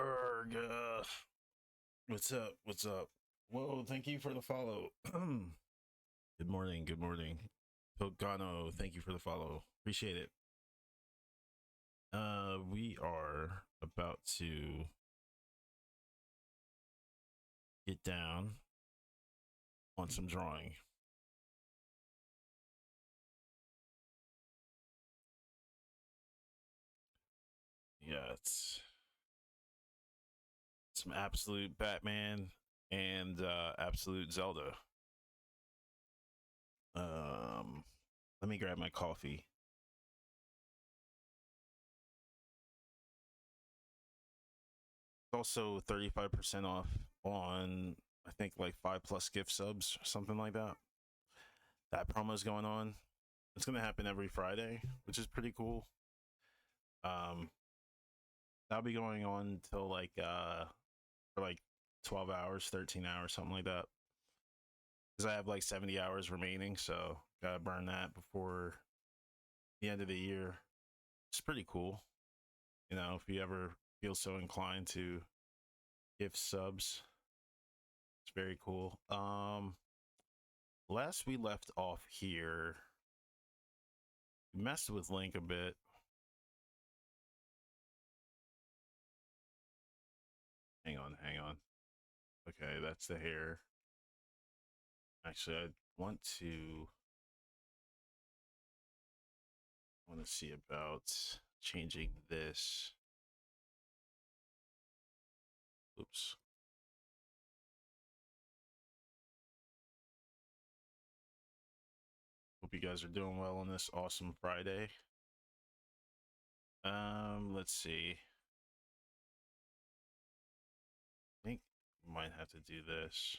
Erg, what's up? What's up? Whoa, thank you for the follow. Good morning. Good morning. Pogano, thank you for the follow. Appreciate it. We are about to get down on some drawing. Yeah, it's some absolute Batman and absolute Zelda. Let me grab my coffee. Also 35% off on I think like 5+ gift subs, something like that. That promo is going on. It's gonna happen every Friday, which is pretty cool. That'll be going on till like for like 12 hours, 13 hours, something like that. Because I have like 70 hours remaining, so gotta burn that before the end of the year. It's pretty cool. You know, if you ever feel so inclined to give subs, it's very cool. Last we left off here, we messed with Link a bit. Hang on. Okay, that's the hair. Actually, I want to see about changing this. Oops. Hope you guys are doing well on this awesome Friday. Let's see. I think we might have to do this.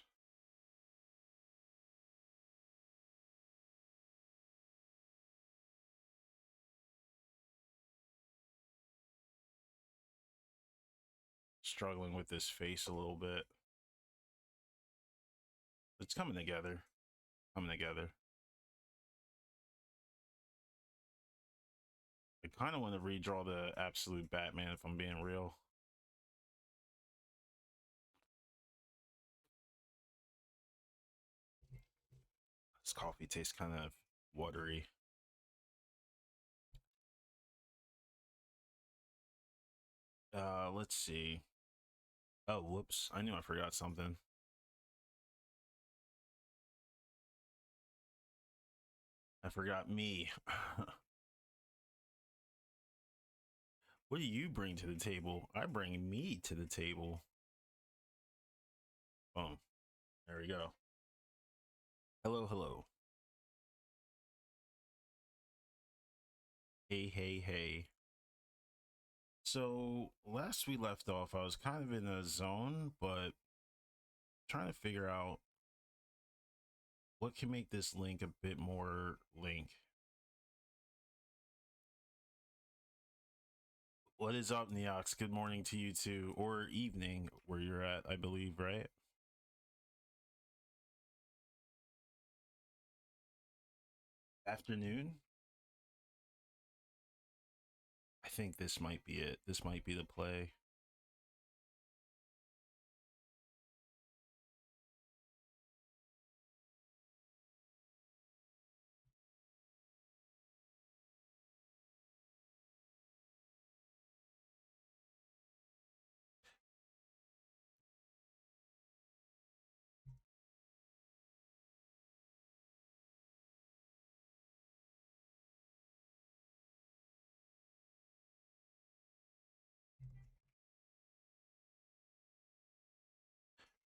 Struggling with this face a little bit. It's coming together. I kind of want to redraw the absolute Batman if I'm being real. This coffee tastes kind of watery. Let's see. Oh, whoops. I knew I forgot something. I forgot me. What do you bring to the table? I bring me to the table. Boom. There we go. Hello. Hey. So last we left off, I was kind of in a zone, but trying to figure out what can make this Link a bit more Link. What is up, Neox? Good morning to you too, or evening where you're at, I believe, right? Afternoon? I think this might be it. This might be the play.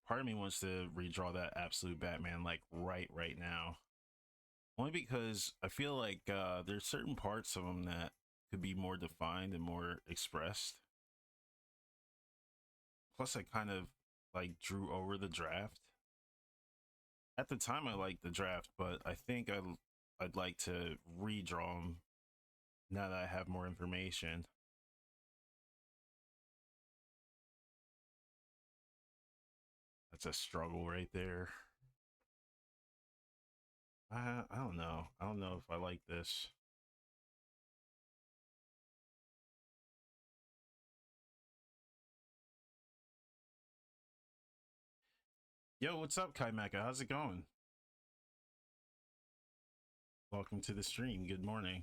Part of me wants to redraw that absolute Batman like right now. Only because I feel like there's certain parts of him that could be more defined and more expressed. Plus, I kind of like drew over the draft. At the time, I liked the draft, but I think I'd like to redraw them now that I have more information. That's a struggle right there. I don't know. I don't know if I like this. Yo, what's up, Kai Mecca? How's it going? Welcome to the stream. Good morning.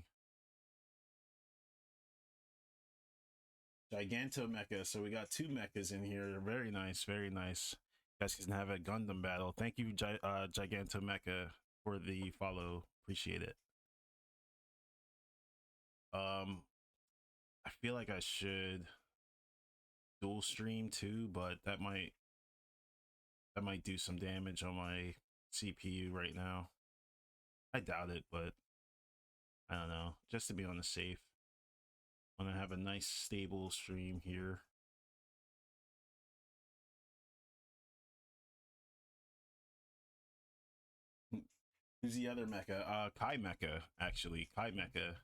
Giganto Mecha. So we got two mechas in here. Very nice, very nice. You guys can have a Gundam battle. Thank you, Giganto Mecha, for the follow. Appreciate it. I feel like I should dual stream too, but that might do some damage on my CPU right now. I doubt it, but I don't know. Just to be on the safe, I'm gonna have a nice stable stream here. Who's the other mecha? Kai Mecha, actually. Kai Mecha.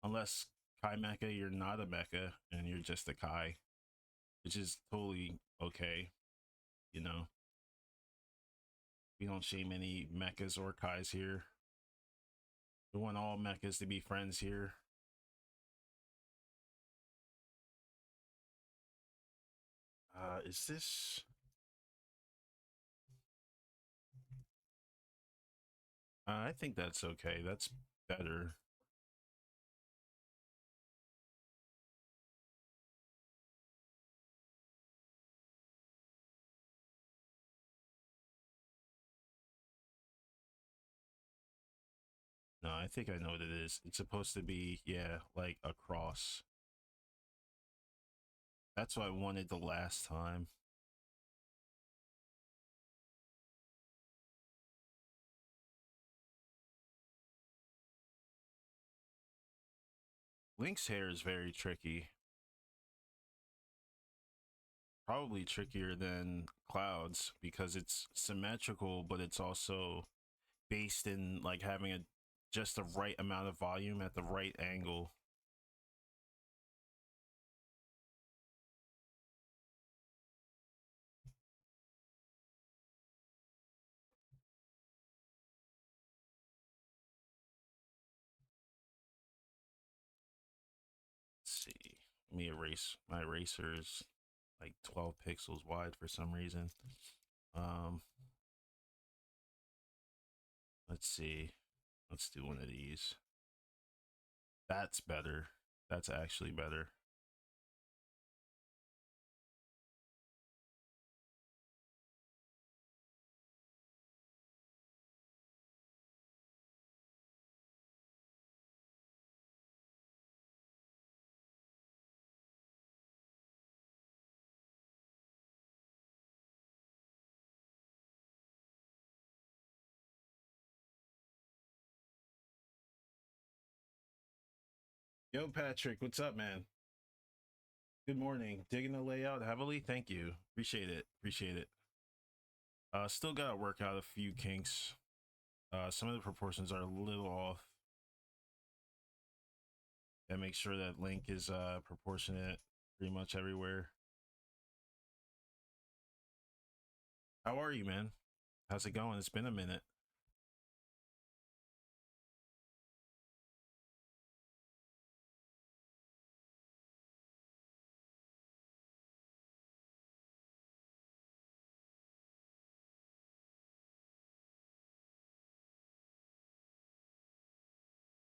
Unless Kai Mecha, you're not a mecha and you're just a Kai, which is totally okay. You know, we don't shame any mechas or Kais here. We want all mechas to be friends here. Is this? I think that's okay. That's better. No, I think I know what it is. It's supposed to be, yeah, like a cross. That's what I wanted the last time. Link's hair is very tricky. Probably trickier than Cloud's because it's symmetrical, but it's also based in like having a just the right amount of volume at the right angle. Let's see. Let me erase my erasers like 12 pixels wide for some reason. Um, let's see. Let's do one of these. That's better. That's actually better. Yo, Patrick, what's up, man? Good morning. Digging the layout heavily. Thank you. Appreciate it. Appreciate it. Still gotta work out a few kinks. Some of the proportions are a little off. And make sure that link is proportionate pretty much everywhere. How are you, man? How's it going? It's been a minute.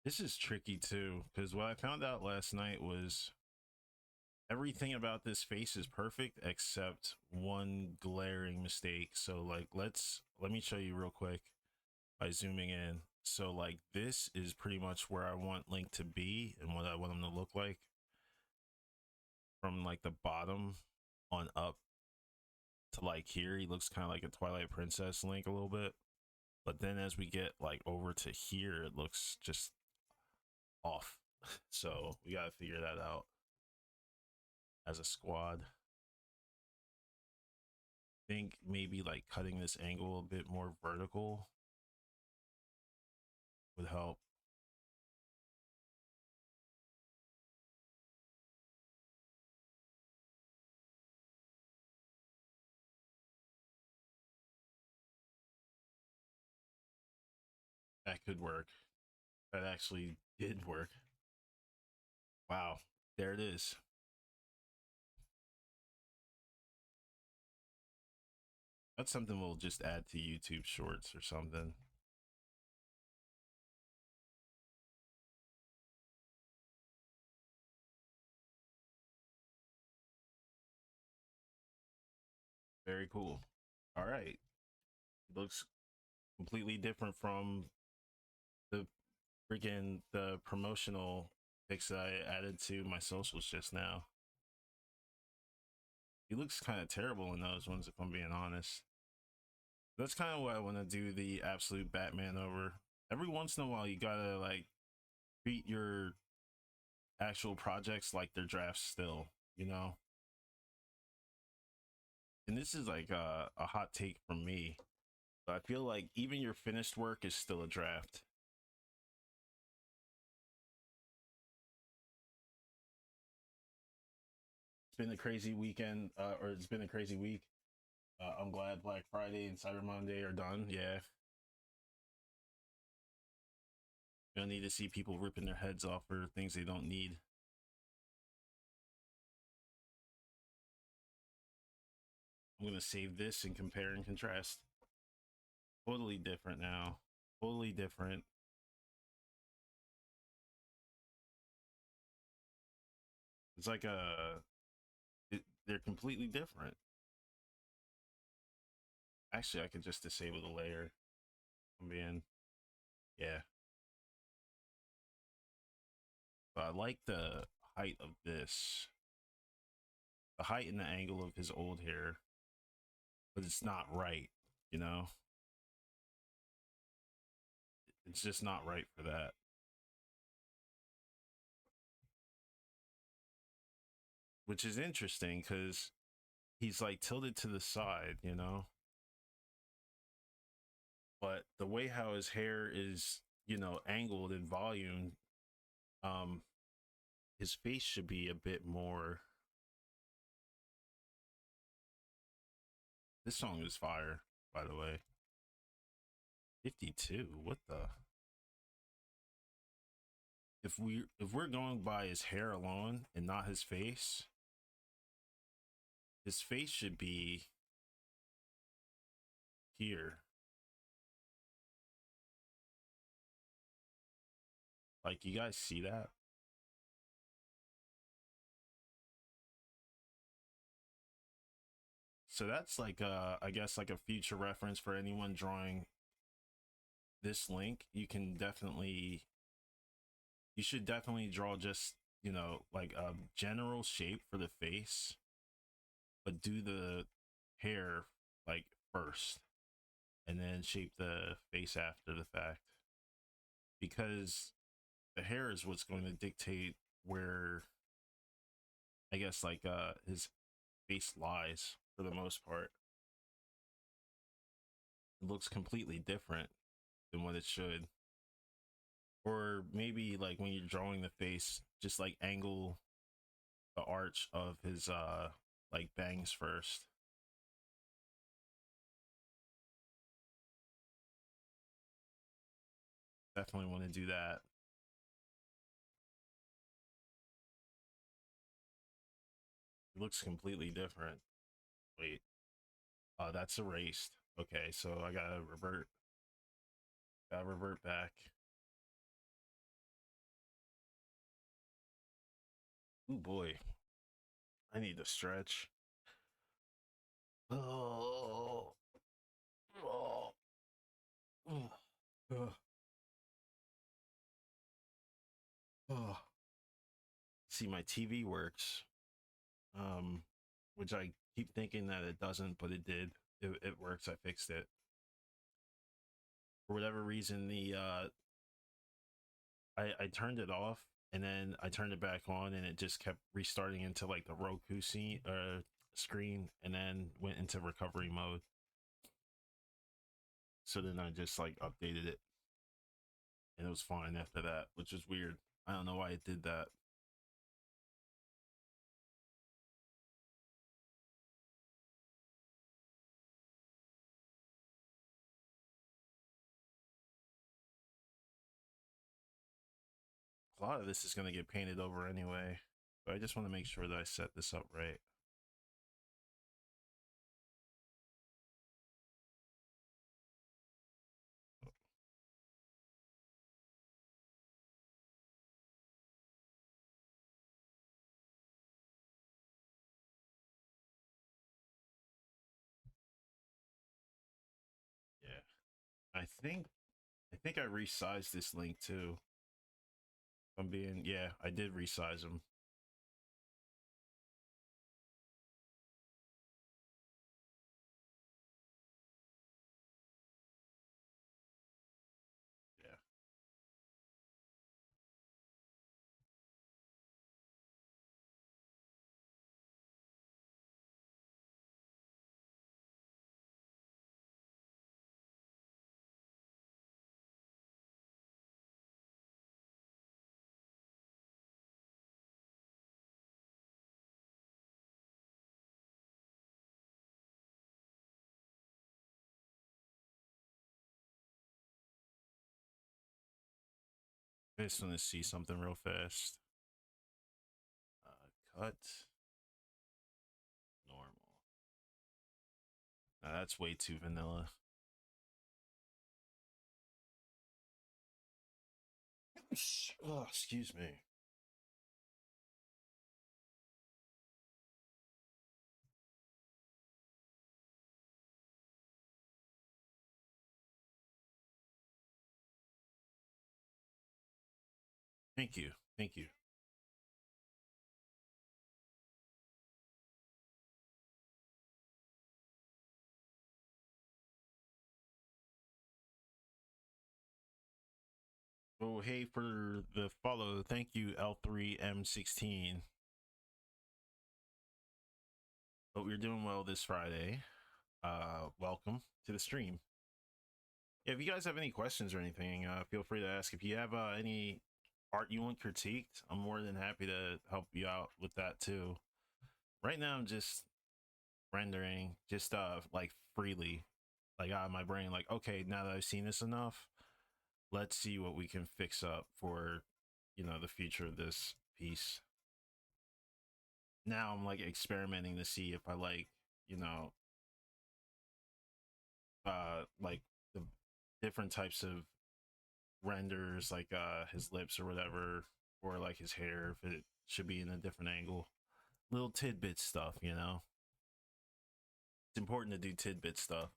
This is tricky too, because what I found out last night was everything about this face is perfect except one glaring mistake. So like let me show you real quick by zooming in. So like this is pretty much where I want Link to be and what I want him to look like from like the bottom on up to like here. He looks kind of like a Twilight Princess Link a little bit. But then as we get like over to here, it looks just off. So we got to figure that out as a squad. Think maybe like cutting this angle a bit more vertical would help. That could work. That actually did work. Wow. There it is. That's something we'll just add to YouTube Shorts or something. Very cool. All right. Looks completely different from the the promotional pics that I added to my socials just now. He looks kind of terrible in those ones, if I'm being honest. That's kind of what I want to do the absolute Batman over. Every once in a while, you gotta like treat your actual projects like they're drafts still, you know? And this is like a hot take from me, but I feel like even your finished work is still a draft. It's been a crazy weekend, or it's been a crazy week. I'm glad Black Friday and Cyber Monday are done. Yeah. You don't need to see people ripping their heads off for things they don't need. I'm going to save this and compare and contrast. Totally different now. Totally different. It's like they're completely different. Actually, I could just disable the layer. I'm being, yeah. But I like the height of this. The height and the angle of his old hair. But it's not right, you know? It's just not right for that. Which is interesting because he's like tilted to the side, you know? But the way how his hair is, you know, angled in volume, um, his face should be a bit more. This song is fire, by the way. 52. What the? If we're going by his hair alone and not his face should be here. Like, you guys see that? So that's like I guess like a future reference for anyone drawing this link. You should definitely draw just, you know, like a general shape for the face, but do the hair like first and then shape the face after the fact, because the hair is what's going to dictate where, I guess, like his face lies for the most part. It looks completely different than what it should. Or maybe like when you're drawing the face, just like angle the arch of his like bangs first. Definitely want to do that. It looks completely different. Wait, that's erased. Okay, so I gotta revert. Gotta revert back. Oh boy, I need to stretch. Oh, oh, oh, oh, oh. See, my TV works, um, which I keep thinking that it doesn't, but it did. It works. I fixed it. For whatever reason, I turned it off and then I turned it back on and it just kept restarting into like the Roku screen, and then went into recovery mode. So then I just like updated it and it was fine after that, which is weird. I don't know why it did that. A lot of this is going to get painted over anyway, but I just want to make sure that I set this up right. think I resized this link too. I'm being, yeah, I did resize them. Yeah. I just want to see something real fast. Cut normal. That's way too vanilla. Oh, excuse me. Thank you. Thank you. Oh, hey, for the follow. Thank you, L3M16. Hope you're doing well this Friday. Welcome to the stream. Yeah, if you guys have any questions or anything, feel free to ask. If you have any art you want critiqued, I'm more than happy to help you out with that too. Right now, I'm just rendering, just like freely, like out of my brain. Like, okay, now that I've seen this enough, let's see what we can fix up for, the future of this piece. Now I'm like experimenting to see if I like, you know, like the different types of renders, like his lips or whatever, or like his hair, if it should be in a different angle. Little tidbit stuff, It's important to do tidbit stuff.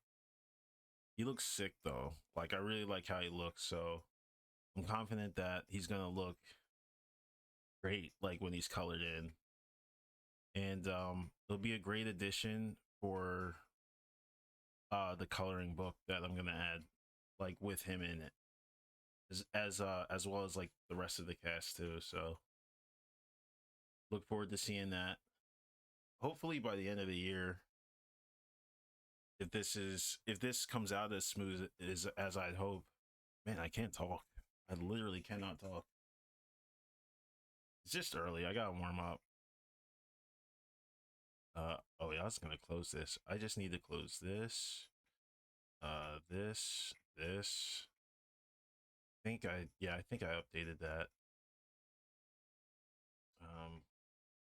He looks sick though. Like I really like how he looks, so I'm confident that he's gonna look great, like when he's colored in. And it'll be a great addition for the coloring book that I'm gonna add, like with him in it, as well as like the rest of the cast too. So look forward to seeing that. Hopefully by the end of the year, if this comes out as smooth as I'd hope. Man, I can't talk. I literally cannot talk. It's just early. I gotta warm up. Oh yeah, I was gonna close this. I just need to close this. This. I think I updated that.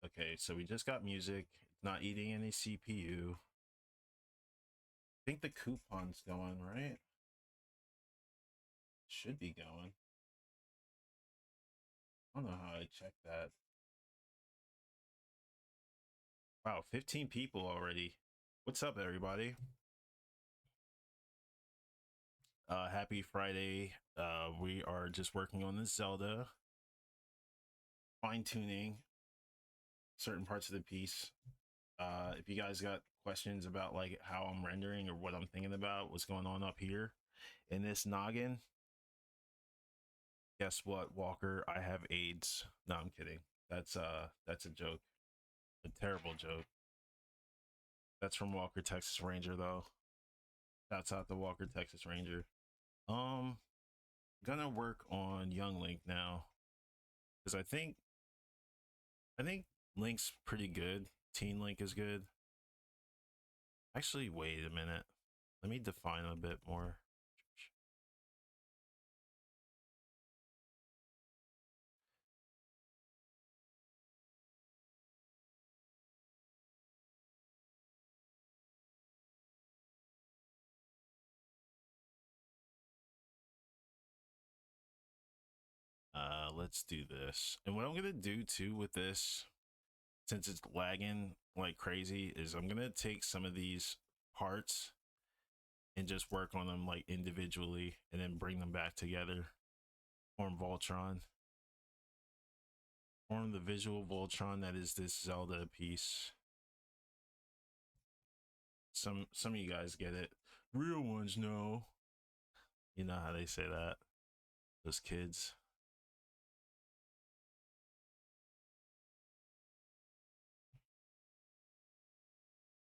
Okay, so we just got music. It's not eating any CPU. I think the coupon's going, right? Should be going. I don't know how I check that. Wow, 15 people already. What's up, everybody? Happy Friday. We are just working on the Zelda, fine tuning certain parts of the piece. If you guys got questions about like how I'm rendering or what I'm thinking about, what's going on up here in this noggin, guess what, Walker? I have AIDS. No, I'm kidding. That's a joke. A terrible joke. That's from Walker, Texas Ranger, though. Shouts out to Walker, Texas Ranger. Gonna work on Young Link now because I think Link's pretty good. Teen Link is good. Actually, wait a minute. Let me define a bit more. Let's do this. And what I'm gonna do too with this, since it's lagging like crazy, is I'm gonna take some of these parts and just work on them like individually and then bring them back together. Form Voltron. Form the visual Voltron that is this Zelda piece. Some of you guys get it. Real ones know. You know how they say that. Those kids.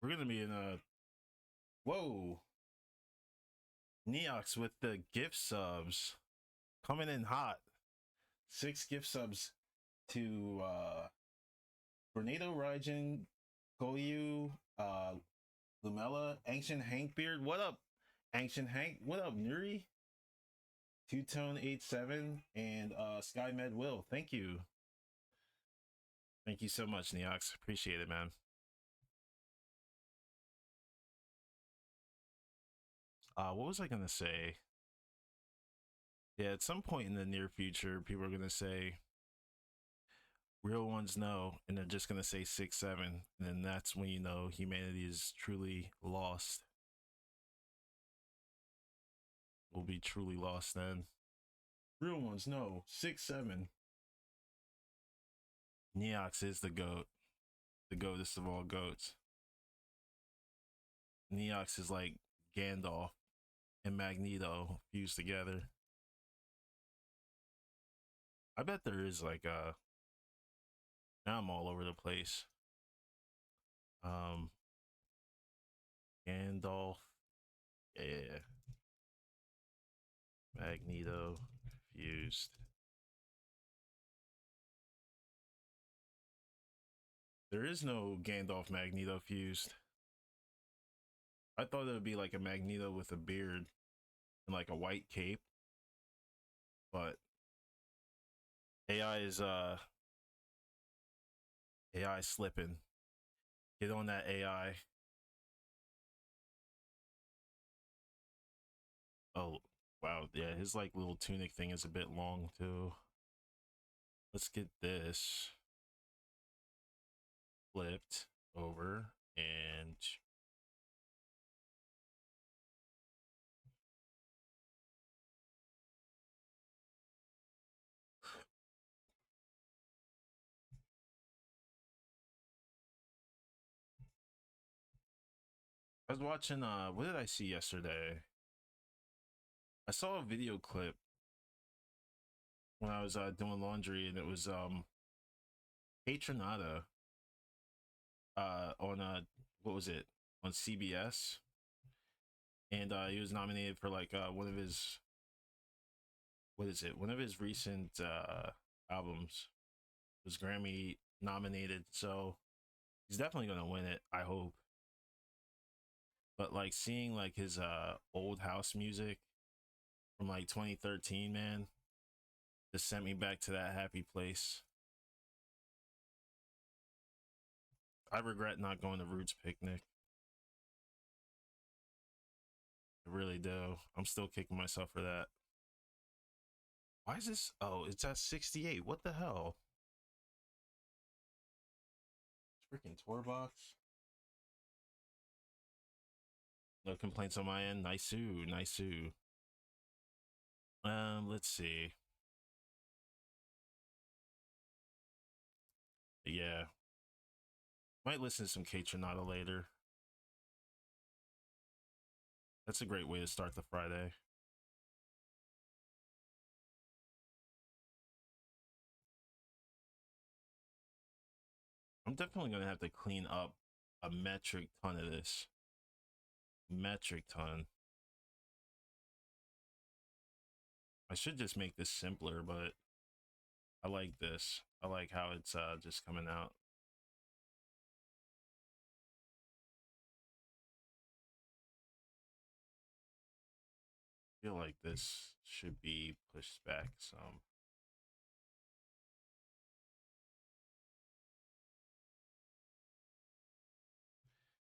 We're gonna be in a whoa. Neox with the gift subs. Coming in hot. 6 gift subs to Tornado Raijin, Koyu, Lumella, Ancient Hank Beard. What up, Ancient Hank? What up, Nuri? Two Tone 87 and Sky Med Will. Thank you. Thank you so much, Neox. Appreciate it, man. What was I gonna say? Yeah, at some point in the near future, people are gonna say real ones know, and they're just gonna say 6-7, and then that's when you know humanity is truly lost. We'll be truly lost then. Real ones know 6-7. Neox is the goat, the goatest of all goats. Neox is like Gandalf and Magneto fused together. I bet there is like a. Now I'm all over the place. Gandalf, yeah. Magneto fused. There is no Gandalf Magneto fused. I thought it would be like a Magneto with a beard and like a white cape, but AI is AI slipping. Get on that AI. Oh wow, yeah, his like little tunic thing is a bit long too. Let's get this flipped over and I was watching what did I see yesterday? I saw a video clip when I was doing laundry, and it was Patronata on what was it, on CBS, and he was nominated for like one of his, what is it, one of his recent albums was Grammy nominated, so he's definitely gonna win it, I hope. But like seeing like his old house music from like 2013, man, just sent me back to that happy place. I regret not going to Roots Picnic. I really do. I'm still kicking myself for that. Why is this? Oh, it's at 68. What the hell? Freaking tour box. No complaints on my end. Nice, nice. Let's see. Yeah, might listen to some K Tronada later. That's a great way to start the Friday. I'm definitely gonna have to clean up a metric ton of this. Metric ton. I should just make this simpler, but I like this. I like how it's just coming out. I feel like this should be pushed back some.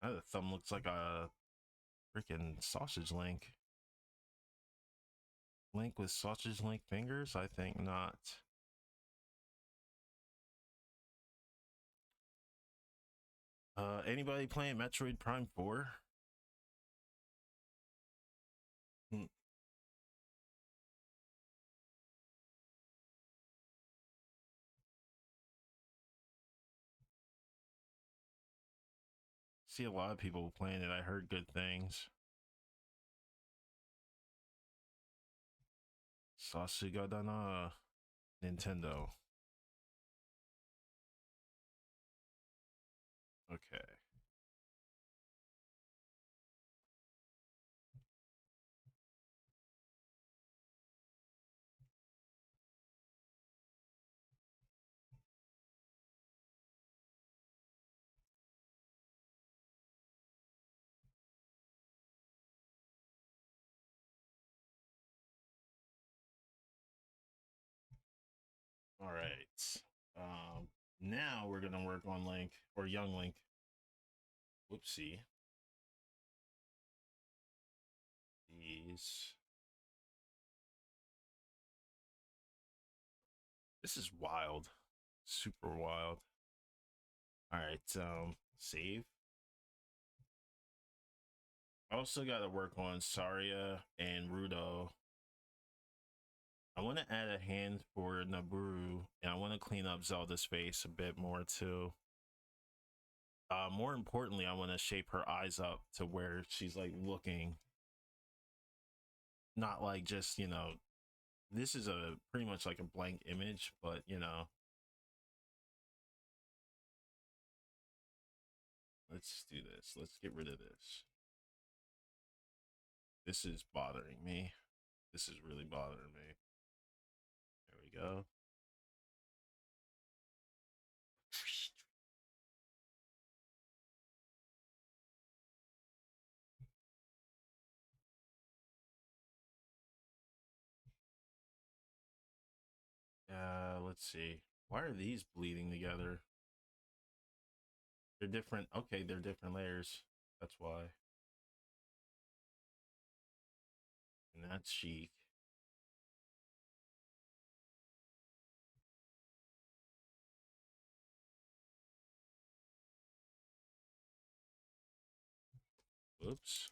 Now the thumb looks like a freaking sausage link. Link with sausage link fingers? I think not. Anybody playing Metroid Prime 4? See a lot of people playing it. I heard good things. Sasuga dana Nintendo. Okay. All right. Now we're gonna work on Link or Young Link. Whoopsie. These. This is wild. Super wild. All right. Save. I also got to work on Saria and Rudo. I want to add a hand for Naburu, and I want to clean up Zelda's face a bit more too. More importantly, I want to shape her eyes up to where she's like looking, not like just, you know, this is a pretty much like a blank image, but you know, let's do this. Let's get rid of this. This is bothering me. This is really bothering me. There we go. Let's see. Why are these bleeding together? They're different. Okay, they're different layers. That's why. And that's chic. Oops.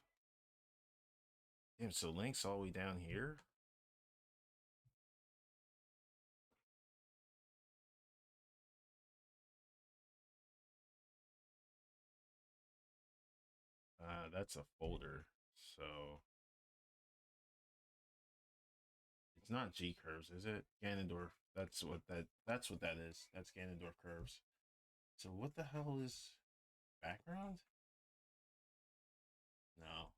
Damn, so Link's all the way down here? That's a folder. So it's not G curves, is it? Ganondorf. That's what that is. That's Ganondorf curves. So what the hell is background? No.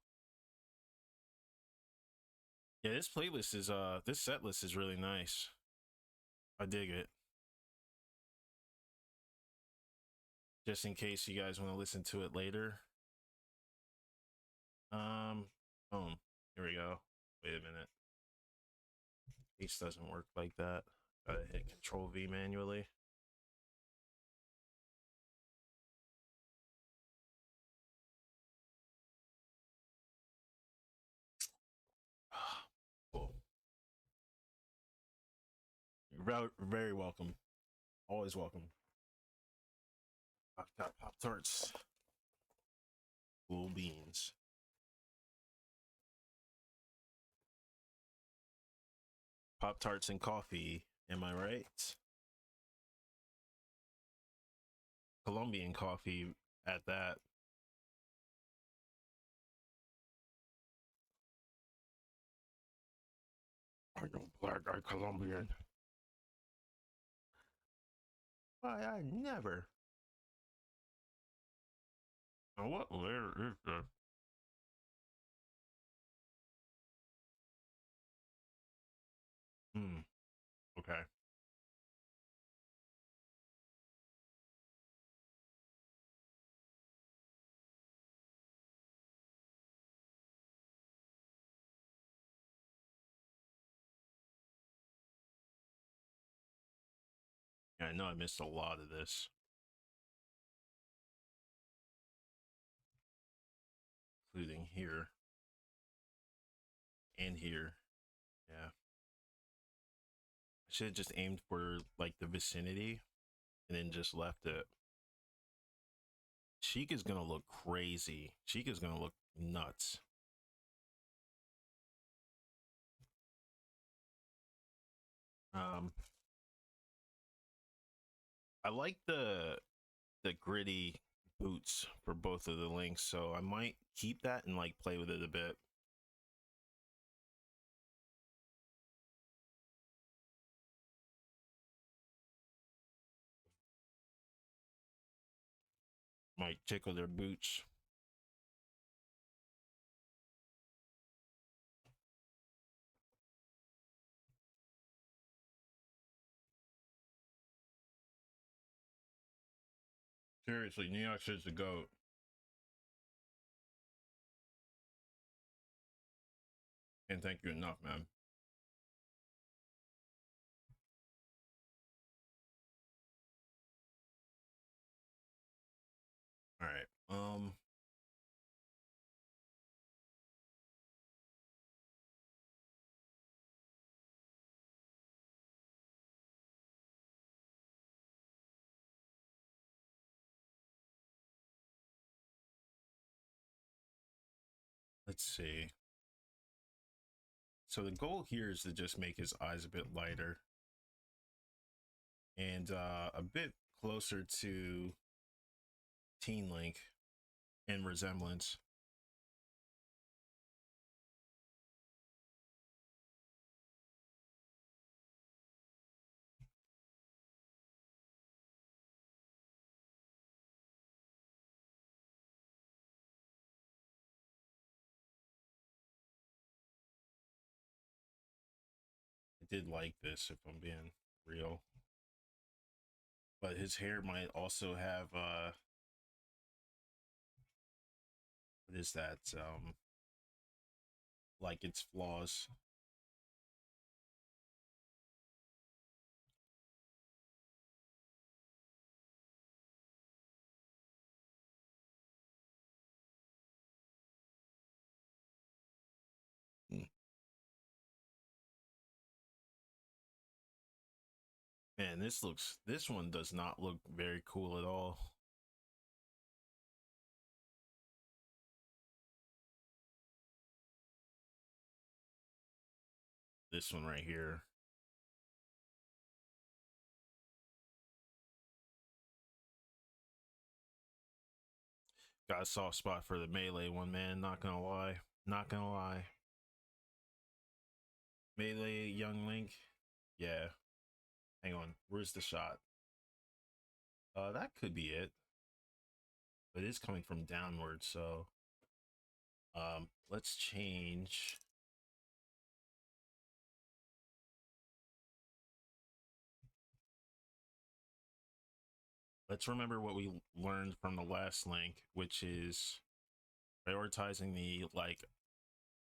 Yeah, this playlist is this set list is really nice. I dig it. Just in case you guys want to listen to it later. Boom. Here we go. Wait a minute. Ace doesn't work like that. Gotta hit Control V manually. Cool. You're very welcome. Always welcome. I've got Pop Tarts. Cool beans. Pop Tarts and coffee. Am I right? Colombian coffee at that. I don't black, I Colombian. Why, I never. Now, what layer is this? Hmm. Okay. Yeah, I know I missed a lot of this, including here and here. Yeah. I should have just aimed for like the vicinity and then just left it. Sheik is gonna look crazy. Sheik is gonna look nuts. Um, I like the gritty boots for both of the links, so I might keep that and like play with it a bit. Might tickle their boots. Seriously, Neox is the GOAT. Can't thank you enough, man. All right. Let's see. So the goal here is to just make his eyes a bit lighter and a bit closer to Teen Link in resemblance. I did like this, if I'm being real. But his hair might also have what is that? Like its flaws. Mm. Man, this one does not look very cool at all. This one right here. Got a soft spot for the melee one, man. Not gonna lie. Not gonna lie. Melee Young Link. Yeah. Hang on. Where's the shot? That could be it. But it is coming from downward, so let's change. Let's remember what we learned from the last link, which is prioritizing the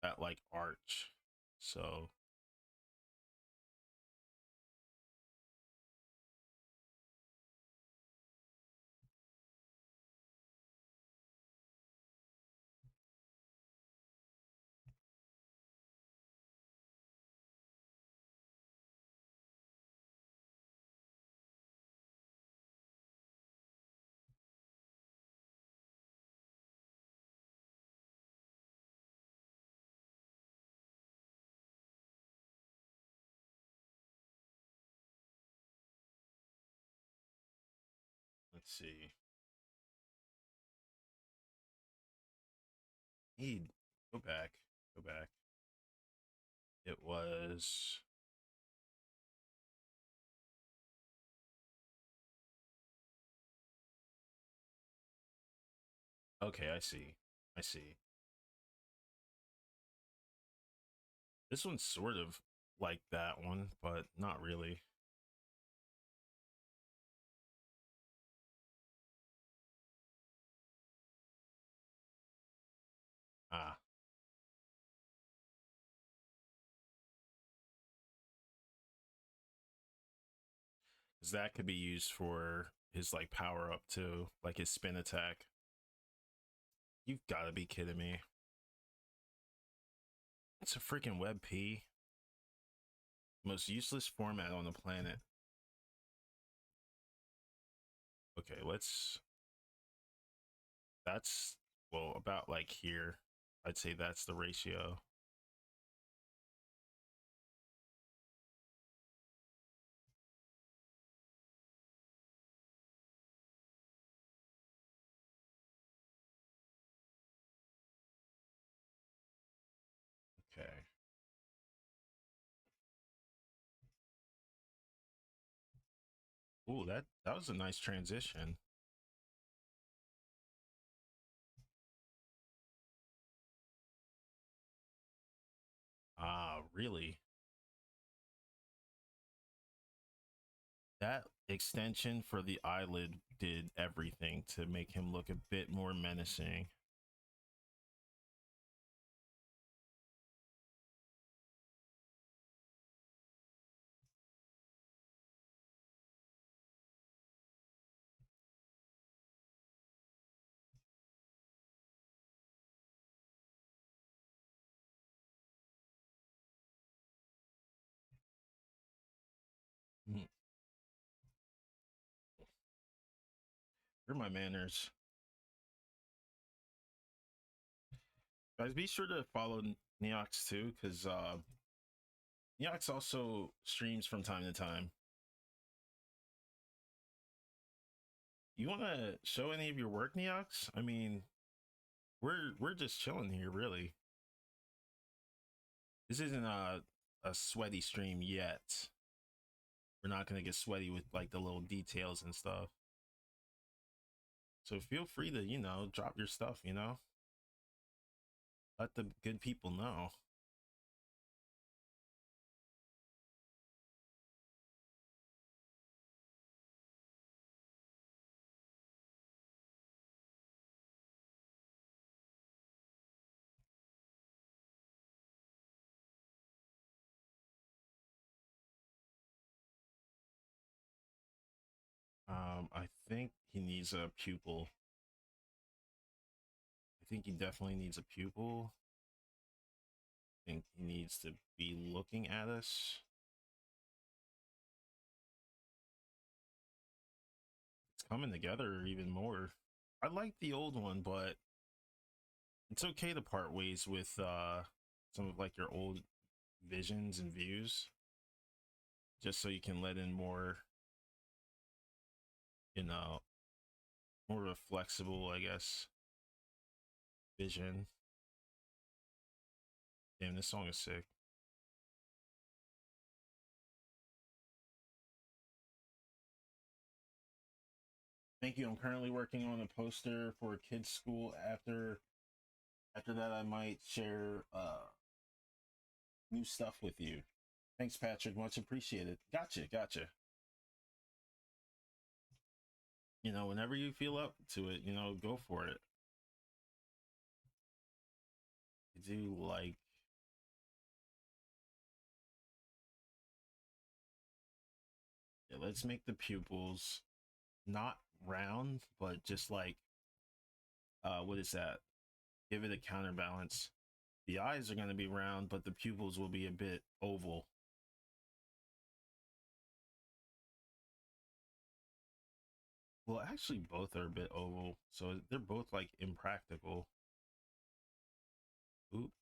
that arch. So let's see. Need go back. Go back. It was okay, I see. I see. This one's sort of like that one, but not really. Ah, because that could be used for his power up too, like his spin attack. You've got to be kidding me. It's a freaking web P. Most useless format on the planet. Okay, let's. That's, well, about here. I'd say that's the ratio. Ooh, that was a nice transition. Ah, really? That extension for the eyelid did everything to make him look a bit more menacing. Mm, Where are my manners? Guys, be sure to follow Neox too, because Neox also streams from time to time. You want to show any of your work, Neox? I mean, we're just chilling here, really. This isn't a sweaty stream yet. We're not gonna get sweaty with like the little details and stuff. So feel free to, drop your stuff, let the good people know. I think he needs a pupil. I think he definitely needs a pupil. I think he needs to be looking at us. It's coming together even more. I like the old one, but it's okay to part ways with some of like your old visions and views, just so you can let in more, you know, more of a flexible, I guess, vision. Damn, this song is sick. Thank you. I'm currently working on a poster for a kids' school. After that, I might share new stuff with you. Thanks, Patrick. Much appreciated. Gotcha. Whenever you feel up to it, go for it. I do like. Yeah, let's make the pupils not round, but just like what is that? Give it a counterbalance. The eyes are going to be round, but the pupils will be a bit oval. Well, actually, both are a bit oval, so they're both like impractical. Oop.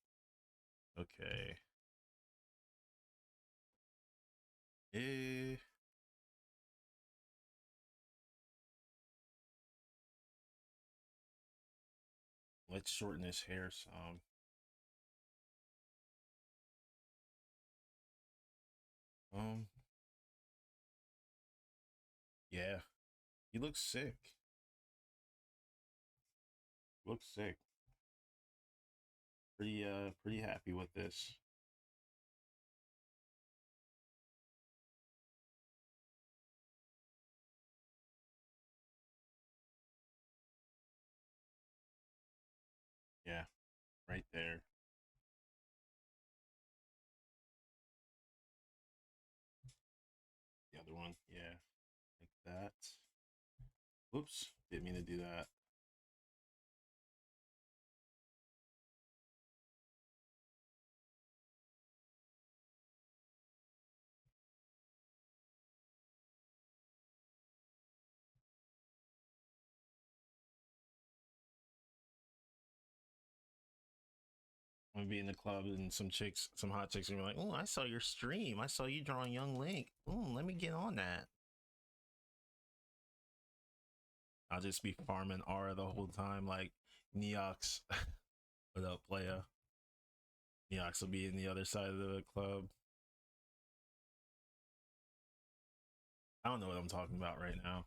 Okay. Eh. Let's shorten his hair some. Um. Yeah. He looks sick. Looks sick. Pretty happy with this. Yeah. Right there. The other one. Yeah. Like that. Whoops. Didn't mean to do that. I'm gonna be in the club and some hot chicks, are like, "Oh, I saw your stream. I saw you drawing Young Link. Oh, let me get on that." I'll just be farming aura the whole time, like Neox. What up, playa? Neox will be in the other side of the club. I don't know what I'm talking about right now.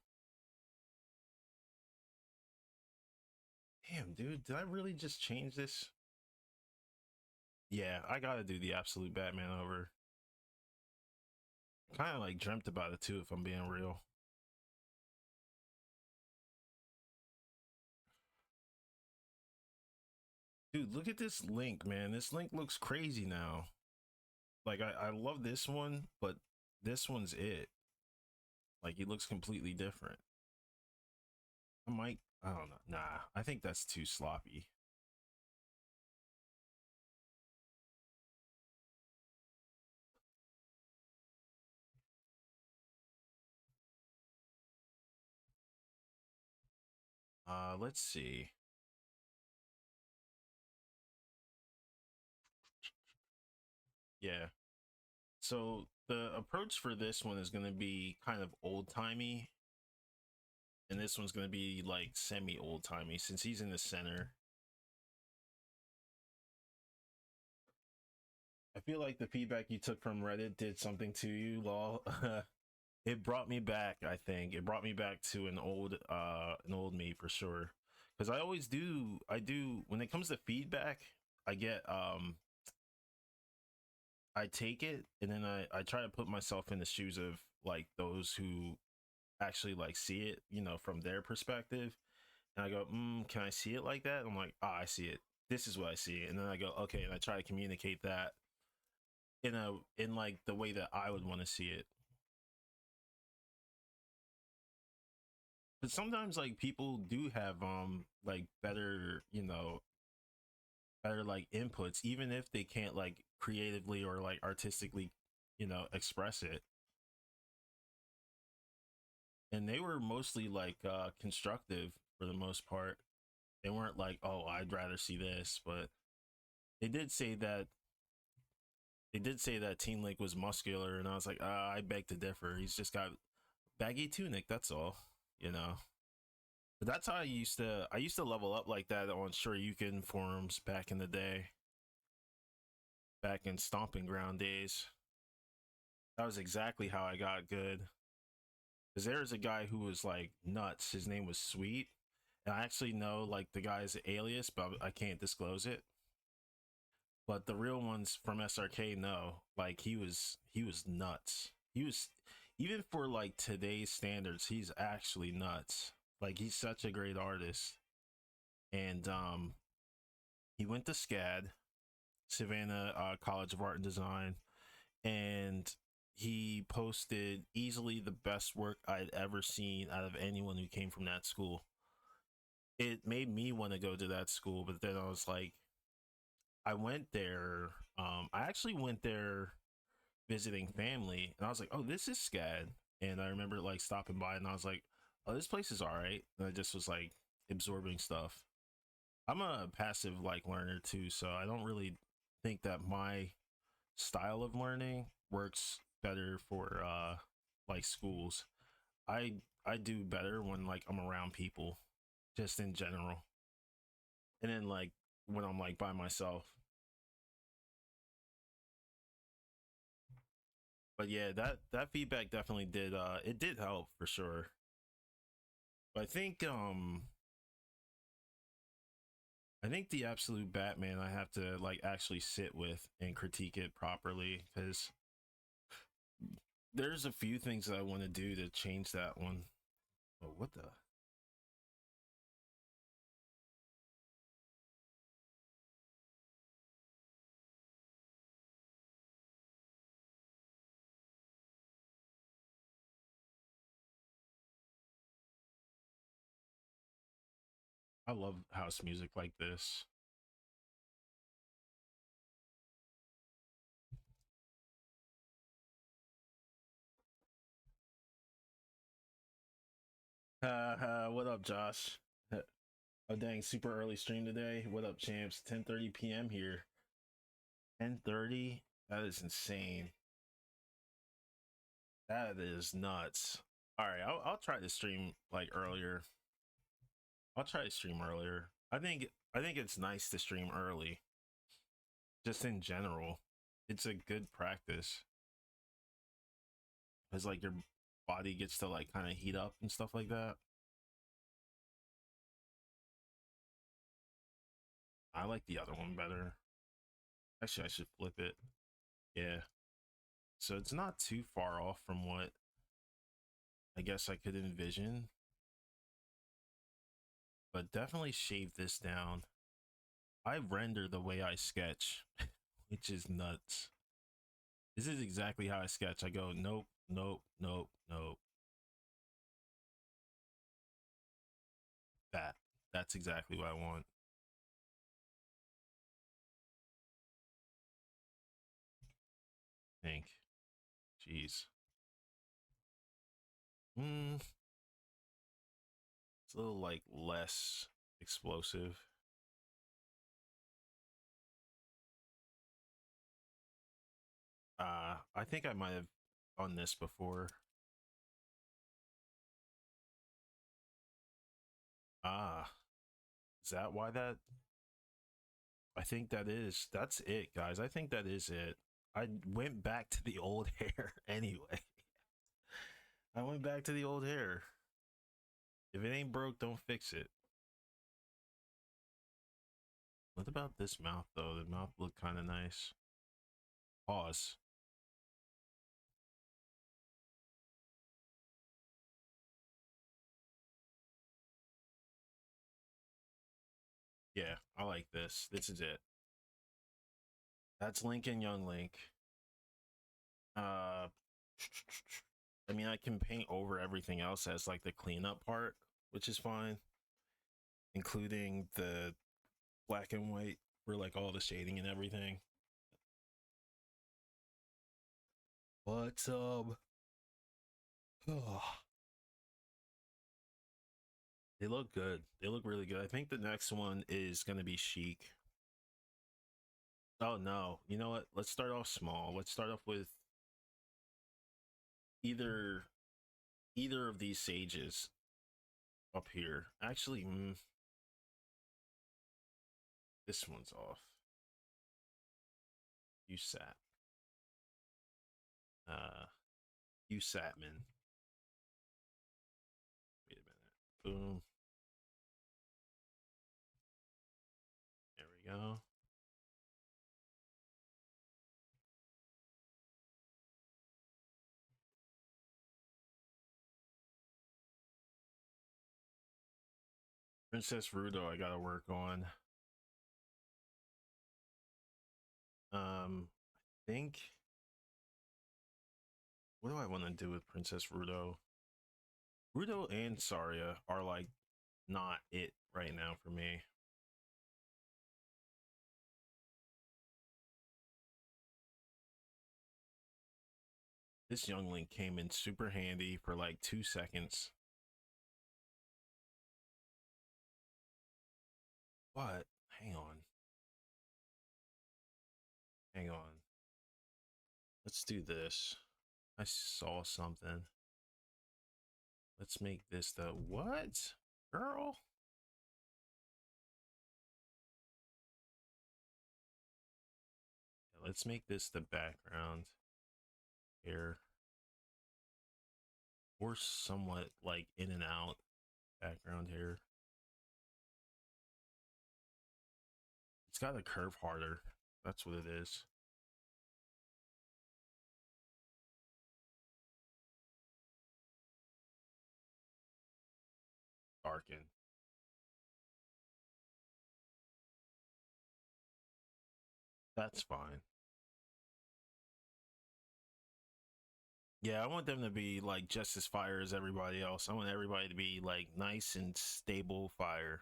Damn, dude, did I really just change this? Yeah, I gotta do the absolute Batman over. Kind of like dreamt about it too, if I'm being real. Dude, look at this link, man. This link looks crazy now. Like I love this one, but this one's it. Like it looks completely different. I don't know. Nah, I think that's too sloppy. Let's see. Yeah. So the approach for this one is going to be kind of old timey, and this one's going to be like semi old timey since he's in the center. I feel like the feedback you took from Reddit did something to you, lol. It brought me back, I think. It brought me back to an old me for sure. Cuz I do when it comes to feedback, I get I take it and then I try to put myself in the shoes of like those who actually like see it, from their perspective. And I go, can I see it like that? I'm like, I see it. This is what I see. And then I go, okay, and I try to communicate that in like the way that I would want to see it. But sometimes like people do have like better, better like inputs, even if they can't like creatively or like artistically, express it. And they were mostly like constructive for the most part. They weren't like, oh, I'd rather see this, but they did say that Teen Link was muscular, and I was like, I beg to differ. He's just got baggy tunic, that's all, you know. But that's how I used to level up like that on Shoryuken forums back in the day, back in Stomping Ground days. That was exactly how I got good. Because there's a guy who was like nuts. His name was Sweet, and I actually know like the guy's alias, but I can't disclose it. But the real ones from SRK know, like he was nuts. He was, even for like today's standards, he's actually nuts. Like he's such a great artist, and he went to SCAD, Savannah College of Art and Design, and he posted easily the best work I'd ever seen out of anyone who came from that school. It made me want to go to that school, but then I was like, I went there. I actually went there visiting family, and I was like, oh, this is SCAD. And I remember like stopping by, and I was like, oh, this place is all right. And I just was like absorbing stuff. I'm a passive like learner too, so I don't really think that my style of learning works better for like schools. I do better when like I'm around people, just in general. And then like when I'm like by myself. But yeah, that feedback definitely did it did help for sure. But I think the absolute Batman I have to like actually sit with and critique it properly, because there's a few things that I want to do to change that one. Oh, what the? I love house music like this. What up, Josh? Oh dang, super early stream today. What up, champs? 10:30 p.m. here. 10:30? That is insane. That is nuts. All right, I'll try to stream like earlier. I'll try to stream earlier. I think it's nice to stream early, just in general. It's a good practice. It's like your body gets to like kind of heat up and stuff like that. I like the other one better. Actually, I should flip it. Yeah. So it's not too far off from what I guess I could envision, but definitely shave this down. I render the way I sketch, which is nuts. This is exactly how I sketch. I go, nope, nope, nope, nope. That. That's exactly what I want. Think. Jeez. It's a little like less explosive. I think I might have done this before. Ah, is that why that? I think that's it, guys. I think that is it. I went back to the old hair anyway. I went back to the old hair. If it ain't broke, don't fix it. What about this mouth though? The mouth looked kind of nice. Pause. Yeah, I like this. This is it. That's Lincoln Young Link. I mean, I can paint over everything else as like the cleanup part, which is fine, including the black and white for like all the shading and everything. But they look good. They look really good. I think the next one is gonna be Chic. Oh no, you know what? Let's start off small. Let's start off with either either of these sages up here. Actually, this one's off. You sat. Uh, you Satman. Wait a minute. Boom. There we go. Princess Rudo, I gotta work on. I think. What do I want to do with Princess Rudo? Rudo and Saria are like not it right now for me. This young Link came in super handy for like 2 seconds. What? Hang on. Hang on. Let's do this. I saw something. Let's make this the what? Girl? Yeah, let's make this the background here. Or somewhat like in and out background here. It's got to curve harder. That's what it is. Darken. That's fine. Yeah, I want them to be like just as fire as everybody else. I want everybody to be like nice and stable fire.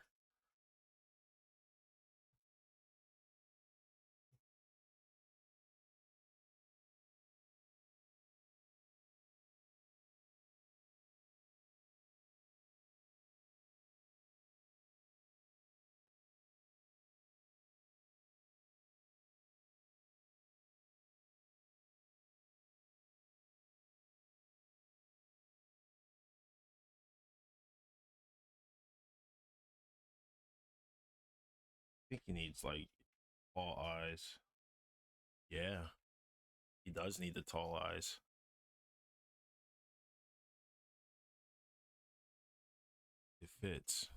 I think he needs like tall eyes. Yeah, he does need the tall eyes. fits.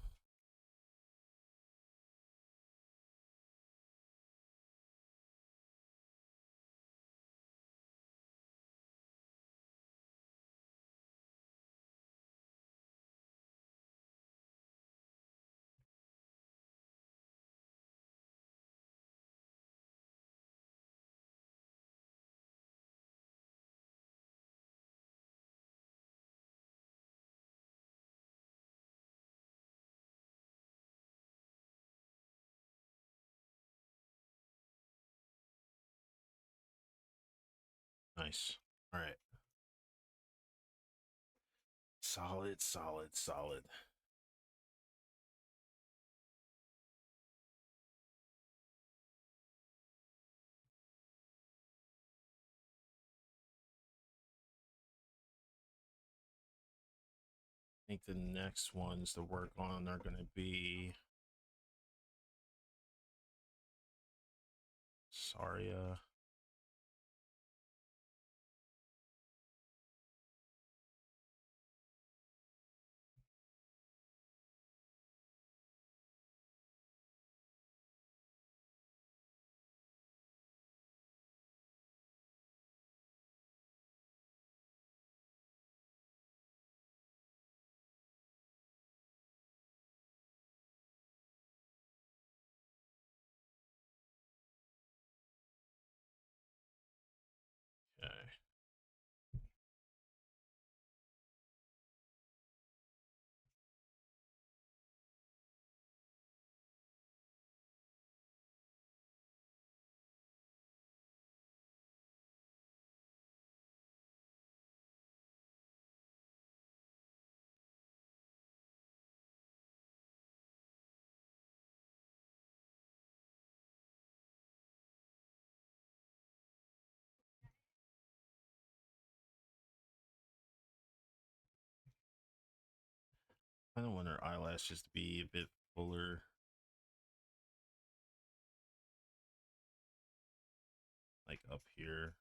Nice. All right. Solid, solid, solid. I think the next ones to work on are going to be Saria. Okay. I don't want her eyelashes to be a bit fuller, like up here.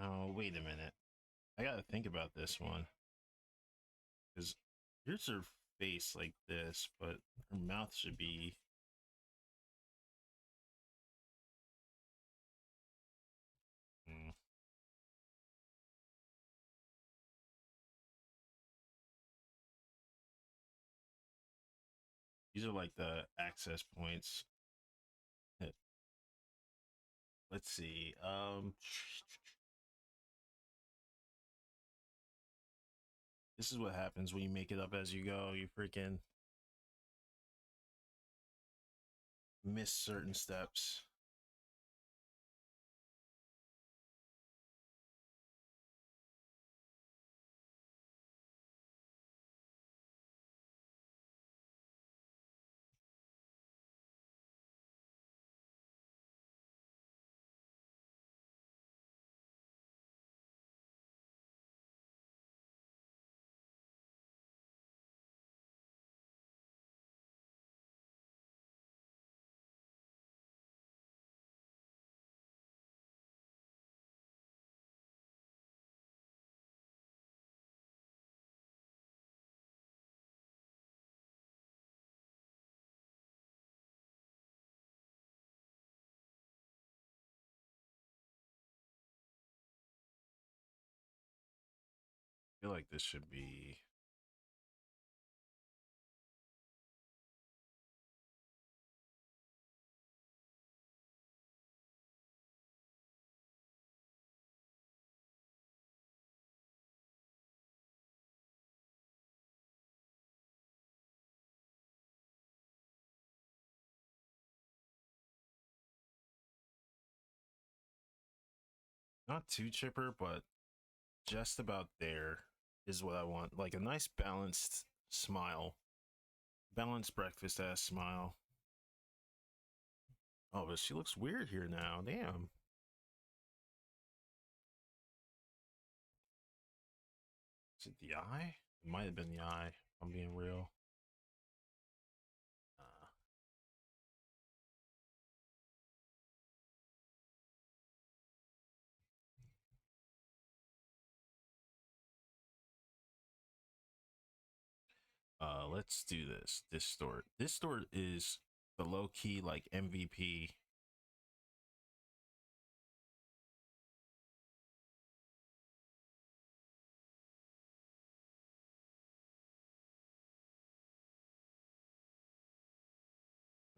Now, wait a minute. I gotta think about this one because here's her face like this, but her mouth should be. Hmm. These are like the access points. Let's see. This is what happens when you make it up as you go. You freaking miss certain steps. I feel like this should be. Not too chipper, but just about there is what I want. Like a nice balanced Smile. Balanced breakfast ass smile. Oh, but she looks weird here now. Damn. Is it the eye? It might have been the eye, if I'm being real. Let's do this. Distort. Distort is the low key like MVP.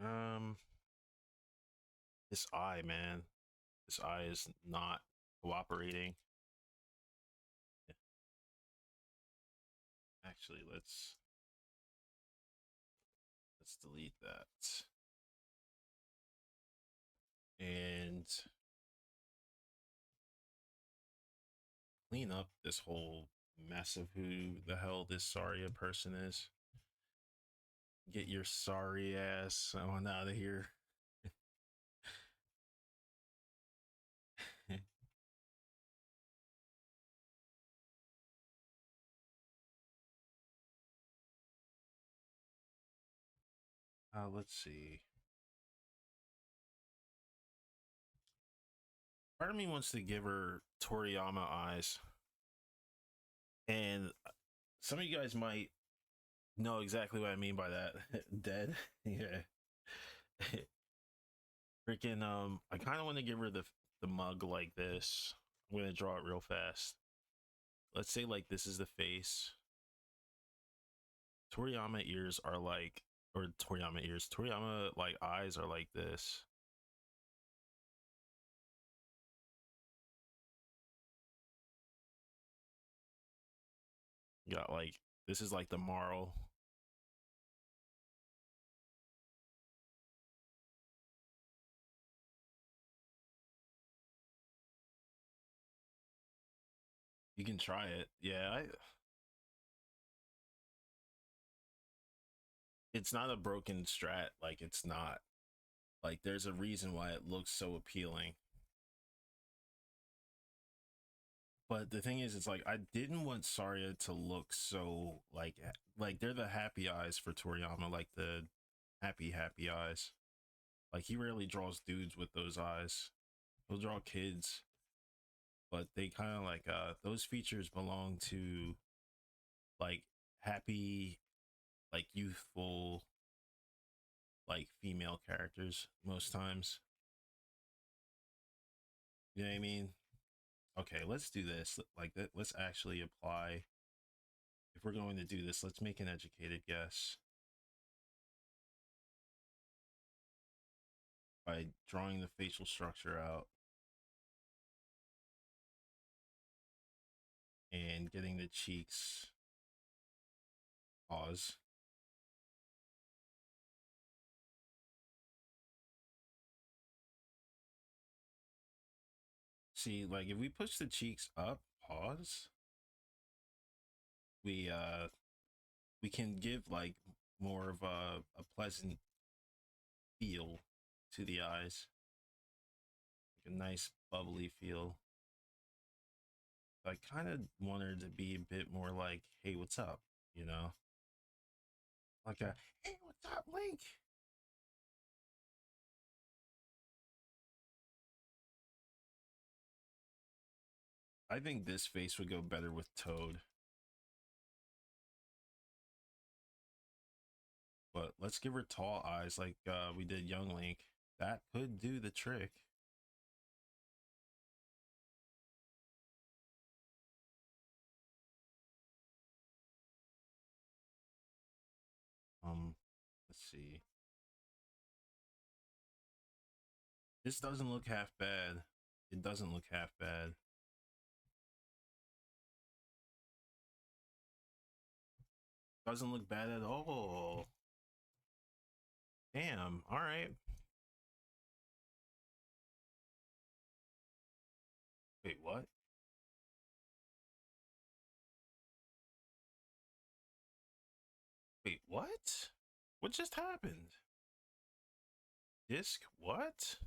Um, this eye, man. This eye is not cooperating. Actually, let's delete that and clean up this whole mess of who the hell this Saria person is. Get your sorry ass on out of here. Let's see. Part of me wants to give her Toriyama eyes. And some of you guys might know exactly what I mean by that. Dead. Yeah. Freaking I kind of want to give her the mug like this. I'm going to draw it real fast. Let's say like this is the face. Toriyama ears are like, or Toriyama ears, Toriyama like eyes are like this. You got like, this is like the marl. You can try it. Yeah, it's not a broken strat. Like it's not. Like there's a reason why it looks so appealing. But the thing is, it's like I didn't want Saria to look so like they're the happy eyes for Toriyama, like the happy eyes. Like he rarely draws dudes with those eyes. He'll draw kids, but they kind of like those features belong to like happy, like youthful, like female characters most times. You know what I mean? Okay, let's do this. Like that. Let's actually apply. If we're going to do this, let's make an educated guess by drawing the facial structure out and getting the cheeks. Pause. See, like if we push the cheeks up, pause, we can give like more of a pleasant feel to the eyes, like a nice bubbly feel. I kind of want her to be a bit more like, hey, what's up, you know, like a hey, what's up, Link. I think this face would go better with Toad, but let's give her tall eyes like we did young Link. That could do the trick. Let's see. This doesn't look half bad. It doesn't look half bad. Doesn't look bad at all. Damn. All right. Wait, what? What? What just happened? Disk what?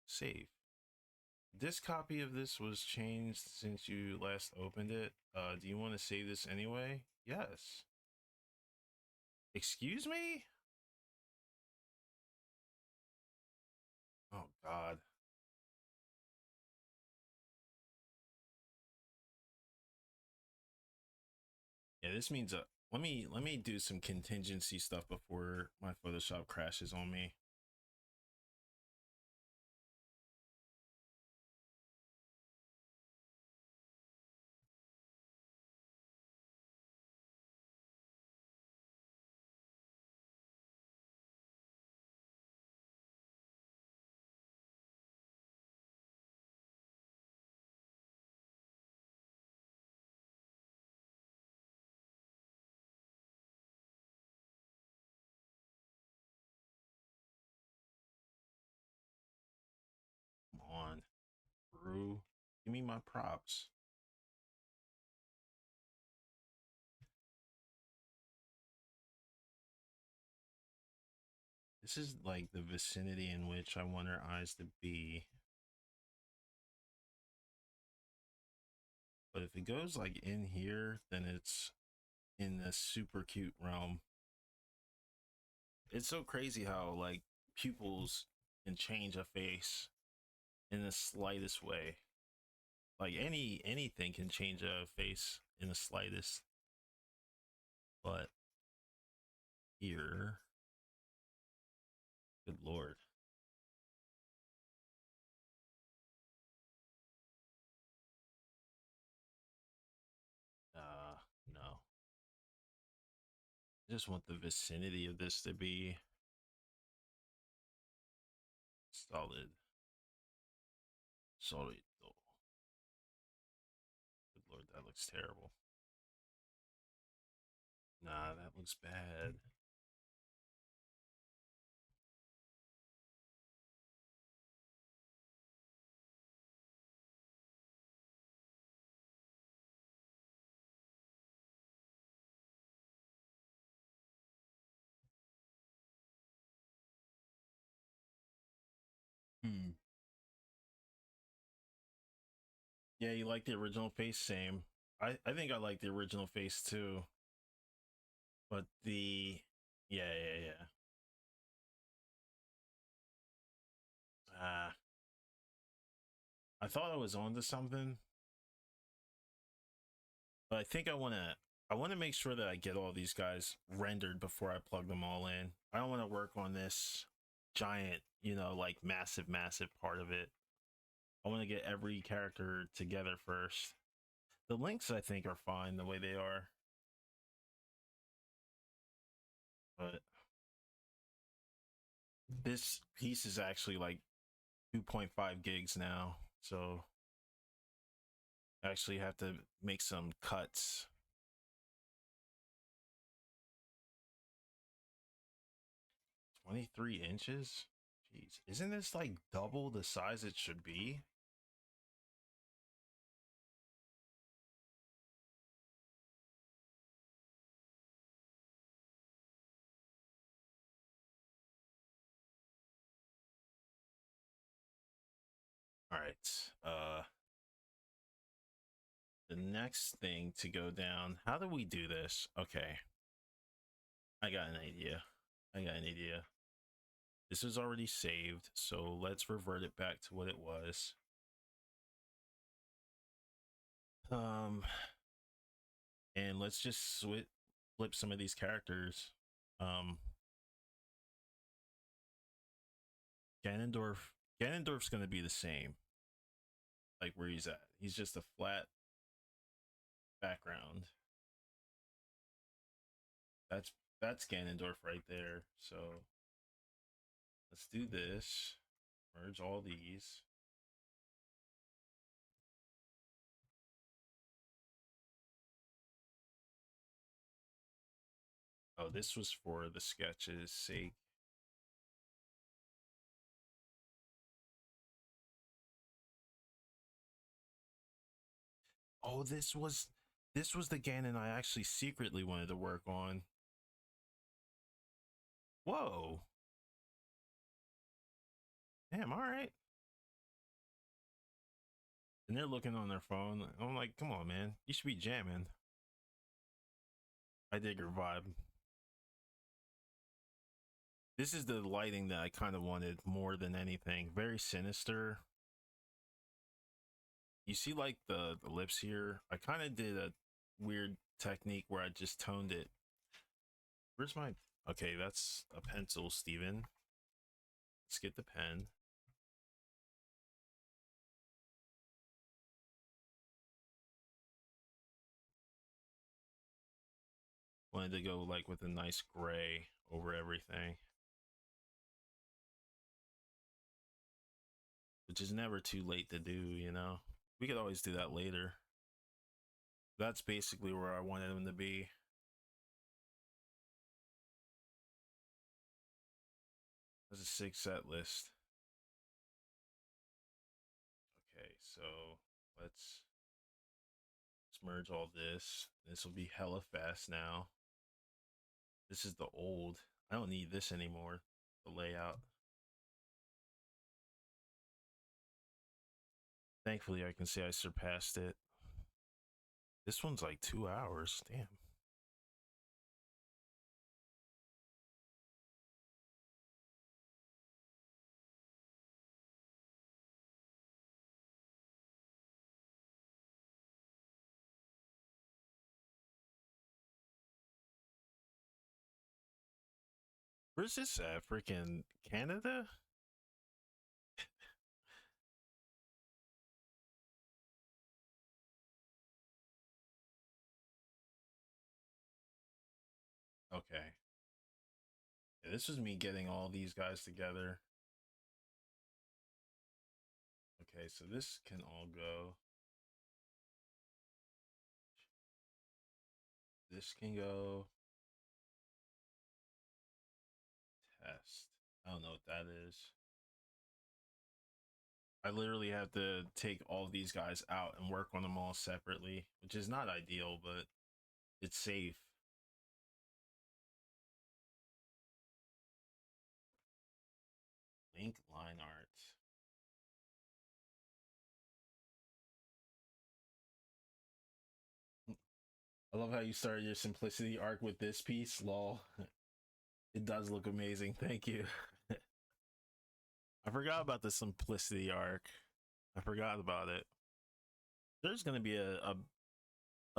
Save. This copy of this was changed since you last opened it. Do you want to save this anyway? Yes. Excuse me? Oh God. Yeah, this means let me do some contingency stuff before my Photoshop crashes on me. Come on, Brew. Give me my props. This is like the vicinity in which I want her eyes to be. But if it goes like in here, then it's in the super cute realm. It's so crazy how like pupils can change a face in the slightest way. Like anything can change a face in the slightest. But here, good lord. No. I just want the vicinity of this to be solid. Solid though. Good lord, that looks terrible. Nah, that looks bad. Hmm. Yeah, you like the original face? Same. I think I like the original face too. But the yeah. Ah, I thought I was onto something, but I think I want to make sure that I get all these guys rendered before I plug them all in. I don't want to work on this giant, like massive part of it. I want to get every character together first. The links I think are fine the way they are, but this piece is actually like 2.5 gigs now, so I actually have to make some cuts. 23 inches? Jeez, isn't this like double the size it should be? All right. The next thing to go down. How do we do this? Okay. I got an idea. This is already saved, so let's revert it back to what it was. Um, and let's just flip some of these characters. Um, Ganondorf. Ganondorf's gonna be the same, like where he's at. He's just a flat background. That's that's Ganondorf right there. So let's do this. Merge all these. Oh, this was for the sketch's sake. Oh, this was the Ganon I actually secretly wanted to work on. Whoa. Damn, all right. And they're looking on their phone. I'm like, come on, man. You should be jamming. I dig your vibe. This is the lighting that I kind of wanted more than anything. Very sinister. You see, like the lips here. I kind of did a weird technique where I just toned it. Where's my? Okay, that's a pencil, Steven. Let's get the pen. Wanted to go like with a nice gray over everything, which is never too late to do, you know. We could always do that later. That's basically where I wanted them to be. There's a 6 set list. Okay, so let's merge all this. This will be hella fast now. This is the old. I don't need this anymore. The layout. Thankfully, I can say I surpassed it. This one's like 2 hours. Damn. Where's this at? Freaking Canada? Okay. Yeah, this was me getting all these guys together. Okay, so this can all go. This can go. Test. I don't know what that is. I literally have to take all these guys out and work on them all separately, which is not ideal, but it's safe. Link line art. I love how you started your simplicity arc with this piece. Lol. It does look amazing. Thank you. I forgot about the simplicity arc. I forgot about it. There's going to be a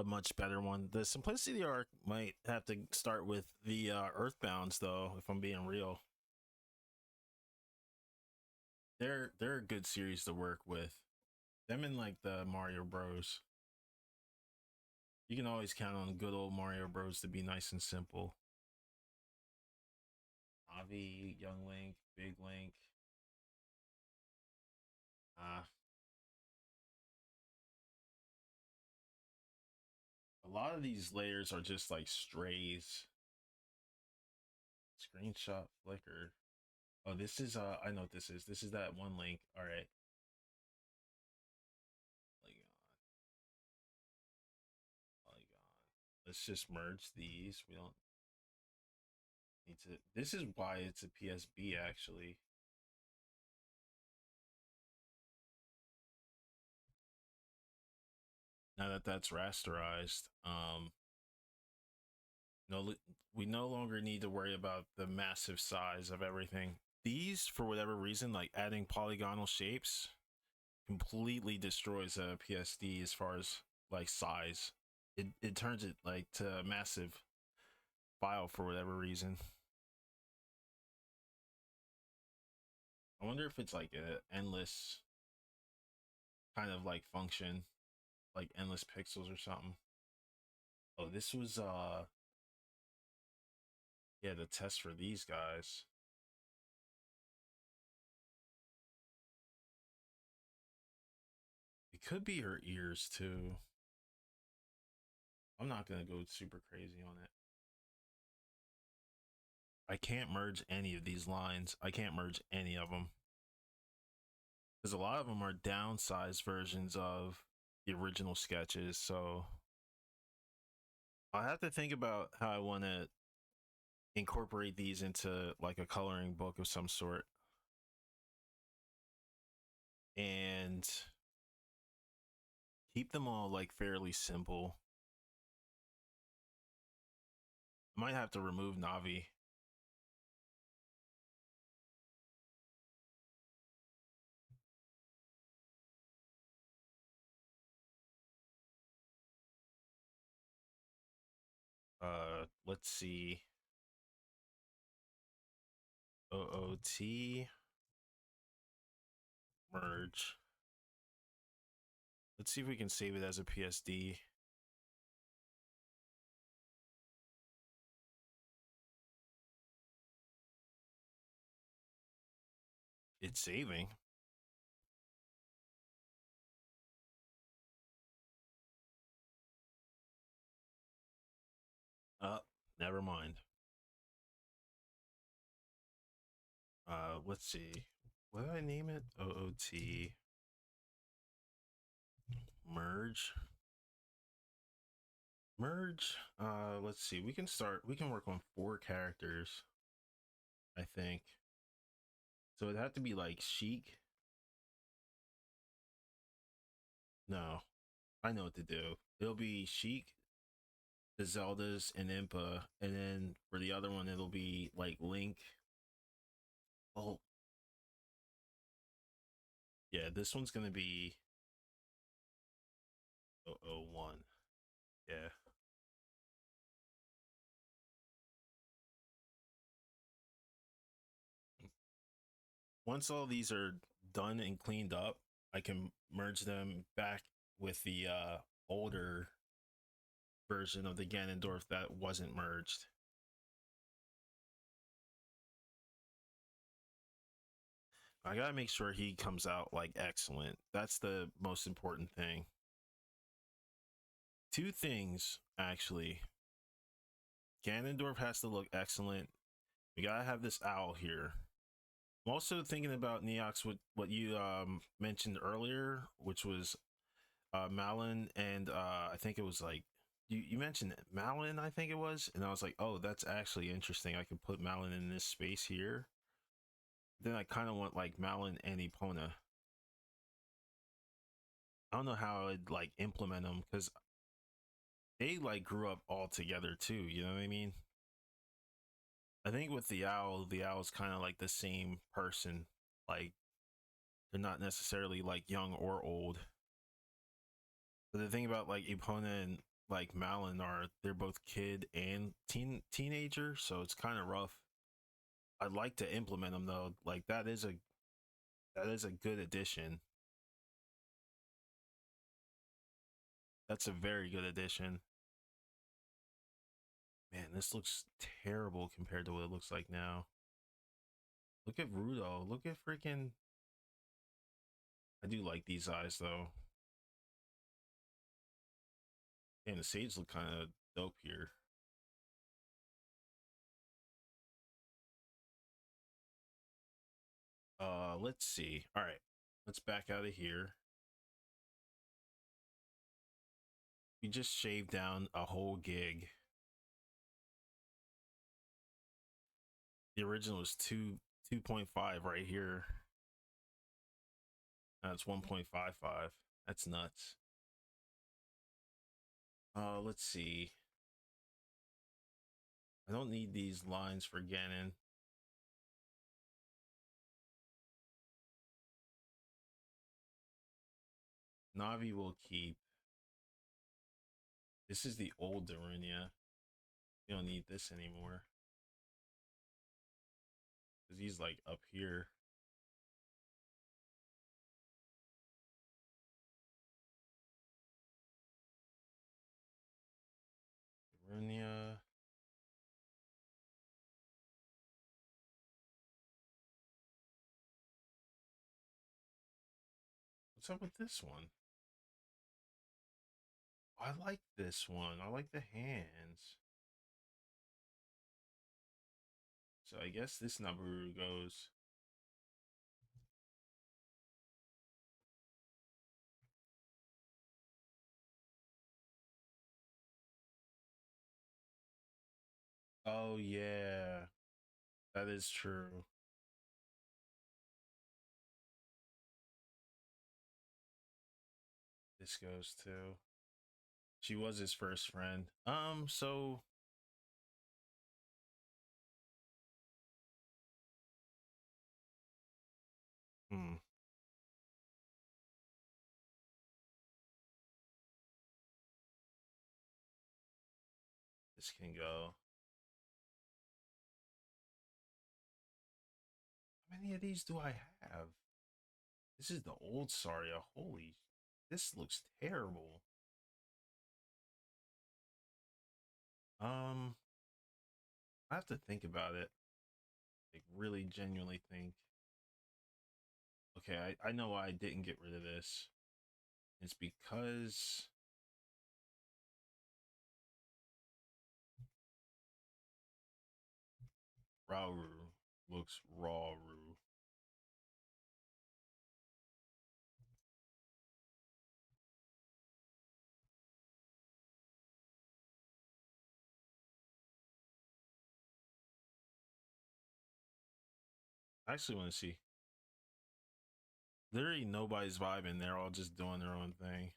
much better one. The simplicity arc might have to start with the Earthbounds, though, if I'm being real. They're a good series to work with. Them and like the Mario Bros. You can always count on good old Mario Bros to be nice and simple. Avi, Young Link, Big Link. A lot of these layers are just like strays. Screenshot flicker. Oh, this is I know what this is. This is that one link. All right. Polygon. Polygon. Let's just merge these. We don't need to. This is why it's a PSB actually. Now that that's rasterized, no, we no longer need to worry about the massive size of everything. These, for whatever reason, like adding polygonal shapes, completely destroys a PSD as far as like size. It turns it like to a massive file for whatever reason. I wonder if it's like an endless kind of like function, like endless pixels or something. Oh, this was yeah, the test for these guys. It could be her ears too. I'm not gonna go super crazy on it. I can't merge any of these lines. I can't merge any of them. Because a lot of them are downsized versions of the original sketches, so I'll have to think about how I want to incorporate these into like a coloring book of some sort and keep them all like fairly simple. I might have to remove Navi. Let's see. OOT merge. Let's see if we can save it as a PSD. It's saving. Never mind. Let's see. What did I name it? OOT merge. Merge. Let's see. We can work on 4 characters, I think. So it'd have to be like Chic. No, I know what to do. It'll be Chic, the Zeldas, and Impa, and then for the other one, it'll be like Link. Oh, yeah, this one's gonna be 001. Yeah. Once all these are done and cleaned up, I can merge them back with the older version of the Ganondorf that wasn't merged. I gotta make sure he comes out like excellent. That's the most important thing. 2 things actually. Ganondorf has to look excellent. We gotta have this owl here. I'm also thinking about Neox with what you mentioned earlier, which was Malin, and I think it was like you mentioned Malin, I think it was, and I was like, oh, that's actually interesting. I could put Malin in this space here. Then I kind of want like Malin and Epona. I don't know how I'd like implement them because they like grew up all together too. You know what I mean? I think with the owl's kind of like the same person. Like they're not necessarily like young or old. But the thing about like Epona and like Malin are they're both kid and teenager, so it's kind of rough. I'd like to implement them though. Like that is a good addition. That's a very good addition. Man, this looks terrible compared to what it looks like now. Look at Rudo. Look at freaking. I do like these eyes though. And the Sage look kind of dope here. Let's see. All right, let's back out of here. We just shaved down a whole gig. The original was 2.5 right here. Now it's 1.55. That's nuts. Let's see. I don't need these lines for Ganon. Navi will keep. This is the old Darunia. You don't need this anymore. Because he's like up here. Darunia. What's up with this one? I like this one. I like the hands. So I guess this number goes. Oh yeah, that is true. This goes to. She was his first friend. So hmm, this can go. How many of these do I have? This is the old Saria. Holy, this looks terrible. Um, I have to think about it. Like really genuinely think. Okay, I know why I didn't get rid of this. It's because Rauru looks raw. I actually want to see. Literally nobody's vibing. They're all just doing their own thing.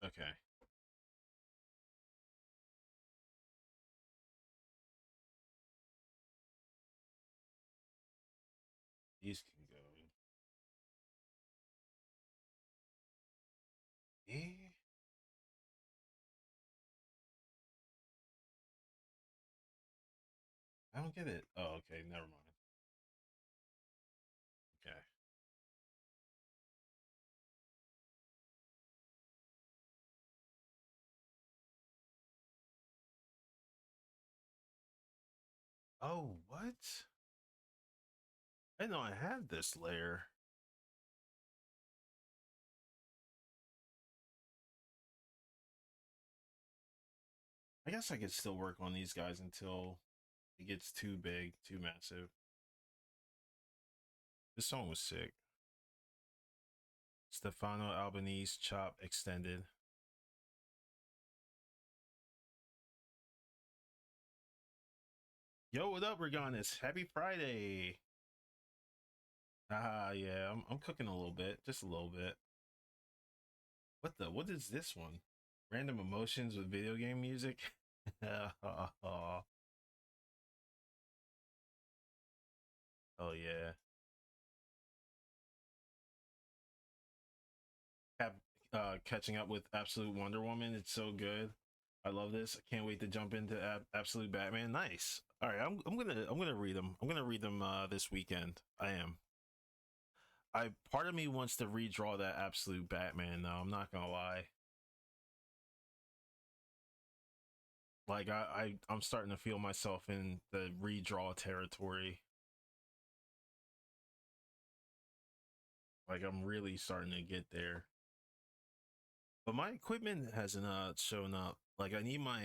Okay, these can go. Eh, I don't get it. Oh, okay, never mind. Okay. Oh, what? I didn't know I had this layer. I guess I could still work on these guys until it gets too big, too massive. This song was sick. Stefano Albanese Chop Extended. Yo, what up, Reganis? Happy Friday. Ah, yeah, I'm cooking a little bit, just a little bit. What is this one? Random emotions with video game music? Oh yeah. Have catching up with Absolute Wonder Woman. It's so good. I love this. I can't wait to jump into Absolute Batman. Nice. All right, I'm gonna read them. I'm gonna read them this weekend. I am. I part of me wants to redraw that Absolute Batman though. I'm not gonna lie. Like I'm starting to feel myself in the redraw territory. Like I'm really starting to get there. But my equipment hasn't shown up. Like I need my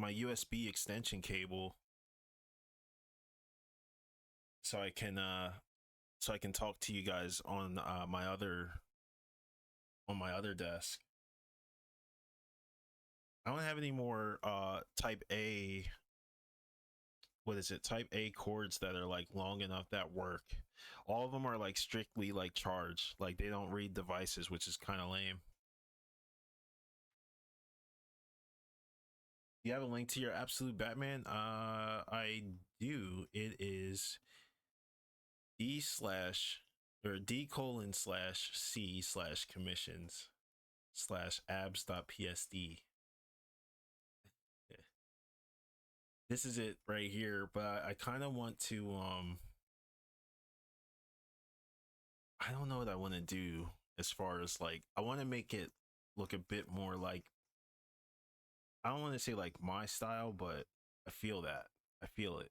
USB extension cable so I can talk to you guys on my other desk. I don't have any more type A, what is it? Type A cords that are like long enough that work. All of them are like strictly like charged. Like they don't read devices, which is kind of lame. You have a link to your Absolute Batman? I do. It is D slash or D colon slash C slash commissions slash abs.psd. This is it right here, but I kind of want to I don't know what I want to do as far as like I want to make it look a bit more like I don't want to say like my style, but I feel that. I feel it.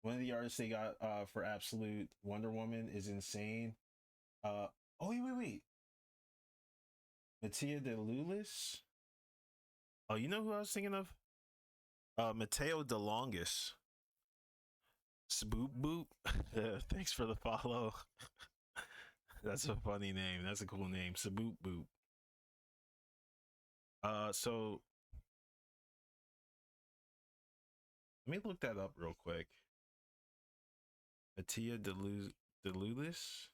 One of the artists they got for Absolute Wonder Woman is insane. Oh wait. Mattia de Lulis. Oh, you know who I was thinking of? Mateo de Longus. Spoop boop. Thanks for the follow. That's a funny name. That's a cool name. Saboop boop. So let me look that up real quick. Mattia de Lulis.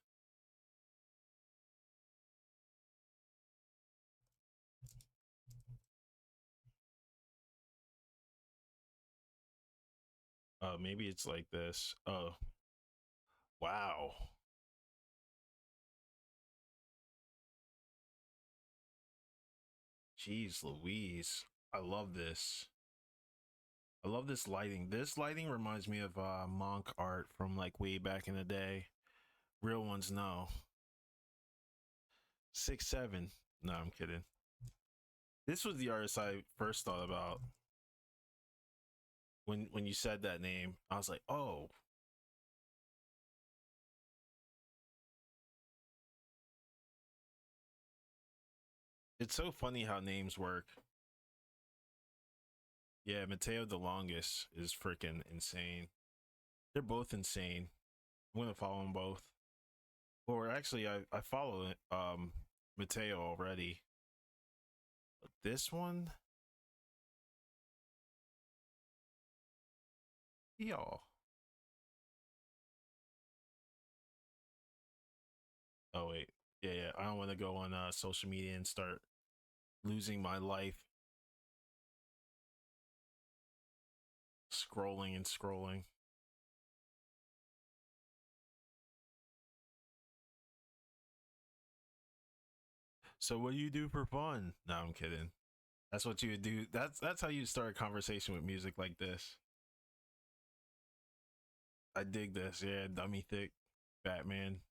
Maybe it's like this. Oh, wow. Jeez Louise. I love this. I love this lighting. This lighting reminds me of monk art from like way back in the day. Real ones know. 6'7". No, I'm kidding. This was the artist I first thought about when you said that name. I was like, oh, it's so funny how names work. Yeah, Mateo the Longest is freaking insane. They're both insane. I'm gonna follow them both. Or actually, I follow Mateo already. But this one, y'all. Oh wait, yeah. I don't want to go on social media and start losing my life scrolling and scrolling. So what do you do for fun? No, I'm kidding. That's what you would do. That's how you start a conversation with music like this. I dig this. Yeah, dummy thick, Batman.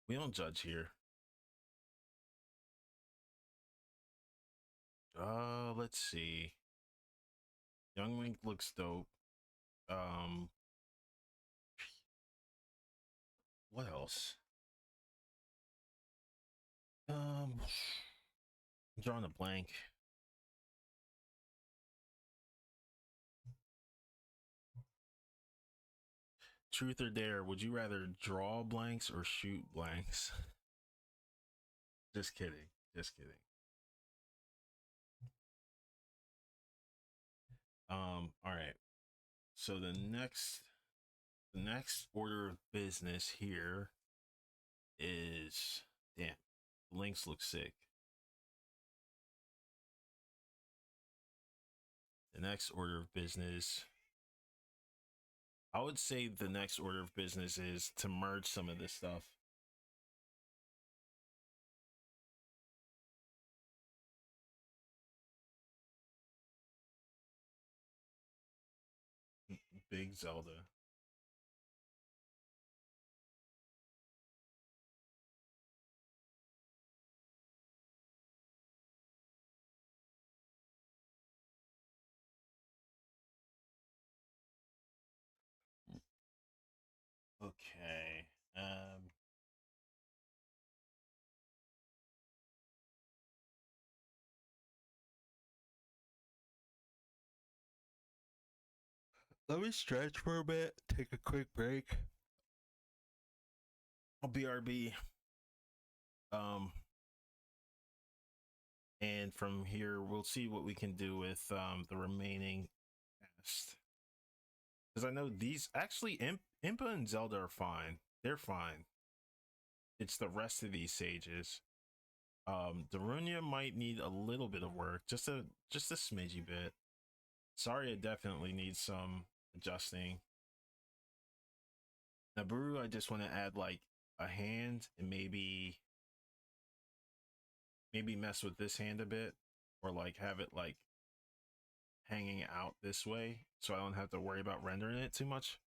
We don't judge here. Let's see. Young Link looks dope. Um, what else? I'm drawing a blank. Truth or dare? Would you rather draw blanks or shoot blanks? Just kidding. Just kidding. All right. So the next order of business here is damn. Links look sick. The next order of business. I would say the next order of business is to merge some of this stuff. Big Zelda. Okay. Let me stretch for a bit. Take a quick break. I'll BRB. Um, and from here we'll see what we can do with the remaining cast. Because I know these actually Impa and Zelda are fine. They're fine. It's the rest of these sages. Darunia might need a little bit of work, just a smidgy bit. Saria definitely needs some adjusting. Naburu, I just want to add like a hand and maybe mess with this hand a bit, or like have it like hanging out this way, so I don't have to worry about rendering it too much.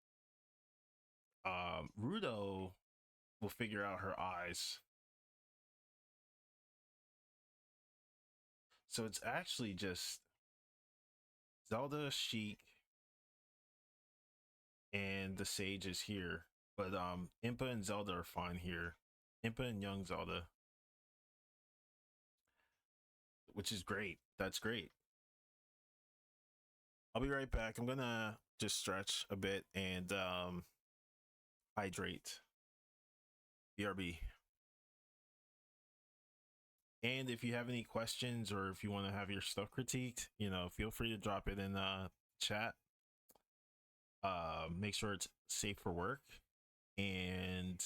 Rudo will figure out her eyes. So it's actually just Zelda, Sheik, and the Sage is here. But Impa and Zelda are fine here. Impa and Young Zelda, which is great. That's great. I'll be right back. I'm gonna just stretch a bit and hydrate. BRB. And if you have any questions or if you want to have your stuff critiqued, you know, feel free to drop it in chat. Make sure it's safe for work. And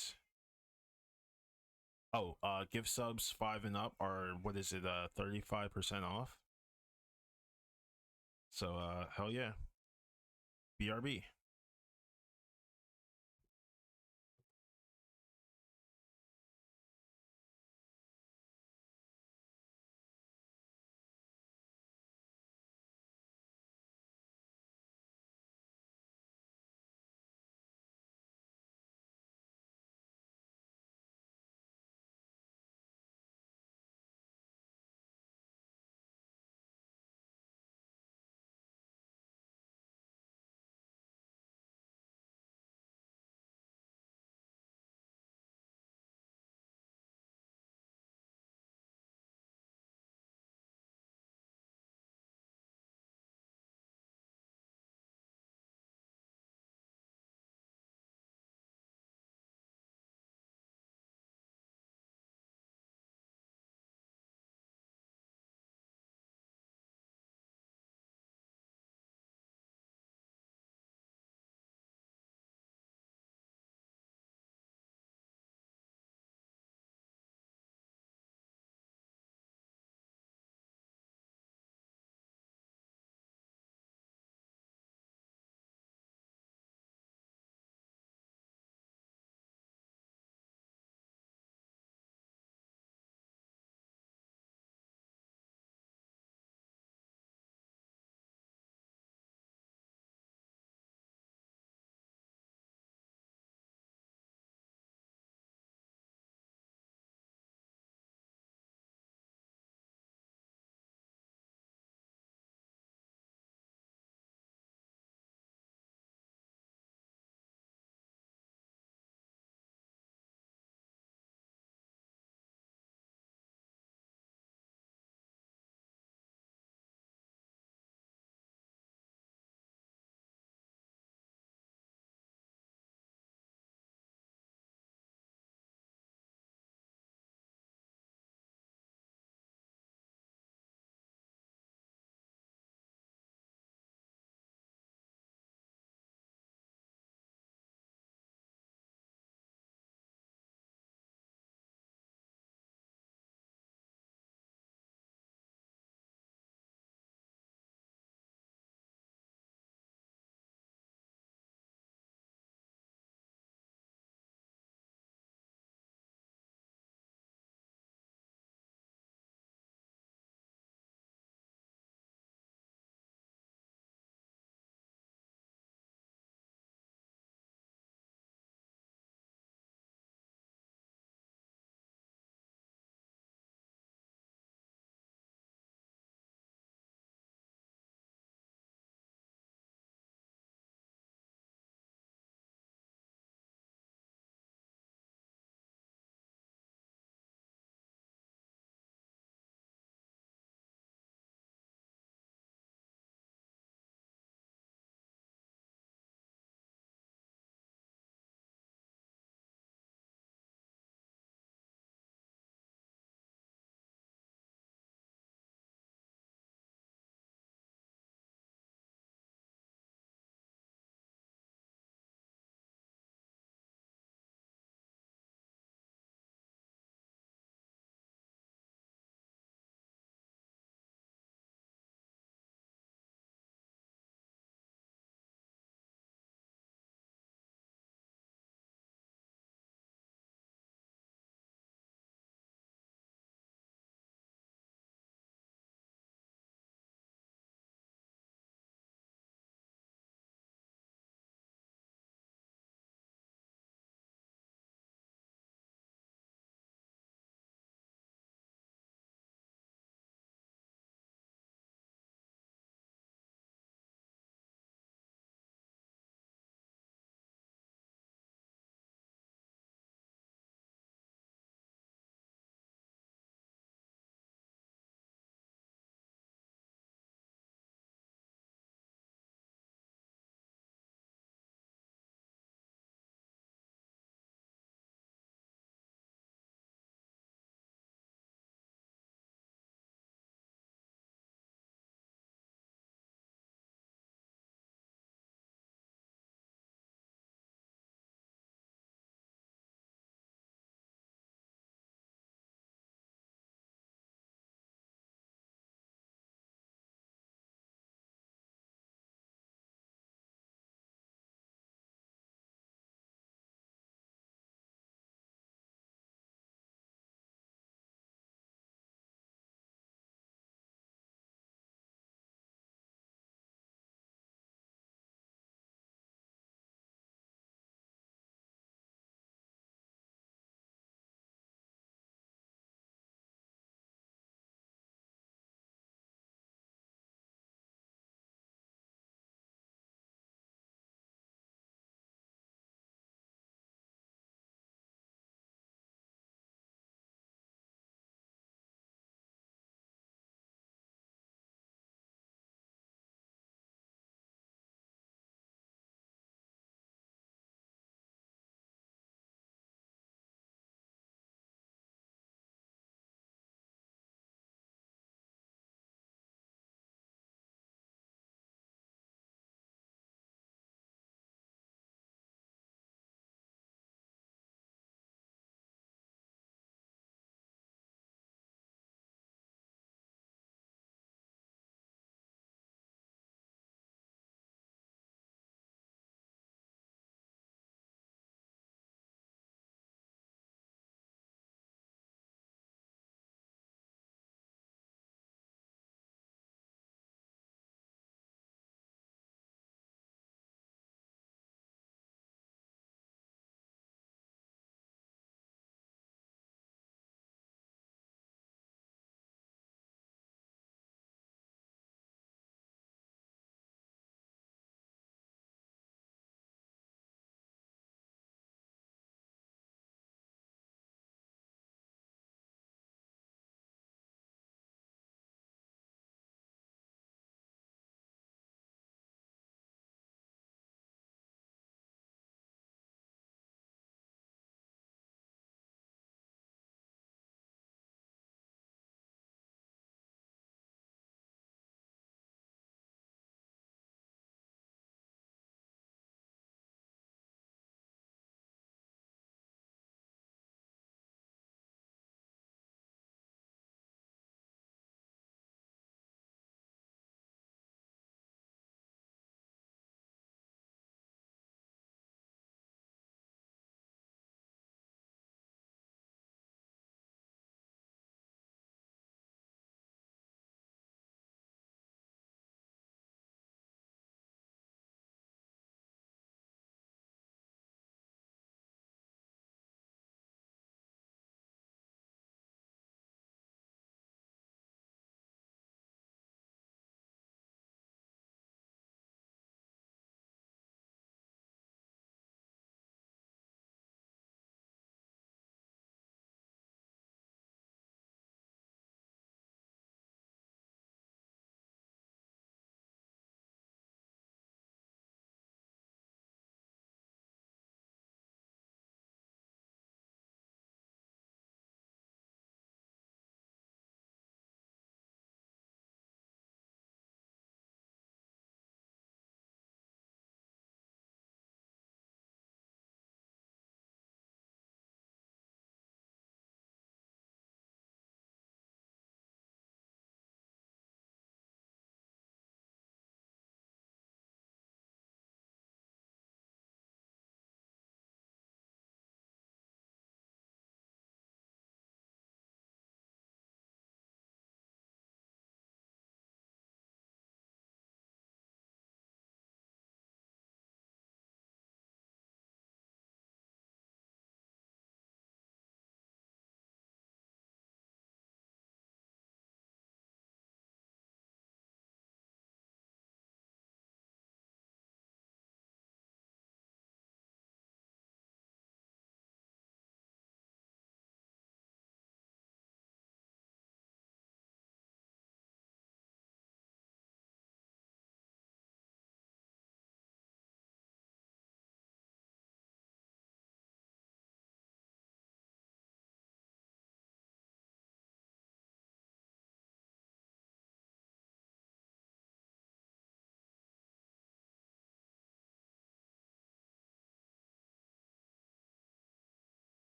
oh, gift subs 5 and up are, what is it, 35% off. So hell yeah. BRB.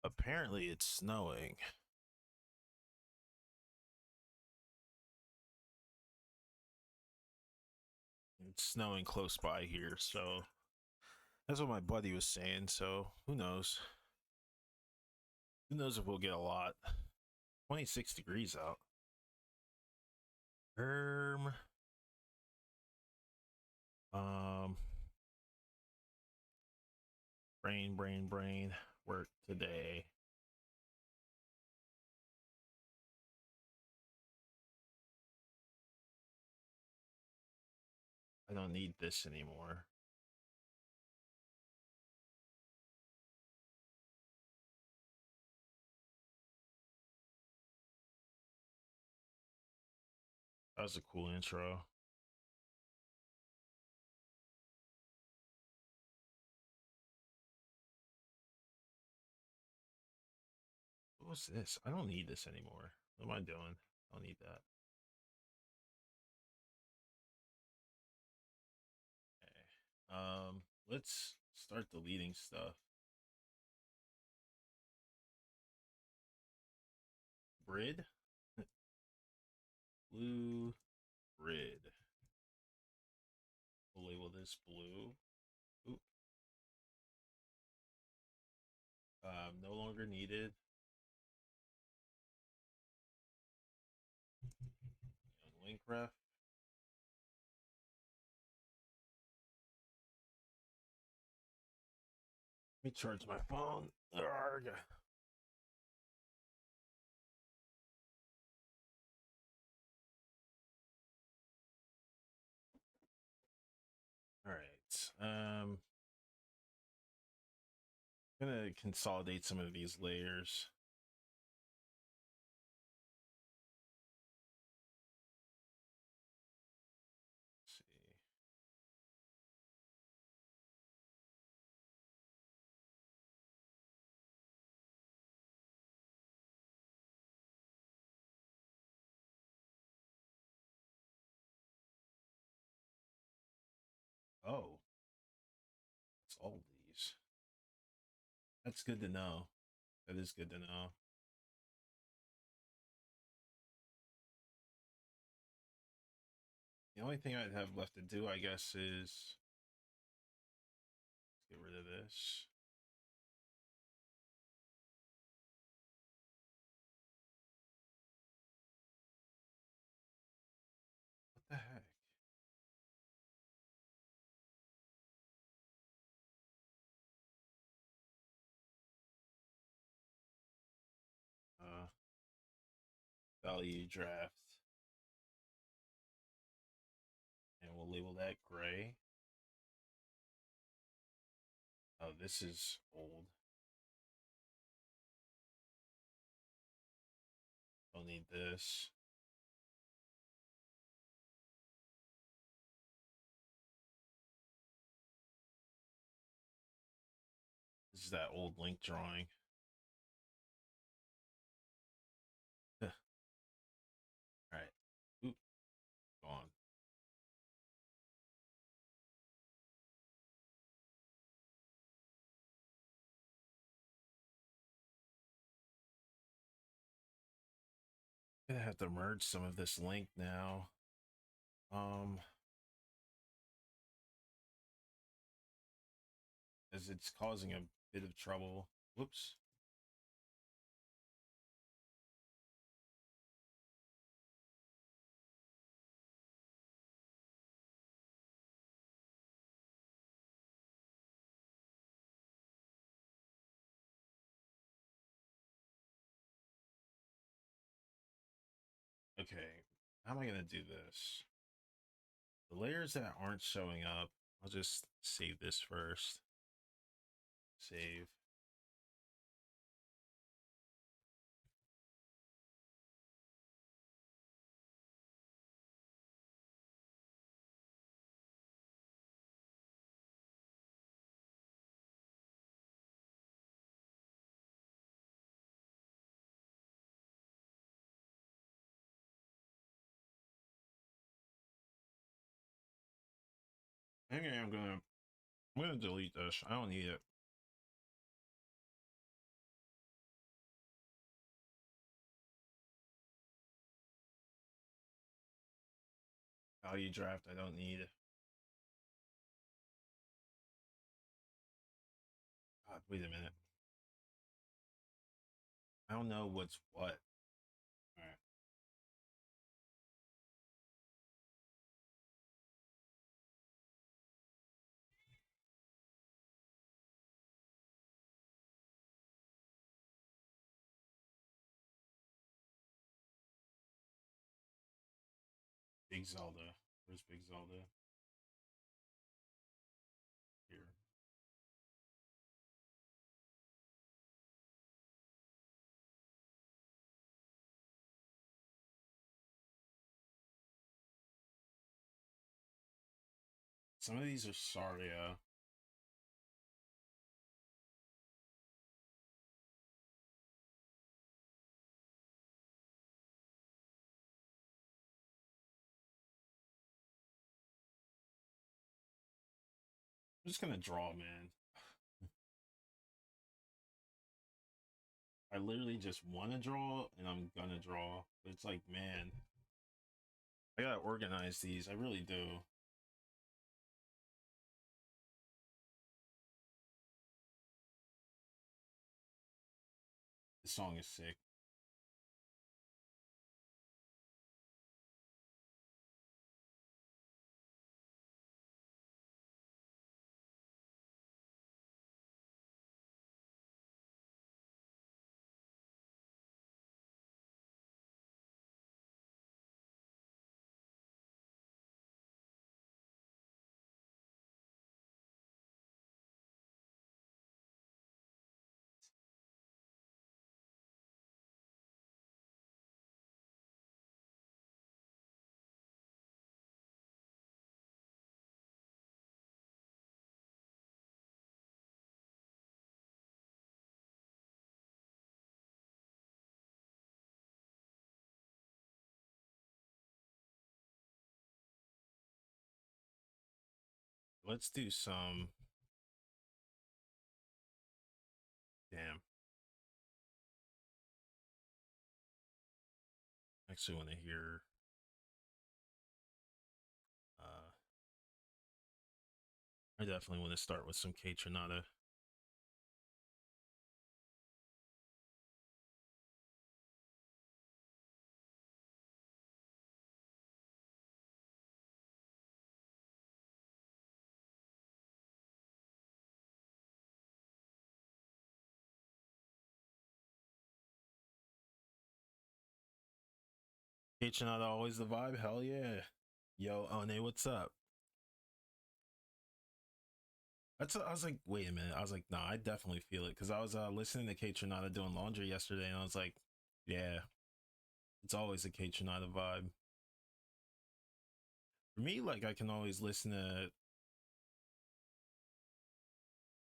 Apparently, it's snowing. It's snowing close by here, so that's what my buddy was saying. So who knows? Who knows if we'll get a lot? 26 degrees out. Um, um, brain. Work today. I don't need this anymore. That was a cool intro. What was this? I don't need this anymore. What am I doing? I don't need that. Okay. Let's start deleting stuff. Brid? Blue grid. We'll label this blue. Oop. No longer needed. Link ref. Let me charge my phone. Arrgh. All right. I'm gonna consolidate some of these layers. Let's see. Oh, it's all these. That's good to know. That is good to know. The only thing I'd have left to do, I guess, is let's get rid of this. What the heck? Uh, Value draft. And we'll label that gray. Oh, this is old. Don't need this. This is that old link drawing. All right. Oop, gone. Gonna have to merge some of this link now. As it's causing a bit of trouble. Whoops. Okay, how am I gonna do this? The layers that aren't showing up, I'll just save this first. Save. Maybe I'm gonna delete this. I don't need it. value draft I don't need. God, wait a minute. I don't know what's what. All right. Big Zelda. Where's Big Zelda? Here. Some of these are Saria. I'm just gonna draw, man. I literally just want to draw, and I'm gonna draw. But it's like, man, I gotta organize these. I really do. This song is sick. Let's do some. Damn. Actually, want to hear. I definitely want to start with some K Tronada. K Tronada always the vibe. Hell yeah. Yo, One, what's up? I was like, wait a minute. I was like, nah, I definitely feel it because I was listening to K Tronada doing laundry yesterday, and I was like, yeah, it's always a K Tronada vibe. For me, like, I can always listen to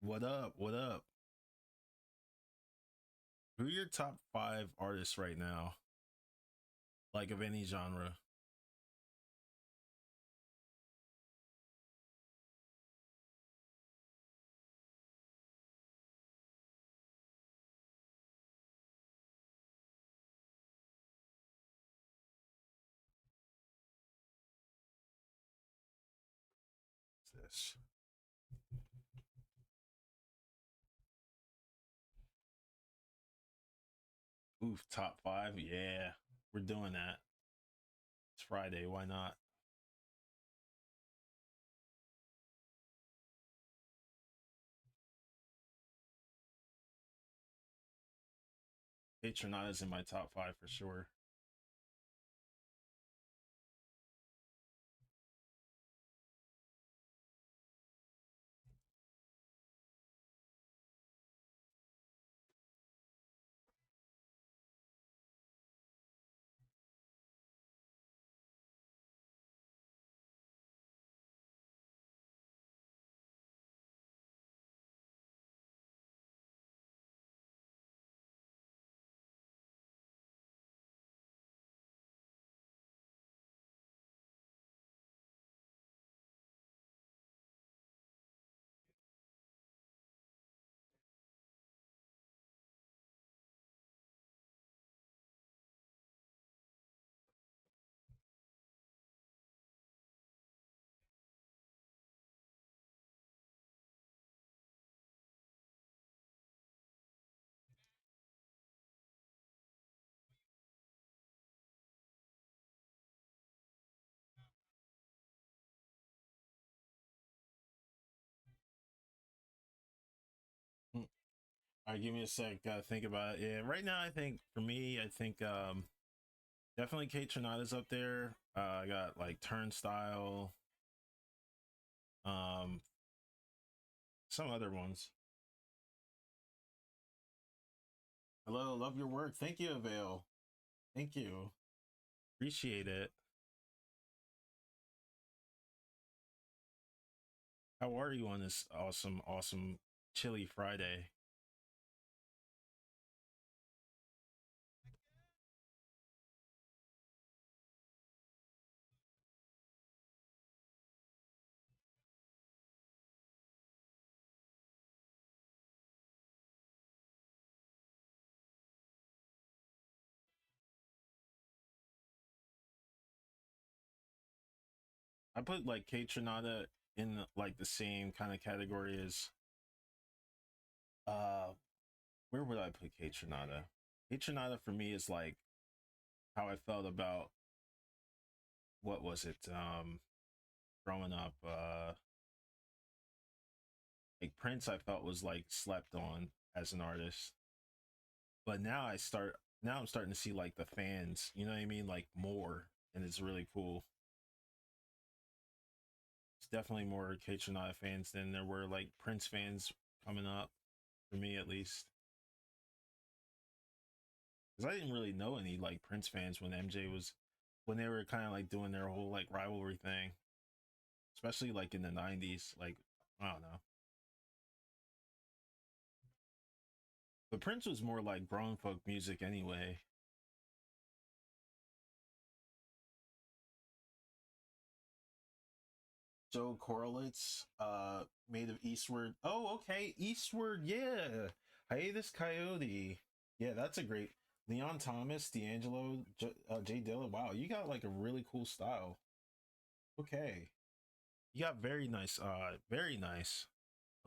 What Up, What Up. Who are your top 5 artists right now? Like, of any genre? What's this? Oof, top 5? Yeah, we're doing that. It's Friday. Why not? Patronata's in my top 5 for sure. All right, give me a sec. Gotta think about it. Yeah, right now I think for me, I think definitely Kate Trinata's up there. I got like Turnstile, um, some other ones. Hello, love your work. Thank you, Avail. Thank you. Appreciate it. How are you on this awesome, awesome chilly Friday? I put like Kate Trinata in like the same kind of category as uh where would I put Kate Trinata? Kate Trinata for me is like how I felt about what was it? Growing up, like Prince I felt was like slept on as an artist. But now I'm starting to see like the fans, you know what I mean? Like more, and it's really cool. It's definitely more Kate Trinata fans than there were like Prince fans coming up, for me at least. Because I didn't really know any like Prince fans when MJ was when they were kind of like doing their whole like rivalry thing, especially like in the '90s. Like I don't know, but Prince was more like grown folk music anyway. Joe Corlitz, made of Eastward. Oh, okay, Eastward, yeah. Hiatus Coyote, yeah, that's a great. Leon Thomas, D'Angelo, Jay Dilla. Wow, you got like a really cool style. Okay, you got very nice. Very nice.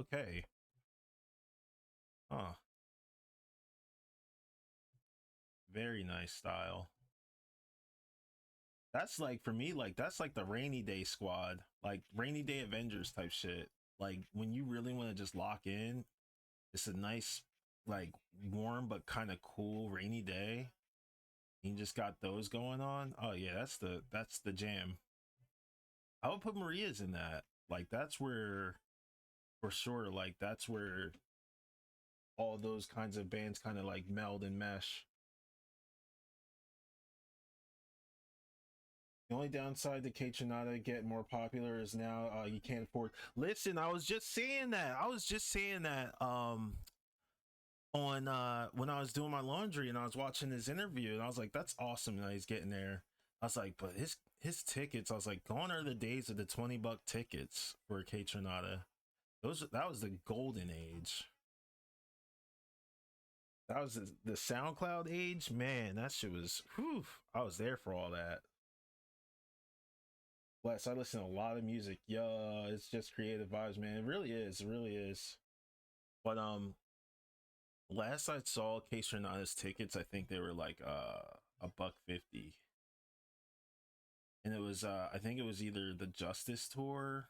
Okay, huh? Very nice style. That's like for me, like that's like the rainy day squad, like rainy day Avengers type shit. Like when you really want to just lock in, it's a nice, like warm but kind of cool rainy day. You just got those going on. Oh yeah, that's the jam. I would put Maria's in that. Like that's where for sure. Like that's where all those kinds of bands kind of like meld and mesh. The only downside to Kaytranada getting more popular is now you can't afford. Listen, I was just saying that. I was just saying that on when I was doing my laundry and I was watching his interview and I was like, that's awesome that he's getting there. I was like, but his tickets, I was like, gone are the days of the $20 tickets for Kaytranada. Those that was the golden age. That was the SoundCloud age, man. That shit was. Whew, I was there for all that. Bless. I listen to a lot of music. Yeah, it's just creative vibes, man. It really is. It really is. But last I saw Case Renata's tickets, I think they were like a buck 50, and it was I think it was either the Justice tour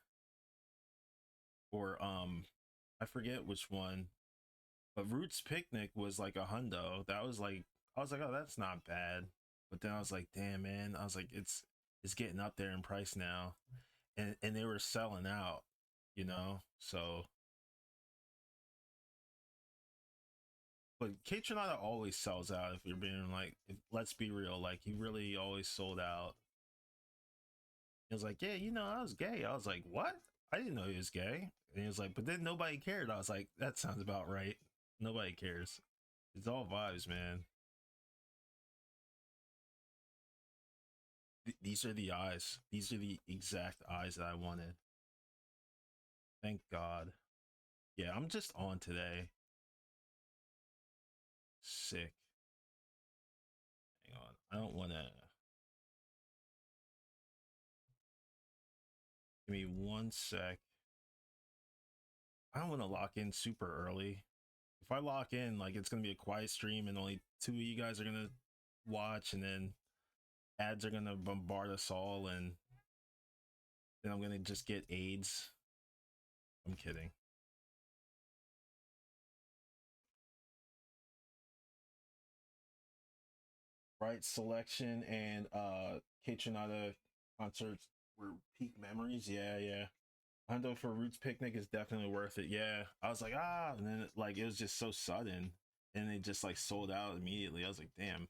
or I forget which one. But Roots Picnic was like a hundo. That was like I was like, oh, that's not bad. But then I was like, damn, man. I was like, it's getting up there in price now, and they were selling out, you know. So, but Kate Trinata always sells out. If you're being like, let's be real, like he really always sold out. He was like, yeah, you know, I was gay. I was like, what? I didn't know he was gay. And he was like, but then nobody cared. I was like, that sounds about right. Nobody cares. It's all vibes, man. These are the eyes. These are the exact eyes that I wanted. Thank God. Yeah, I'm just on today. Sick. Hang on. I don't want to. Give me one sec. I don't want to lock in super early. If I lock in, like it's gonna be a quiet stream and only two of you guys are gonna watch, and then ads are gonna bombard us all, and then I'm gonna just get AIDS. I'm kidding. Right selection and Kitchenada concerts were peak memories. Yeah, yeah. Hundo for Roots Picnic is definitely worth it. Yeah, I was like, ah, and then like it was just so sudden, and it just like sold out immediately. I was like, damn.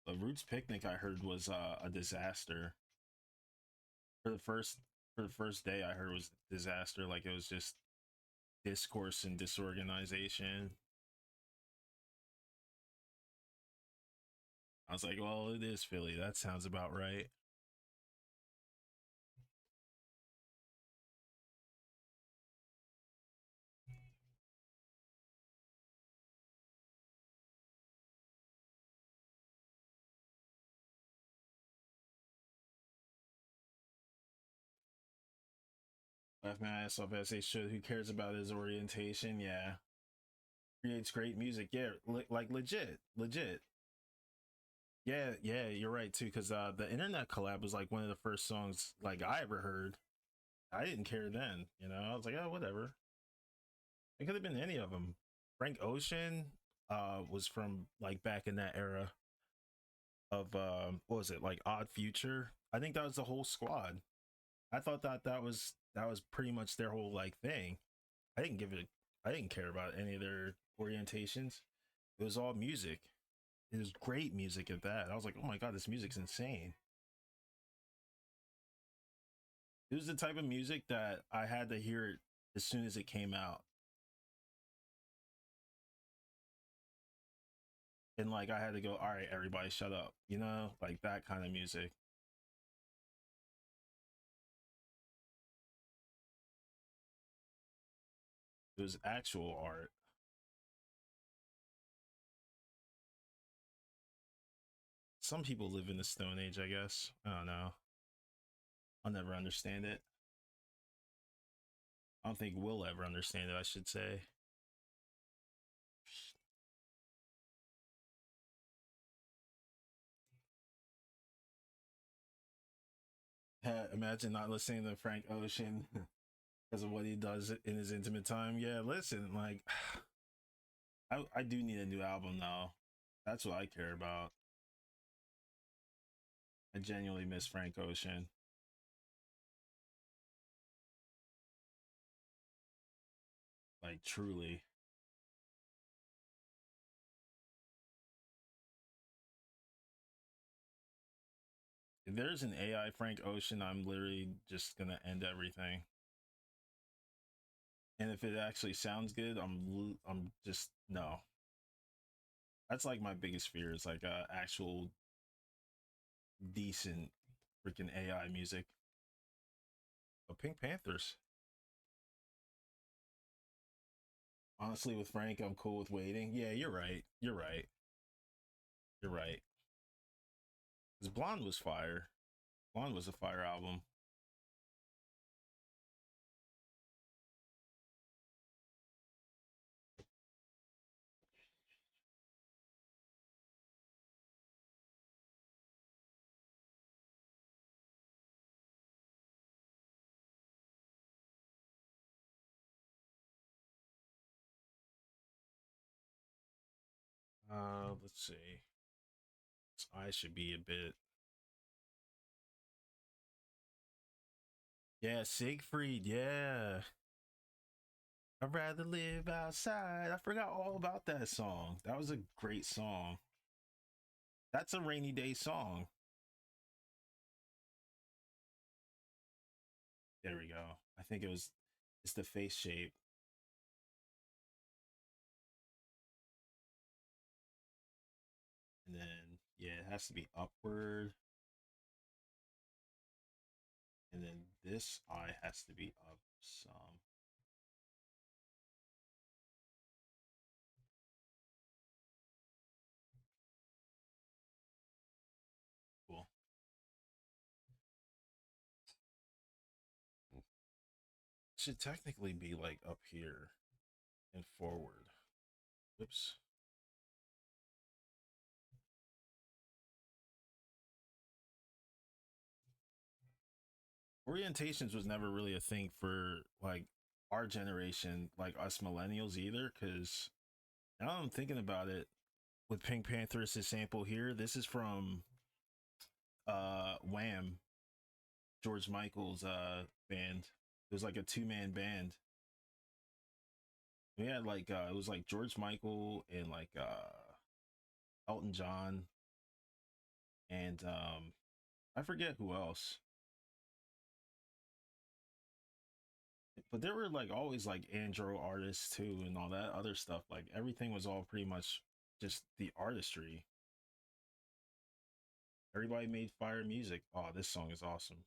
The Roots Picnic I heard was a disaster for the first day. I heard was a disaster. Like it was just discourse and disorganization. I was like, well, it is Philly. That sounds about right. Left my ass off as they should. Who cares about his orientation? Yeah, creates great music. Yeah, like legit, legit. Yeah, yeah, you're right too. Because the internet collab was like one of the first songs like I ever heard. I didn't care then, you know. I was like, oh, whatever. It could have been any of them. Frank Ocean was from like back in that era of what was it like Odd Future? I think that was the whole squad. I thought that was pretty much their whole like thing. I didn't give it. I didn't care about any of their orientations. It was all music. It was great music at that. I was like, oh my god, this music's insane. It was the type of music that I had to hear it as soon as it came out. And like I had to go, all right, everybody shut up. You know, like that kind of music. It was actual art. Some people live in the Stone Age, I guess. I don't know. I'll never understand it. I don't think we'll ever understand it, I should say. Imagine not listening to Frank Ocean because of what he does in his intimate time. Yeah, listen, like I do need a new album though. That's what I care about. I genuinely miss Frank Ocean. Like truly. If there's an AI Frank Ocean, I'm literally just gonna end everything. And if it actually sounds good, I'm just no. That's like my biggest fear is like actual decent freaking AI music. But Pink Panthers. Honestly, with Frank, I'm cool with waiting. Yeah, you're right. You're right. You're right. Because Blonde was fire. Blonde was a fire album. Let's see. I should be a bit. Yeah, Siegfried. Yeah. I'd rather live outside. I forgot all about that song. That was a great song. That's a rainy day song. There we go. I think it was. It's the face shape, and then yeah, it has to be upward, and then this eye has to be up some. Cool. Should technically be like up here and forward. Oops. Orientations was never really a thing for like our generation, like us millennials either. Because now I'm thinking about it, with Pink Panther as a sample here. This is from Wham, George Michael's band. It was like a two-man band. We had like it was like George Michael and like Elton John and I forget who else. But there were like always like andro artists too and all that other stuff. Like everything was all pretty much just the artistry. Everybody made fire music. Oh, this song is awesome.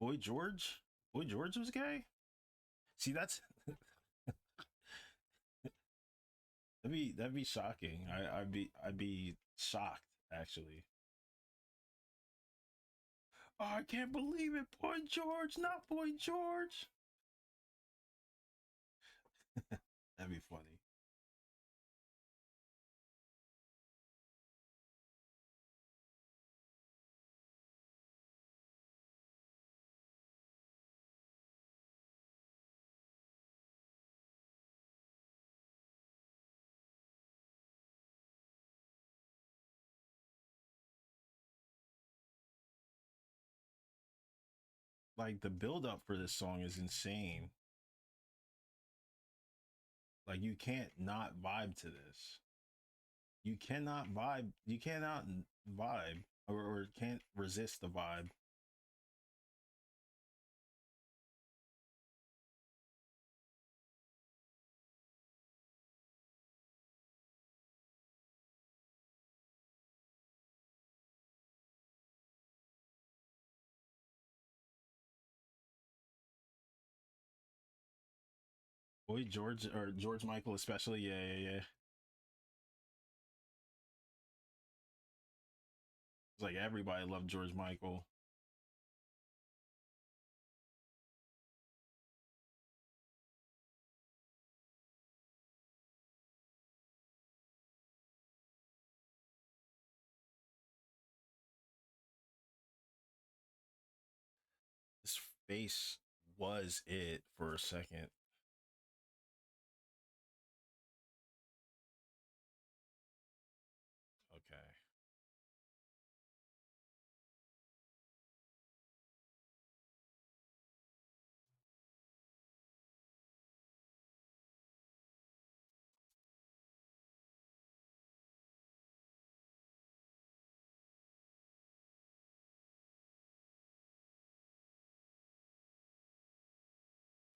Boy George? Boy George was gay? See, that's that'd be shocking. I'd be shocked actually. Oh, I can't believe it, Boy George, not Boy George. That'd be funny. Like the build up for this song is insane. Like you can't not vibe to this. You cannot vibe. You cannot vibe or can't resist the vibe. Boy George or George Michael especially. Yeah, yeah, yeah. It's like everybody loved George Michael. His face was it for a second. Okay.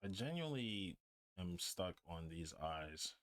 I genuinely am stuck on these eyes.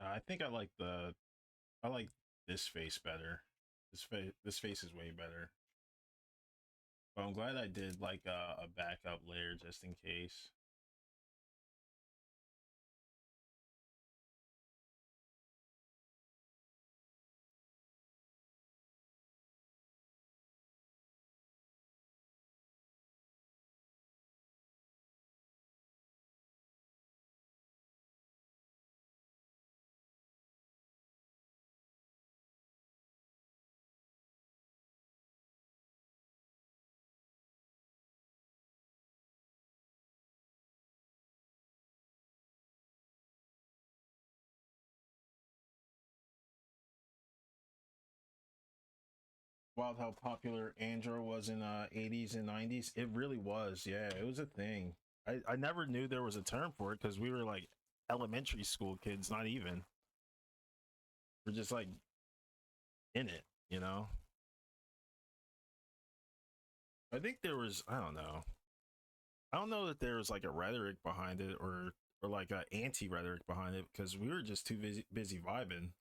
I think I like this face better. This face is way better. But I'm glad I did like a backup layer just in case. Wild how popular Andro was in 80s and 90s. It really was. Yeah, it was a thing. I never knew there was a term for it because we were like elementary school kids, not even. We're just like in it, you know? I think there was, I don't know. I don't know that there was like a rhetoric behind it or like a anti rhetoric behind it because we were just too busy vibing.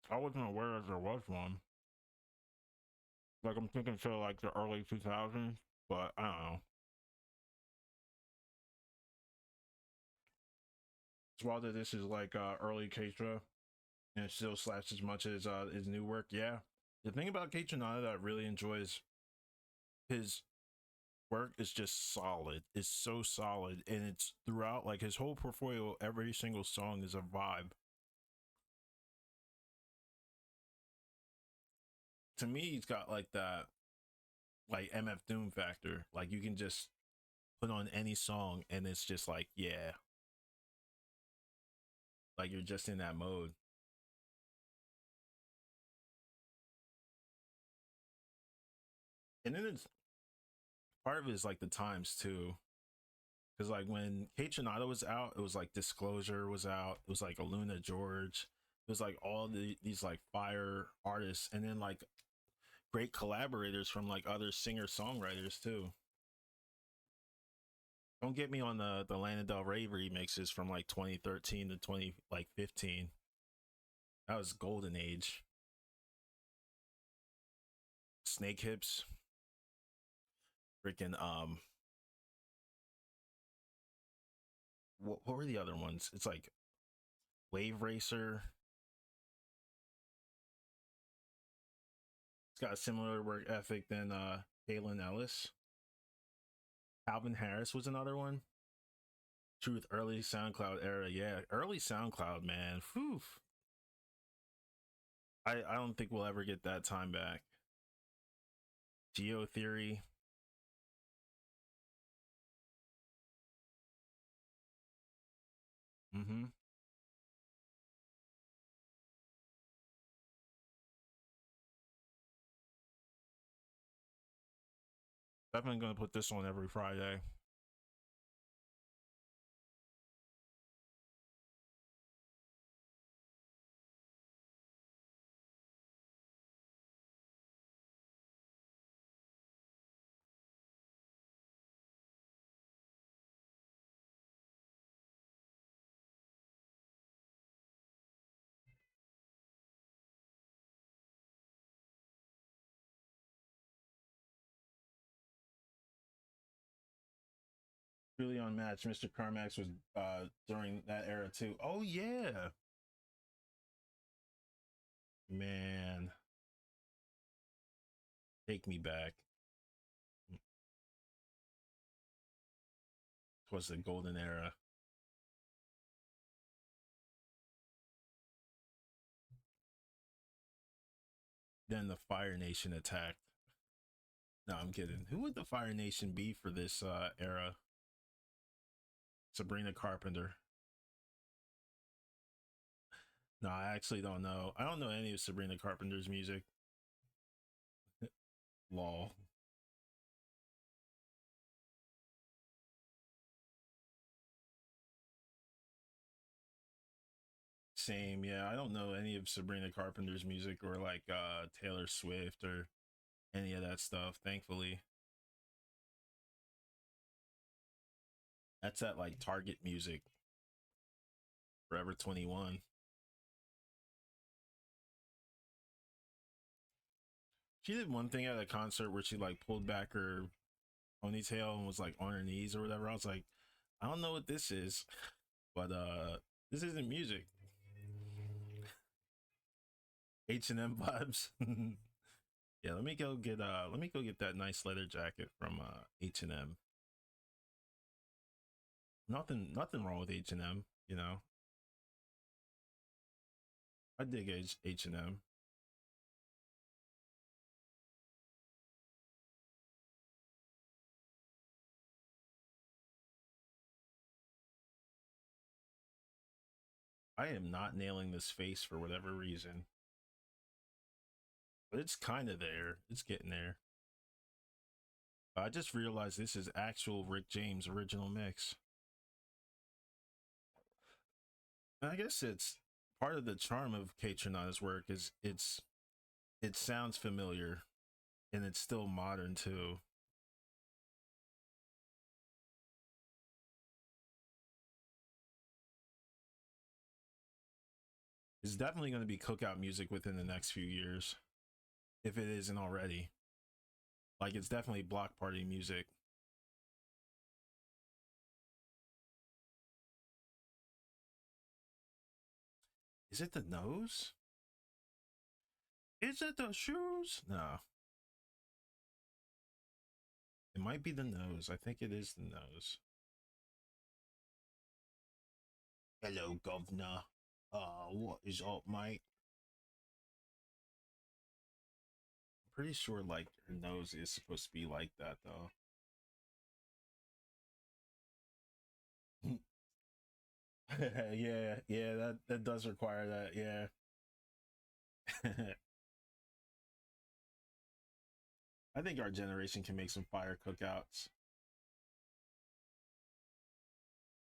I wasn't aware that there was one. Like I'm thinking to like the early 2000s, but I don't know. As well that this is like early Keitra and it still slaps as much as his new work. Yeah. The thing about Keitra that I really enjoys his work is just solid. It's so solid and it's throughout like his whole portfolio, every single song is a vibe. To me, he's got like that like MF Doom factor. Like you can just put on any song and it's just like, yeah, like you're just in that mode. And then it's part of it is like the times too. Because like when Kate Tronado was out, it was like Disclosure was out. It was like Aluna George. It was like all these like fire artists, and then like great collaborators from like other singer songwriters too. Don't get me on the Lana Del Rey remixes from like 2013 to 2015. That was golden age. Snake Hips, freaking what were the other ones? It's like Wave Racer. It's got a similar work ethic than Halen Ellis. Alvin Harris was another one. Truth, early SoundCloud era. Yeah, early SoundCloud, man. Whew. I don't think we'll ever get that time back. Geo Theory. Mm-hmm. Definitely gonna put this on every Friday. Really unmatched. Mr. Carmax was during that era too. Oh yeah. Man. Take me back. It was the golden era. Then the Fire Nation attacked. No, I'm kidding. Who would the Fire Nation be for this era? Sabrina Carpenter. No, I actually don't know. I don't know any of Sabrina Carpenter's music. Lol. Same, yeah. I don't know any of Sabrina Carpenter's music or like Taylor Swift or any of that stuff, thankfully. That's at like Target Music, Forever 21. She did one thing at a concert where she like pulled back her ponytail and was like on her knees or whatever. I was like, I don't know what this is, but this isn't music. H&M vibes. Yeah, let me go get that nice leather jacket from H&M. Nothing wrong with H&M, you know. I dig H&M. I am not nailing this face for whatever reason, but it's kind of there. It's getting there. I just realized this is actual Rick James original mix. And I guess it's part of the charm of Kaytranada's work is it sounds familiar and it's still modern too. It's definitely going to be cookout music within the next few years, if it isn't already. Like it's definitely block party music. Is it the nose? Is it the shoes? No, it might be the nose. I think it is the nose. Hello, governor. What is up, mate? I'm pretty sure like her nose is supposed to be like that though. Yeah, yeah, that does require that. Yeah. I think our generation can make some fire cookouts.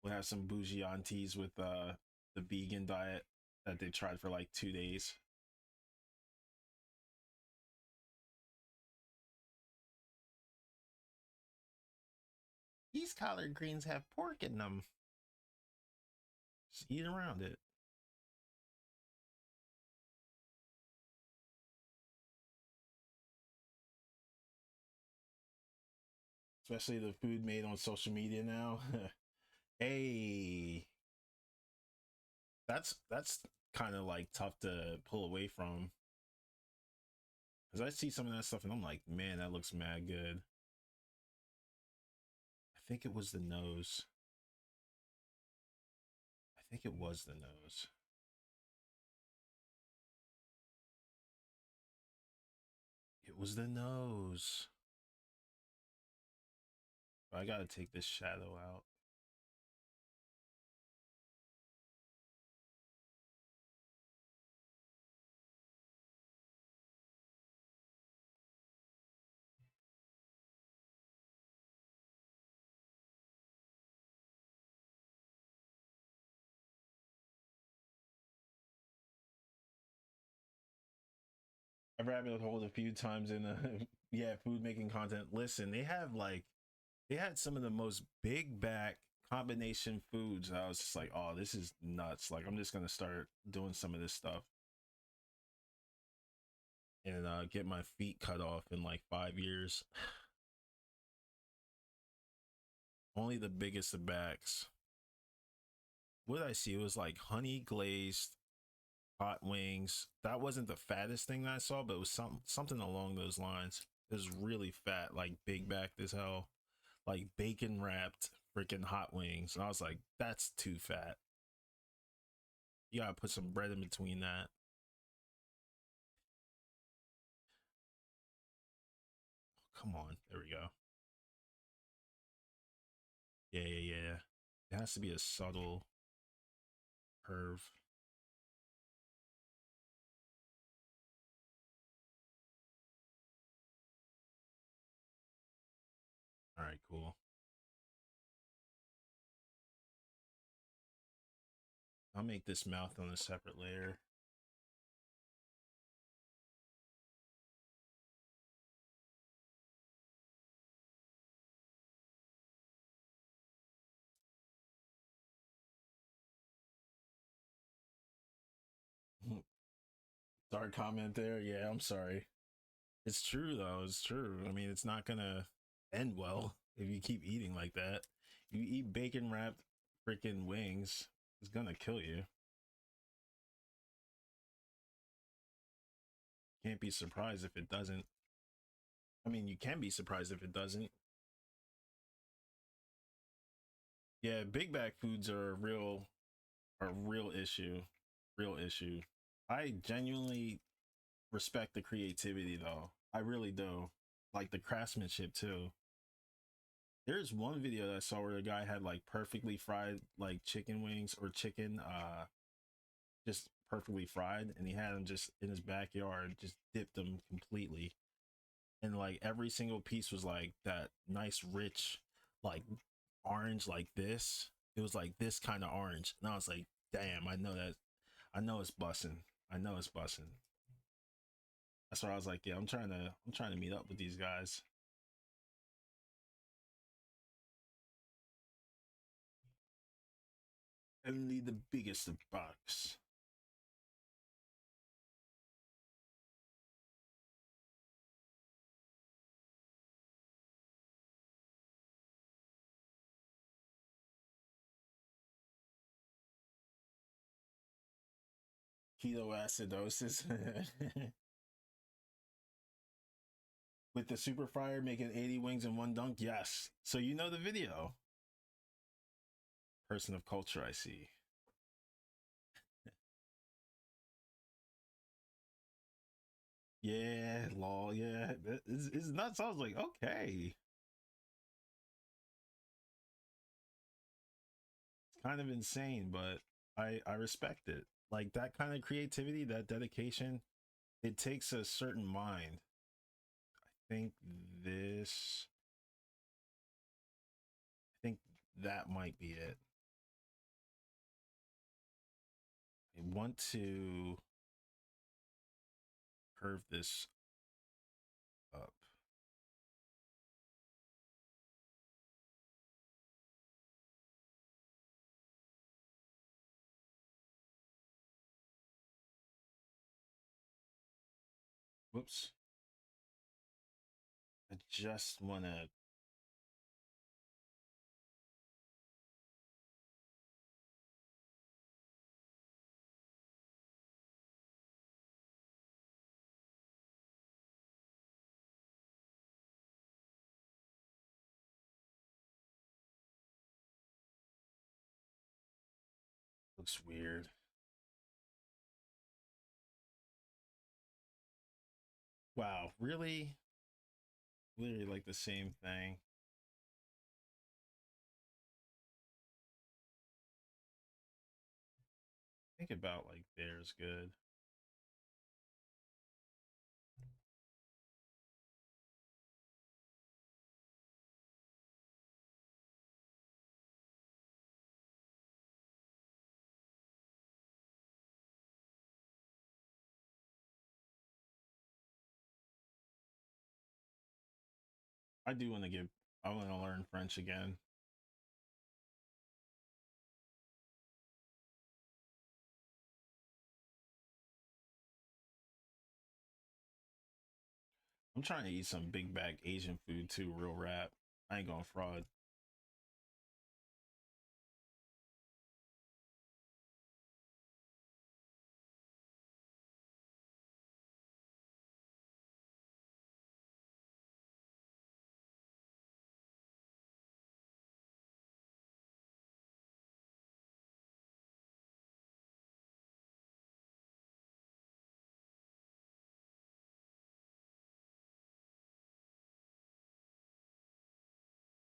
We'll have some bougie aunties with the vegan diet that they tried for like 2 days. These collard greens have pork in them. Just eat around it. Especially the food made on social media now. Hey, that's kind of like tough to pull away from because I see some of that stuff and I'm like, man, that looks mad good. I think it was the nose. I think it was the nose. It was the nose. I gotta take this shadow out. I've rabbit hole a few times in yeah, food making content. Listen, they had some of the most big back combination foods. I was just like, oh, this is nuts. Like I'm just gonna start doing some of this stuff and get my feet cut off in like 5 years. Only the biggest of backs. What did I see? It was like honey glazed hot wings. That wasn't the fattest thing that I saw, but it was something along those lines. It was really fat, like big backed as hell, like bacon wrapped freaking hot wings. And I was like, that's too fat. You gotta put some bread in between that. Come on, there we go. Yeah, yeah, yeah. It has to be a subtle curve. All right, cool. I'll make this mouth on a separate layer. Dark comment there. Yeah, I'm sorry. It's true though. It's true. I mean, it's not gonna end well if you keep eating like that. You eat bacon wrapped freaking wings, it's gonna kill you. Can't be surprised if it doesn't. I mean, you can be surprised if it doesn't. Yeah, big bag foods are a real issue. Real issue. I genuinely respect the creativity though. I really do. Like the craftsmanship too. There's one video that I saw where the guy had like perfectly fried like chicken wings or chicken just perfectly fried and he had them just in his backyard, just dipped them completely. And like every single piece was like that nice rich like orange like this. It was like this kind of orange. And I was like, damn, I know it's bussing. I know it's bussing. That's why I was like, yeah, I'm trying to meet up with these guys. Only the biggest of bucks. Ketoacidosis. With the super fryer making 80 wings in one dunk? Yes. So you know the video. Person of culture, I see. Yeah, lol, yeah. It's nuts. I was like, okay. It's kind of insane, but I respect it. Like that kind of creativity, that dedication, it takes a certain mind. I think this I think that might be it. I want to curve this up. Whoops. I just want to. Looks weird. Wow, really? Literally like the same thing. Think about like there's good. I do want to give. I want to learn French again. I'm trying to eat some big bag Asian food too, real rap. I ain't going fraud.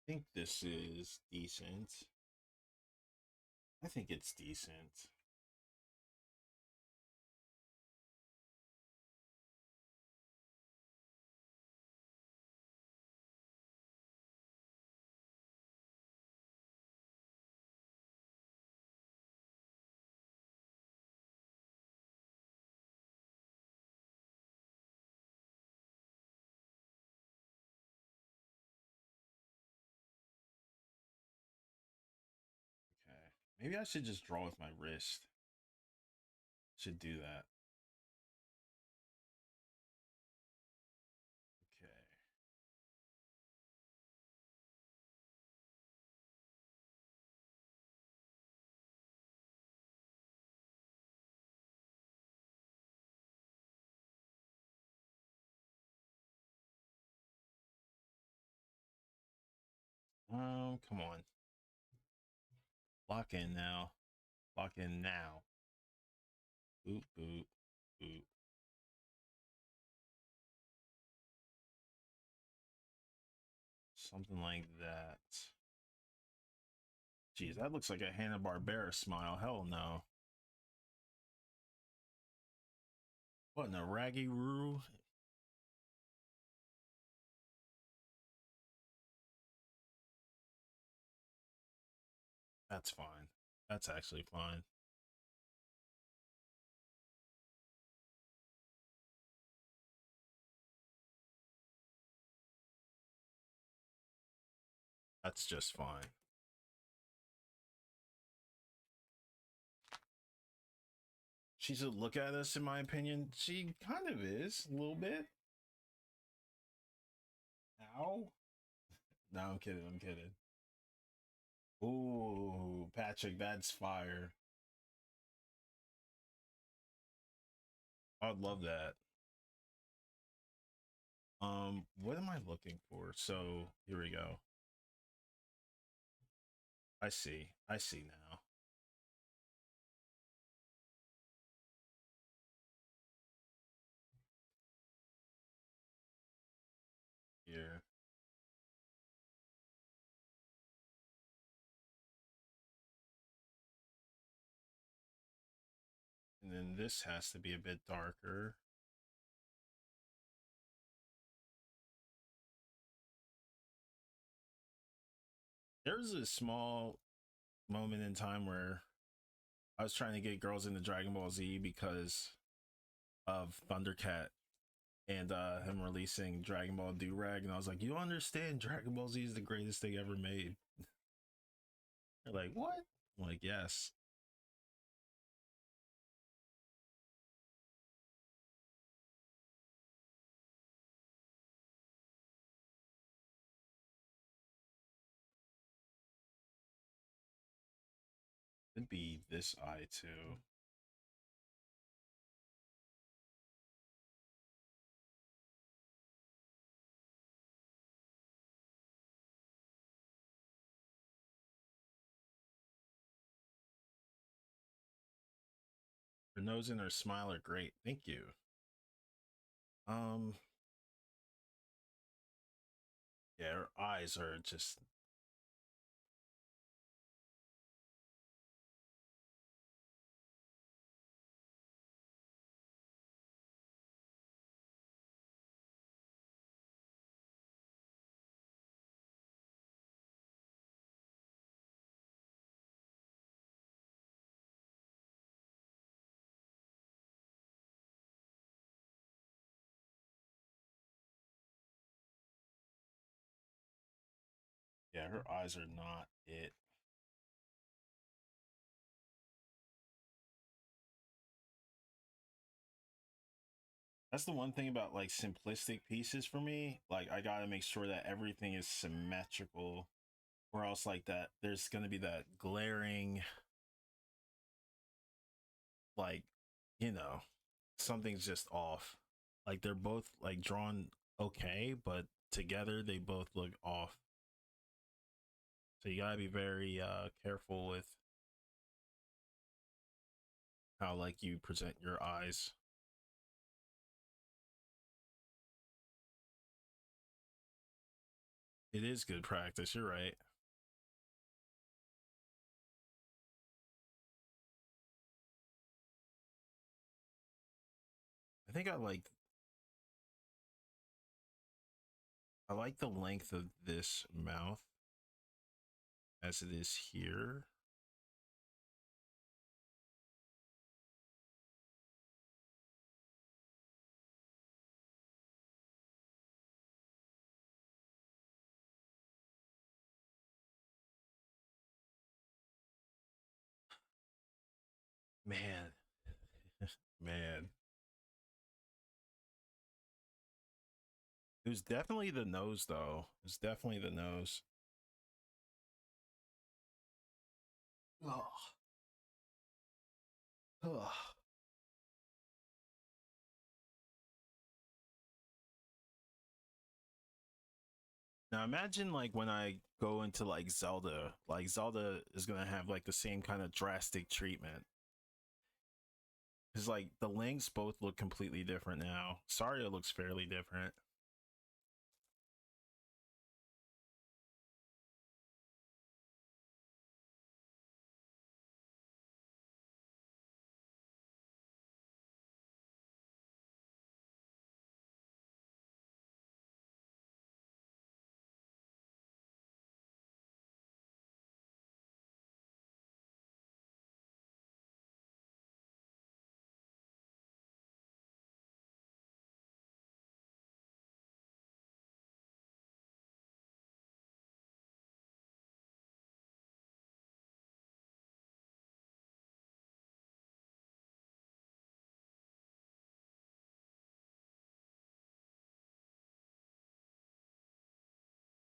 I think this is decent. I think it's decent. Okay. Maybe I should just draw with my wrist. Should do that. Okay. Come on. Lock in now. Lock in now. Boop, boop, boop. Something like that. Geez, that looks like a Hanna-Barbera smile. Hell no. What in a raggy roo? That's fine. That's actually fine. That's just fine. She's a look at us, in my opinion. She kind of is, a little bit. Ow. No, I'm kidding. I'm kidding. Ooh, Patrick, that's fire. I'd love that. What am I looking for? So here we go. I see. I see now. Here. And then this has to be a bit darker. There's a small moment in time where I was trying to get girls into Dragon Ball Z because of Thundercat and him releasing Dragon Ball Durag, and I was like, "You understand? Dragon Ball Z is the greatest thing ever made." They're like, "What?" I'm like, "Yes." It'd be this eye too. Her nose and her smile are great. Thank you. Um, yeah, her eyes are just yeah, her eyes are not it. That's the one thing about like simplistic pieces for me. Like I gotta make sure that everything is symmetrical, or else like that there's gonna be that glaring like, you know, something's just off. Like they're both like drawn okay, but together they both look off. So you gotta be very careful with how like you present your eyes. It is good practice. You're right. I think I like the length of this mouth as it is here. Man, man. It was definitely the nose though. It's definitely the nose. Oh. Ugh. Now imagine like when I go into like Zelda is gonna have like the same kind of drastic treatment. Cause like the links both look completely different now. Saria looks fairly different.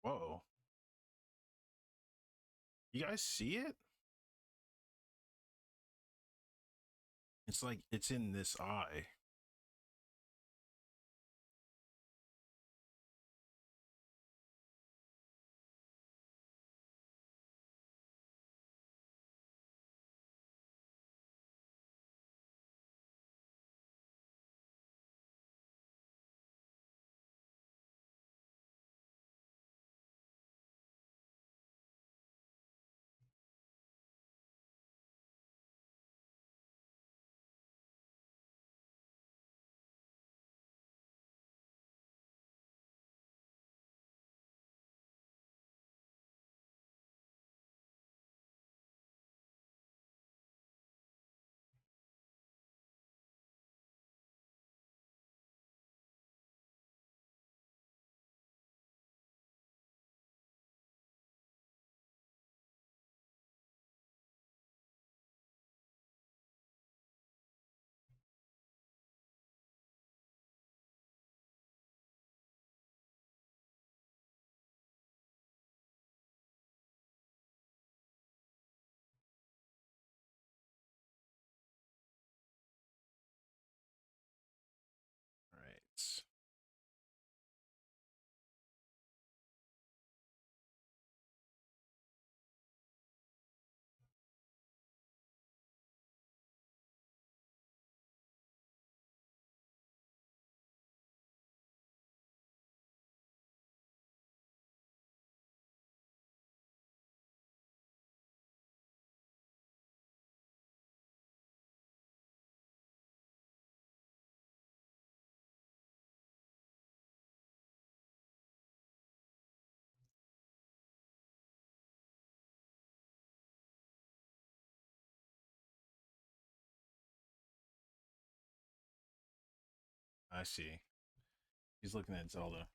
Whoa. You guys see it? It's like it's in this eye. I see. He's looking at Zelda.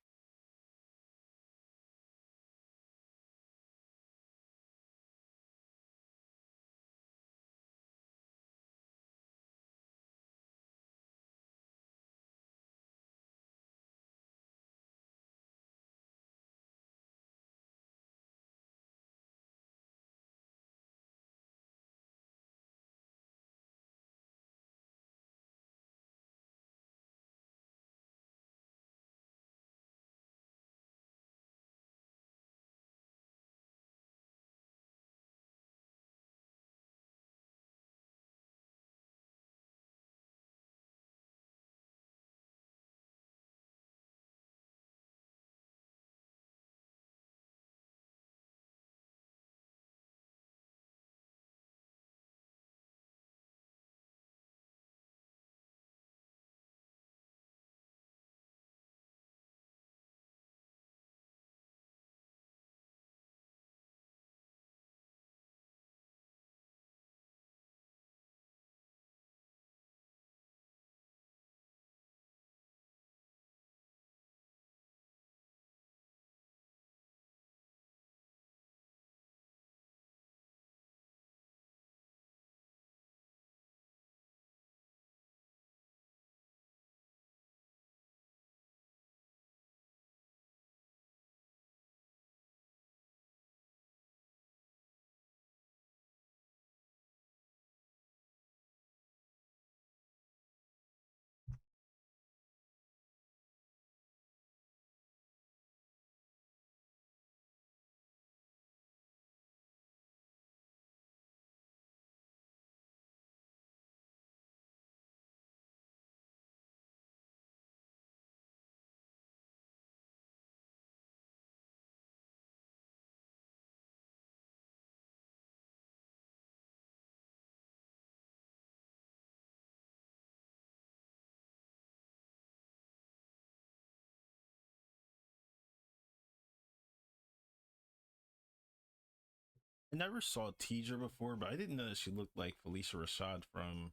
I never saw Teacher before, but I didn't know that she looked like Felicia Rashad from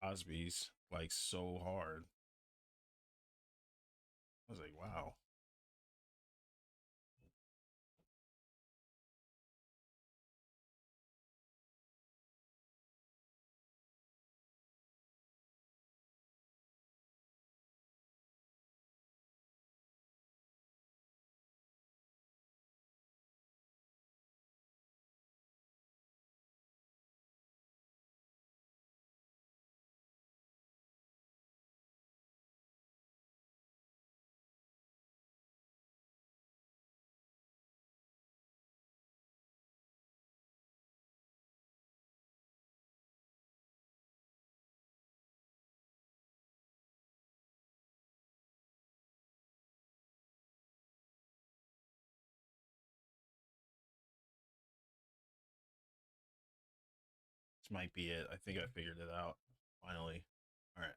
Osby's, like so hard. I was like, wow. This might be it. I think I figured it out finally. All right.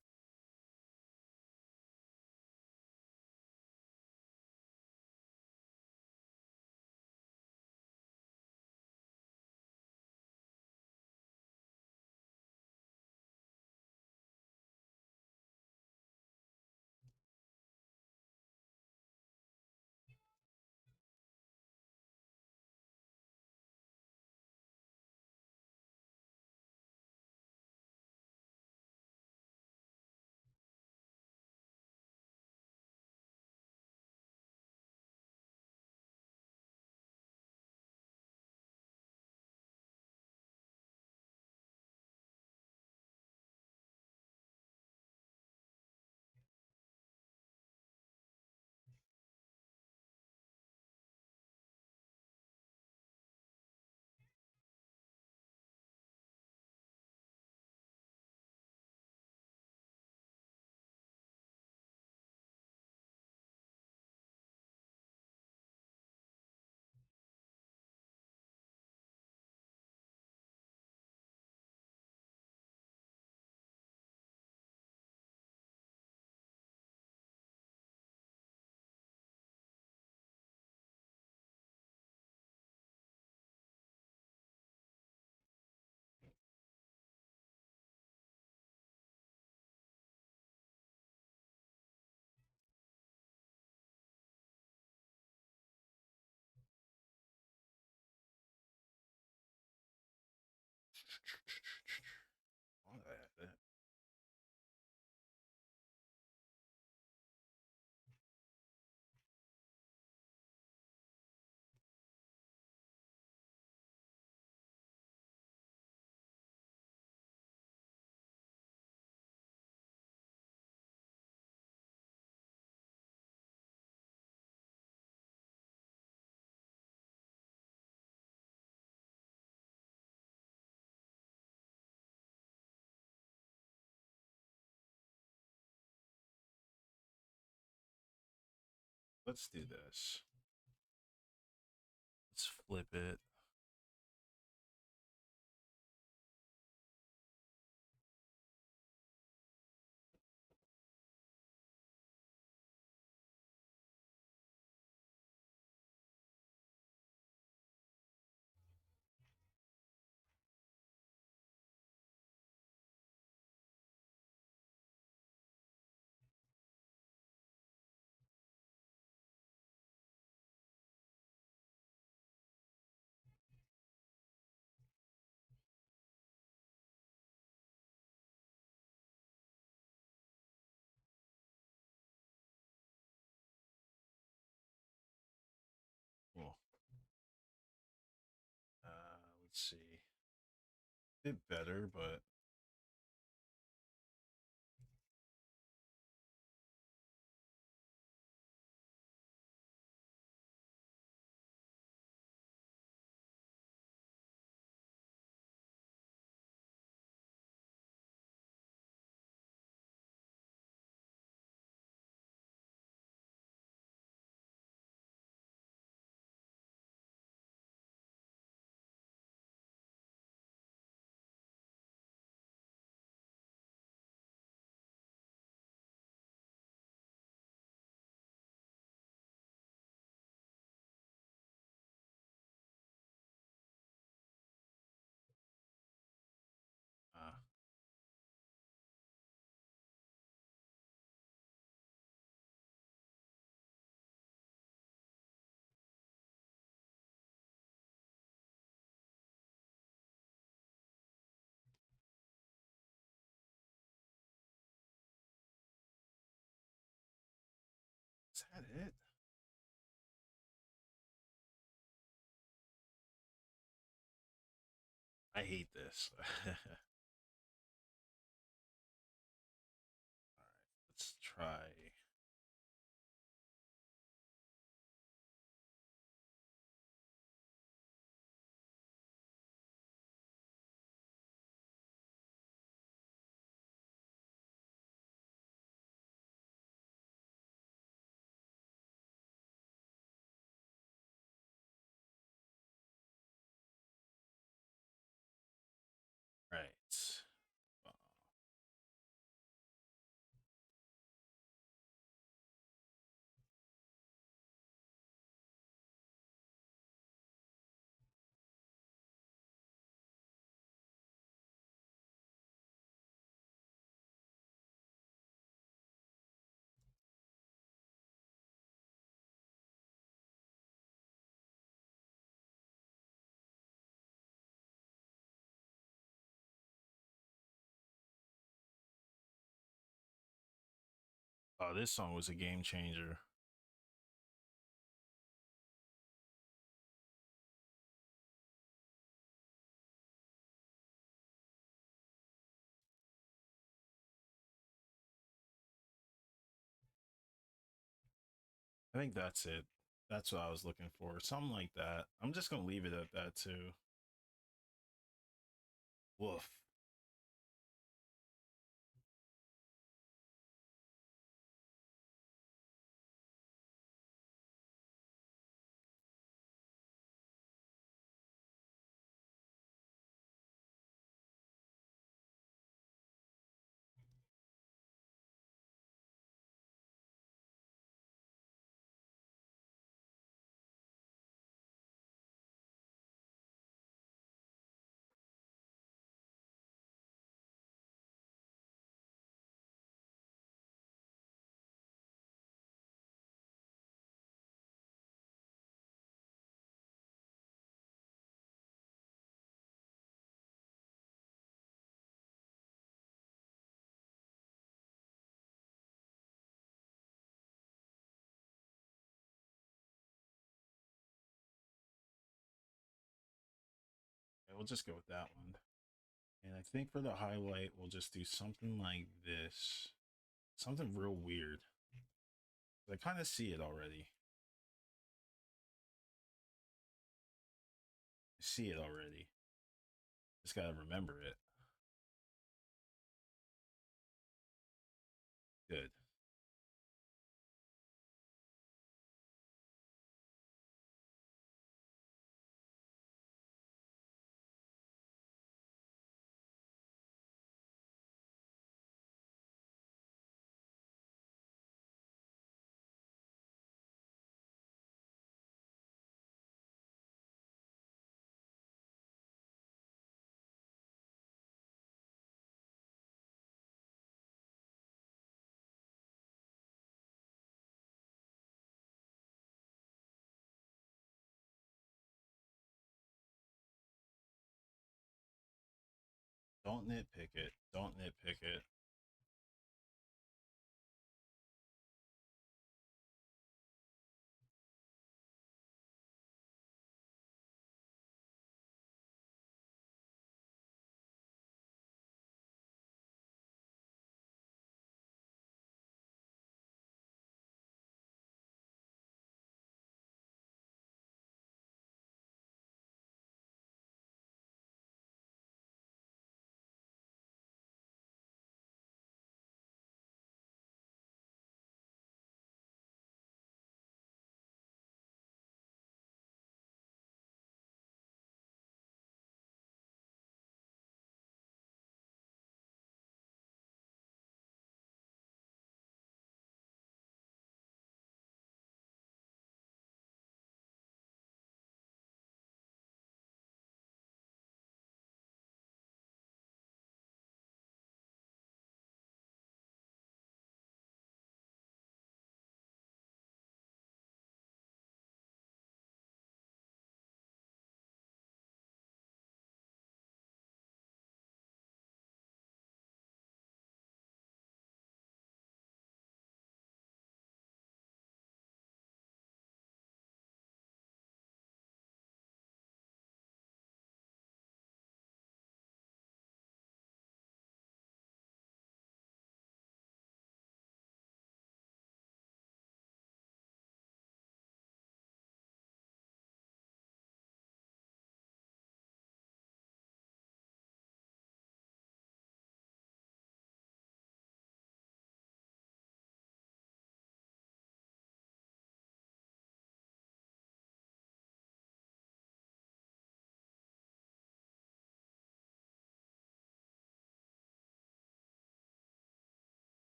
Why did I have that? Let's do this. Let's flip it. Cool. Let's see. Bit better, but uh, is that it? I hate this. All right, let's try. Right. Oh, this song was a game changer. I think that's it. That's what I was looking for. Something like that. I'm just gonna leave it at that too. Woof. we'll just go with that one. And I think for the highlight, we'll just do something like this. Something real weird. I kind of see it already. I see it already. Just gotta remember it. Good. Don't nitpick it. Don't nitpick it.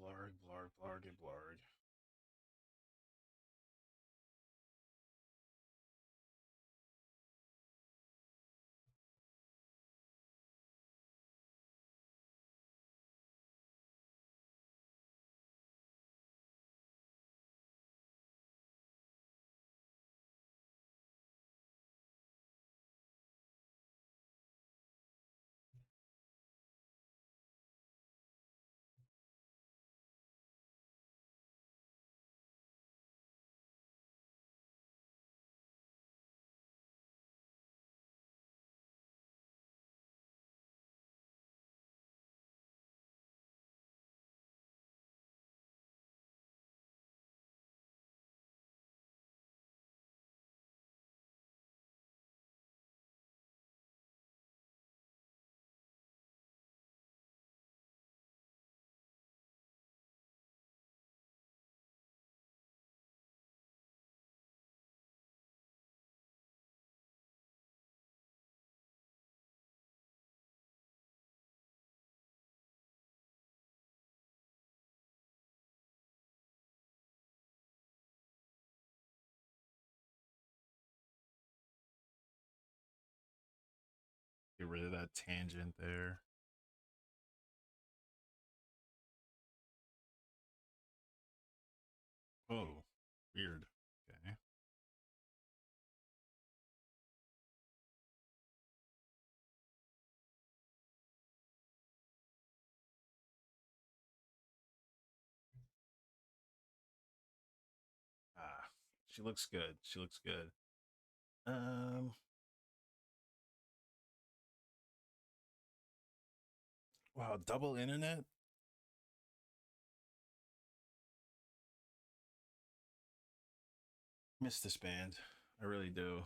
Blarg, blarg, blarg, blarg. Get rid of that tangent there. Oh, weird. Okay. Ah, she looks good. She looks good. Um, wow, double internet? Miss this band. I really do.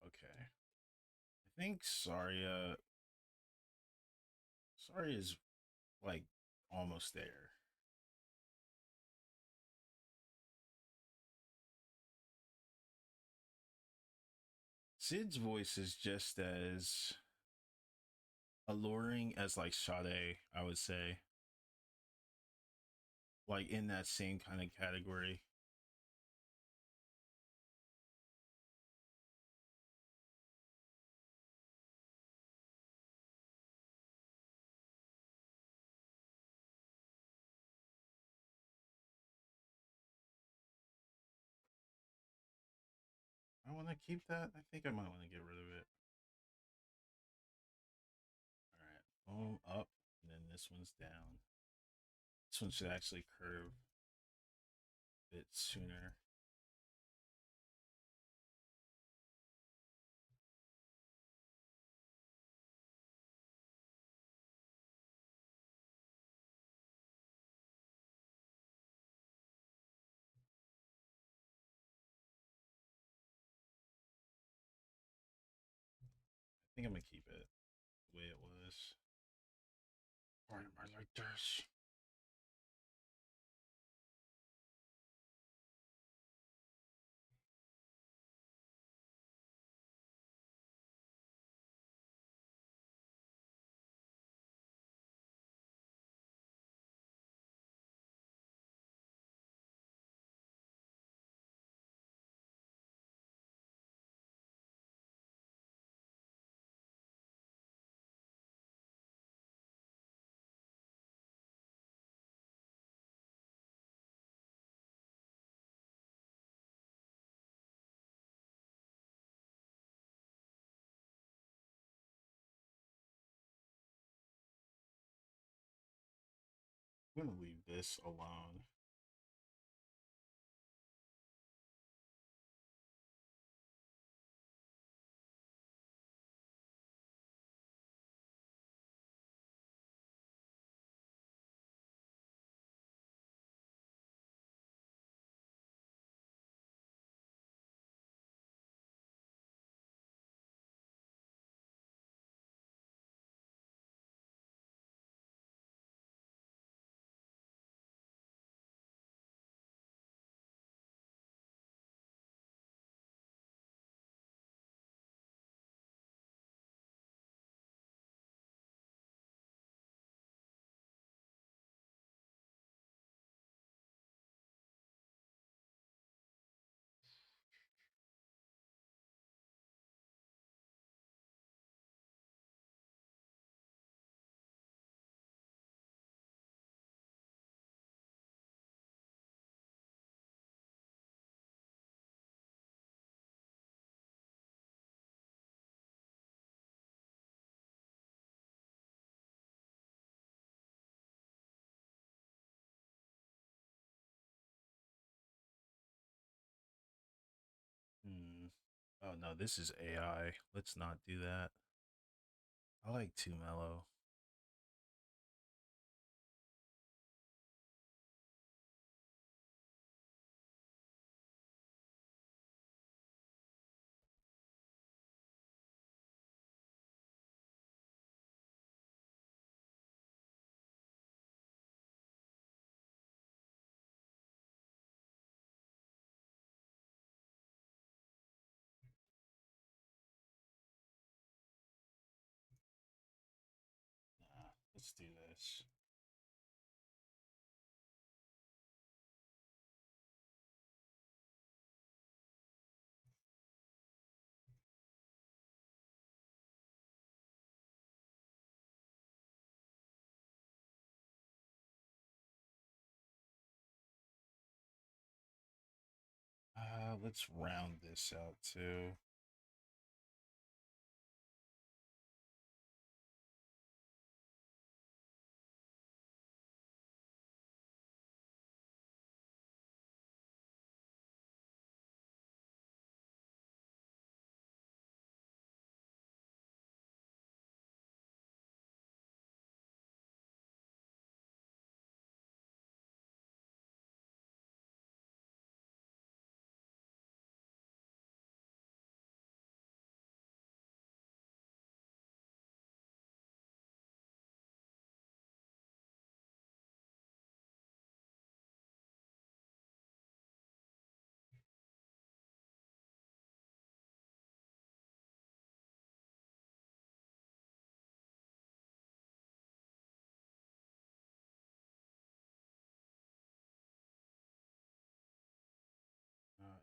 Okay. I think Sorry is like almost there. Sid's voice is just as alluring as like Sade, I would say. Like in that same kind of category. I want to keep that. I think I might want to get rid of it. All right, boom up, and then this one's down. This one should actually curve a bit sooner. I think I'm gonna keep it the way it was. Why am I like this? I'm gonna leave this alone. Hmm. Oh no, this is AI. Let's not do that. I like too mellow. let's do this. Let's round this out too.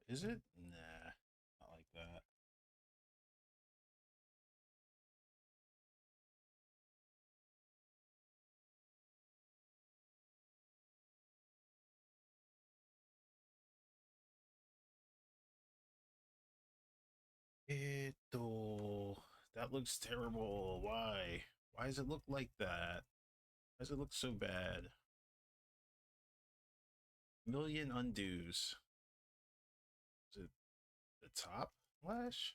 Is it? Nah, not like that. That looks terrible. Why? Why does it look like that? Why does it look so bad? Million undos. Is it the top flash?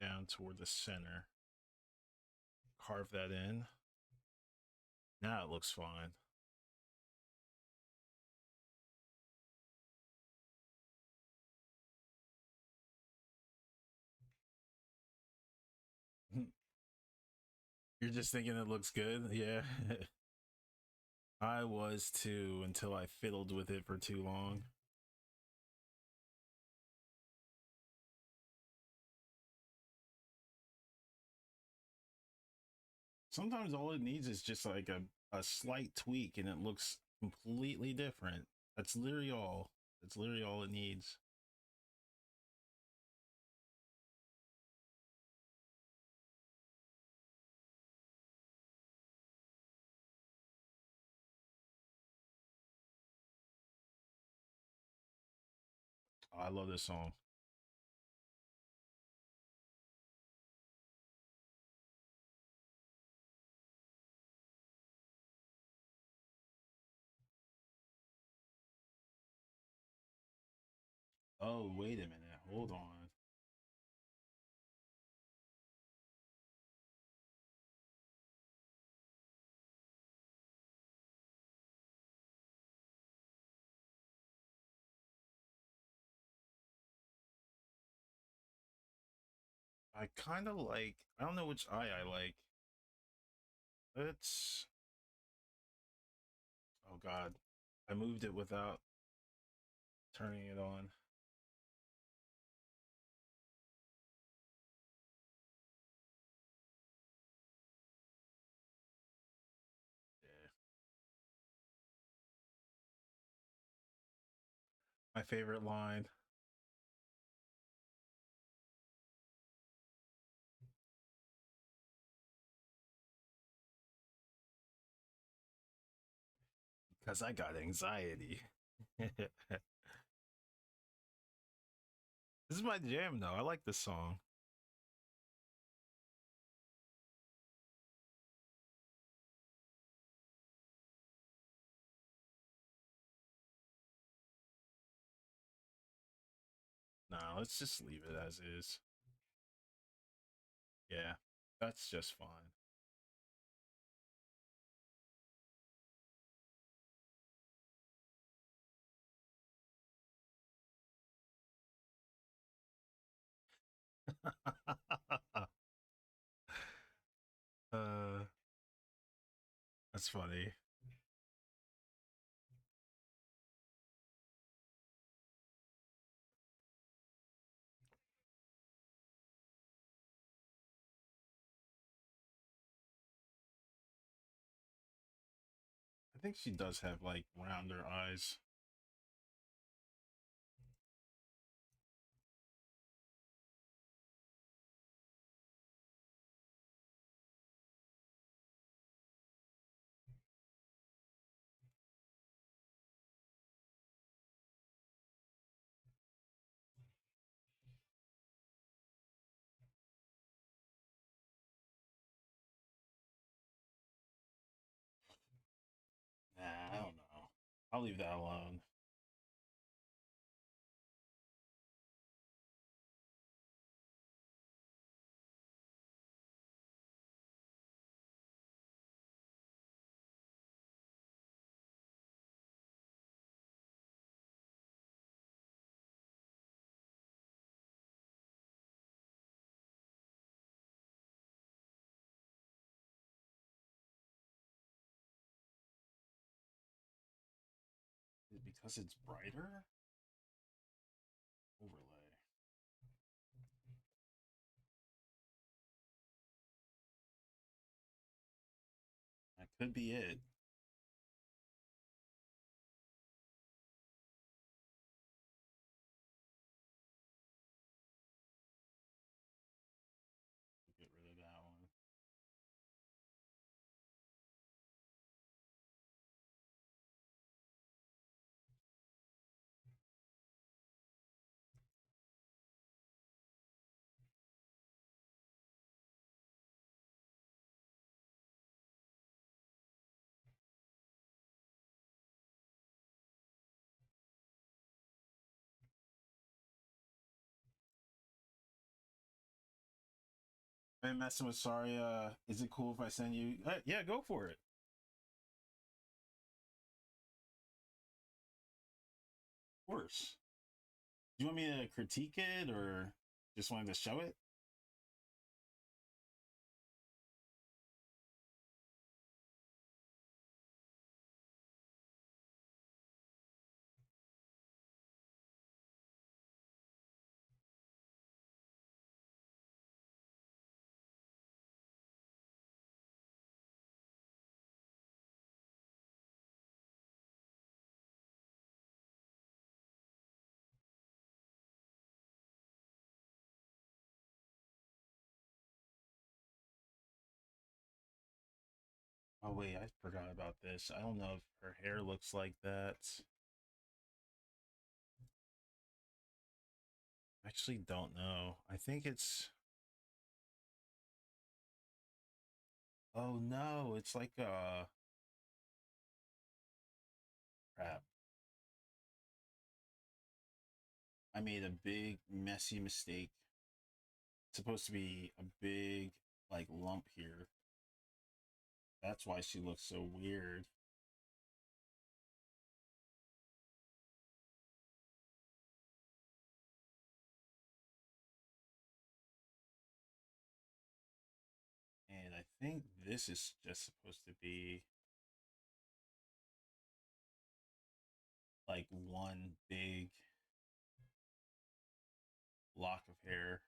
Down toward the center. Carve that in. Now it looks fine. You're just thinking it looks good? Yeah. I was too until I fiddled with it for too long. Sometimes all it needs is just like a slight tweak and it looks completely different. That's literally all. That's literally all it needs. Oh, I love this song. Oh, wait a minute. Hold on. I kind of like, I don't know which eye I like. It's, oh God. I moved it without turning it on. Yeah. My favorite line. Because I got anxiety. This is my jam, though. I like this song. Nah, let's just leave it as is. Yeah, that's just fine. uh, that's funny. think she does have like rounder eyes. Nah, I don't know. I'll leave that alone. Because it's brighter? Overlay. That could be it. Get rid of that one. Been messing with sorry. Is it cool if I send you? Yeah, go for it. Of course. Do you want me to critique it or just wanted to show it? Oh wait, I forgot about this. I don't know if her hair looks like that. Actually, don't know. I think it's. Oh no, it's like crap. I made a big messy mistake. It's supposed to be a big like lump here. That's why she looks so weird. And I think this is just supposed to be like one big lock of hair.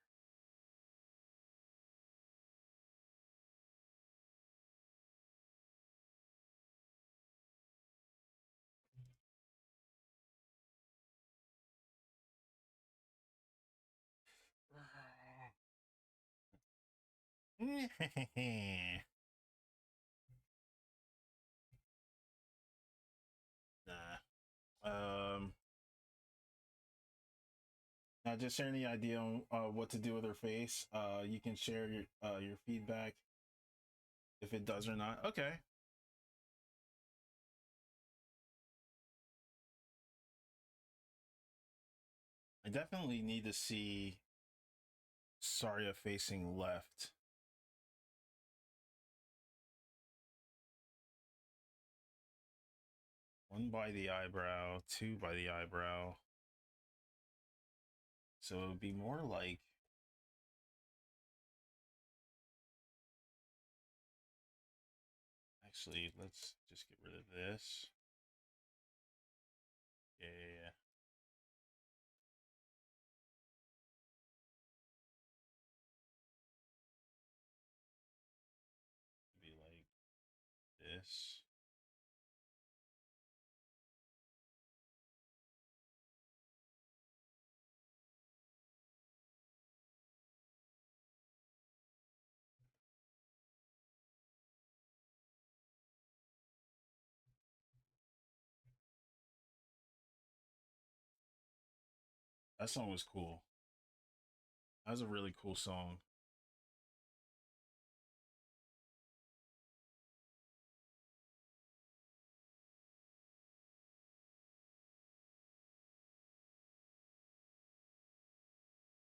Nah. Now, just share any idea on what to do with her face. You can share your feedback if it does or not. Okay. I definitely need to see Saria facing left. One by the eyebrow, two by the eyebrow. So it would be more like. Actually, let's just get rid of this. Yeah. Be like this. That song was cool. That was a really cool song.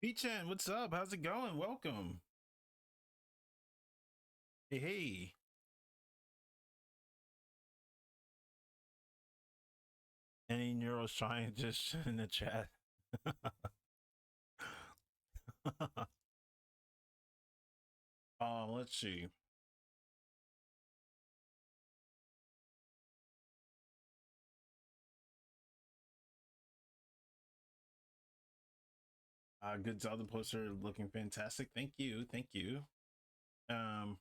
P-Chan, what's up? How's it going? Welcome. Hey, hey. Any neuroscientist in the chat? Let's see. Good Zelda poster looking fantastic. Thank you. Thank you. Um,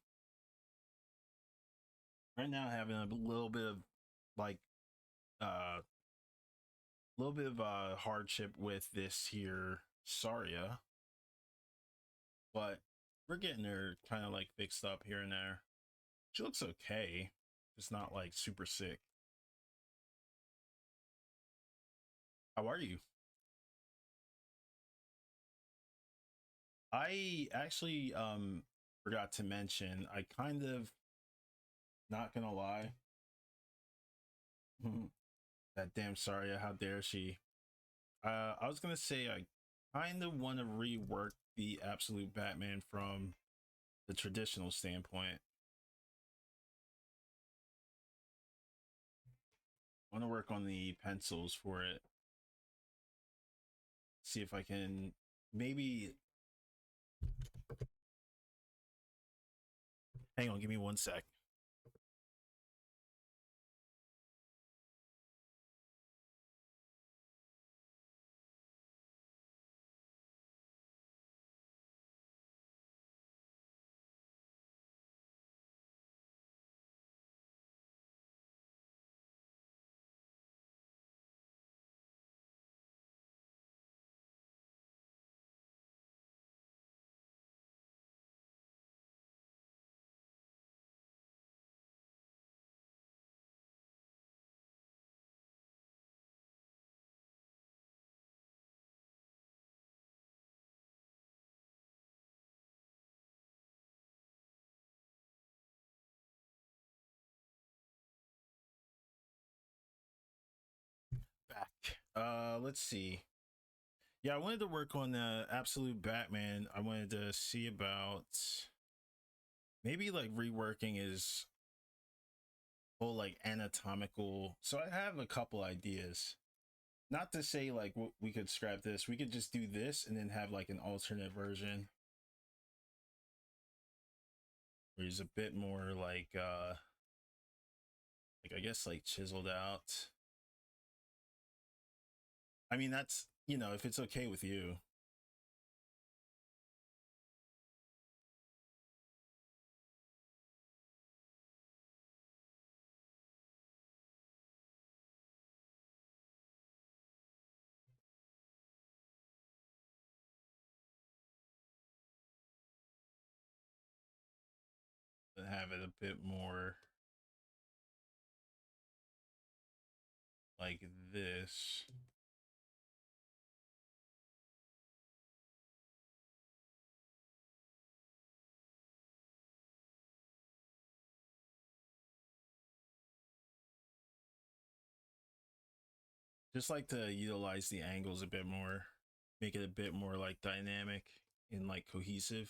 right now having a little bit of like little bit of hardship with this here Saria, but we're getting her kind of like fixed up here and there. She looks okay. It's not like super sick. How are you? I actually forgot to mention, I kind of, not gonna lie, that damn Saria, how dare she? I was gonna say I kind of want to rework the Absolute Batman from the traditional standpoint. I want to work on the pencils for it. See if I can maybe. Hang on, give me 1 sec. Back. Let's see. Yeah, I wanted to work on the Absolute Batman. I wanted to see about maybe like reworking his whole like anatomical. So I have a couple ideas. Not to say like we could scrap this. We could just do this and then have like an alternate version where he's a bit more like I guess like chiseled out. I mean that's, if it's okay with you. Have it a bit more like this. Just like to utilize the angles a bit more, make it a bit more like dynamic and like cohesive.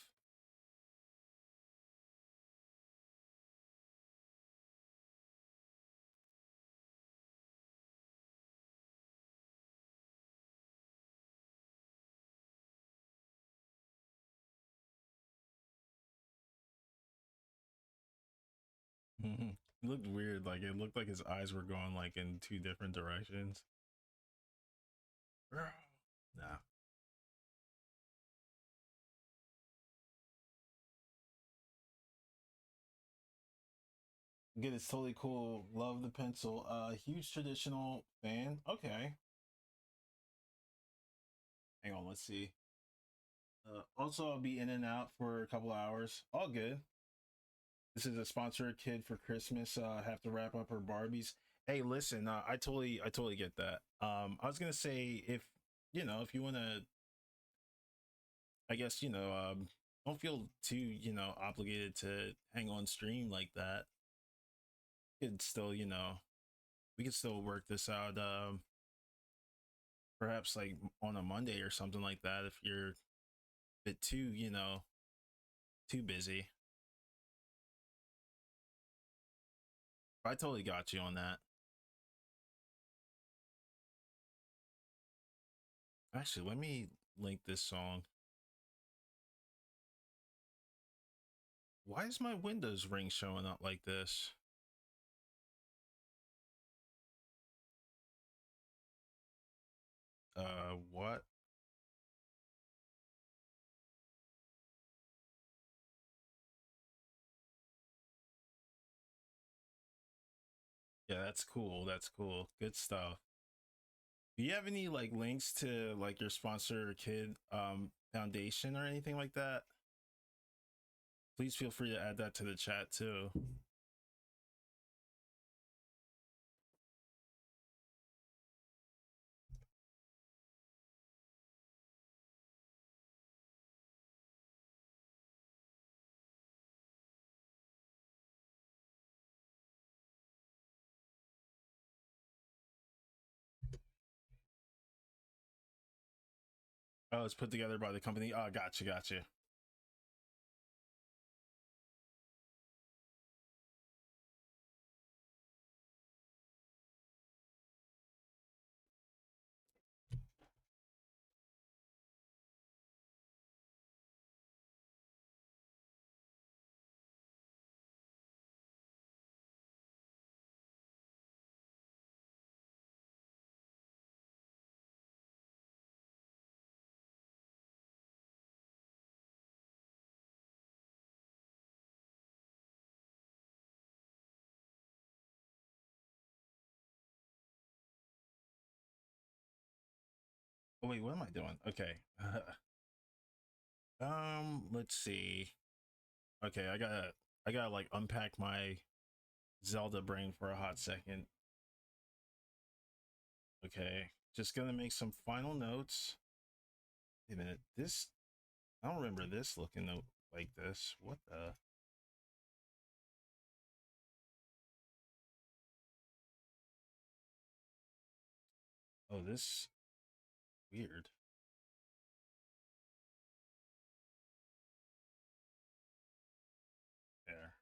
It looked weird, like it looked like his eyes were going like in two different directions. Nah. Good, it's totally cool. Love the pencil. Huge traditional fan. Okay. Hang on, let's see. Also, I'll be in and out for a couple hours. All good. This is a sponsored kid for Christmas. Have to wrap up her Barbies. Hey, listen, I totally get that. I was gonna say if if you want to, I guess, don't feel too, obligated to hang on stream like that. You could still, we could still work this out. Perhaps like on a Monday or something like that if you're a bit too, too busy. I totally got you on that. Actually, let me link this song. Why is my Windows ring showing up like this? What? Yeah, that's cool. That's cool. Good stuff. Do you have any like links to like your sponsor kid foundation or anything like that? Please feel free to add that to the chat too. Oh, it's put together by the company. Oh, gotcha, gotcha. Oh wait, what am I doing? Okay. Let's see. Okay, I gotta like unpack my Zelda brain for a hot second. Okay, just gonna make some final notes. Wait a minute, this I don't remember this looking like this. What the? Oh, this weird. There.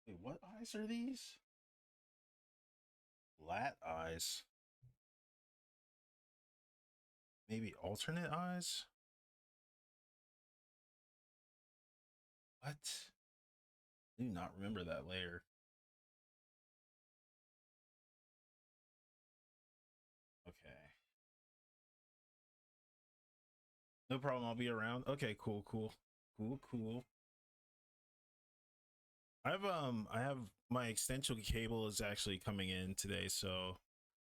Wait, what eyes are these? Lat eyes. Maybe alternate eyes? What? I do not remember that layer. Okay. No problem, I'll be around. Okay, cool, cool. Cool, cool. I have my extension cable is actually coming in today, so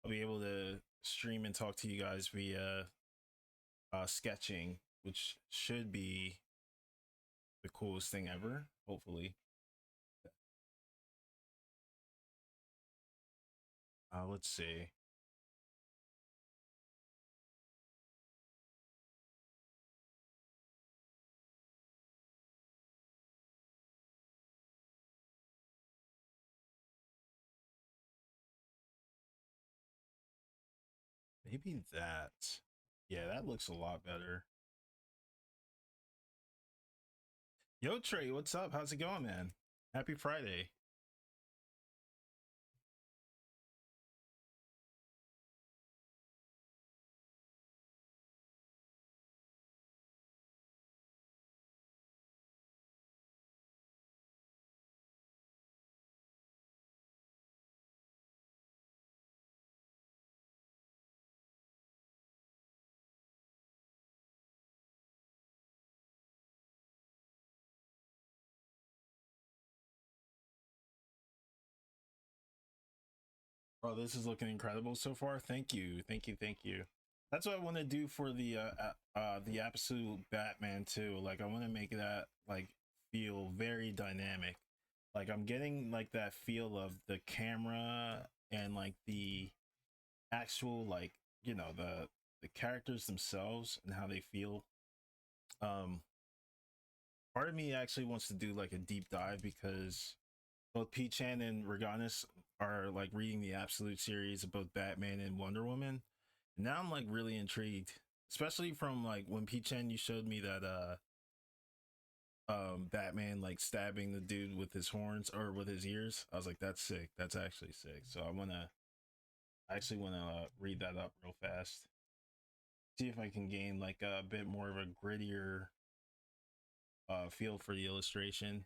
I'll be able to stream and talk to you guys via sketching, which should be the coolest thing ever, hopefully. Let's see. Maybe that. Yeah, that looks a lot better. Yo, Trey, what's up? How's it going, man? Happy Friday. Oh, this is looking incredible so far. Thank you, thank you, thank you. That's what I want to do for the absolute Batman too. Like I want to make that like feel very dynamic. Like I'm getting like that feel of the camera and like the actual like the characters themselves and how they feel. Um, Part of me actually wants to do like a deep dive because both P-Chan and Reganis are like reading the Absolute series of both Batman and Wonder Woman. And now I'm like really intrigued, especially from like when P-Chan you showed me that Batman like stabbing the dude with his horns or with his ears. I was like, that's sick. That's actually sick. So I actually wanna read that up real fast. See if I can gain like a bit more of a grittier feel for the illustration.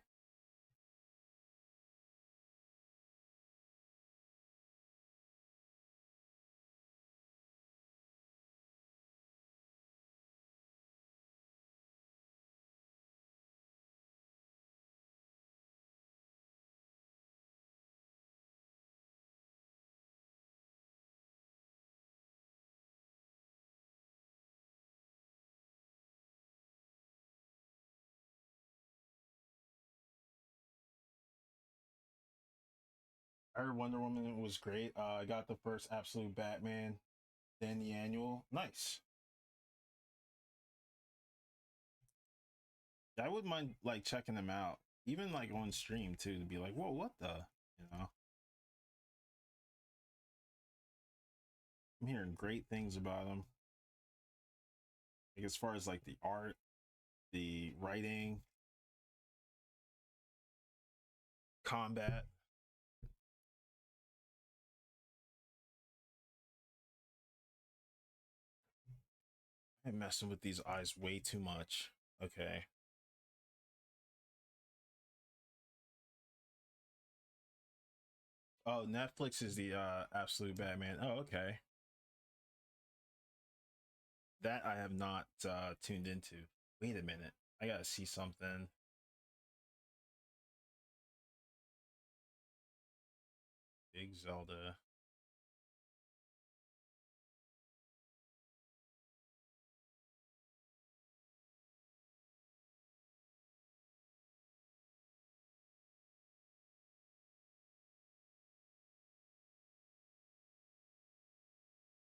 I heard Wonder Woman was great. I got the first Absolute Batman, then the annual. Nice. I wouldn't mind like checking them out, even like on stream too, to be like, whoa, what the, you know? I'm hearing great things about them. Like as far as like the art, the writing, combat. I'm messing with these eyes way too much. Okay. Oh, Netflix is the Absolute Batman. Oh, okay. That I have not tuned into. Wait a minute. I gotta see something. Big Zelda.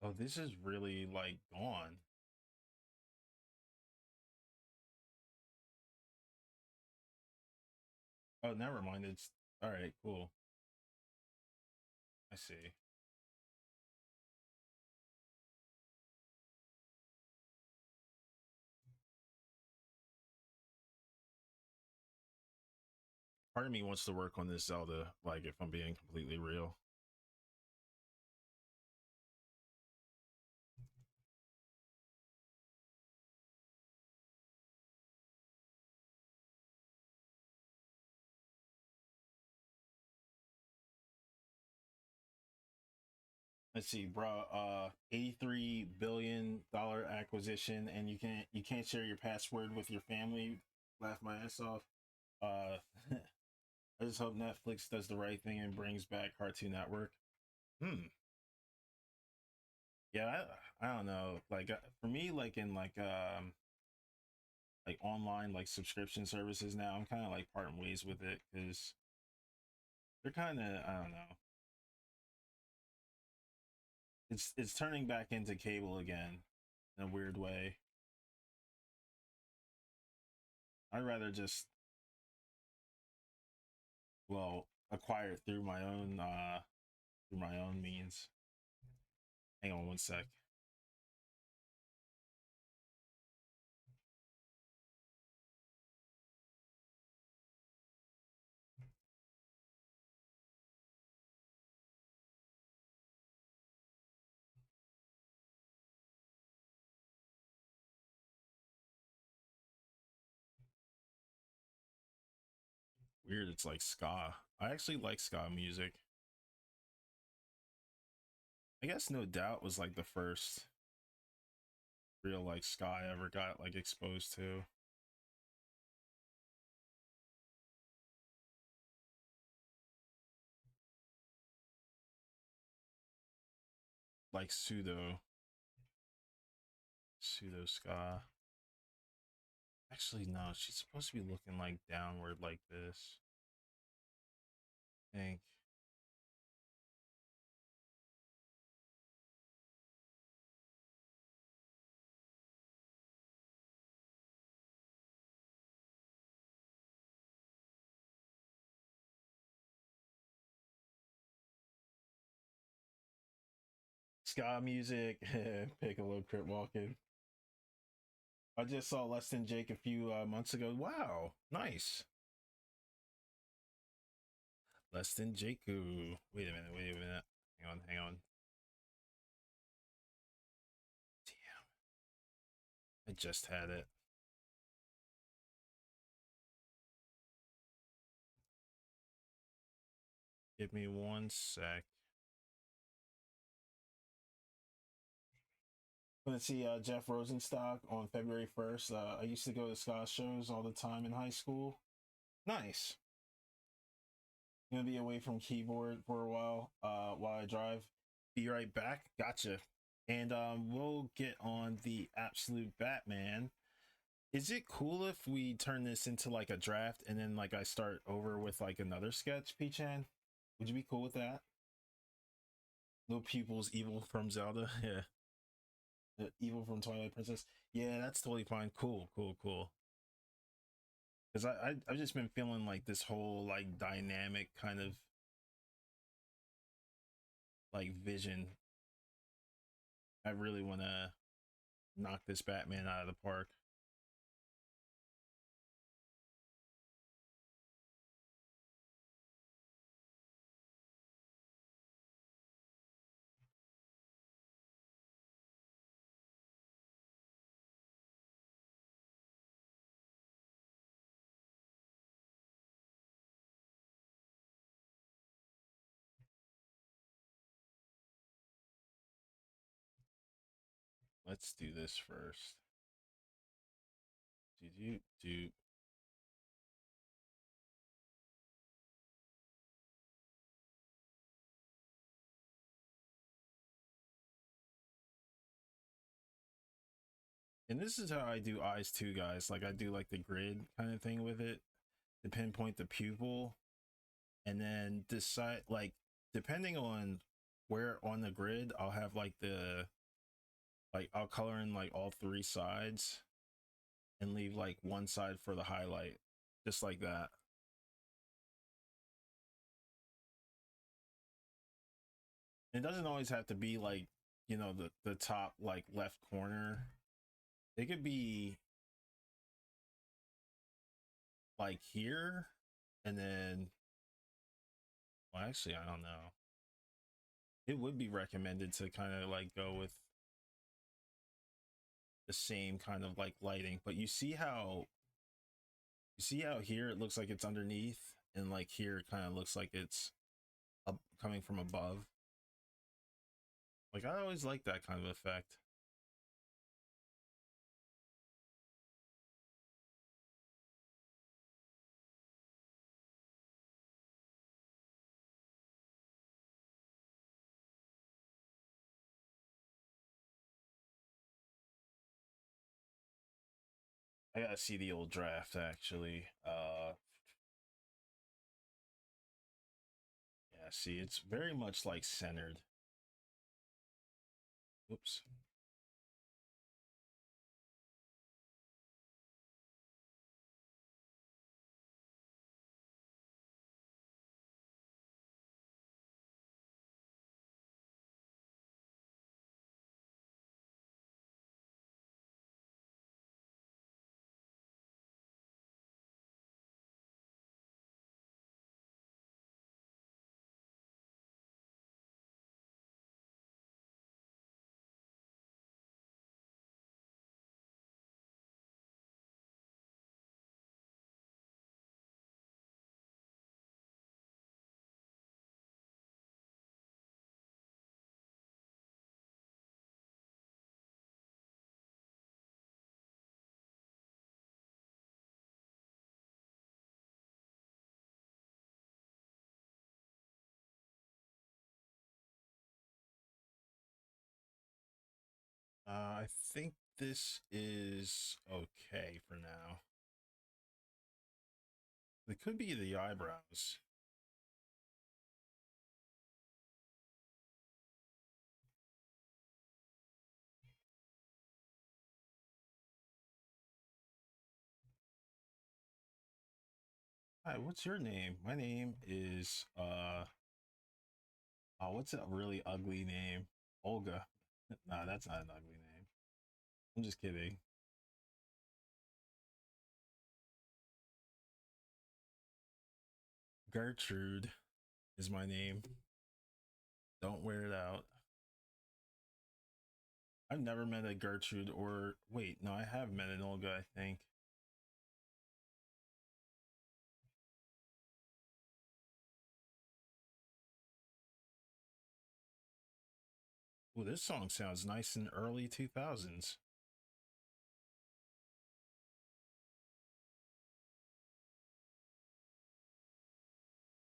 Oh, this is really like gone. Oh, never mind. It's all right. Cool. I see. Part of me wants to work on this Zelda. Like, if I'm being completely real. Let's see, bro. $83 billion acquisition, and you can't share your password with your family. Laugh my ass off. Uh, I just hope Netflix does the right thing and brings back Cartoon Network. Hmm. Yeah, I don't know. Like for me, like in like online like subscription services now, I'm kind of like parting ways with it because they're kind of I don't know. It's turning back into cable again in a weird way. I'd rather just well acquire it through my own means. Hang on one sec. Weird, it's like ska. I actually like ska music. I guess No Doubt was like the first real like ska I ever got like exposed to. like pseudo ska. Actually, no, she's supposed to be looking like downward like this. I think. Ska music, Piccolo Crip walking. I just saw Less Than Jake a few months ago. Wow, nice. Less Than Jakeu. Wait a minute, wait a minute. Hang on, hang on. Damn, I just had it. Give me 1 sec. I'm gonna see Jeff Rosenstock on February 1st. I used to go to ska shows all the time in high school. Nice. Gonna be away from keyboard for a while I drive. Be right back. Gotcha. And we'll get on the absolute Batman. Is it cool if we turn this into like a draft and then like I start over with like another sketch, P-Chan? Would you be cool with that? Little pupils, evil from Zelda. Yeah. The evil from Twilight Princess. Yeah, that's totally fine. Cool, cool, cool. Because I've just been feeling like this whole like dynamic kind of like vision. I really want to knock this Batman out of the park. Let's do this first. Do. And this is how I do eyes too, guys. Like I do like the grid kind of thing with it to pinpoint the pupil and then decide like depending on where on the grid I'll have like the like I'll color in like all three sides and leave like one side for the highlight, just like that. It doesn't always have to be like, you know, the top like left corner. It could be like here and then, well, actually I don't know. It would be recommended to kind of like go with the same kind of like lighting, but you see how here it looks like it's underneath and like here it kind of looks like it's up, coming from above. Like I always like that kind of effect. I gotta see the old draft actually. Yeah, see, it's very much like centered. Oops. I think this is okay for now. It could be the eyebrows. Hi, what's your name? My name is oh, what's a really ugly name? Olga. Nah, that's not an ugly name. I'm just kidding. Gertrude is my name. Don't wear it out. I've never met a Gertrude or wait, no, I have met an Olga, I think. Well, this song sounds nice in early 2000s.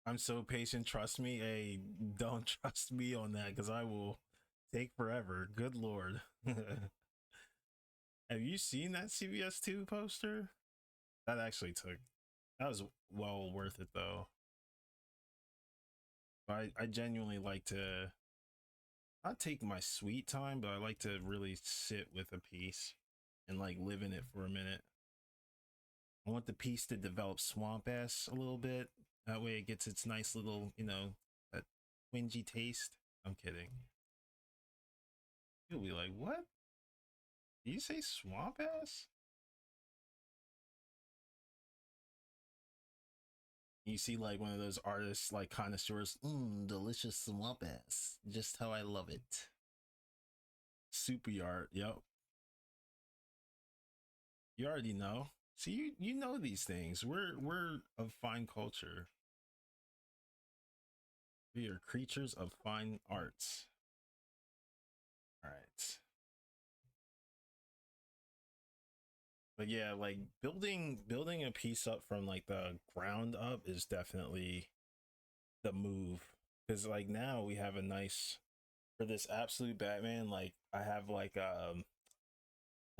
I'm so patient. Trust me. Hey, don't trust me on that because I will take forever. Good lord. Have you seen that CBS 2 poster? That actually took, that was well worth it though. I genuinely like to not take my sweet time, but I like to really sit with a piece and like live in it for a minute. I want the piece to develop swamp ass a little bit. That way it gets its nice little, that twingy taste. I'm kidding. You'll be like, what? Did you say swamp ass? You see like one of those artists like connoisseurs, delicious swamp ass. Just how I love it. Super yard, yep. You already know. See, you know these things. We're of fine culture. We are creatures of fine arts. All right. But yeah, like building a piece up from like the ground up is definitely the move. Because like now we have a nice for this absolute Batman, like I have like a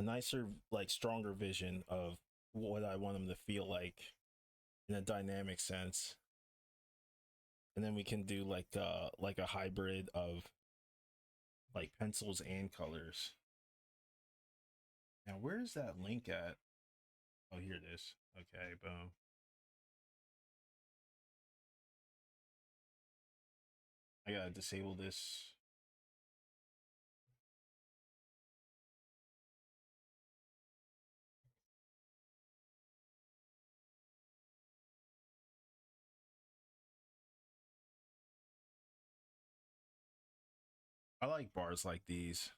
nicer, like stronger vision of what I want him to feel like in a dynamic sense. And then we can do like a hybrid of like pencils and colors. Now where's that link at? Oh, here it is. Okay, boom. I gotta disable this. I like bars like these.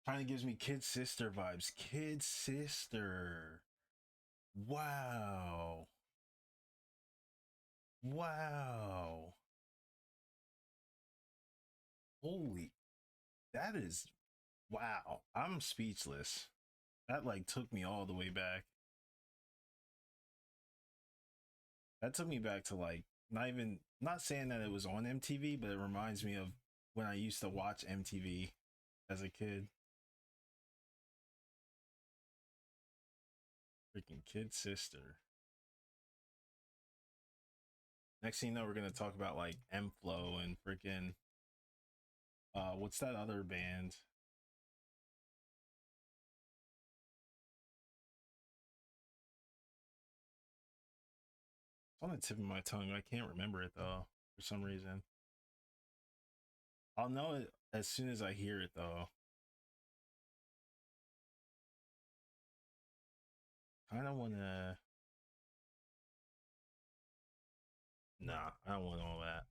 Kind of gives me kid sister vibes. Kid sister. Wow. Wow. Holy, that is wow. I'm speechless. That like took me all the way back. That took me back to like not even not saying that it was on MTV, but it reminds me of when I used to watch MTV as a kid. Freaking kid sister. Next thing you know, we're gonna talk about like M Flow and freaking what's that other band? It's on the tip of my tongue. I can't remember it though for some reason. I'll know it as soon as I hear it though. Kind of wanna. Nah, I don't want all that.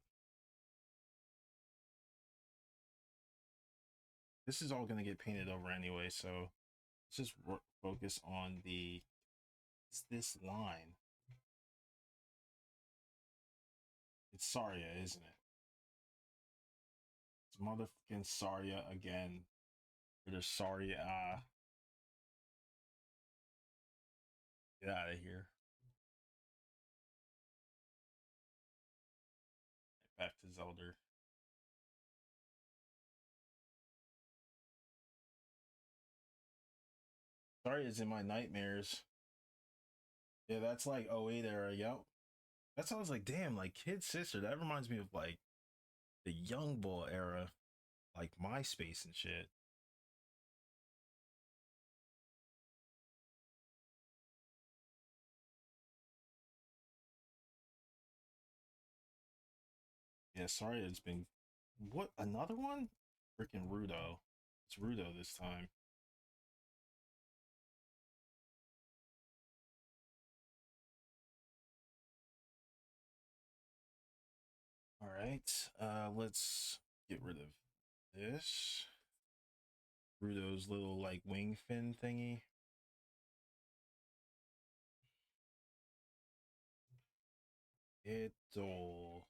this is all gonna get painted over anyway, so let's just focus on the this line. It's Saria, isn't it? It's motherfucking Saria again. There's Saria. Get out of here. Back to Zelda. Saria is in my nightmares. Yeah, that's like '08 era. Yep. That sounds like damn, like Kid Sister. That reminds me of like the Young Bull era, like MySpace and shit. Yeah, sorry, it's been what another one? Freaking Rudo. It's Rudo this time. All right, let's get rid of this. Rudo's little like wing fin thingy. It'll.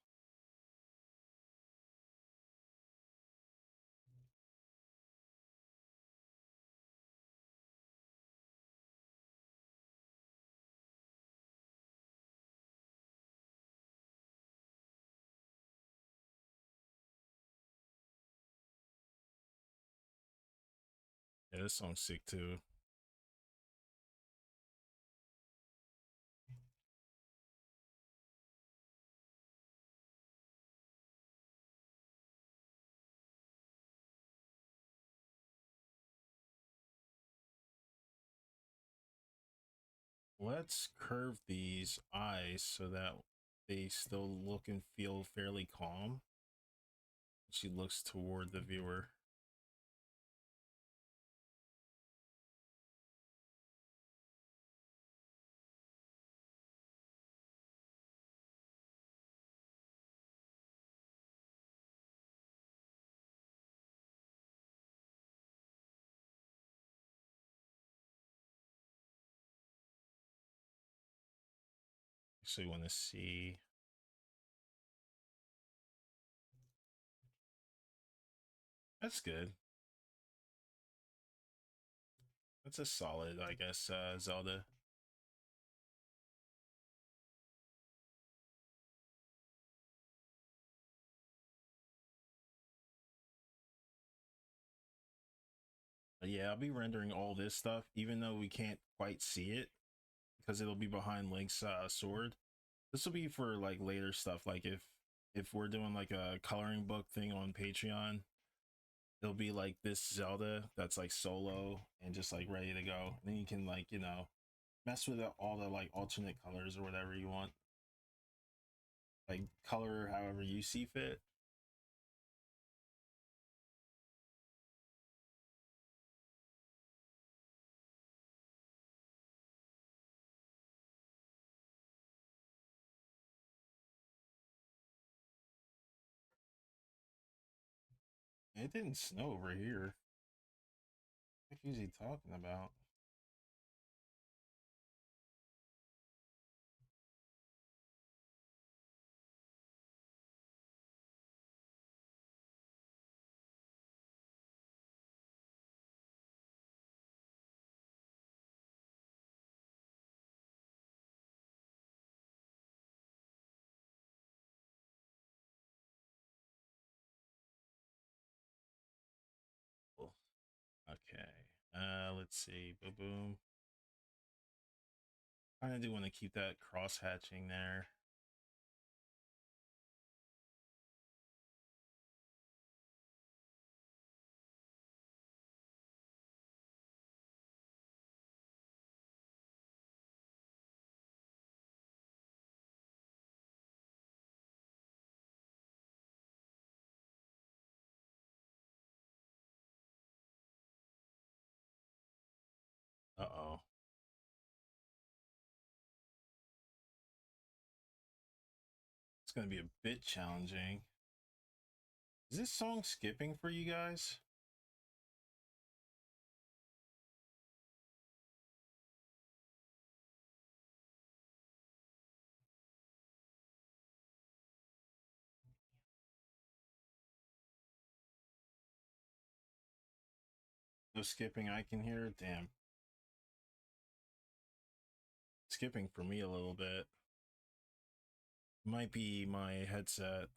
Yeah, this song's sick too. Let's curve these eyes so that they still look and feel fairly calm. She looks toward the viewer. Actually, want to see. That's good. That's a solid, I guess, Zelda. But yeah, I'll be rendering all this stuff, even though we can't quite see it, because it'll be behind Link's sword. This will be for like later stuff. Like if we're doing like a coloring book thing on Patreon, it'll be like this Zelda that's like solo and just like ready to go. And then you can like mess with all the like alternate colors or whatever you want, like color however you see fit. It didn't snow over here. What is he talking about? Okay. Let's see. Boom, boom. I do want to keep that cross hatching there. Uh-oh. It's going to be a bit challenging. Is this song skipping for you guys? No skipping I can hear. Damn. Skipping for me a little bit. Might be my headset.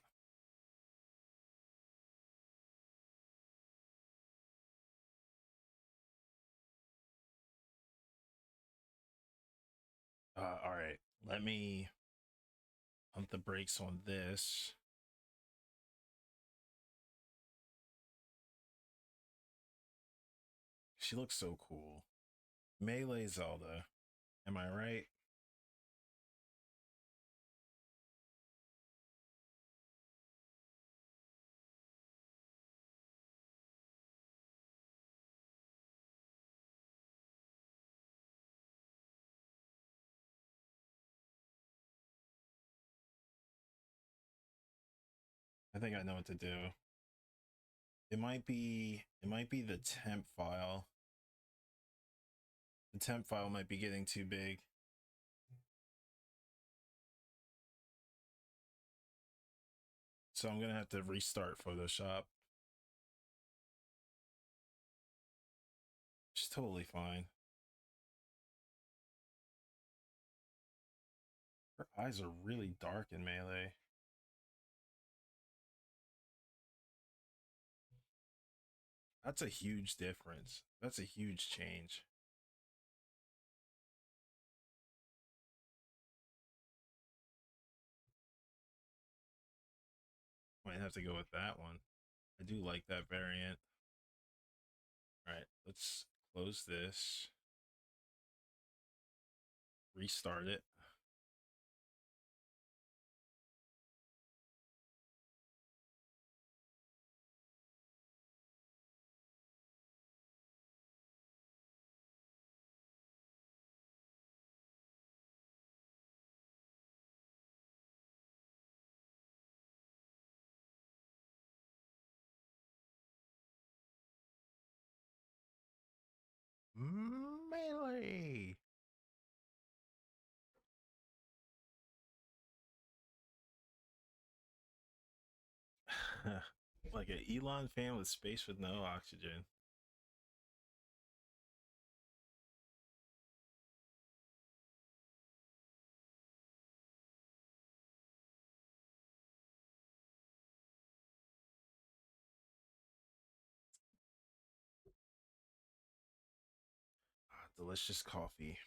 All right. Let me pump the brakes on this. She looks so cool. Melee Zelda. Am I right? I think I know what to do. It might be the temp file. The temp file might be getting too big. So I'm gonna have to restart Photoshop. It's totally fine. Her eyes are really dark in Melee. That's a huge difference. That's a huge change. Might have to go with that one. I do like that variant. All right, let's close this. Restart it. Melee. Like an Elon fan with space with no oxygen. Delicious coffee.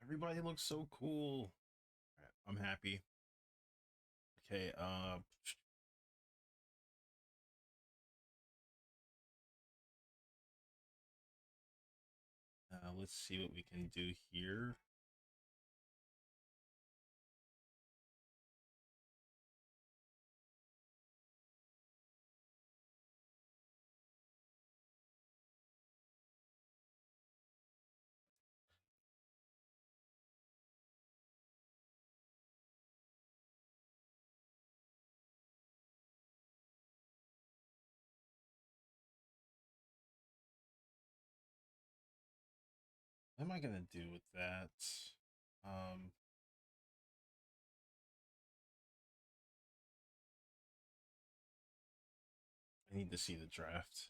Everybody looks so cool. Right, I'm happy. Okay, let's see what we can do here. What am I gonna do with that? Um, I need to see the draft.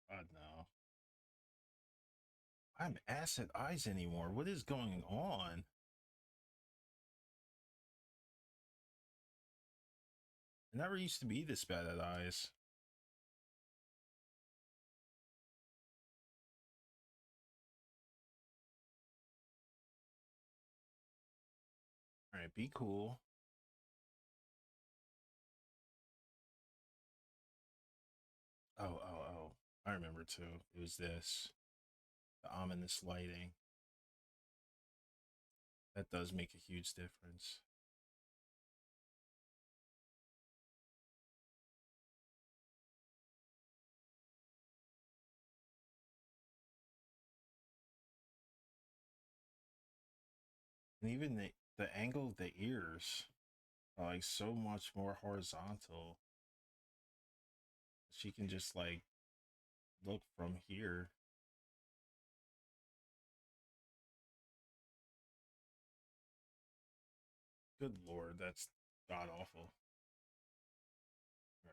God no. I'm acid eyes anymore. What is going on? I never used to be this bad at eyes. All right, be cool. Oh. I remember too. It was this. The ominous lighting. That does make a huge difference. And even the angle of the ears are like so much more horizontal. She can just like look from here. Good lord, that's god awful.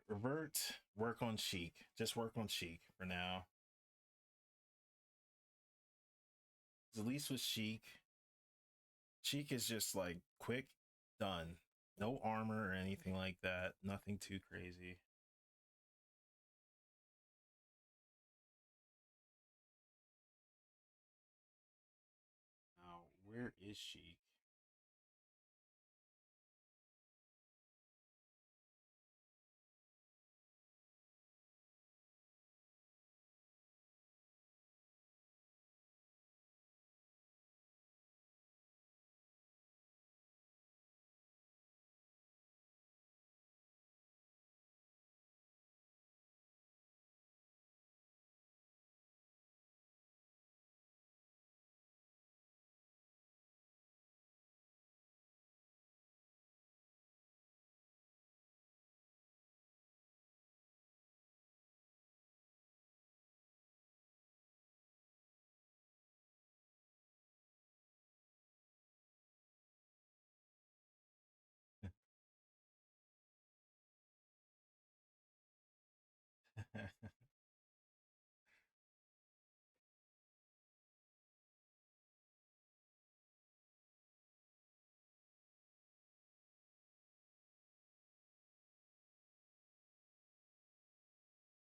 Revert, work on Chic. Just work on Chic for now. At least with Chic, Chic is just like quick, done. No armor or anything like that. Nothing too crazy. Now, where is Chic?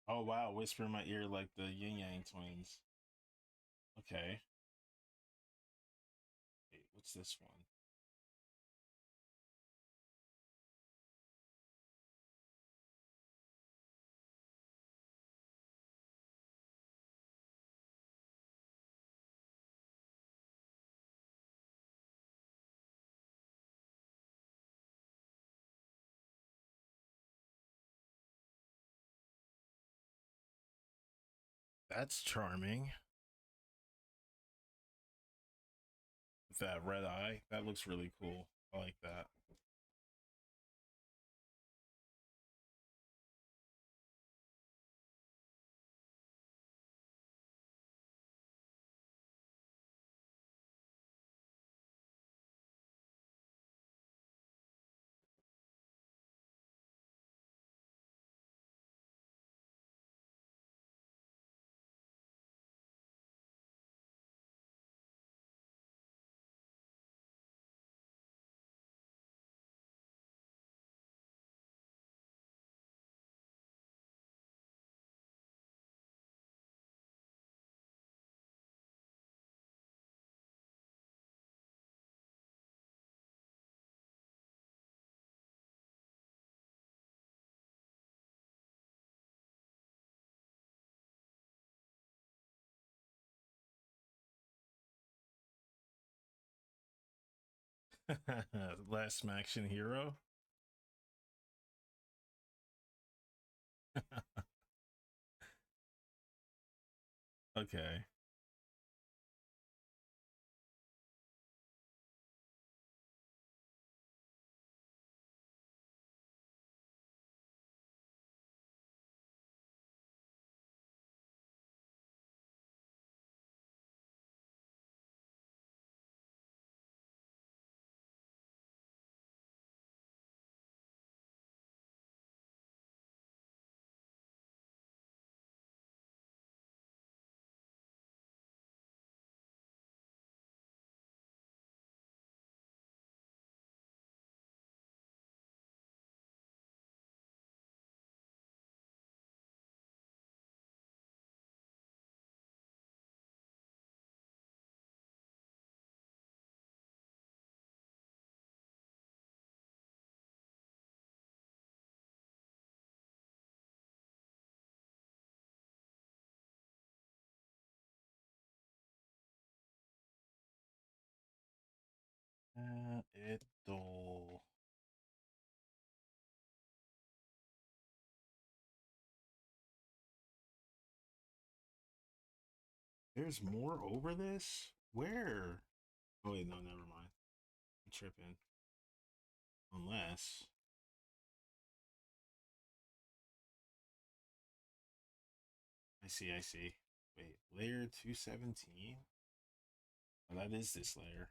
Oh wow, whisper in my ear like the Yin Yang twins. Okay. Wait, what's this one? That's charming. With that red eye, that looks really cool. I like that. Last action hero. Okay. Idol. There's more over this? Where? Oh wait, no, never mind. tripping. Unless. I see, I see. Wait, layer 217? Oh, that is this layer.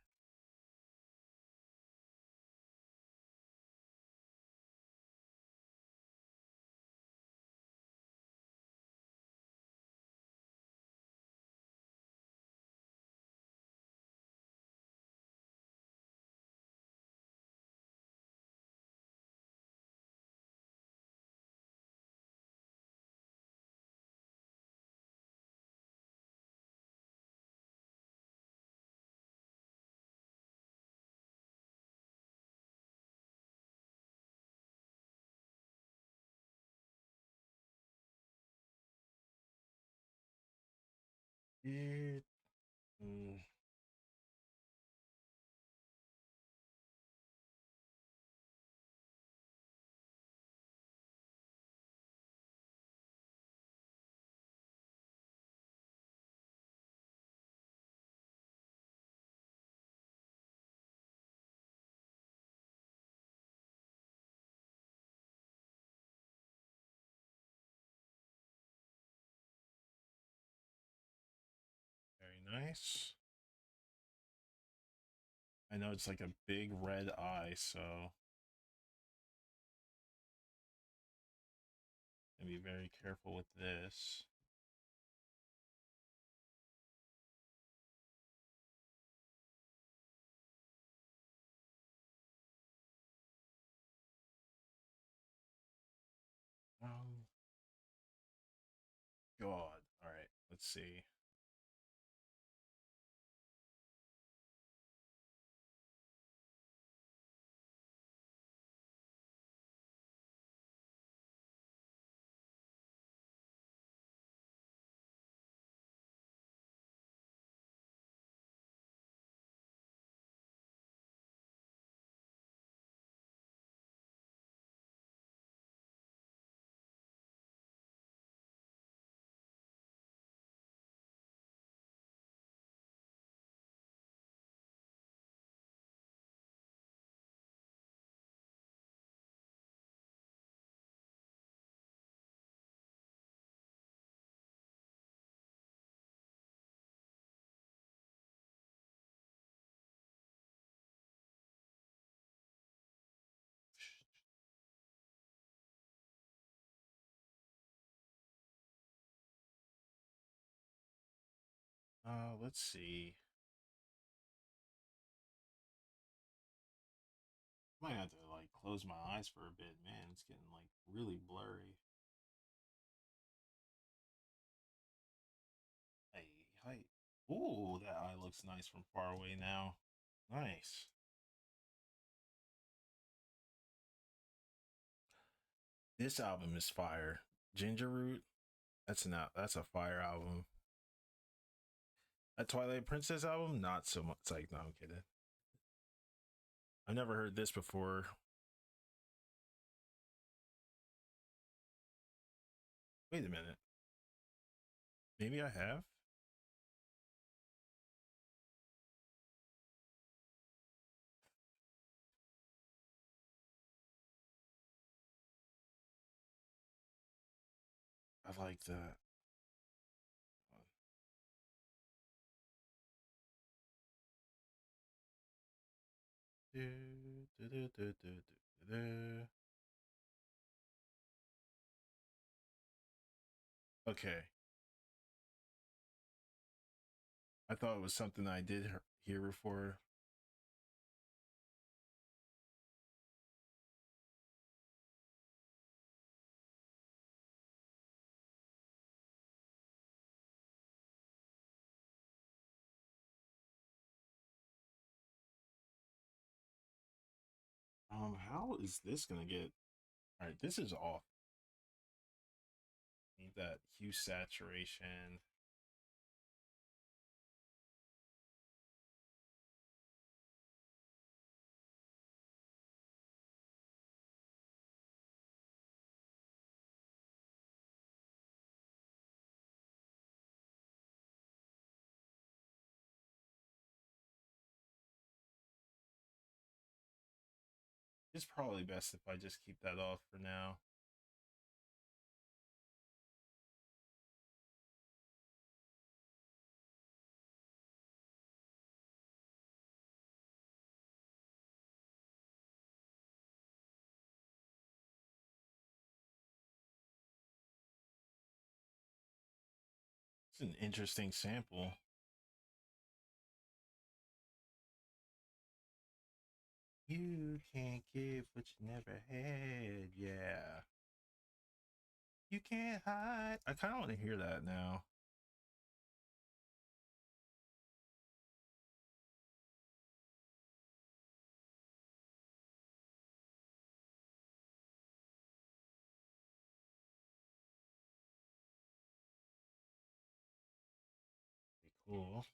It, mm, very nice. I know it's like a big red eye, so be very careful with this. Um, God. All right, let's see. Let's see. Might have to like close my eyes for a bit, man. It's getting like really blurry. Hey, hi. Ooh, that eye looks nice from far away now. Nice. This album is fire. Ginger Root. That's a fire album. That Twilight Princess album, not so much. It's like, no, I'm kidding. I've never heard this before. Wait a minute. Maybe I have. I like that. Okay. I thought it was something I did hear before. How is this gonna get? All right, this is off. Need that hue saturation. It's probably best if I just keep that off for now. It's an interesting sample. You can't give what you never had. Yeah. You can't hide. I kind of want to hear that now. Be cool.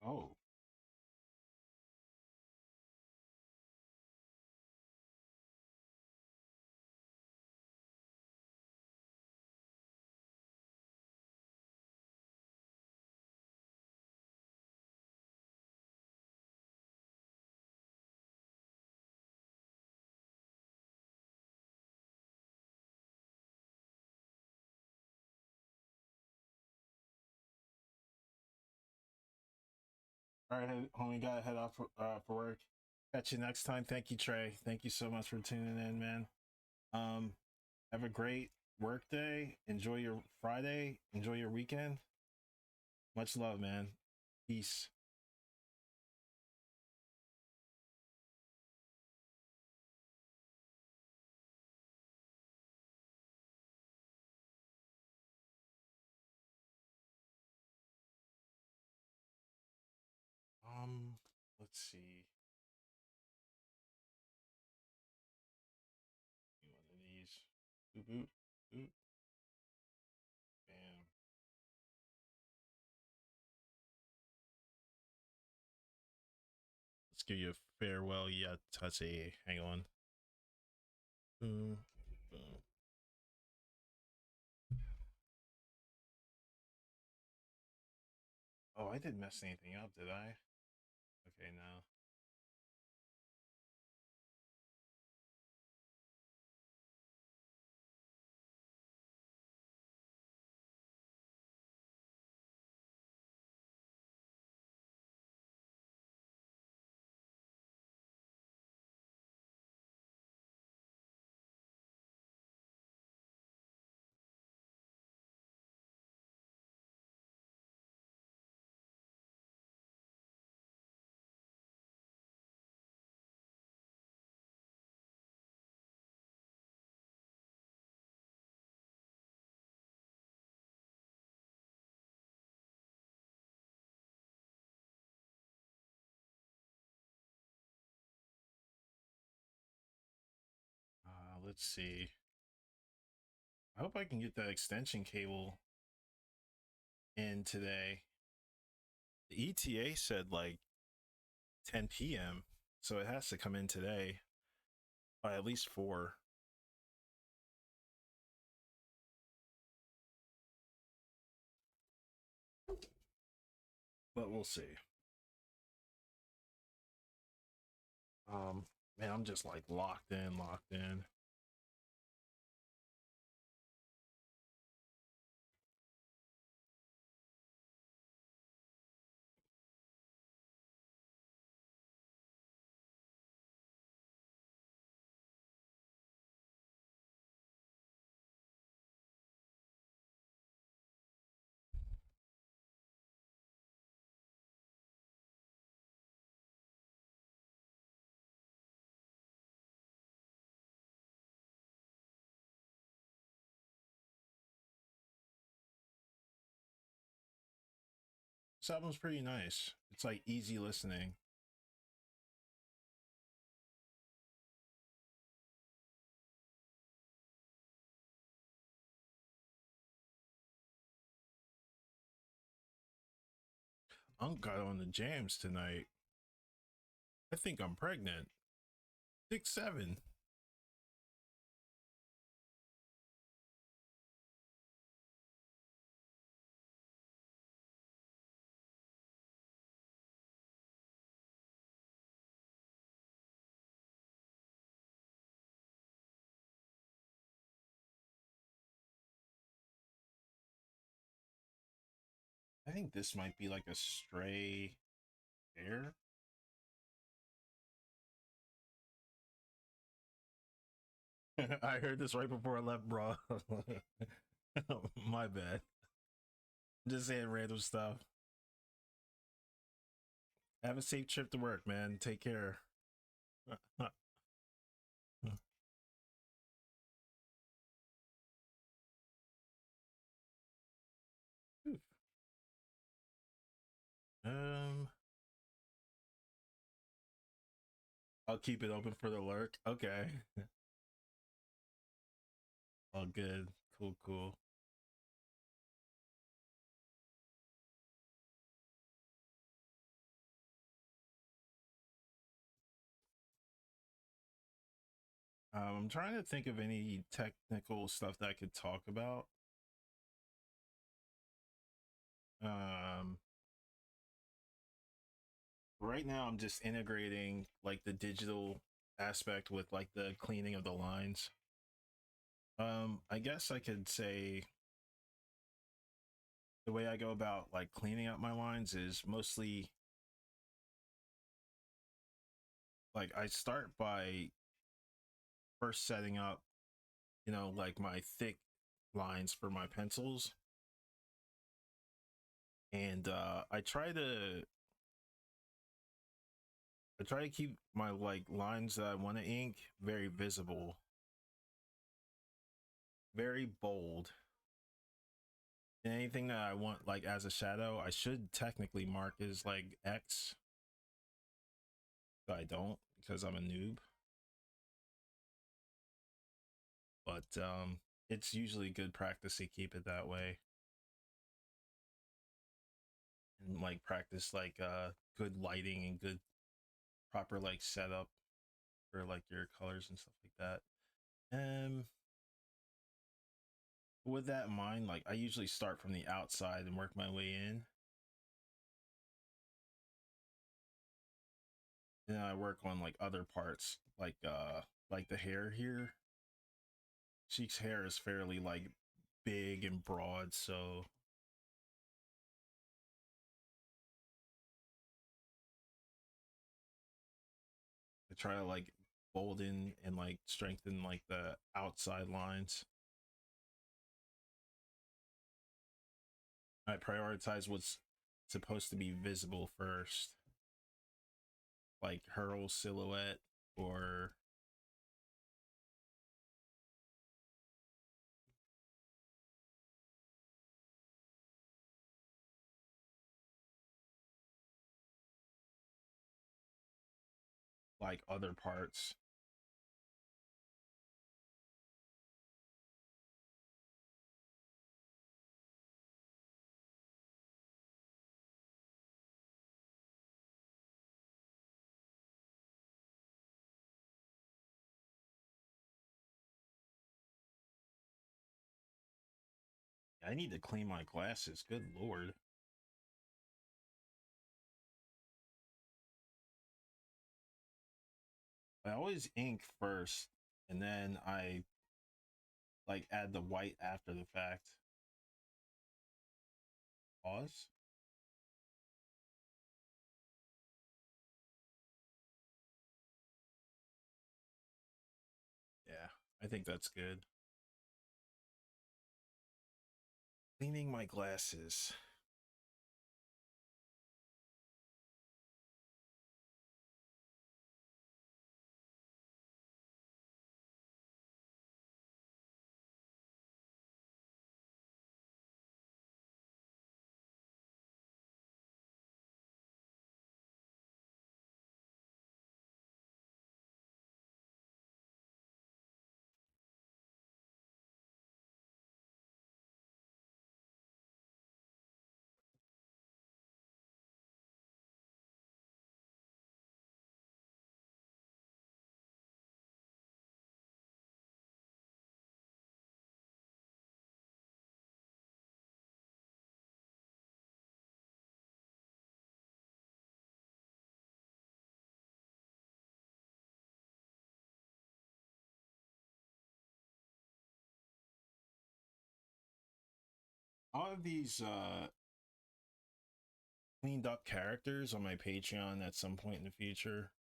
Oh, all right, homie. Gotta head off for work. Catch you next time. Thank you, Trey. Thank you so much for tuning in, man. Um, have a great work day. Enjoy your Friday. Enjoy your weekend. Much love, man. Peace. Um, let's see. One of these. Boop boop boop. Bam. Let's give you a farewell yet. Let's see. Hang on. Boom. Boom. Oh, I didn't mess anything up, did I? Okay, now. let's see. I hope I can get that extension cable in today. The ETA said like 10 p.m., so it has to come in today by at least 4. But we'll see. Man, I'm just like locked in. This album's pretty nice. It's like easy listening. Unc got on the jams tonight. I think I'm pregnant. 6'7". I think this might be like a stray hair. I heard this right before I left, bro. My bad. Just saying random stuff. Have a safe trip to work, man. Take care. um, I'll keep it open for the lurk. Okay. All good. Cool, cool. I'm trying to think of any technical stuff that I could talk about. Um, right now I'm just integrating like the digital aspect with like the cleaning of the lines. I guess I could say the way I go about like cleaning up my lines is mostly like I start by first setting up, like my thick lines for my pencils. And I try to keep my like lines that I want to ink very visible, very bold. And anything that I want like as a shadow, I should technically mark as like X, but I don't because I'm a noob. But it's usually good practice to keep it that way. And like practice like good lighting and good proper like setup for like your colors and stuff like that. With that in mind, like I usually start from the outside and work my way in. And then I work on like other parts, like the hair here. Sheik's hair is fairly like big and broad, so I try to like bolden and like strengthen like the outside lines. I prioritize what's supposed to be visible first, like her whole silhouette or like other parts. I need to clean my glasses. Good lord. I always ink first, and then I like add the white after the fact. Pause. Yeah, I think that's good. Cleaning my glasses. I'll have these cleaned up characters on my Patreon at some point in the future,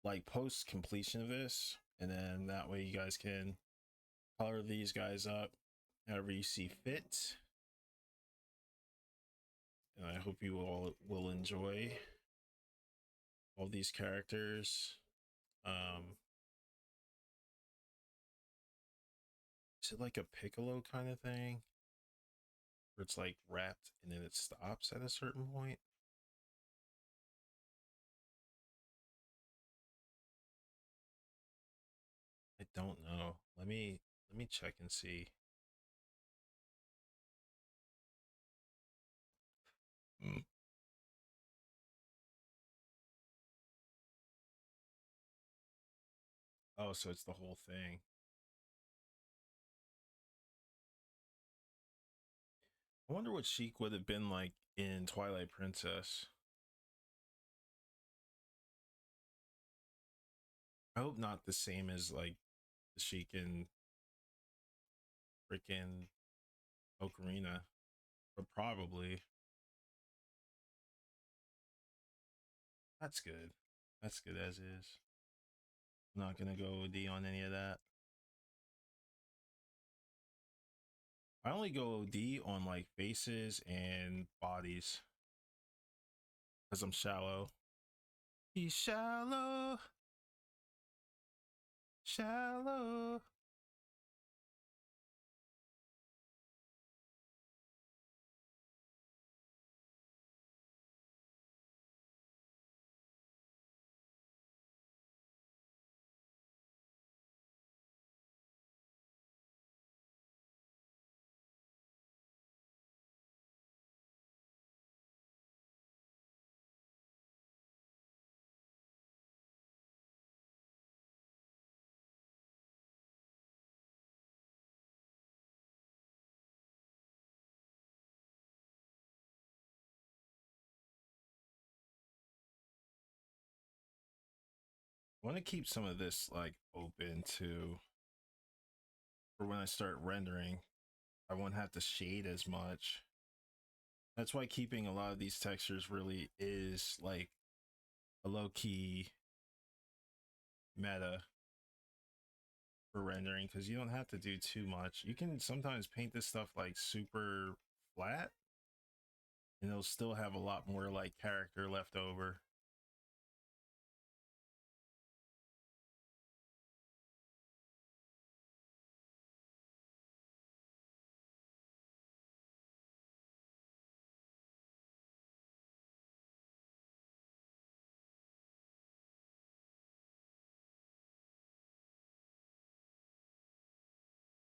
like post completion of this, and then that way you guys can color these guys up however you see fit. And I hope you all will enjoy all these characters. Is it like a Piccolo kind of thing? Where it's like wrapped and then it stops at a certain point? I don't know. Let me check and see. Mm. Oh, so it's the whole thing. I wonder what Sheik would have been like in Twilight Princess. I hope not the same as like the Sheik in freaking Ocarina, but probably. That's good. That's good as is. I'm not gonna go OD on any of that. I only go OD on like faces and bodies because I'm shallow. He's shallow, shallow. I want to keep some of this like open to for when I start rendering. I won't have to shade as much. That's why keeping a lot of these textures really is like a low key meta for rendering because you don't have to do too much. You can sometimes paint this stuff like super flat and it'll still have a lot more like character left over.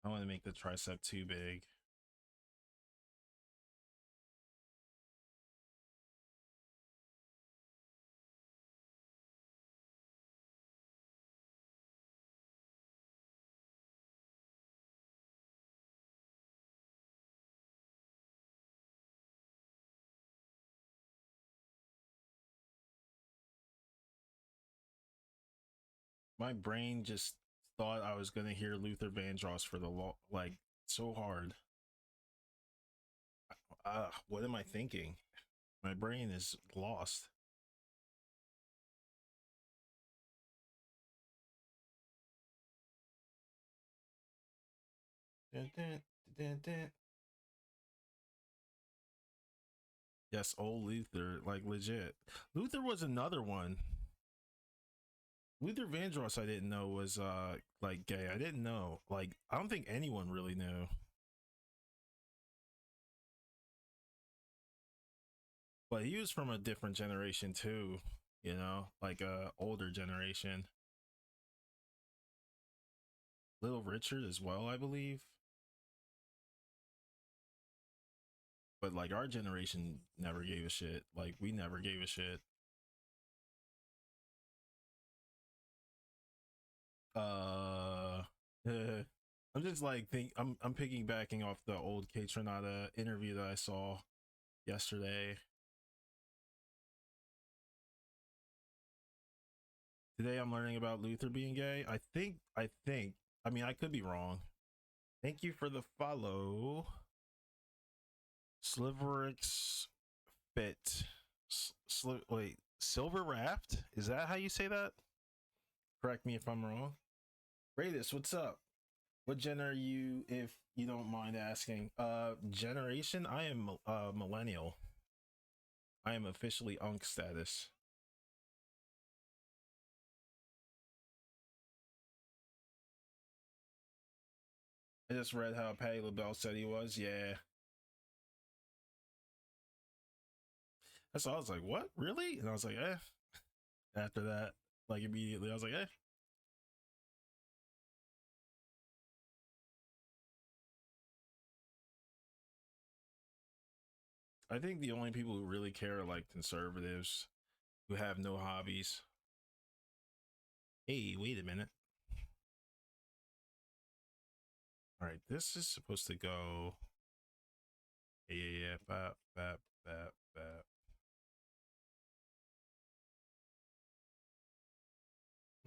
I want to make the tricep too big. My brain just thought I was gonna hear Luther Vandross for the like so hard. What am I thinking? My brain is lost. Dun, dun, dun, dun. Yes, old Luther, like legit. Luther was another one. Luther Vandross, I didn't know was like gay. I didn't know. Like, I don't think anyone really knew. But he was from a different generation too, you know, like a older generation. Little Richard as well, I believe. But like our generation never gave a shit. Like we never gave a shit. Uh, I'm just like I'm piggybacking off the old K Tronada interview that I saw yesterday. Today I'm learning about Luther being gay. I mean I could be wrong. Thank you for the follow. Sliverix Fit. Wait, Silver Raft? Is that how you say that? Correct me if I'm wrong. Radis, what's up? What gen are you, if you don't mind asking? Generation? I am millennial. I am officially UNC status. I just read how Patty LaBelle said he was. Yeah. That's all. I was like, what? Really? And I was like, eh. After that, like immediately, I was like, eh. I think the only people who really care are like conservatives who have no hobbies. Hey, wait a minute. All right, this is supposed to go. Yeah. Bap, bap, bap, bap.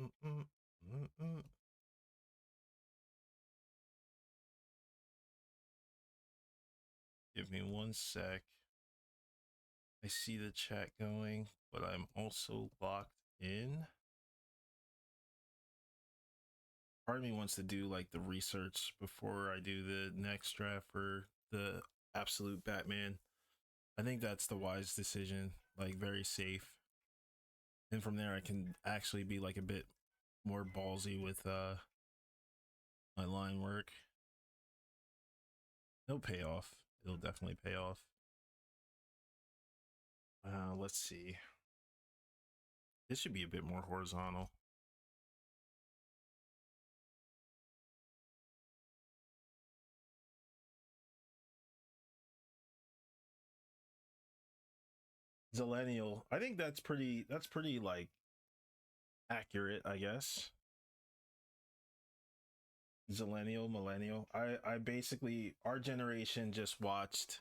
Mm-mm, mm-mm. Give me one sec. I see the chat going, but I'm also locked in. Part of me wants to do like the research before I do the next draft for the absolute Batman. I think that's the wise decision, like very safe. And from there I can actually be like a bit more ballsy with my line work. No payoff. It'll definitely pay off. Let's see. This should be a bit more horizontal. Zillennial. I think that's pretty like accurate, I guess. Zillennial, millennial. I basically our generation just watched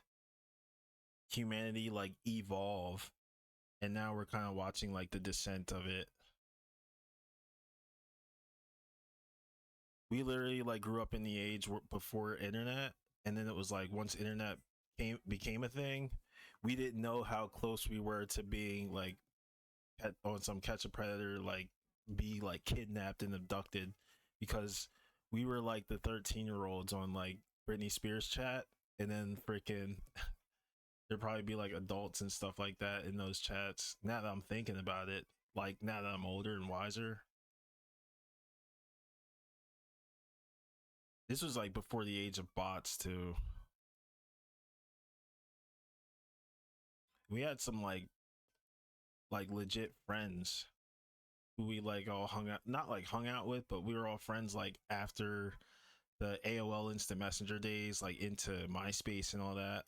humanity like evolve, and now we're kind of watching like the descent of it. We literally like grew up in the age before internet, and then it was like once internet became a thing, we didn't know how close we were to being like on some catch a predator, like be like kidnapped and abducted, because we were like the 13-year-olds on like Britney Spears chat, and then freaking there'd probably be like adults and stuff like that in those chats. Now that I'm thinking about it, like now that I'm older and wiser, this was like before the age of bots too. We had some like legit friends who we like all hung out, not like hung out with, but we were all friends like after the AOL Instant Messenger days, like into MySpace and all that.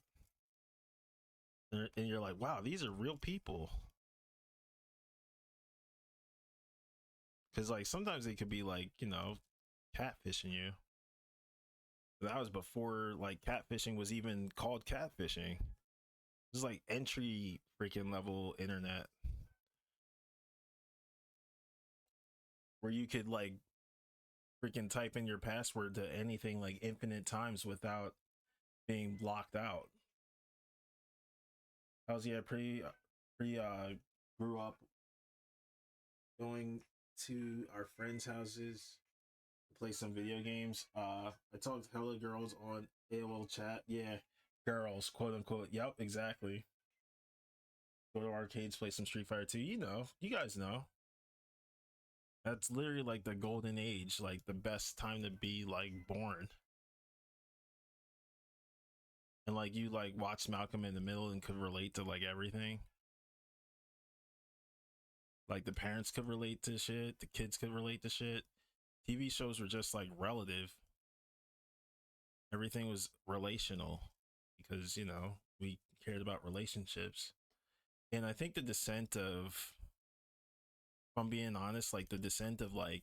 And you're like, wow, these are real people. Because like sometimes they could be like, you know, catfishing you. That was before like catfishing was even called catfishing. It was like entry freaking level internet. where you could like freaking type in your password to anything like infinite times without being blocked out. I was, yeah, pretty grew up going to our friends' houses to play some video games. I talked to hella girls on AOL chat. Yeah, girls, quote unquote. Yep, exactly. Go to arcades, play some Street Fighter 2. You know, you guys know. That's literally like the golden age, like the best time to be like born. And like you like watch Malcolm in the Middle and could relate to like everything. Like the parents could relate to shit, the kids could relate to shit. TV shows were just like relative. Everything was relational because, you know, we cared about relationships. And I think the descent of, if I'm being honest, like the descent of like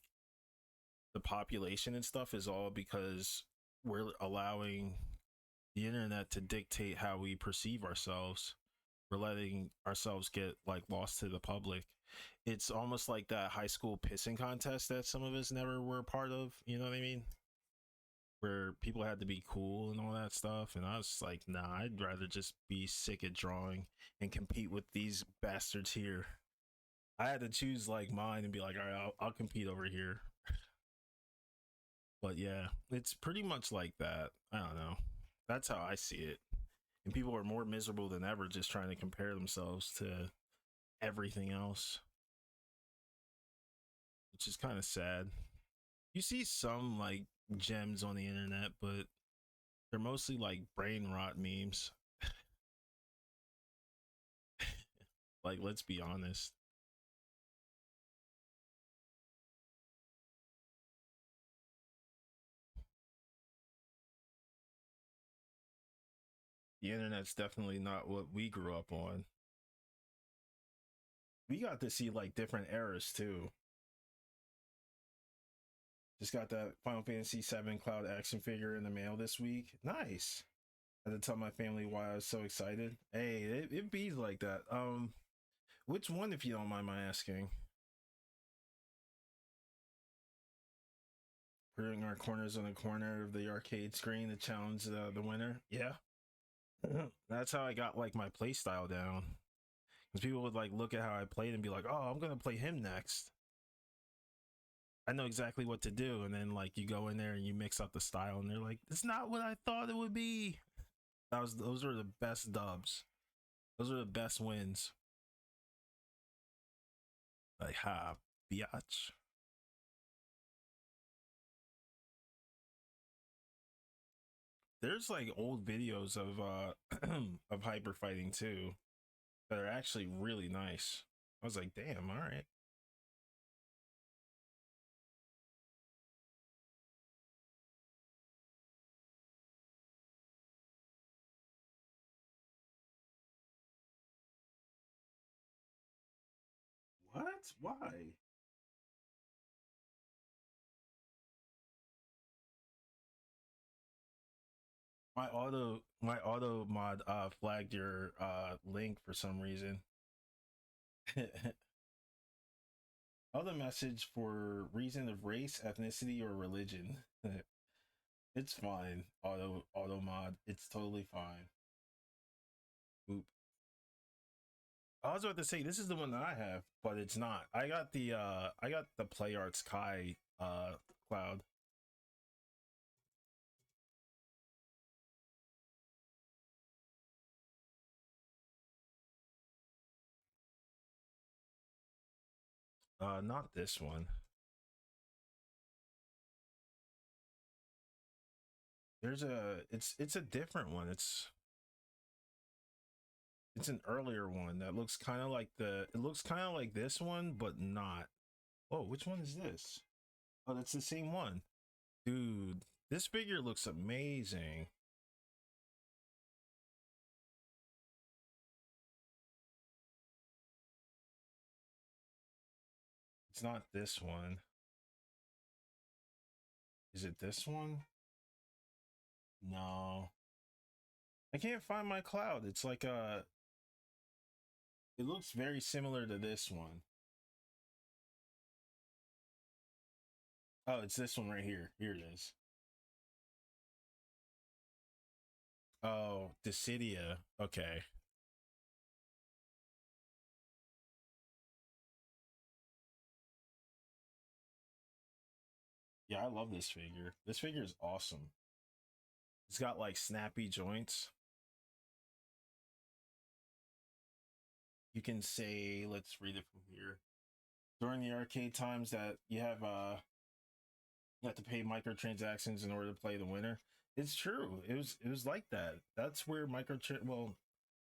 the population and stuff is all because we're allowing the internet to dictate how we perceive ourselves. We're letting ourselves get like lost to the public. It's almost like that high school pissing contest that some of us never were a part of. You know what I mean? Where people had to be cool and all that stuff. And I was like, nah, I'd rather just be sick at drawing and compete with these bastards here. I had to choose like mine and be like, all right, I'll compete over here. But yeah, it's pretty much like that. I don't know. That's how I see it. And people are more miserable than ever just trying to compare themselves to everything else, which is kind of sad. You see some like gems on the internet, but they're mostly like brain rot memes. Like, let's be honest. The internet's definitely not what we grew up on. We got to see like different eras too. Just got that Final Fantasy VII Cloud action figure in the mail this week. Nice. I had to tell my family why I was so excited. Hey, it be like that. Which one, if you don't mind my asking? Putting our corners on the corner of the arcade screen to challenge the winner. Yeah. That's how I got like my play style down. Because people would like look at how I played and be like, "Oh, I'm gonna play him next." I know exactly what to do, and then like you go in there and you mix up the style, and they're like, "It's not what I thought it would be." Those are the best dubs. Those are the best wins. Like, ha, biatch. There's like old videos of of hyper fighting too that are actually really nice. I was like, damn, all right. What? Why? My auto mod flagged your link for some reason. Other message for reason of race, ethnicity, or religion. It's fine. Auto mod. It's totally fine. Oop. I was about to say this is the one that I have, but it's not. I got the Play Arts Kai cloud. Not this one. There's a it's a different one. It's an earlier one that looks kind of like it looks kind of like this one, but not. Oh, which one is this? Oh, that's the same one. Dude, this figure looks amazing. It's not this one. Is it this one? No. I can't find my cloud. It's like it looks very similar to this one. Oh, it's this one right here. Here it is. Oh, Dissidia. Okay. Yeah, I love this figure. This figure is awesome. It's got like snappy joints. You can say, let's read it from here. During the arcade times that you have to pay microtransactions in order to play the winner. It's true. It was like that. That's where well,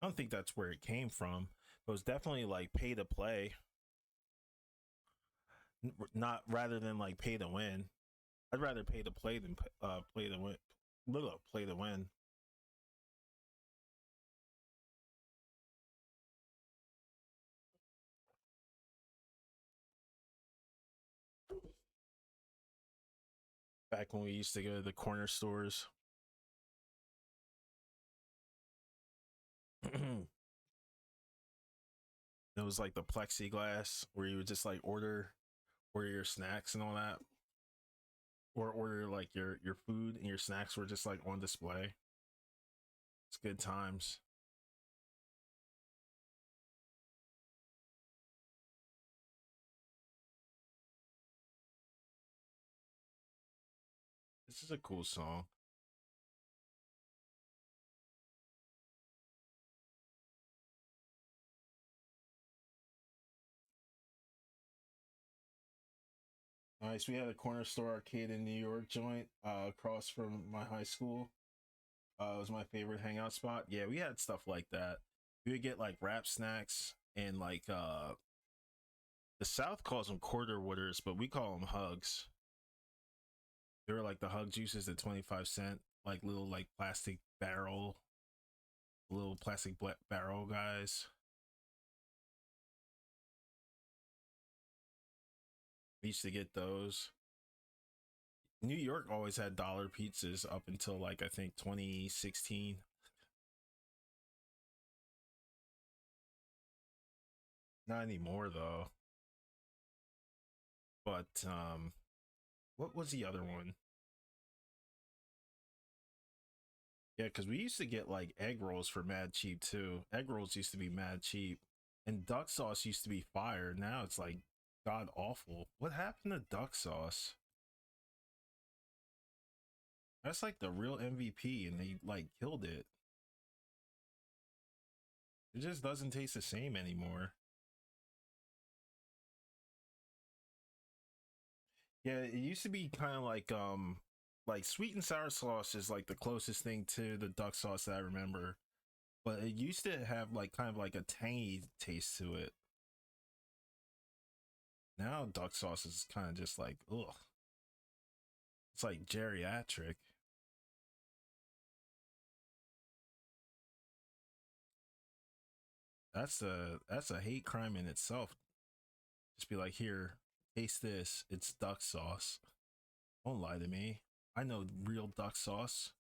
I don't think that's where it came from. It was definitely like pay to play, not rather than like pay to win. I'd rather pay to play than play to win. Little play to win. Back when we used to go to the corner stores. It was like the plexiglass where you would just like order your snacks and all that, or order like your food and your snacks were just like on display. It's good times. This is a cool song. Nice. We had a corner store arcade in New York joint across from my high school. It was my favorite hangout spot. Yeah, we had stuff like that. We would get like wrap snacks and like the South calls them quarter wooders, but we call them hugs. They were like the hug juices at 25 cent, like little like plastic barrel, little plastic barrel guys. We used to get those. New York always had dollar pizzas up until like I think 2016. Not anymore though. But what was the other one? Yeah, because we used to get like egg rolls for mad cheap too. Egg rolls used to be mad cheap, and duck sauce used to be fire. Now it's like god awful. What happened to duck sauce? That's like the real MVP, and they like killed it. It just doesn't taste the same anymore. Yeah, it used to be kind of like sweet and sour sauce is like the closest thing to the duck sauce that I remember. But it used to have like kind of like a tangy taste to it. Now duck sauce is kind of just like ugh. It's like geriatric. That's a hate crime in itself. Just be like, here, taste this. It's duck sauce. Don't lie to me. I know real duck sauce.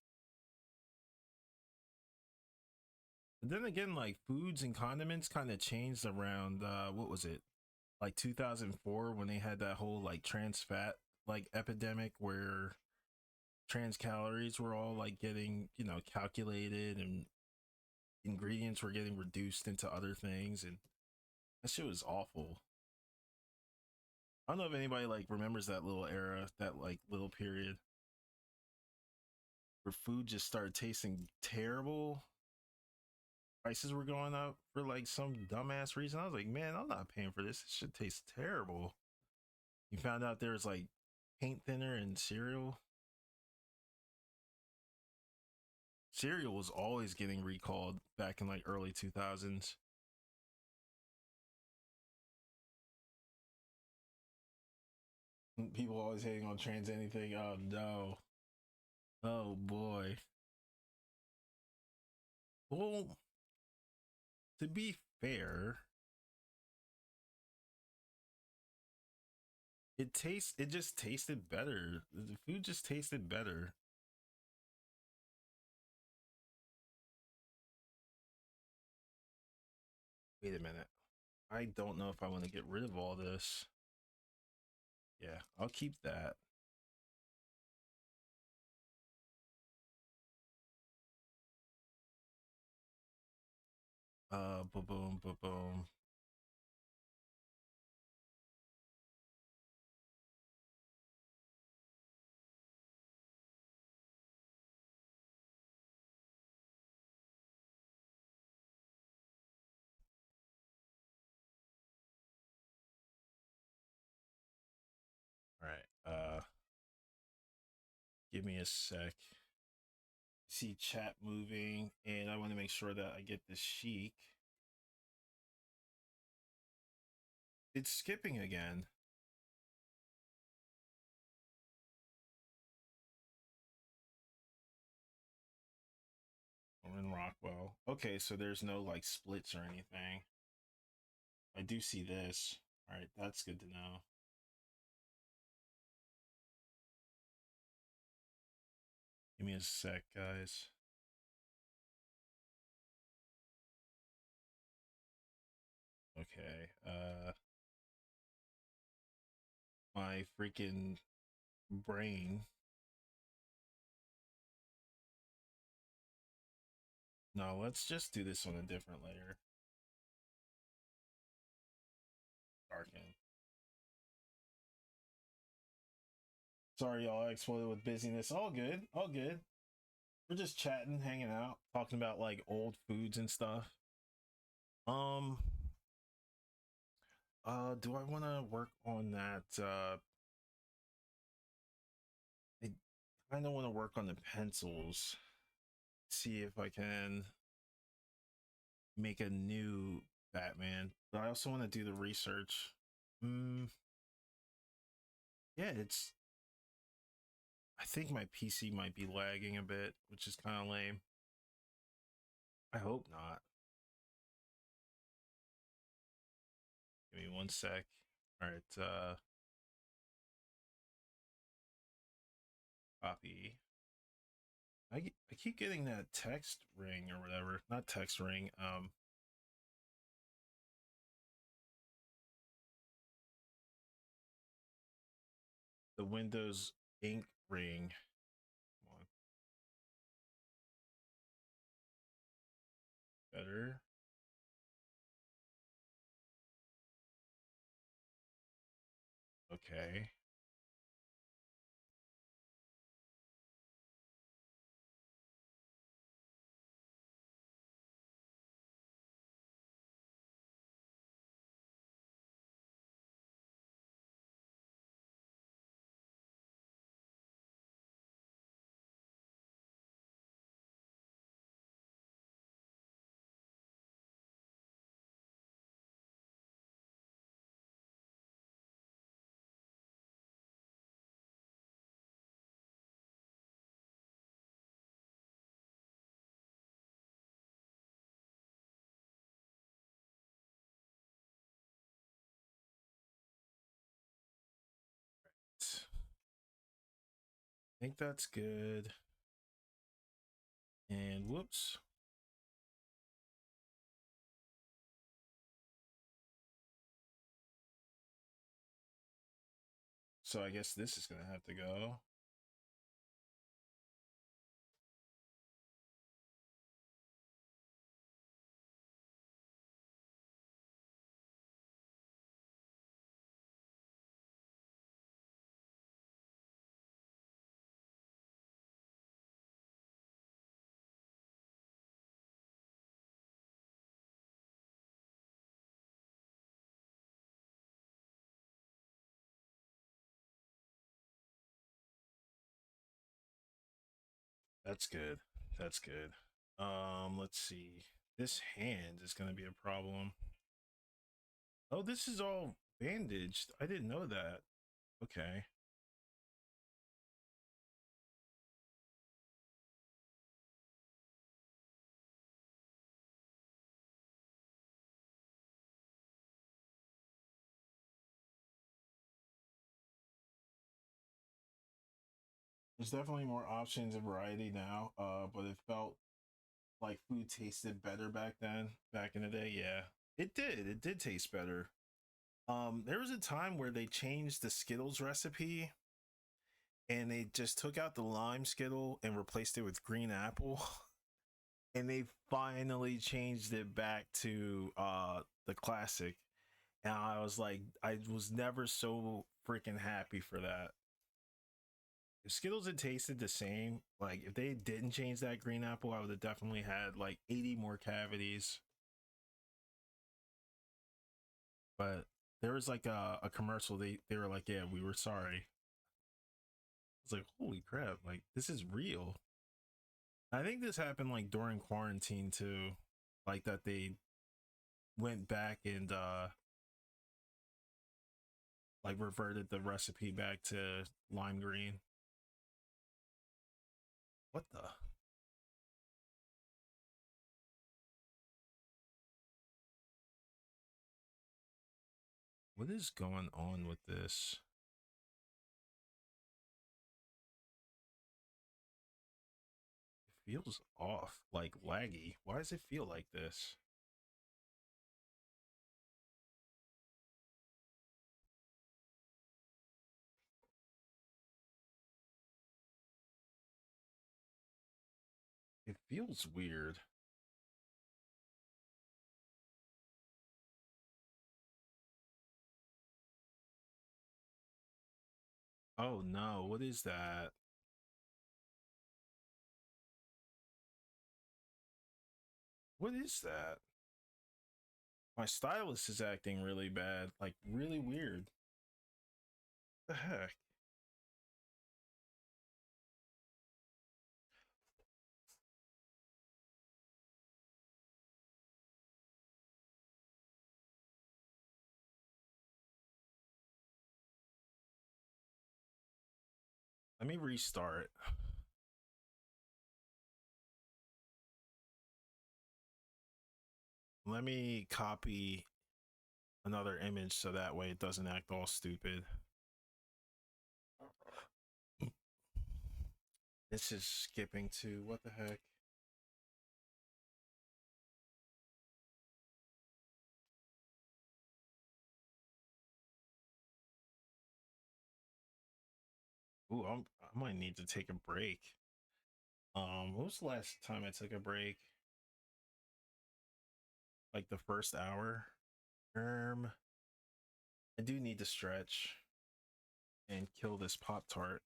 But then again, like foods and condiments kind of changed around what was it? Like 2004 when they had that whole like trans fat like epidemic where trans calories were all like getting, calculated and ingredients were getting reduced into other things and that shit was awful. I don't know if anybody like remembers that little era, that like little period where food just started tasting terrible. Prices were going up for like some dumbass reason. I was like, man, I'm not paying for this. It should taste terrible. You found out there was like paint thinner in cereal. Cereal was always getting recalled back in like early 2000s. People always hating on trans anything. Oh no. Oh boy. Well, to be fair, it just tasted better. The food just tasted better. Wait a minute. I don't know if I want to get rid of all this. Yeah, I'll keep that. Boom, boom, boom, boom. All right. Give me a sec. See chat moving, and I want to make sure that I get the chic. It's skipping again. I'm in Rockwell. Okay, so there's no like splits or anything. I do see this. All right, that's good to know. Give me a sec, guys. Okay. My freaking brain. No, let's just do this on a different layer. Darken. Sorry, y'all. I exploded with busyness. All good. All good. We're just chatting, hanging out, talking about like old foods and stuff. Um, do I want to work on that? I kind of want to work on the pencils. See if I can make a new Batman. But I also want to do the research. Yeah, it's. I think my PC might be lagging a bit, which is kind of lame. I hope not. Give me one sec. All right, copy. I keep getting that text ring or whatever. Not text ring. The Windows ink ring. Come on. Better. Okay. I think that's good. And whoops. So I guess this is going to have to go. That's good. That's good. Let's see. This hand is going to be a problem. Oh, this is all bandaged. I didn't know that. Okay. There's definitely more options and variety now, but it felt like food tasted better back then, back in the day. Yeah, it did. It did taste better. There was a time where they changed the Skittles recipe and they just took out the lime Skittle and replaced it with green apple. and they finally changed it back to the classic. And I was like, I was never so freaking happy for that. If Skittles had tasted the same, like if they didn't change that green apple, I would have definitely had like 80 more cavities. But there was like a commercial, they were like, yeah, we were sorry. It's like, holy crap, like this is real. I think this happened like during quarantine too. Like that they went back and like reverted the recipe back to lime green. What the? What is going on with this? It feels off, like laggy. Why does it feel like this? It feels weird. Oh no, what is that? What is that? My stylus is acting really bad, like really weird. What the heck? Let me restart. Let me copy another image so that way it doesn't act all stupid. This is skipping to what the heck? Ooh, I might need to take a break. What was the last time I took a break? Like the first hour? I do need to stretch and kill this Pop Tart.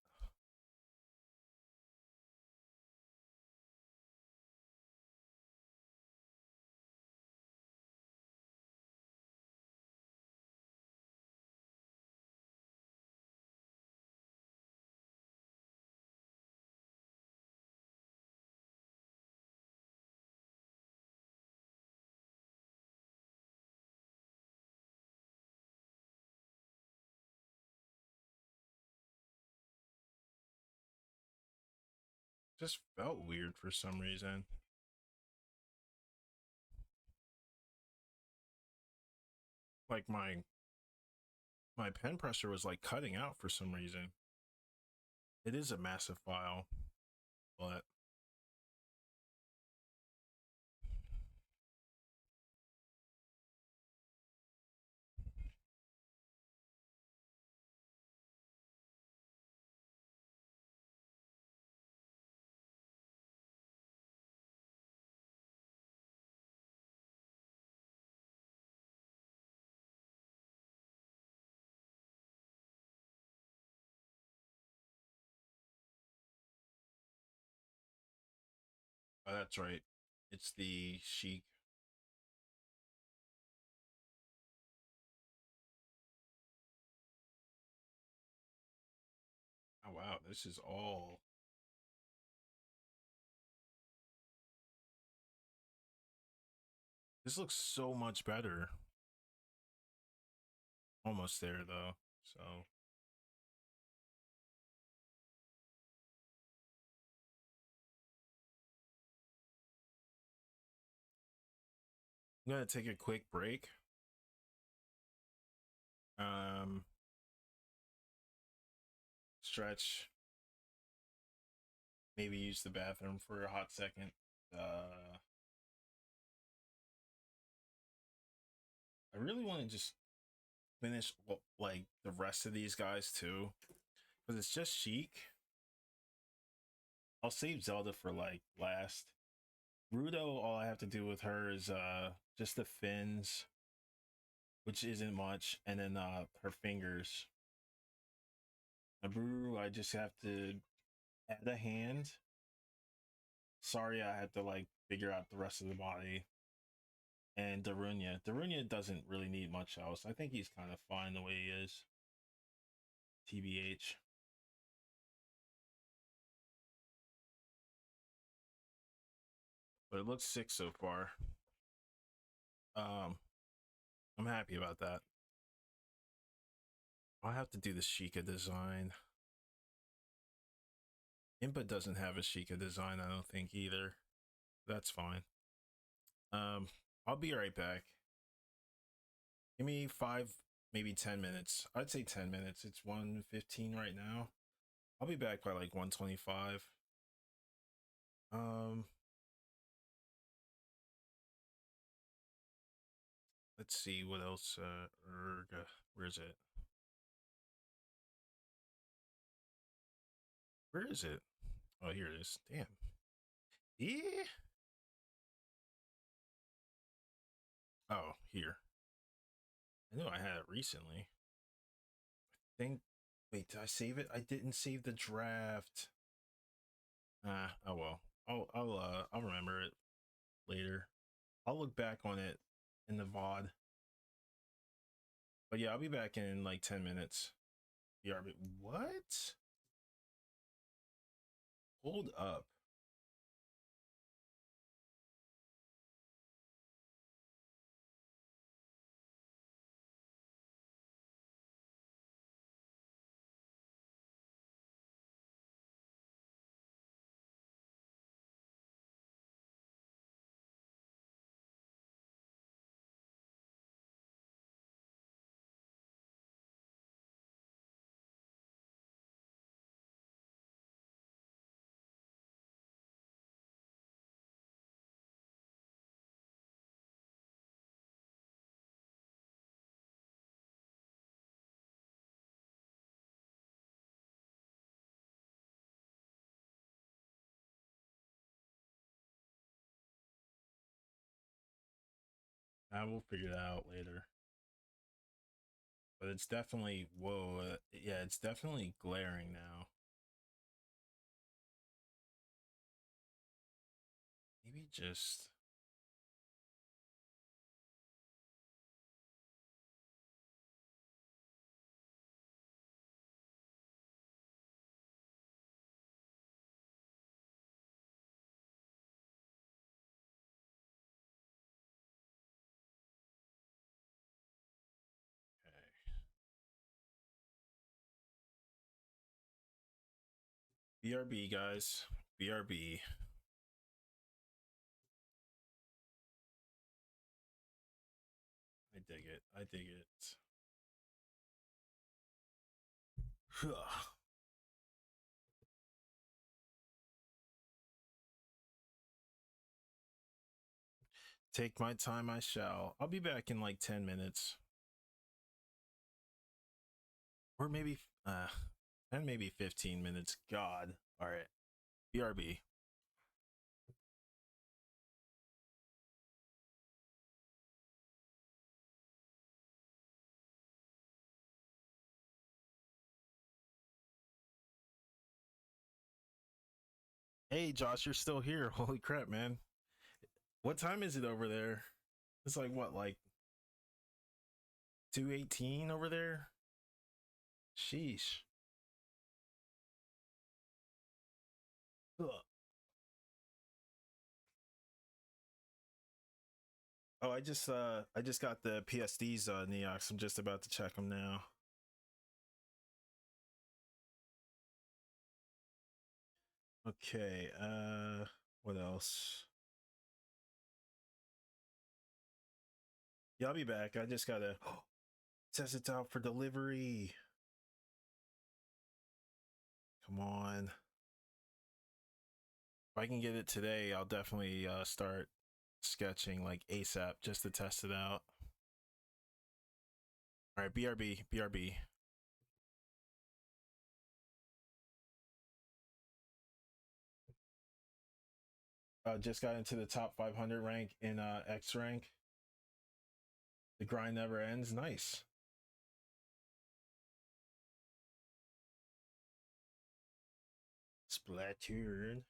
Just felt weird for some reason. Like my pen pressure was like cutting out for some reason. It is a massive file, but oh, that's right. It's the chic. Oh wow, this is all. This looks so much better. Almost there though. So I'm gonna take a quick break. Um, Stretch. Maybe use the bathroom for a hot second. I really want to just finish like the rest of these guys too, because it's just chic. I'll save Zelda for like last, Rudo, all I have to do with her is just the fins, which isn't much, and then her fingers. Naburu, I just have to add a hand. Sorry, I had to like figure out the rest of the body. And Darunya doesn't really need much else. I think he's kind of fine the way he is. TBH. But it looks sick so far. I'm happy about that. I'll have to do the Sheikah design. Impa doesn't have a Sheikah design, I don't think either. That's fine. I'll be right back. Give me 5, maybe 10 minutes. I'd say 10 minutes. It's 1:15 right now. I'll be back by like 1:25. Let's see what else. Where is it? Where is it? Oh, here it is. Damn. Yeah. Oh, here. I knew I had it recently. I think. Wait, did I save it? I didn't save the draft. Oh well. I'll remember it later. I'll look back on it in the VOD. But yeah, I'll be back in like 10 minutes. BRB. What? Hold up. I will figure that out later. But it's definitely, whoa, yeah, it's definitely glaring now. Maybe just... Okay. BRB, guys. BRB. I dig it. I dig it. Take my time, I shall. I'll be back in like 10 minutes. Or maybe, 10, maybe 15 minutes. God. All right. BRB. Hey, Josh, you're still here. Holy crap, man. What time is it over there? It's like, what, like 2:18 over there? Sheesh. Ugh. Oh, I just got the PSDs Neox. I'm just about to check them now. Okay, what else? Yeah, I'll be back. I just gotta says it's out for delivery. Come on. If I can get it today, I'll definitely start sketching like ASAP just to test it out. All right, BRB, BRB. Just got into the top 500 rank in X rank. The grind never ends. Nice. Splatoon.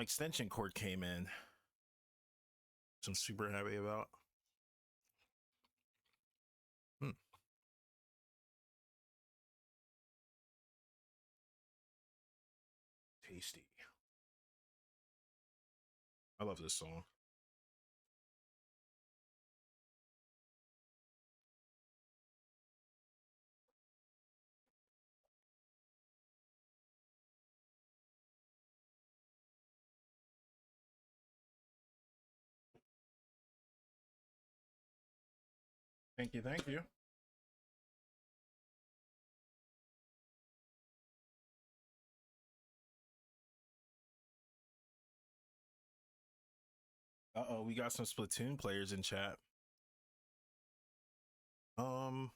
My extension cord came in. So I'm super happy about. Hmm. Tasty. I love this song. Thank you, thank you. Uh-oh, we got some Splatoon players in chat. Um,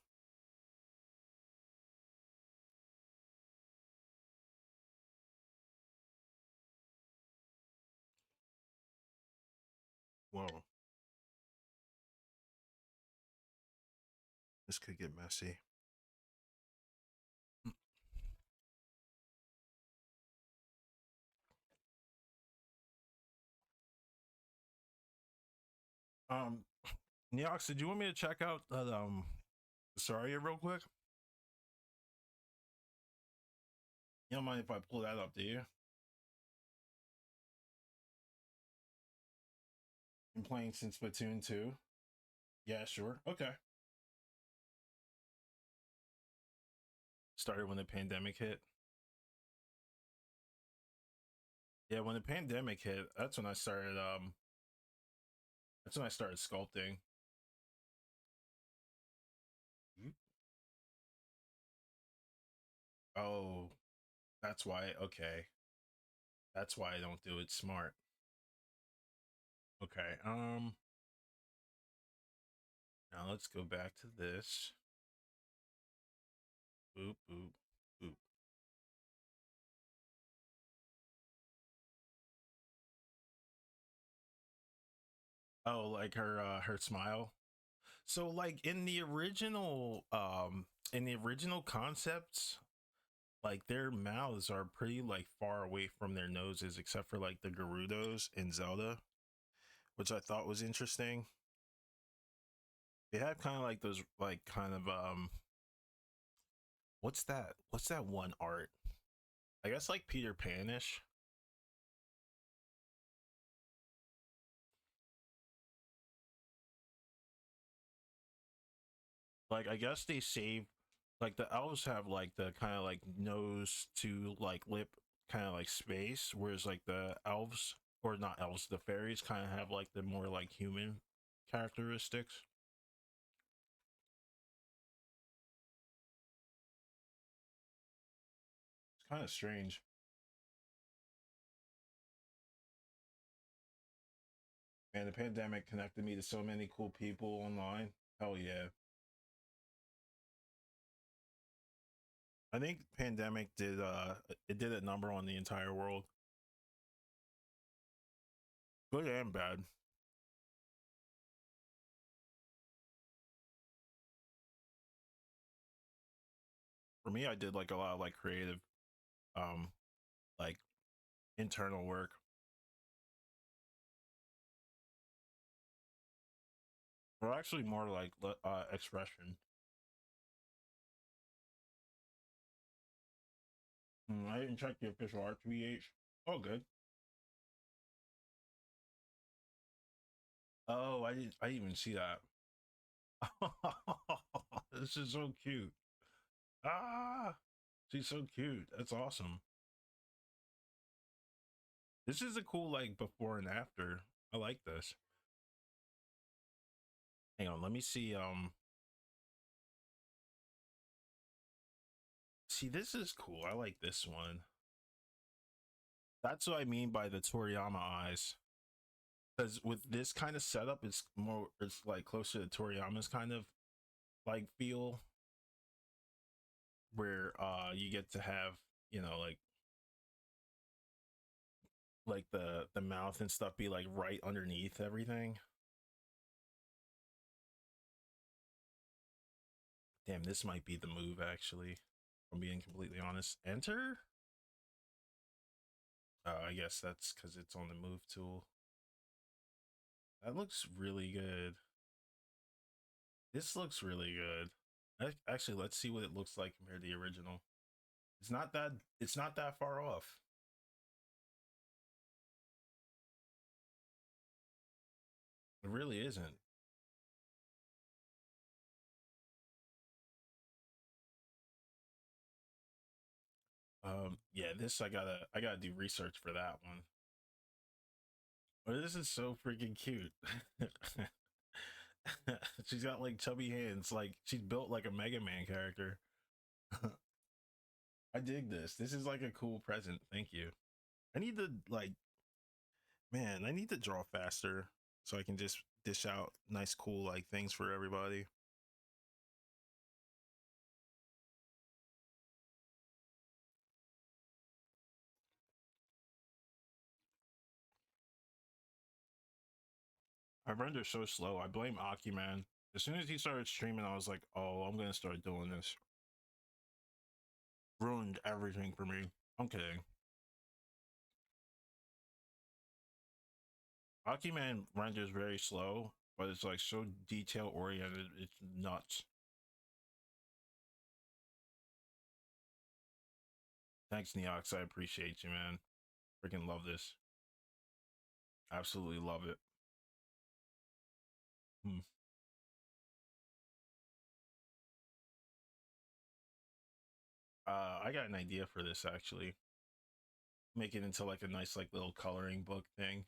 whoa. This could get messy. Um, Neox, did you want me to check out Saria real quick? You don't mind if I pull that up, do you? Been playing since Splatoon 2. Yeah, sure. Okay. Started when the pandemic hit. Yeah, when the pandemic hit, that's when I started sculpting. Oh, that's why. Okay. That's why I don't do it smart. Okay. Now let's go back to this. Boop, boop, boop. Oh, like her smile. So like in the original concepts, like their mouths are pretty like far away from their noses, except for like the Gerudos in Zelda, which I thought was interesting. They have kind of like those like kind of what's that one art? I guess like Peter Panish. Like I guess they save like the elves have like the kind of like nose to like lip kind of like space, whereas like the elves or not elves, the fairies kind of have like the more like human characteristics. It's kind of strange. Man, the pandemic connected me to so many cool people online. Hell yeah. I think pandemic did it did a number on the entire world. Good and bad. For me, I did like a lot of like creative um like internal work. Or actually more like expression. I didn't check the official RTVH. Oh, good. Oh, I didn't even see that. This is so cute. Ah, she's so cute. That's awesome. This is a cool like before and after. I like this. Hang on, let me see. See, this is cool. I like this one. That's what I mean by the Toriyama eyes. Because with this kind of setup, it's like closer to Toriyama's kind of like feel, where you get to have like the mouth and stuff be like right underneath everything. Damn, this might be the move actually. If I'm being completely honest. Enter. I guess that's because it's on the move tool. That looks really good. This looks really good. Actually, let's see what it looks like compared to the original. It's not that. It's not that far off. It really isn't. Yeah, this I gotta do research for that one. But this is so freaking cute. She's got like chubby hands, like she's built like a Mega Man character. I dig this. This is like a cool present. Thank you. I need to like, man, I need to draw faster so I can just dish out nice, cool like things for everybody. I render so slow. I blame Aki, man. As soon as he started streaming, I was like, oh, I'm gonna start doing this. Ruined everything for me. I'm kidding. Aki Man renders very slow, but it's like so detail oriented. It's nuts. Thanks, Neox. I appreciate you, man. Freaking love this. Absolutely love it. Hmm. I got an idea for this actually. Make it into like a nice like little coloring book thing.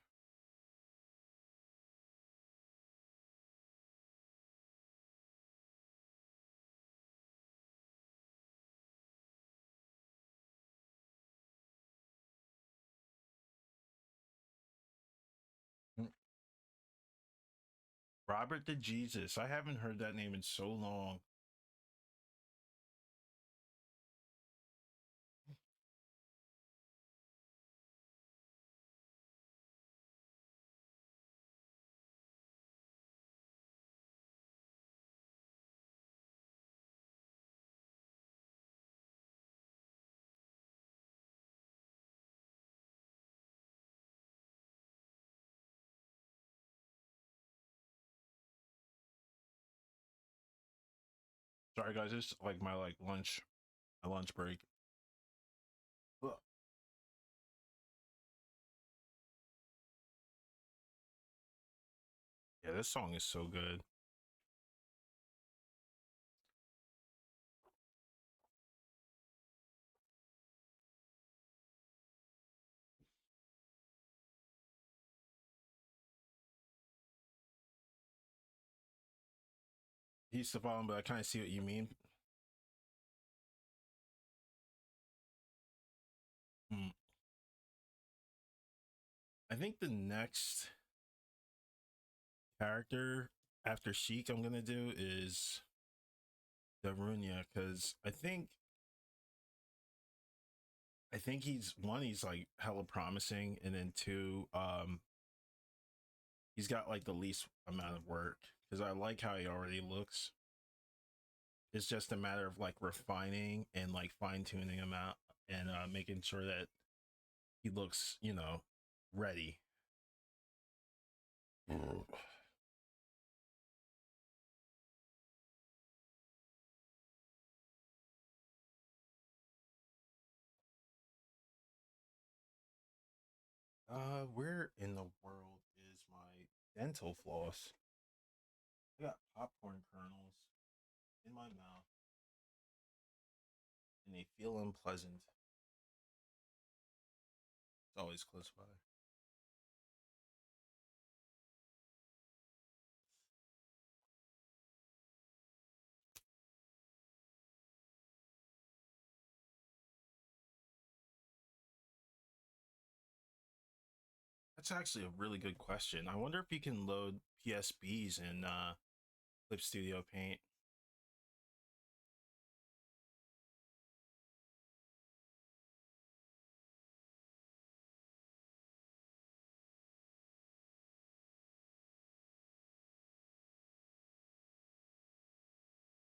Mm. Robert the Jesus. I haven't heard that name in so long. Sorry guys, it's like my like my lunch break. Ugh. Yeah, this song is so good. He's the problem, but I kind of see what you mean. Hmm. I think the next character after Sheik I'm gonna do is Darunia because I think he's one, he's like hella promising, and then two, he's got like the least amount of work because I like how he already looks. It's just a matter of like refining and like fine tuning him out and making sure that he looks, ready. Where in the world is my dental floss? I got popcorn kernels in my mouth and they feel unpleasant. It's always close by. That's actually a really good question. I wonder if you can load PSBs in Clip Studio Paint.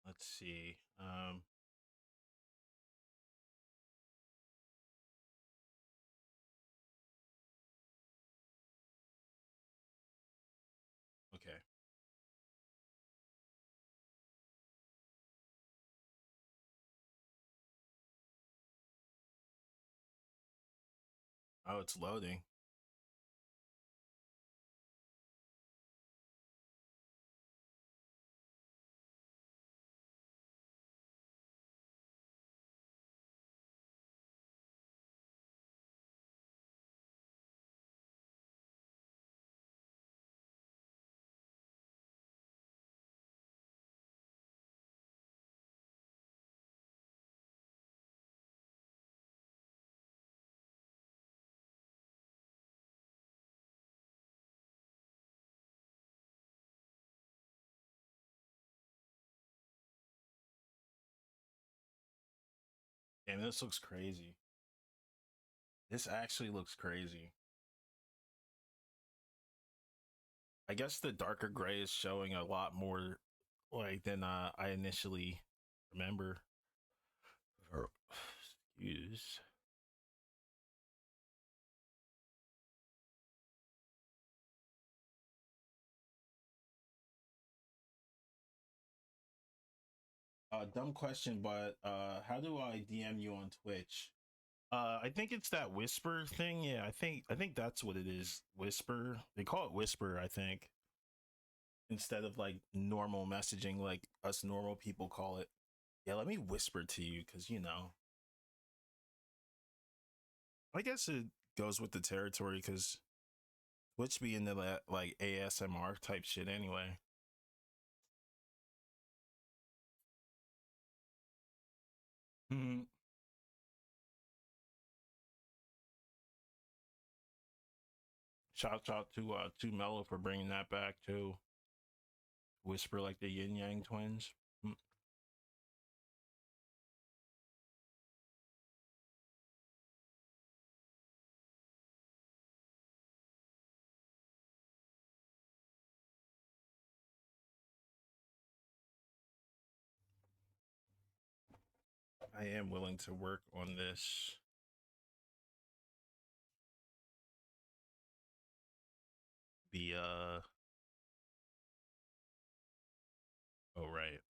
Let's see. Oh, it's loading. Damn, this looks crazy. This actually looks crazy. I guess the darker gray is showing a lot more like than I initially remember. Or, excuse. Dumb question, but how do I DM you on Twitch? I think it's that whisper thing. Yeah, I think that's what it is. Whisper. They call it whisper, I think, instead of like normal messaging, like us normal people call it. Yeah, let me whisper to you because I guess it goes with the territory because Twitch be into that like ASMR type shit anyway. Mm-hmm. Shout out to Mello for bringing that back too. Whisper like the Yin Yang Twins. Mm. I am willing to work on this. The oh right.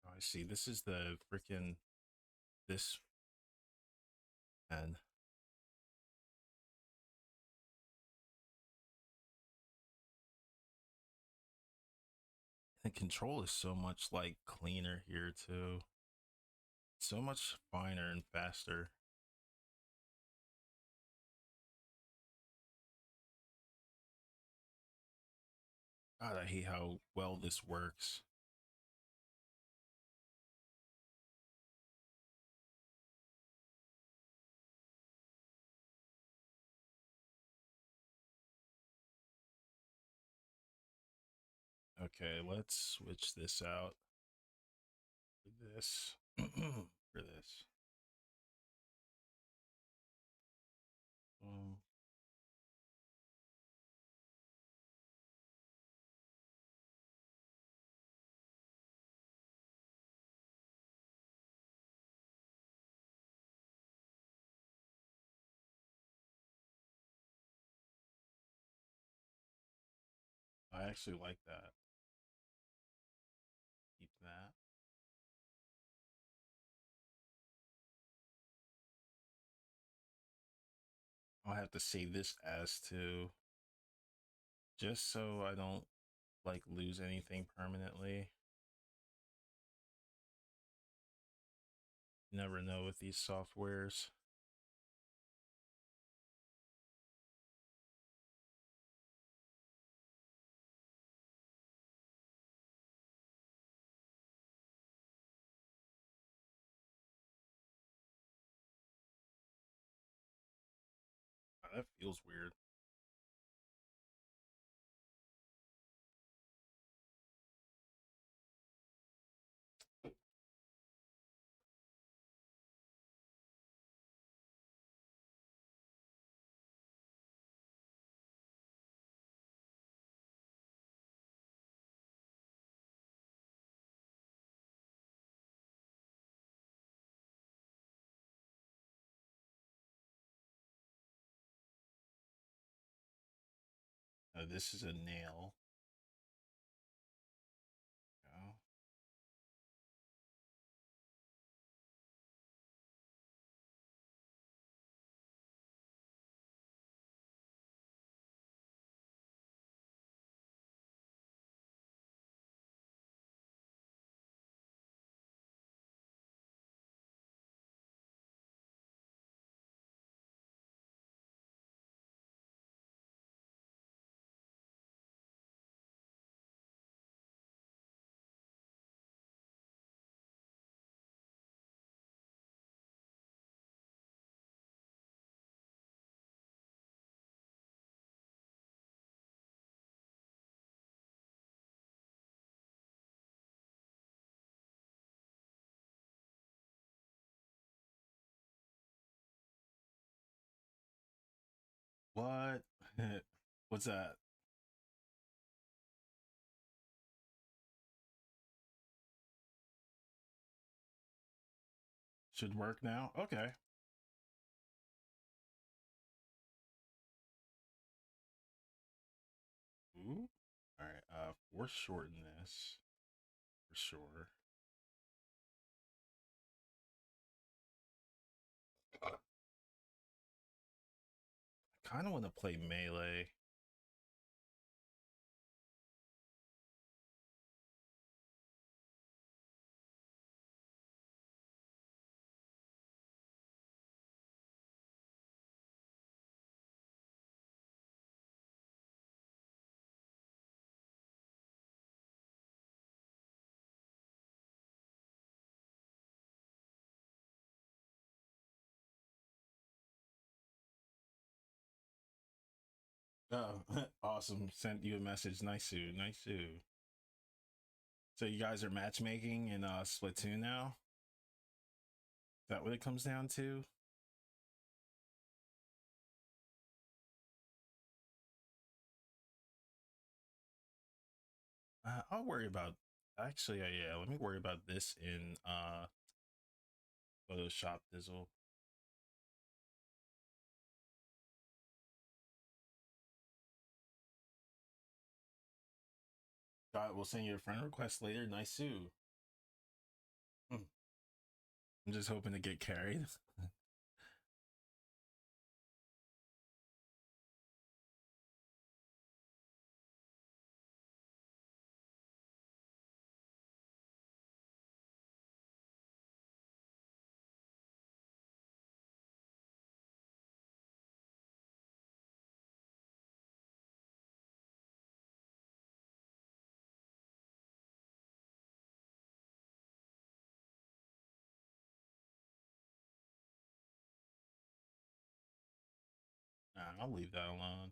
Oh, I see. This is the freaking this and the control is so much like cleaner here too. So much finer and faster. God, I hate how well this works. Okay, let's switch this out for this. For this. Um, I actually like that. Keep that. I'll have to save this as to just so I don't like lose anything permanently. Never know with these softwares. Oh, that feels weird. This is a nail. Go. What? What's that? Should work now? Okay. Ooh. All right. Foreshorten this for sure. I kind of want to play melee. Oh, awesome. Sent you a message. Nice to, nice to. So you guys are matchmaking in Splatoon now? Is that what it comes down to? I'll worry about. Actually, yeah. Let me worry about this in Photoshop Dizzle. God, we'll send you a friend request later. Nice too. I'm just hoping to get carried. Nah, I'll leave that alone.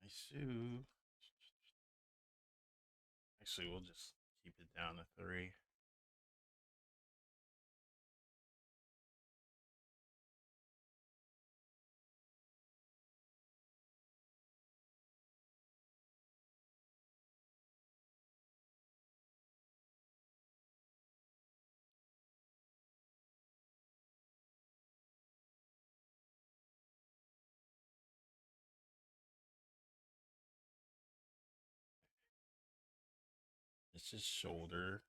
Nice too. Actually, we'll just keep it down to 3. It's just shoulder.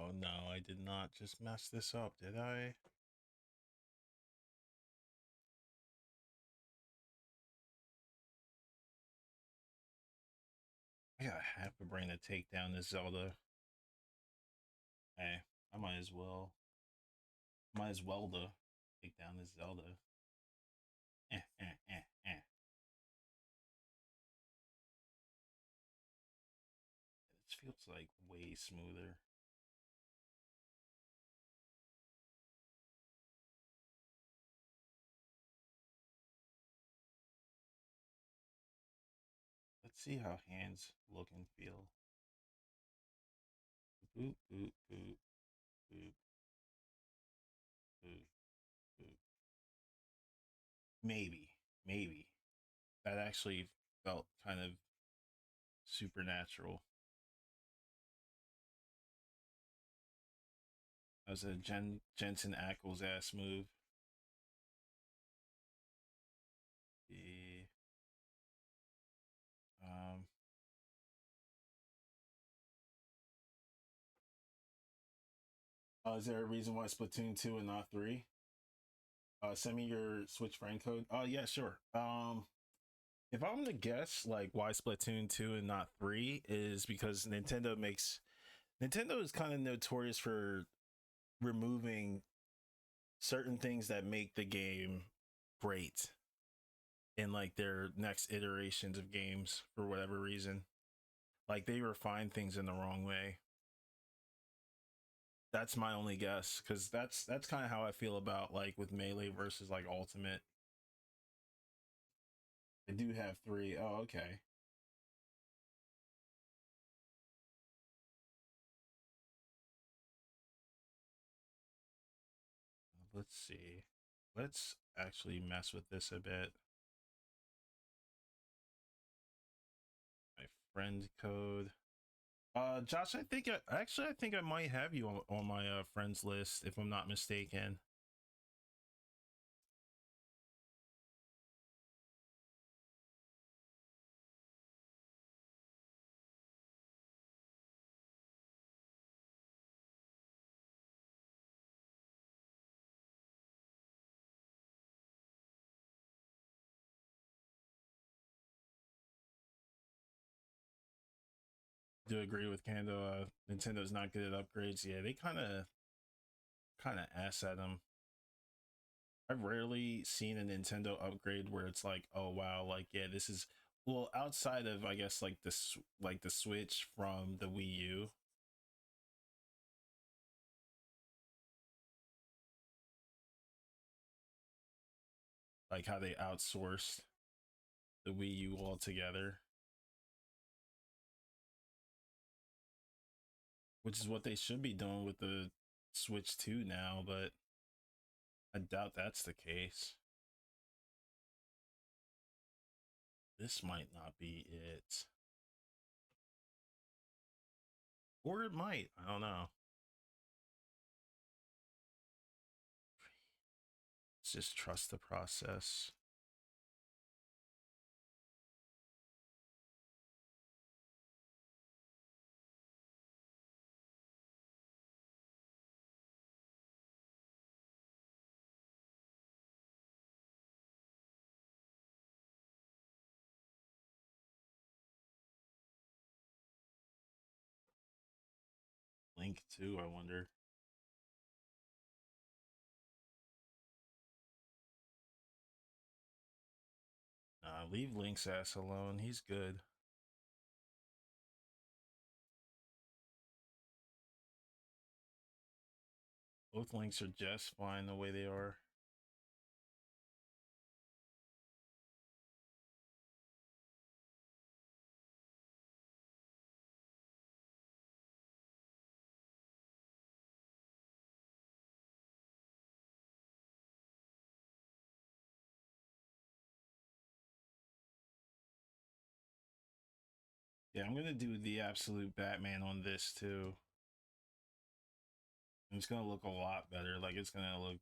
Oh no, I did not just mess this up, did I? I got half a brain to take down this Zelda. Hey, I might as well. Might as well to take down this Zelda. Eh, eh, eh, eh. This feels like way smoother. Let's see how hands look and feel. Boop, boop, boop, boop, boop, boop. Maybe, maybe. That actually felt kind of supernatural. That was a Jensen Ackles ass move. The um is there a reason why Splatoon 2 and not 3? Send me your Switch friend code. Oh yeah, sure. If I'm gonna guess like why Splatoon 2 and not 3 is because Nintendo is kind of notorious for removing certain things that make the game great in like their next iterations of games for whatever reason. Like they refine things in the wrong way. That's my only guess because that's kind of how I feel about like with Melee versus like Ultimate. I do have three. Oh, okay. Let's see. Let's actually mess with this a bit. My friend code. Josh, I think I might have you on my friends list if I'm not mistaken. Do agree with Kando. Nintendo's not good at upgrades. Yeah, they kind of ass at them. I've rarely seen a Nintendo upgrade where it's like, oh wow, like yeah, this is well outside of I guess like the Switch from the Wii U. Like how they outsourced the Wii U altogether, which is what they should be doing with the Switch 2 now, but I doubt that's the case. This might not be it. Or it might. I don't know. Let's just trust the process. Link 2, I wonder. Leave Link's ass alone. He's good. Both Links are just fine the way they are. Yeah, I'm gonna do the absolute Batman on this too. It's gonna look a lot better. Like it's gonna look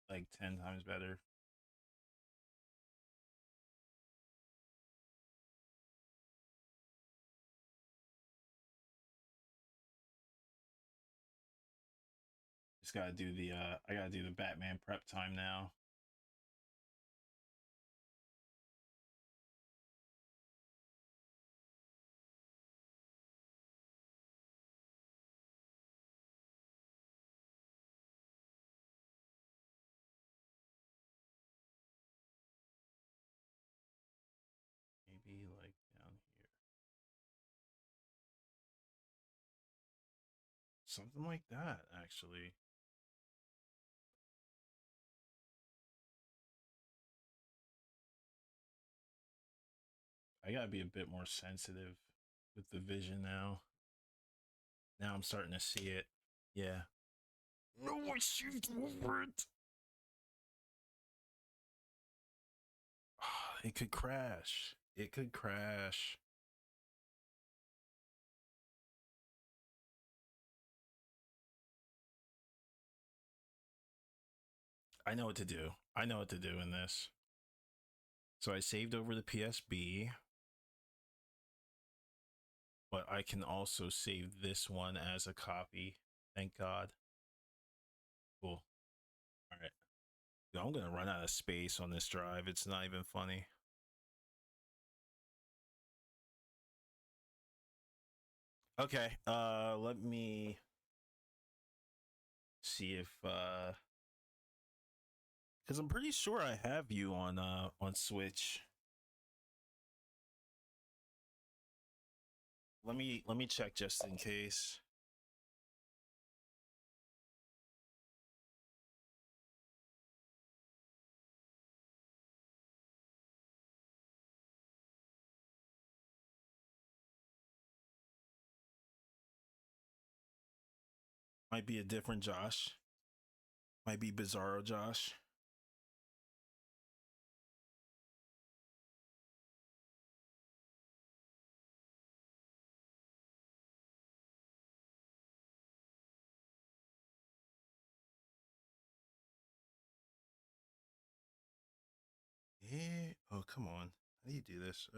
like 10 times better. just gotta do the I gotta do the Batman prep time now. Maybe like down here. Something like that, actually. I gotta be a bit more sensitive with the vision now. Now I'm starting to see it. Yeah. No, I saved over it. It could crash. It could crash. I know what to do. I know what to do in this. So I saved over the PSB, but I can also save this one as a copy. Thank God. Cool. All right. I'm gonna run out of space on this drive. It's not even funny. Okay. Let me see if because I'm pretty sure I have you on Switch. Let me check just in case. Might be a different Josh. Might be Bizarro Josh. Yeah. Oh, come on. How do you do this?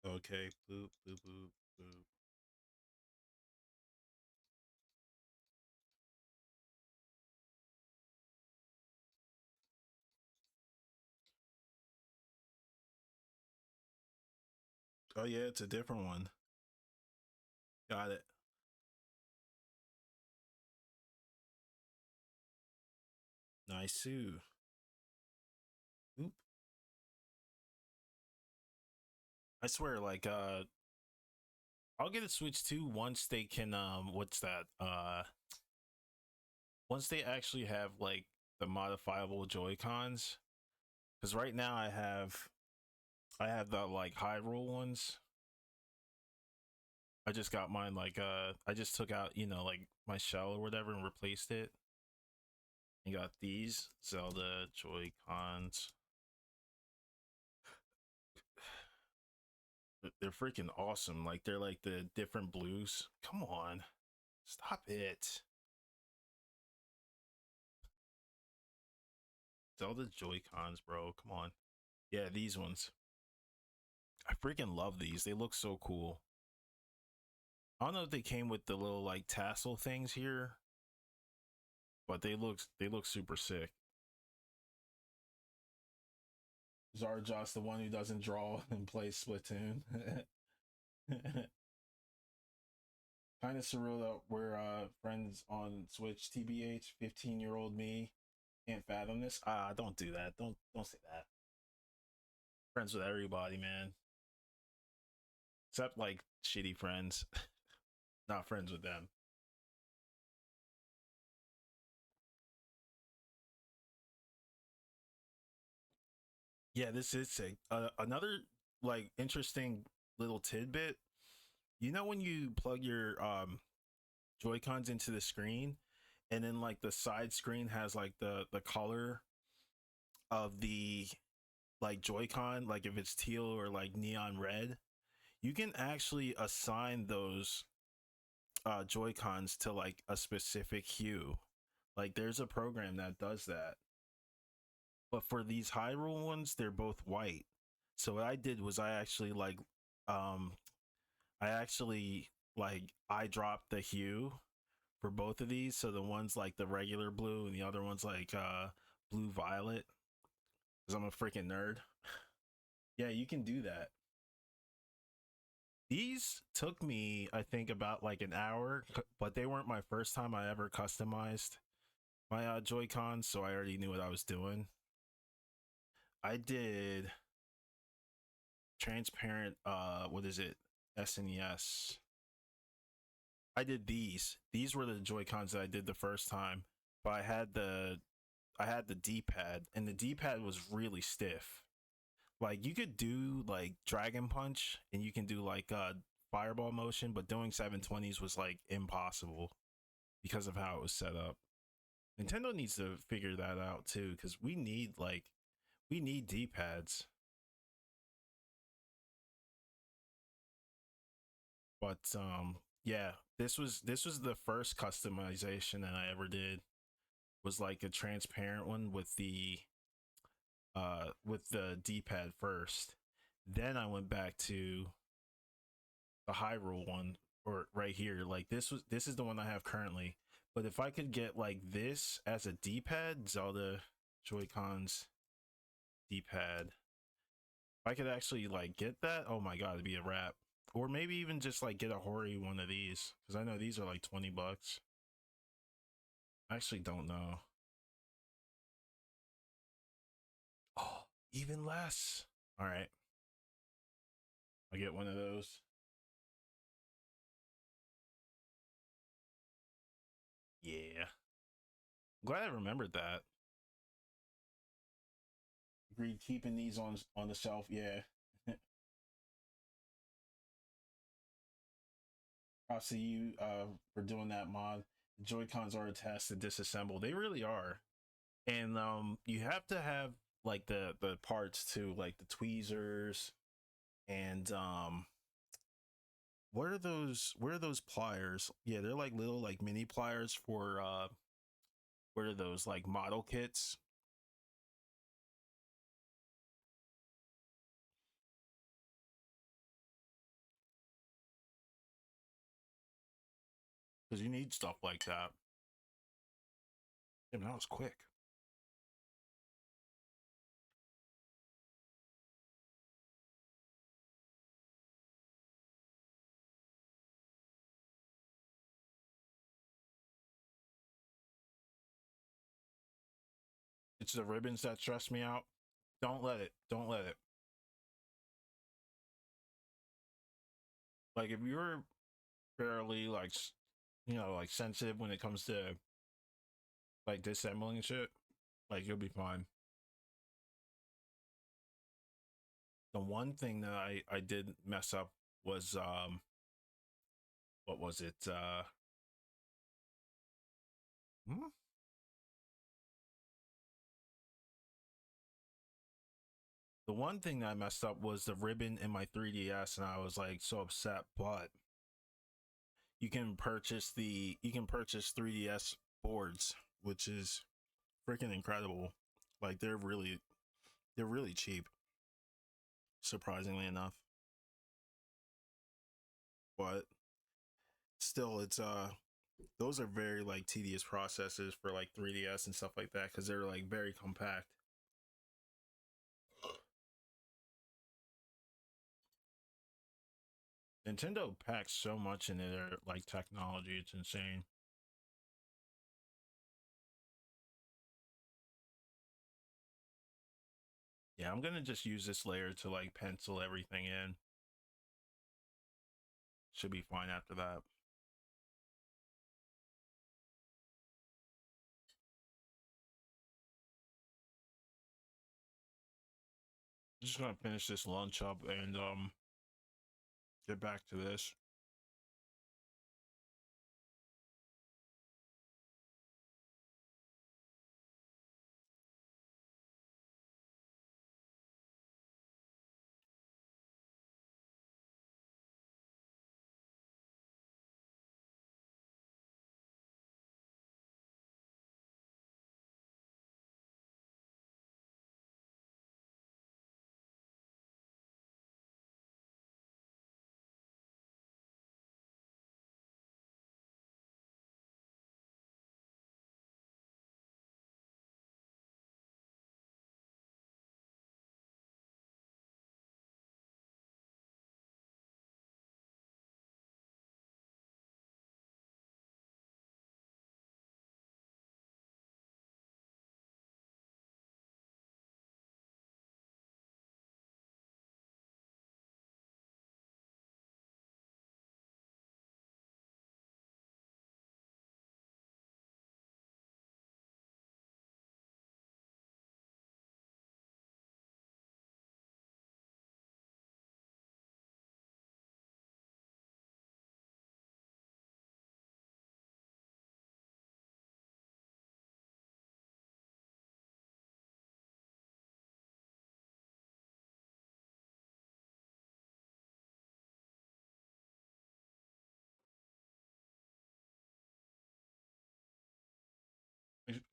Okay. Boop, boop, boop, boop. Oh, yeah, it's a different one. Got it. Nice. Oop. I swear, like, I'll get a Switch 2 once they can, what's that? Once they actually have, like, the modifiable Joy-Cons. Because right now I have the, like, high roll ones. I just got mine, like, I just took out, like, my shell or whatever and replaced it. And got these Zelda Joy-Cons. They're freaking awesome. Like, they're like the different blues. Come on. Stop it. Zelda Joy-Cons, bro. Come on. Yeah, these ones. I freaking love these. They look so cool. I don't know if they came with the little like tassel things here, but they look super sick. Zarjo's the one who doesn't draw and play Splatoon. Kind of surreal that we're friends on Switch. TBH, 15-year-old me can't fathom this. Don't do that. Don't say that. Friends with everybody, man. Except like shitty friends. Not friends with them. Yeah, this is sick. Another like interesting little tidbit. You know when you plug your Joy Cons into the screen, and then like the side screen has like the color of the like Joy-Con, like if it's teal or like neon red, you can actually assign those Joy-Cons to like a specific hue. Like there's a program that does that. But for these Hyrule ones, they're both white. So what I did was um I actually like I dropped the hue for both of these. So the one's like the regular blue and the other one's like blue violet. Because I'm a freaking nerd. Yeah, you can do that. These took me, I think, about like an hour, but they weren't my first time I ever customized my Joy-Cons, so I already knew what I was doing. I did transparent, what is it? SNES. I did these. These were the Joy-Cons that I did the first time, but I had the D-pad, and the D-pad was really stiff. Like you could do like Dragon Punch, and you can do like fireball motion, but doing 720s was like impossible because of how it was set up. Nintendo needs to figure that out too, because we need D-pads. But yeah, this was the first customization that I ever did. Was like a transparent one with the D-pad first. Then I went back to the Hyrule one, or right here. Like this is the one I have currently. But if I could get like this as a D-pad, Zelda Joy-Cons D-pad, if I could actually like get that, oh my god, it'd be a wrap. Or maybe even just like get a Hori one of these, because I know these are like 20 bucks. I actually don't know. Oh, even less. All right, I get one of those. Yeah, I'm glad I remembered that. Agreed, keeping these on the shelf. Yeah. I see you for doing that mod. Joy Cons are a test to disassemble. They really are, and you have to have like the parts too, like the tweezers and what are those? What are those pliers? Yeah, they're like little like mini pliers for what are those, like model kits? Because you need stuff like that. Damn, that was quick. It's the ribbons that stress me out. Don't let it. Don't let it. Like if you're fairly like like sensitive when it comes to like disassembling shit, like you'll be fine. The one thing that I did mess up was what was it? Hmm? The one thing that I messed up was the ribbon in my 3DS, and I was like so upset. But you can purchase 3DS boards, which is freaking incredible. Like they're really cheap, surprisingly enough. But still, it's those are very like tedious processes for like 3DS and stuff like that because they're like very compact. Nintendo packs so much into their like technology, it's insane. Yeah, I'm gonna just use this layer to like pencil everything in. Should be fine after that. Just gonna finish this lunch up and get back to this.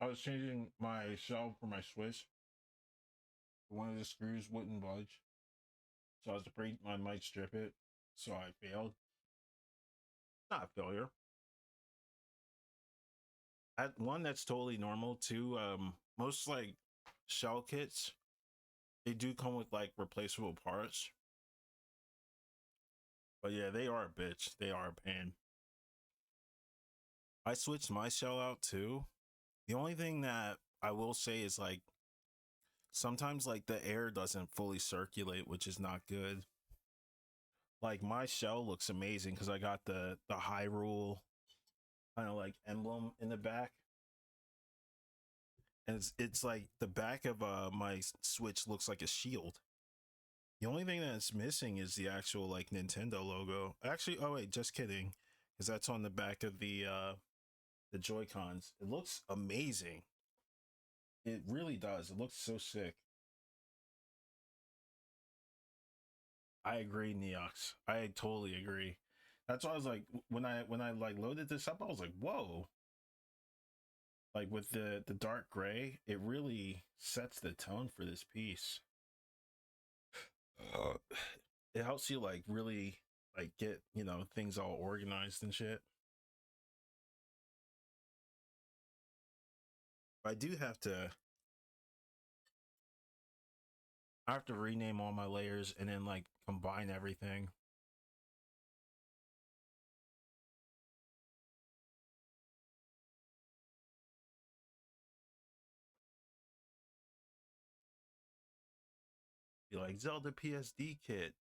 I was changing my shell for my Switch. One of the screws wouldn't budge, so I was afraid I might strip it. So I failed. Not a failure. One, that's totally normal. Two, most like shell kits, they do come with like replaceable parts. But yeah, they are a bitch. They are a pain. I switched my shell out too. The only thing that I will say is like sometimes like the air doesn't fully circulate, which is not good. Like my shell looks amazing because I got the Hyrule kind of like emblem in the back, and it's like the back of my Switch looks like a shield. The only thing that's missing is the actual like Nintendo logo. Actually, oh wait, just kidding, because that's on the back of the Joy Cons. It looks amazing. It really does. It looks so sick. I agree, Neox. I totally agree. That's why I was like, when I like loaded this up, I was like, whoa! Like with the dark gray, it really sets the tone for this piece. Uh, it helps you like really like get things all organized and shit. I do I have to rename all my layers and then like combine everything. Be like Zelda PSD kit.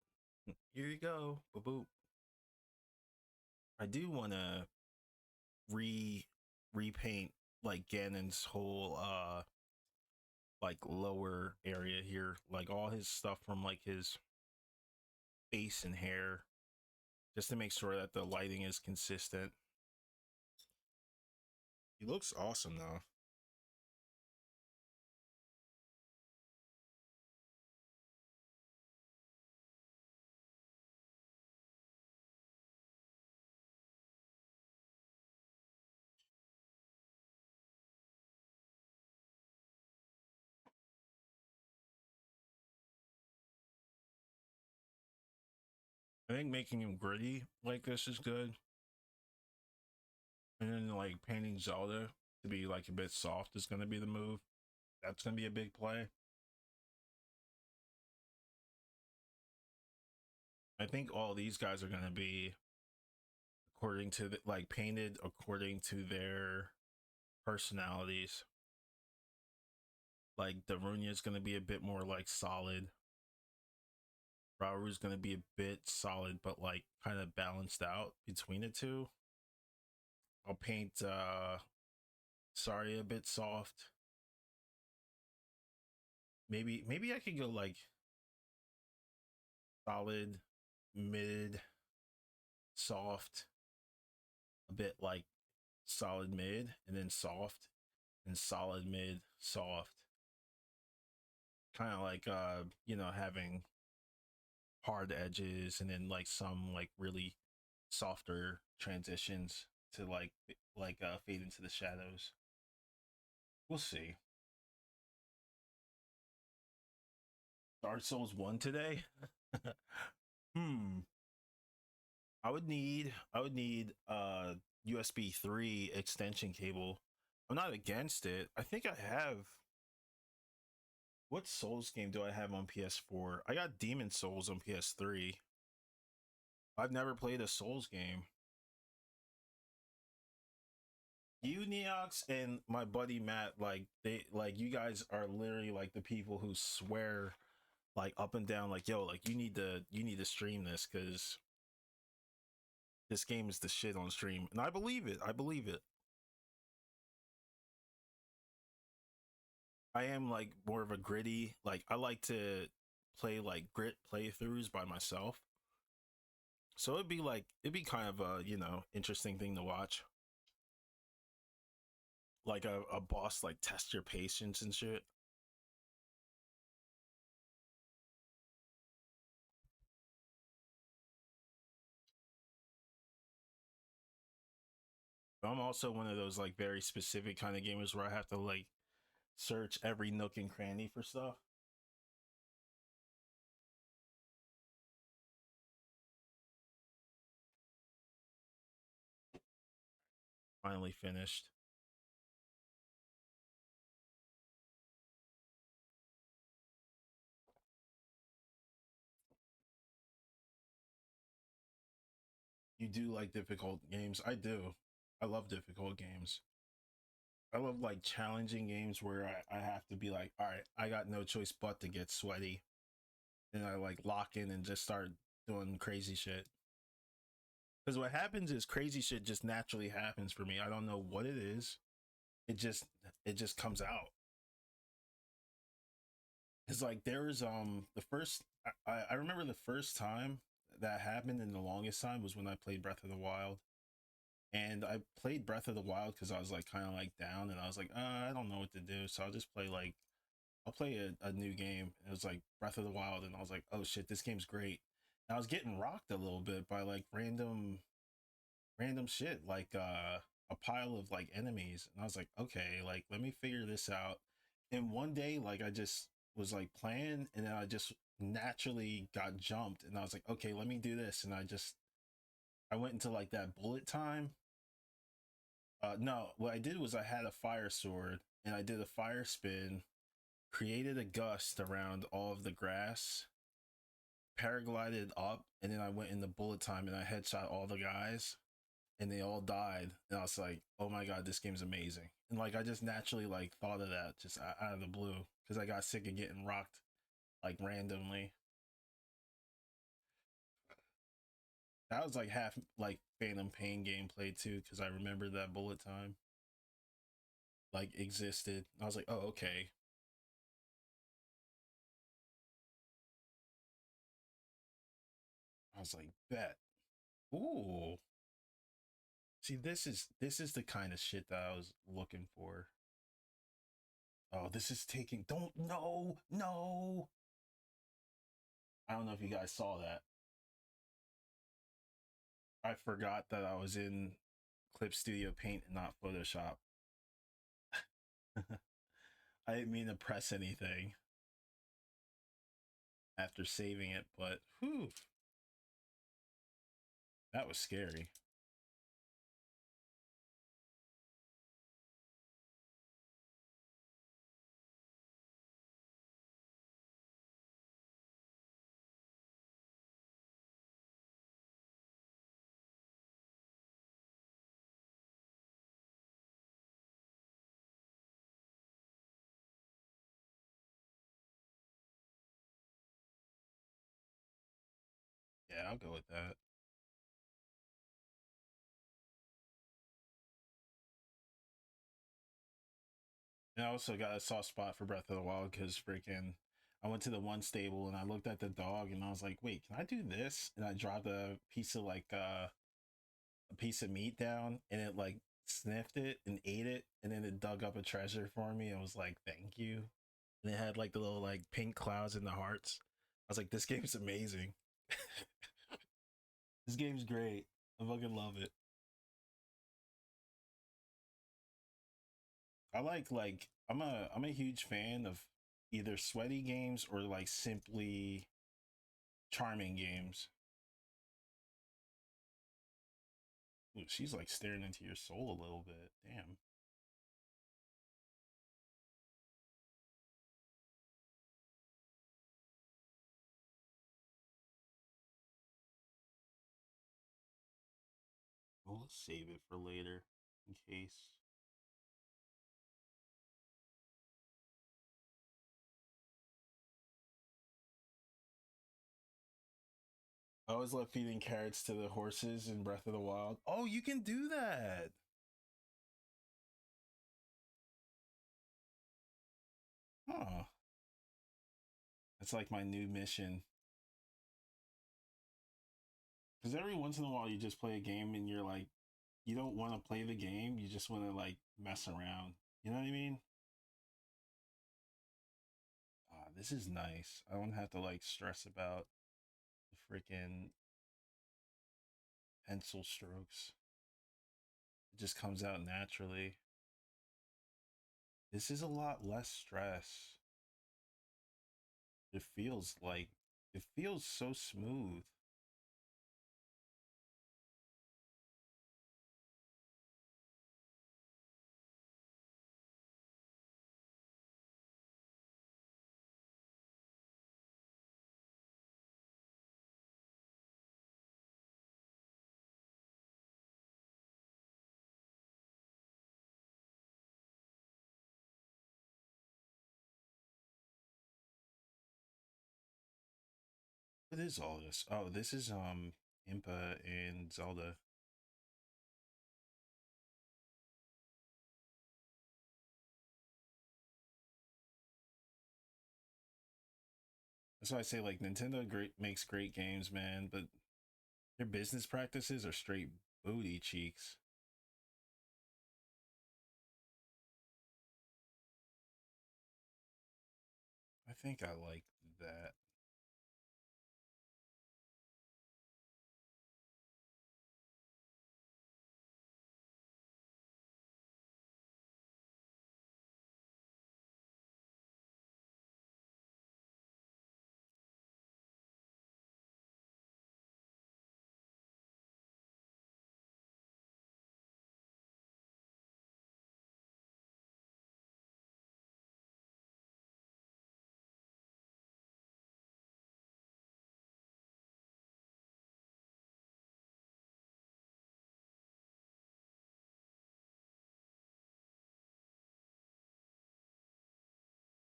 Here you go. Boop boop. I do want to repaint like Ganon's whole like lower area here, like all his stuff from like his face and hair, just to make sure that the lighting is consistent. He looks awesome though. I think making him gritty like this is good, and then like painting Zelda to be like a bit soft is going to be the move. That's going to be a big play. I think all these guys are going to be according to like painted according to their personalities. Like Darunia is going to be a bit more like solid. Rauru is going to be a bit solid, but like kind of balanced out between the two. I'll paint Saria a bit soft. Maybe I could go like solid, mid, soft, a bit like solid mid, and then soft, and solid mid, soft. Kind of like having hard edges and then like some like really softer transitions to fade into the shadows. We'll see. Dark Souls 1 today? hmm. I would need USB 3 extension cable. I'm not against it. I think I have what Souls game do I have on PS4? I got Demon Souls on PS3. I've never played a Souls game. You Neox and my buddy Matt, like they like you guys are literally like the people who swear like up and down like yo, like you need to stream this because this game is the shit on stream. And I believe it. I believe it. I am like more of a gritty, like I like to play like grit playthroughs by myself. So it'd be kind of a, interesting thing to watch. Like a boss like test your patience and shit. But I'm also one of those like very specific kind of gamers where I have to like search every nook and cranny for stuff. Finally finished. You do like difficult games? I do. I love difficult games. I love like challenging games where I have to be like, all right, I got no choice but to get sweaty. And I like lock in and just start doing crazy shit. Because what happens is crazy shit just naturally happens for me. I don't know what it is. It just it just comes out. It's like there's the first I remember the first time that happened in the longest time was when I played Breath of the Wild. And I played Breath of the Wild because I was like kind of like down and I was like, I don't know what to do. So I'll just play like I'll play a new game. It was like Breath of the Wild, and I was like, oh shit, this game's great. And I was getting rocked a little bit by like random shit, like a pile of like enemies. And I was like, okay, like let me figure this out. And one day, like I just was like playing, and then I just naturally got jumped, and I was like, okay, let me do this. And I went into like that bullet time. No, what I did was I had a fire sword, and I did a fire spin, created a gust around all of the grass, paraglided up, and then I went into bullet time and I headshot all the guys and they all died. And I was like, oh my god, this game's amazing. And like I just naturally like thought of that just out of the blue because I got sick of getting rocked like randomly. That was like half like Phantom Pain gameplay too, because I remember that bullet time like existed. I was like, oh okay. I was like, bet. Ooh. See, this is the kind of shit that I was looking for. Oh, this is taking. Don't. No, no. I don't know if you guys saw that. I forgot that I was in Clip Studio Paint and not Photoshop. I didn't mean to press anything after saving it, but whew, that was scary. Yeah, I'll go with that. And I also got a soft spot for Breath of the Wild because freaking I went to the one stable and I looked at the dog and I was like, wait, can I do this? And I dropped a piece of like a piece of meat down and it like sniffed it and ate it and then it dug up a treasure for me and was like, thank you. And it had like the little like pink clouds in the hearts. I was like, this game's amazing. This game's great. I fucking love it. I'm a huge fan of either sweaty games or like simply charming games. Ooh, she's like staring into your soul a little bit. Damn. We'll save it for later in case. I always love feeding carrots to the horses in Breath of the Wild. Oh, you can do that. Huh. It's like my new mission. Because every once in a while you just play a game and you're like, you don't want to play the game. You just want to like mess around. You know what I mean? This is nice. I don't have to like stress about the freaking pencil strokes. It just comes out naturally. This is a lot less stress. It feels like it feels so smooth. What is all this? Oh, this is Impa and Zelda. That's why I say like Nintendo makes great games, man, but their business practices are straight booty cheeks. I think I like that.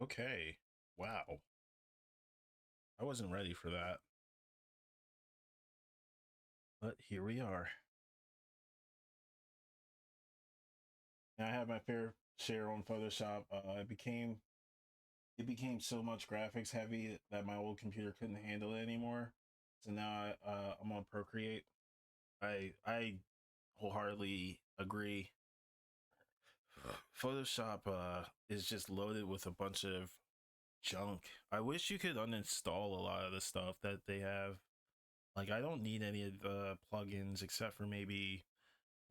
Okay. Wow. I wasn't ready for that. But here we are. And I had my fair share on Photoshop. It became so much graphics heavy that my old computer couldn't handle it anymore. So now I'm on Procreate. I wholeheartedly agree. Photoshop is just loaded with a bunch of junk. I wish you could uninstall a lot of the stuff that they have. Like I don't need any of the plugins except for maybe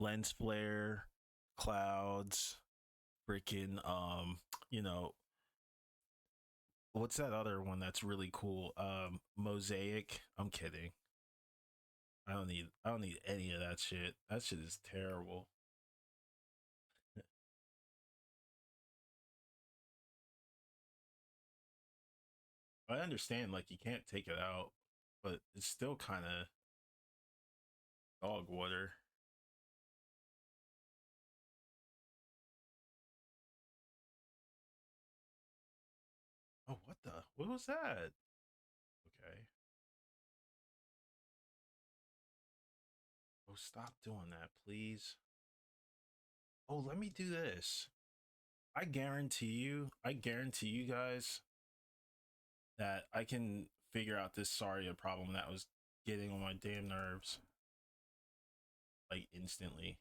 lens flare, clouds, freaking you know, what's that other one that's really cool? Mosaic. I'm kidding. I don't need any of that shit. That shit is terrible. I understand like you can't take it out, but it's still kind of dog water. Oh, what the? What was that? Okay. Oh, stop doing that, please. Oh, let me do this. I guarantee you guys that I can figure out this Saria problem that was getting on my damn nerves like instantly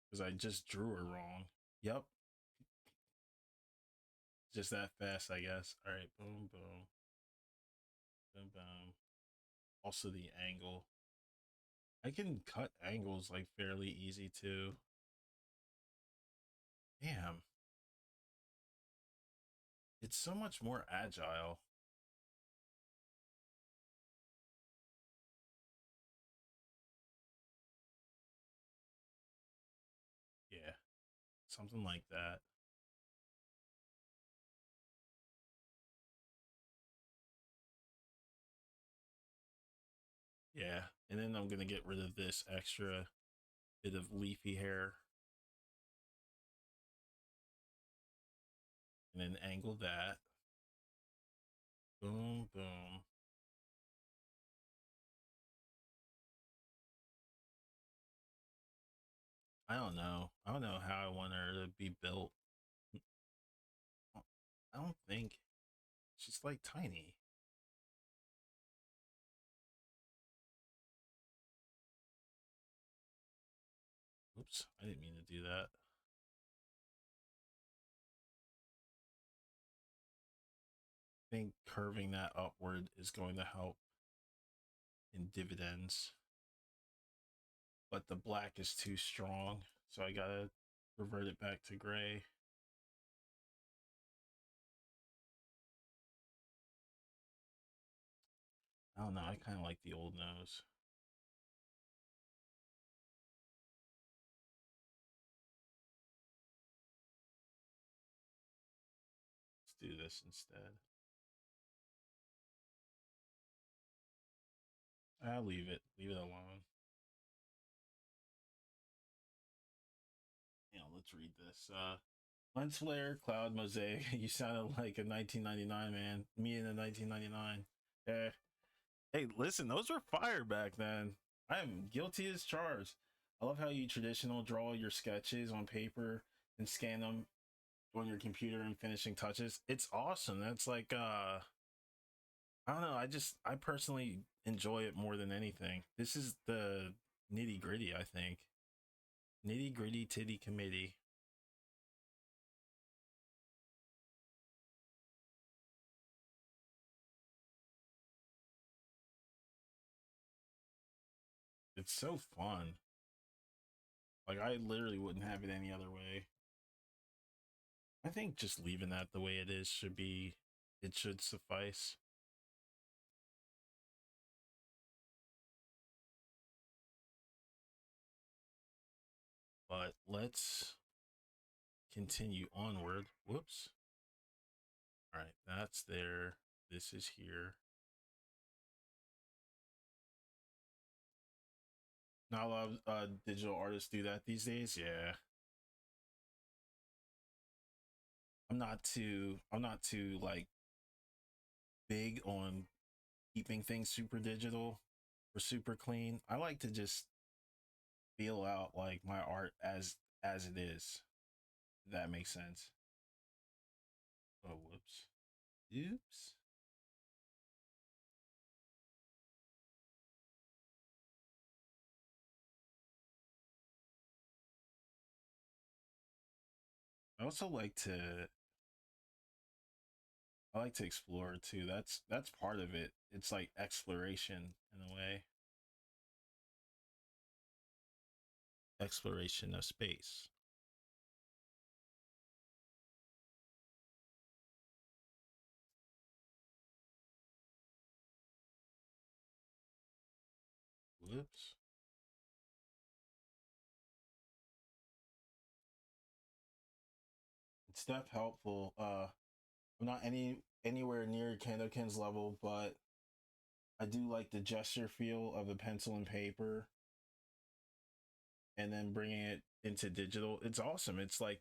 because I just drew her wrong. Yep, just that fast, I guess. All right, boom, boom, boom, boom. Also, the angle. I can cut angles like fairly easy too. Damn, it's so much more agile. Yeah, something like that. Yeah, and then I'm gonna get rid of this extra bit of leafy hair and then angle that. Boom, boom. I don't know. I don't know how I want her to be built. I don't think she's like tiny. Oops, I didn't mean to do that. I think curving that upward is going to help in dividends. but the black is too strong, so I gotta revert it back to gray. I don't know, I kind of like the old nose. Let's do this instead. I'll leave it alone. Let's read this. Lens flare, cloud mosaic. You sounded like a 1999 man. Me in a 1999. Yeah. Hey, listen, those were fire back then. I am guilty as charged. I love how you traditional draw your sketches on paper and scan them on your computer and finishing touches. It's awesome. That's like I don't know, I personally enjoy it more than anything. This is the nitty gritty, I think. Nitty gritty titty committee. It's so fun. Like I literally wouldn't have it any other way. I think just leaving that the way it is it should suffice. But let's continue onward. Whoops. All right, that's there. This is here. Not a lot of digital artists do that these days. Yeah, I'm not too like big on keeping things super digital or super clean. I like to just feel out like my art as it is. If that makes sense. Oh, whoops. Oops. I also I like to explore too. That's part of it. It's like exploration in a way. Exploration of space. Whoops. It's stuff helpful. I'm not anywhere near Kendoken's level, but I do like the gesture feel of a pencil and paper, and then bringing it into digital. It's awesome. It's a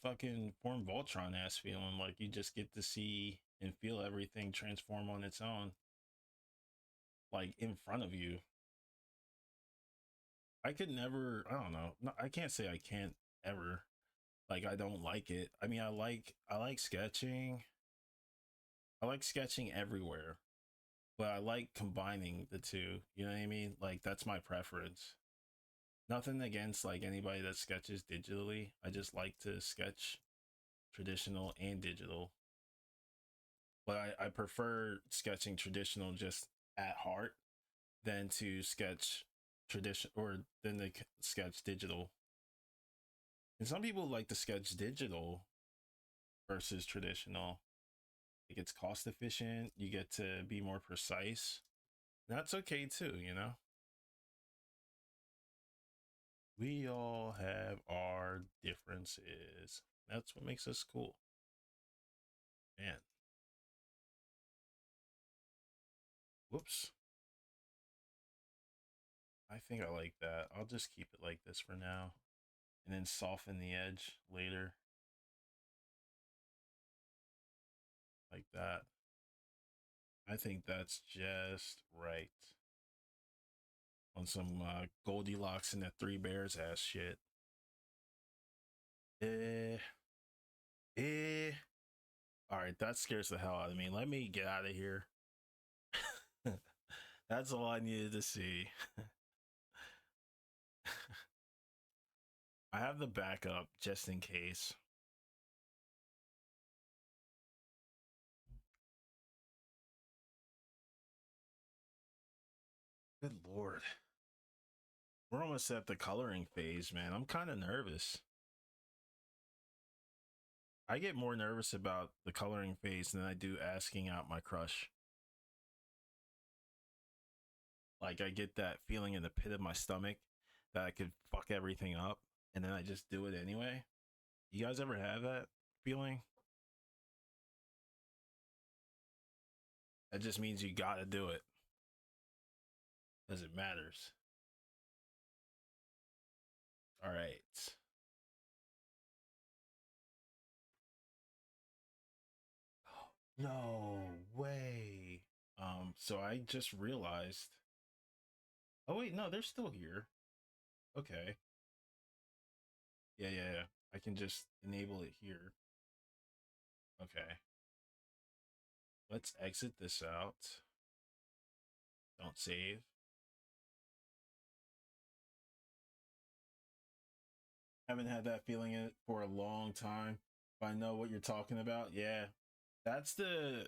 fucking Form Voltron ass feeling. Like you just get to see and feel everything transform on its own, like in front of you. I could never. I don't know. No, I can't say I can't ever. Like I don't like it. I mean, I like sketching. I like sketching everywhere, but I like combining the two. You know what I mean? Like that's my preference. Nothing against like anybody that sketches digitally. I just like to sketch traditional and digital. But I prefer sketching traditional just at heart than to sketch tradition or than to sketch digital. And some people like to sketch digital versus traditional. Like it's cost efficient. You get to be more precise. That's okay too, you know? We all have our differences. That's what makes us cool. Man. Whoops. I think I like that. I'll just keep it like this for now. And then soften the edge later. Like that. I think that's just right. On some Goldilocks and the Three Bears ass shit. Eh. Eh. Alright, that scares the hell out of me. Let me get out of here. That's all I needed to see. I have the backup just in case. Good Lord. We're almost at the coloring phase, man. I'm kind of nervous. I get more nervous about the coloring phase than I do asking out my crush. Like, I get that feeling in the pit of my stomach that I could fuck everything up, and then I just do it anyway. You guys ever have that feeling? That just means you gotta do it because it matters. All right. No way. So I just realized. Oh wait, no, they're still here. Okay. Yeah. I can just enable it here. Okay. Let's exit this out. Don't save. Haven't had that feeling in it for a long time. But I know what you're talking about. Yeah. That's the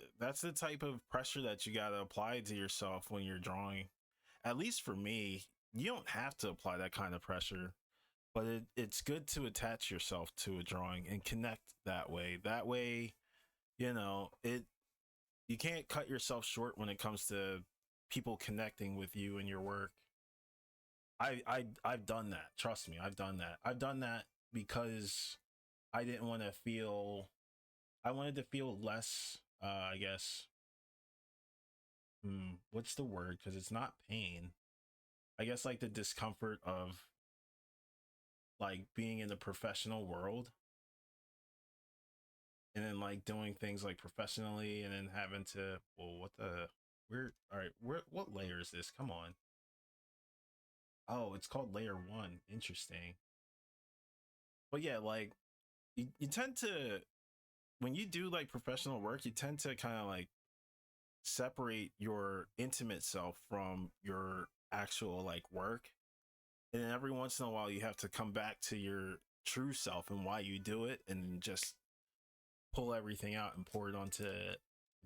type of pressure that you gotta apply to yourself when you're drawing. At least for me, you don't have to apply that kind of pressure, but it's good to attach yourself to a drawing and connect that way. That way, it you can't cut yourself short when it comes to people connecting with you and your work. I've done that. Trust me, I've done that. I've done that because I didn't want to feel. I wanted to feel less. I guess. What's the word? Because it's not pain. I guess like the discomfort of like being in the professional world and then like doing things like professionally and then having to. Well, what the? We're all right. What layer is this? Come on. Oh, it's called layer one. Interesting. But yeah, like you tend to when you do like professional work, you tend to kind of like separate your intimate self from your actual like work. And then every once in a while you have to come back to your true self and why you do it and just pull everything out and pour it onto a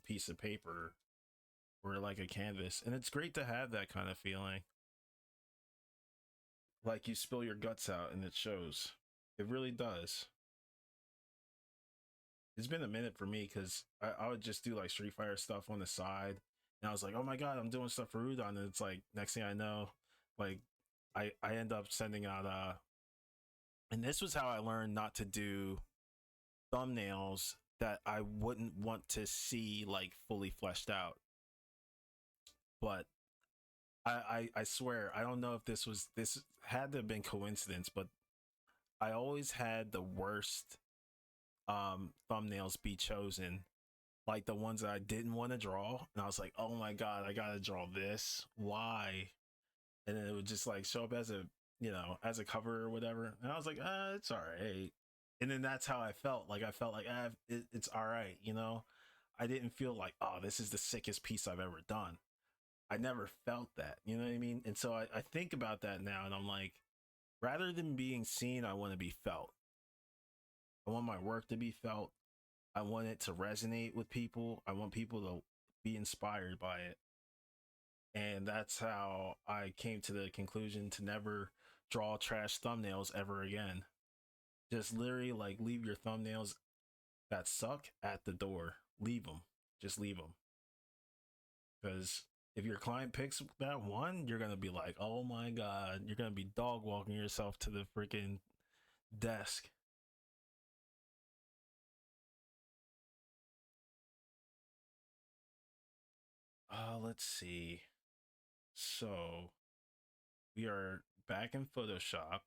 piece of paper or like a canvas. And it's great to have that kind of feeling. Like you spill your guts out and it shows. It really does. It's been a minute for me because I would just do like Street Fighter stuff on the side. And I was like, oh my God, I'm doing stuff for Udon. And it's like, next thing I know, like I end up sending out, and this was how I learned not to do thumbnails that I wouldn't want to see like fully fleshed out. But I swear, I don't know if this had to have been coincidence, but I always had the worst thumbnails be chosen, like the ones that I didn't want to draw, and I was like, oh my God, I gotta draw this, why? And then it would just like show up as a as a cover or whatever, and I was like, it's all right. And then that's how I felt. Like I felt like it's all right. I didn't feel like, oh, this is the sickest piece I've ever done. I never felt that, you know what I mean? And so I think about that now, and I'm like, rather than being seen, I want to be felt. I want my work to be felt. I want it to resonate with people. I want people to be inspired by it. And that's how I came to the conclusion to never draw trash thumbnails ever again. Just literally like leave your thumbnails that suck at the door. Leave them. Just leave them. Because if your client picks that one, you're going to be like, oh my God, you're going to be dog walking yourself to the freaking desk. Let's see. So we are back in Photoshop.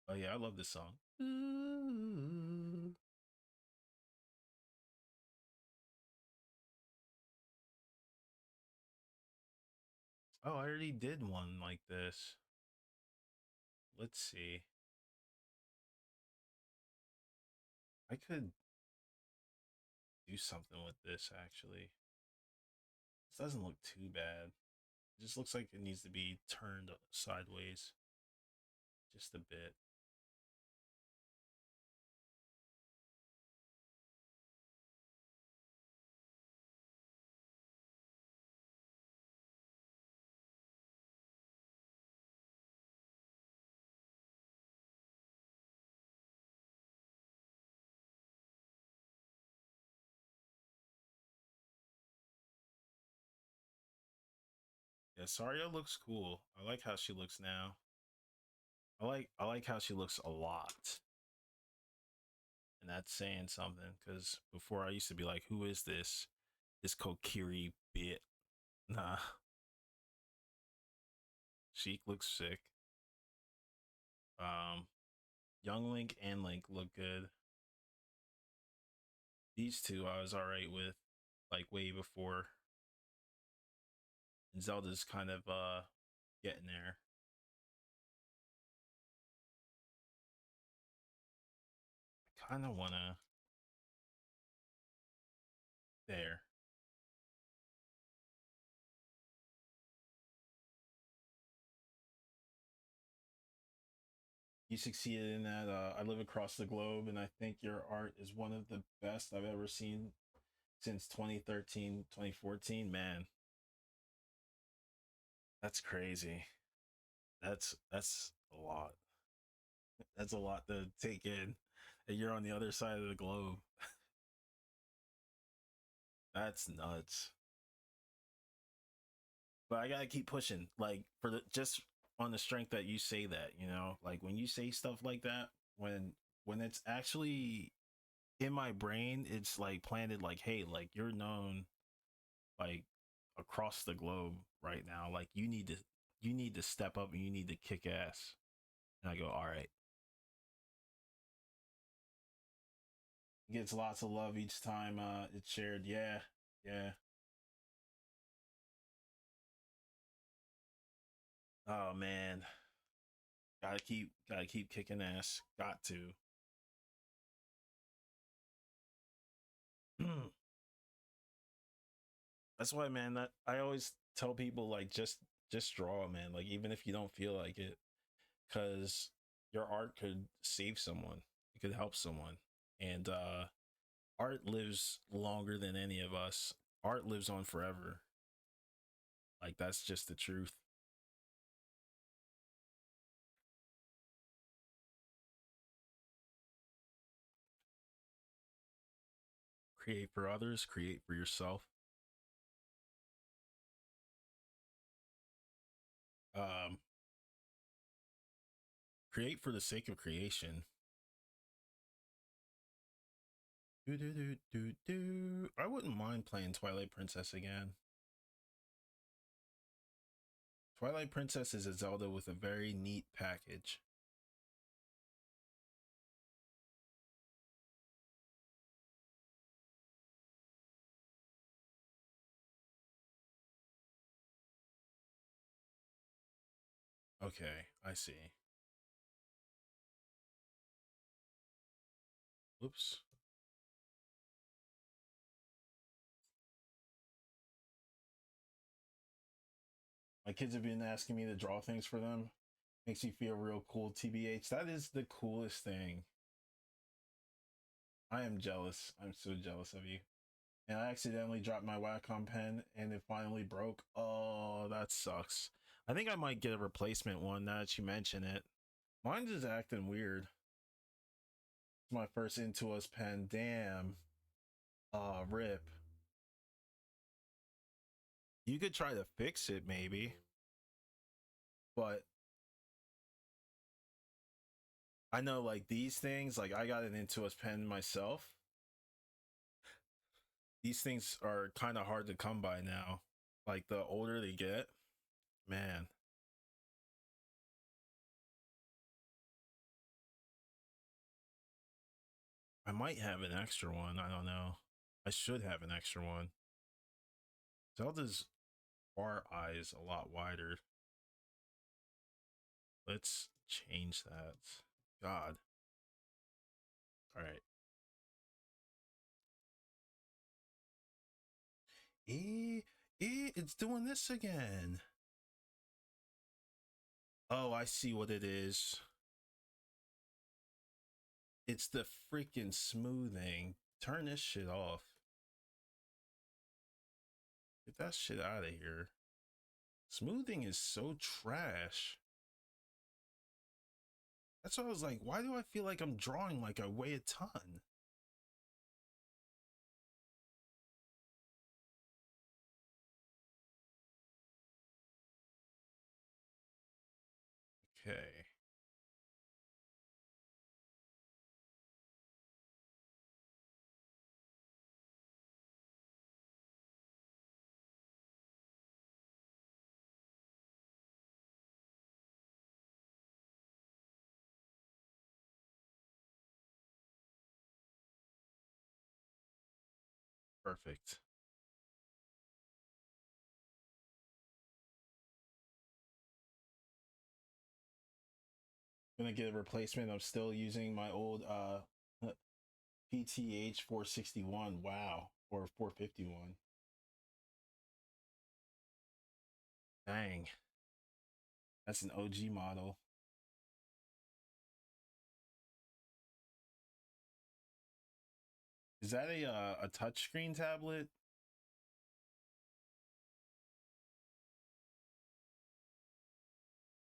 Oh yeah, I love this song. Ooh. Oh, I already did one like this. Let's see. I could do something with this actually. This doesn't look too bad. It just looks like it needs to be turned sideways just a bit. Yeah, Saria looks cool. I like how she looks now. I like how she looks a lot. And that's saying something because before I used to be like, who is this Kokiri bit? Nah, Sheik looks sick. Um, Young Link and Link look good. These two I was alright with, like way before. And Zelda's kind of getting there. I kind of wanna there. You succeeded in that. I live across the globe, and I think your art is one of the best I've ever seen since 2013, 2014. Man, that's crazy. That's a lot. That's a lot to take in. And you're on the other side of the globe. That's nuts. But I gotta keep pushing. Like for the just on the strength that you say that, you know, like when you say stuff like that, when it's actually in my brain, it's like planted like, hey, like you're known like across the globe right now. Like you need to step up and you need to kick ass. And I go, all right. Gets lots of love each time it's shared. Yeah. Yeah. Oh man. Gotta keep kicking ass. Got to. That's why, man, that I always tell people like just draw, man. Like even if you don't feel like it, because your art could save someone. It could help someone. And art lives longer than any of us. Art lives on forever. Like that's just the truth. Create for others, create for yourself. Um, create for the sake of creation. Do do do do do. I wouldn't mind playing Twilight Princess again. Twilight Princess is a Zelda with a very neat package. Okay, I see. Oops. My kids have been asking me to draw things for them. Makes you feel real cool, TBH. That is the coolest thing. I am jealous. I'm so jealous of you. And I accidentally dropped my Wacom pen and it finally broke. Oh, that sucks. I think I might get a replacement one now that you mention it. Mine's just acting weird. It's my first Intuos pen. Damn. Rip. You could try to fix it maybe, but I know like these things, like I got an Intuos pen myself. These things are kind of hard to come by now. Like the older they get, man. I might have an extra one. I don't know. I should have an extra one. Zelda's far eyes a lot wider. Let's change that. God. All right. It's doing this again. Oh, I see what it is. It's the freaking smoothing. Turn this shit off. Get that shit out of here. Smoothing is so trash. That's why I was like, why do I feel like I'm drawing like I weigh a ton? Okay. Perfect. Gonna get a replacement. I'm still using my old PTH 461. Wow. Or 451. Dang. That's an OG model. Is that a touchscreen tablet?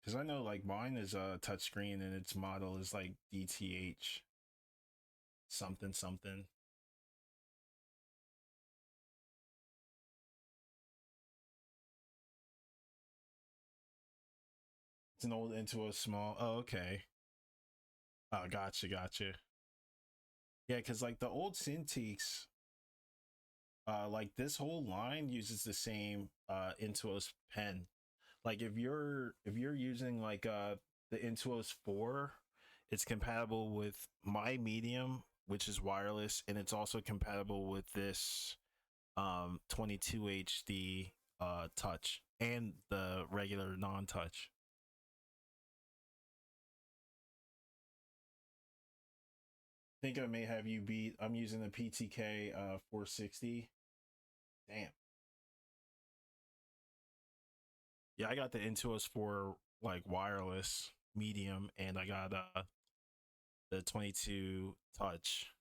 Because I know like mine is a touchscreen and its model is like DTH something something. It's an old into a small. Oh, okay. Oh, gotcha, gotcha. Yeah, because like the old Cintiqs, like this whole line uses the same Intuos pen. Like if you're using like the Intuos 4, it's compatible with my medium, which is wireless, and it's also compatible with this 22 HD touch and the regular non-touch. I think I may have you beat. I'm using the PTK 460. Damn. Yeah, I got the Intuos 4 like wireless medium, and I got the 22 touch,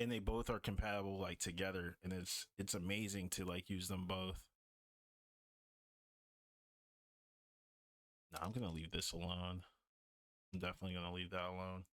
and they both are compatible like together, and it's amazing to like use them both. No, I'm gonna leave this alone. I'm definitely gonna leave that alone.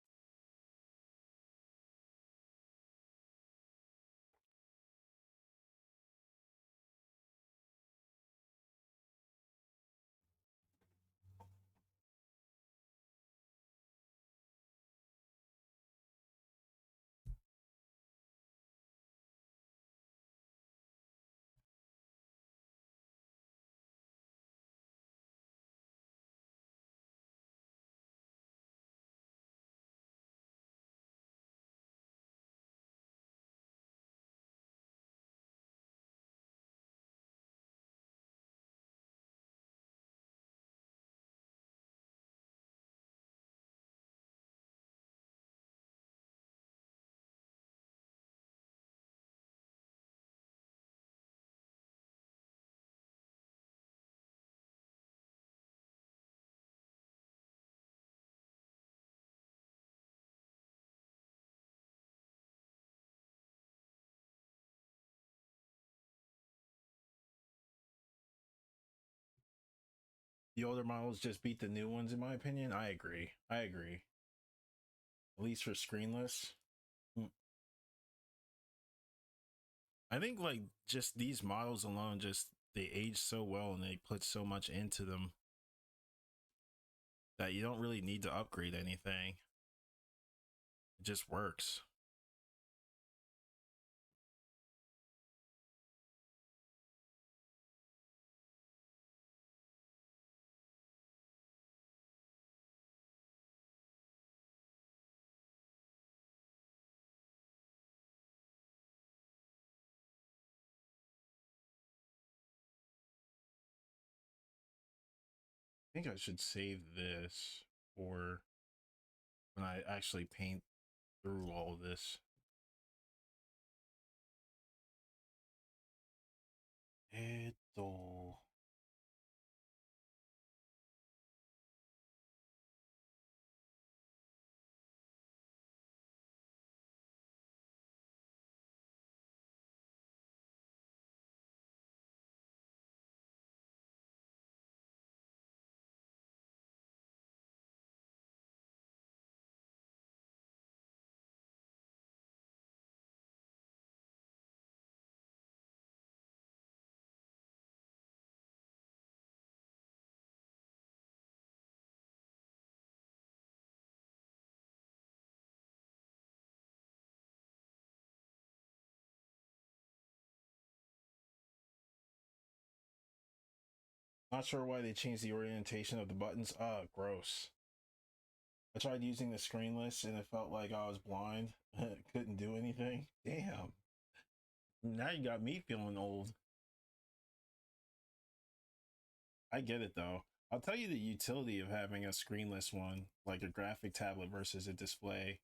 The older models just beat the new ones, in my opinion. I agree. I agree. At least for screenless. Mm. I think like just these models alone, just they age so well and they put so much into them that you don't really need to upgrade anything. It just works. I think I should save this for when I actually paint through all of this. Edo. Not sure why they changed the orientation of the buttons. Gross. I tried using the screenless and it felt like I was blind. Couldn't do anything. Damn. Now you got me feeling old. I get it though. I'll tell you the utility of having a screenless one, like a graphic tablet versus a display.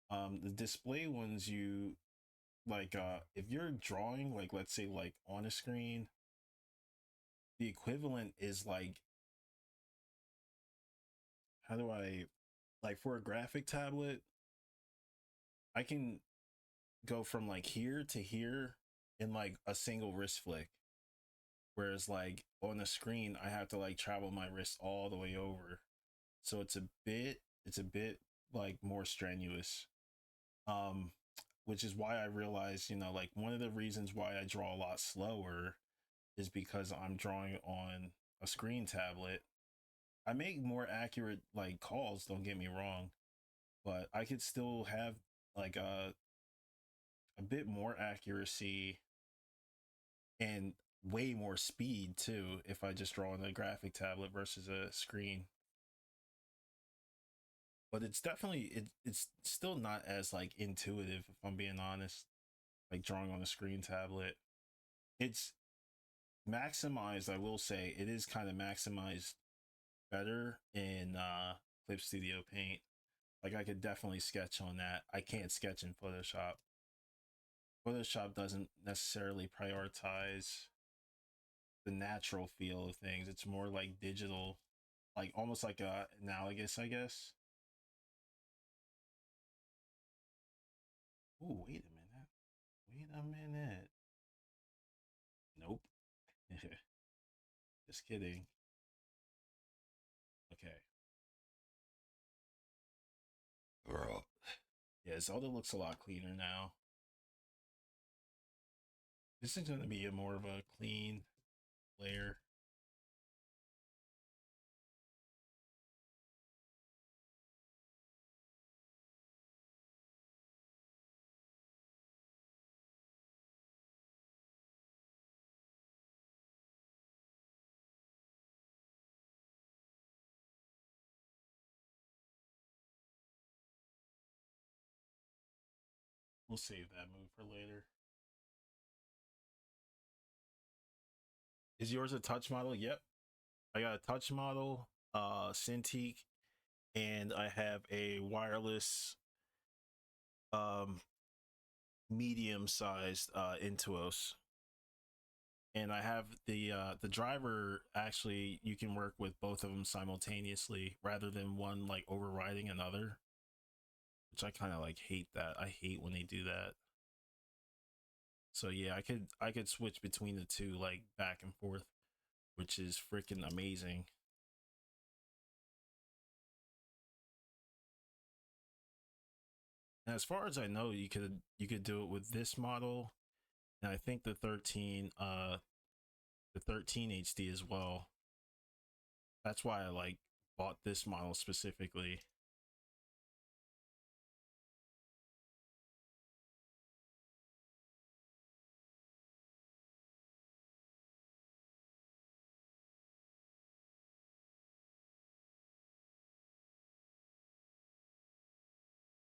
The display ones, you like if you're drawing, like let's say like on a screen, the equivalent is like, how do I, like for a graphic tablet, I can go from like here to here in like a single wrist flick. Whereas like on the screen, I have to like travel my wrist all the way over. So it's a bit like more strenuous. Um, which is why I realized, like one of the reasons why I draw a lot slower is because I'm drawing on a screen tablet. I make more accurate like calls, don't get me wrong, but I could still have like a bit more accuracy and way more speed too if I just draw on a graphic tablet versus a screen. But it's definitely it's still not as like intuitive if I'm being honest. Like drawing on a screen tablet, it's maximized. I will say it is kind of maximized better in Clip Studio Paint. Like I could definitely sketch on that. I can't sketch in Photoshop. Photoshop doesn't necessarily prioritize the natural feel of things. It's more like digital, like almost like analogous, I guess. Oh, wait a minute. Wait a minute. Nope. Just kidding. Okay. Girl. Yeah, Zelda looks a lot cleaner now. This is going to be a more of a clean layer. We'll save that move for later. Is yours a touch model? Yep. I got a touch model, Cintiq, and I have a wireless um medium sized Intuos. And I have the driver, actually you can work with both of them simultaneously rather than one like overriding another, which I kind of like hate that. I hate when they do that. So yeah, I could switch between the two like back and forth, which is freaking amazing. And as far as I know, you could do it with this model, and I think the 13 HD as well. That's why I like bought this model specifically.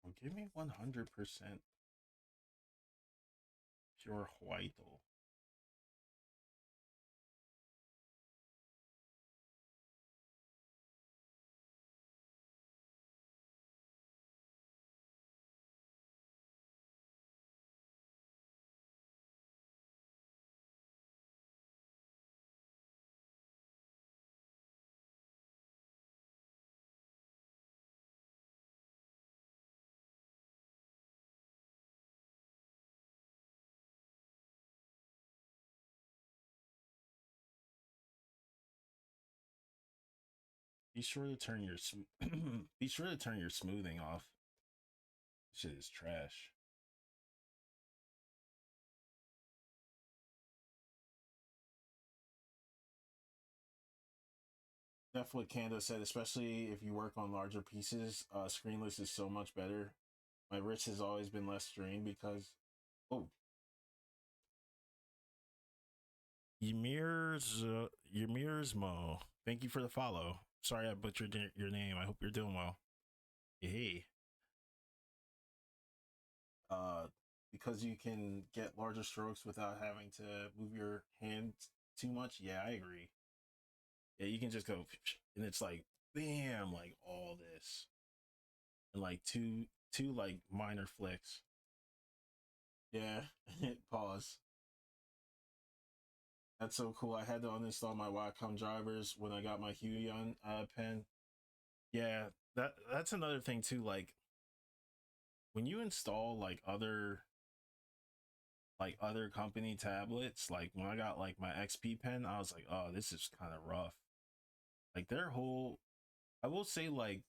Well, give me 100% pure white. Be sure to turn your be sure to turn your smoothing off. Shit is trash. That's what Kanda said, especially if you work on larger pieces. Screenless is so much better. My wrist has always been less strained because, oh, Ymir's Mo. Thank you for the follow. Sorry I butchered your name. I hope you're doing well. Hey. Uh, because you can get larger strokes without having to move your hand too much. Yeah, I agree. Yeah, you can just go and it's like bam, like all this and like two like minor flicks. Yeah, pause. That's so cool. I had to uninstall my Wacom drivers when I got my Huion pen. Yeah, that's another thing too. Like when you install like other company tablets, like when I got like my XP pen, I was like, oh, this is kind of rough. Like their whole, I will say like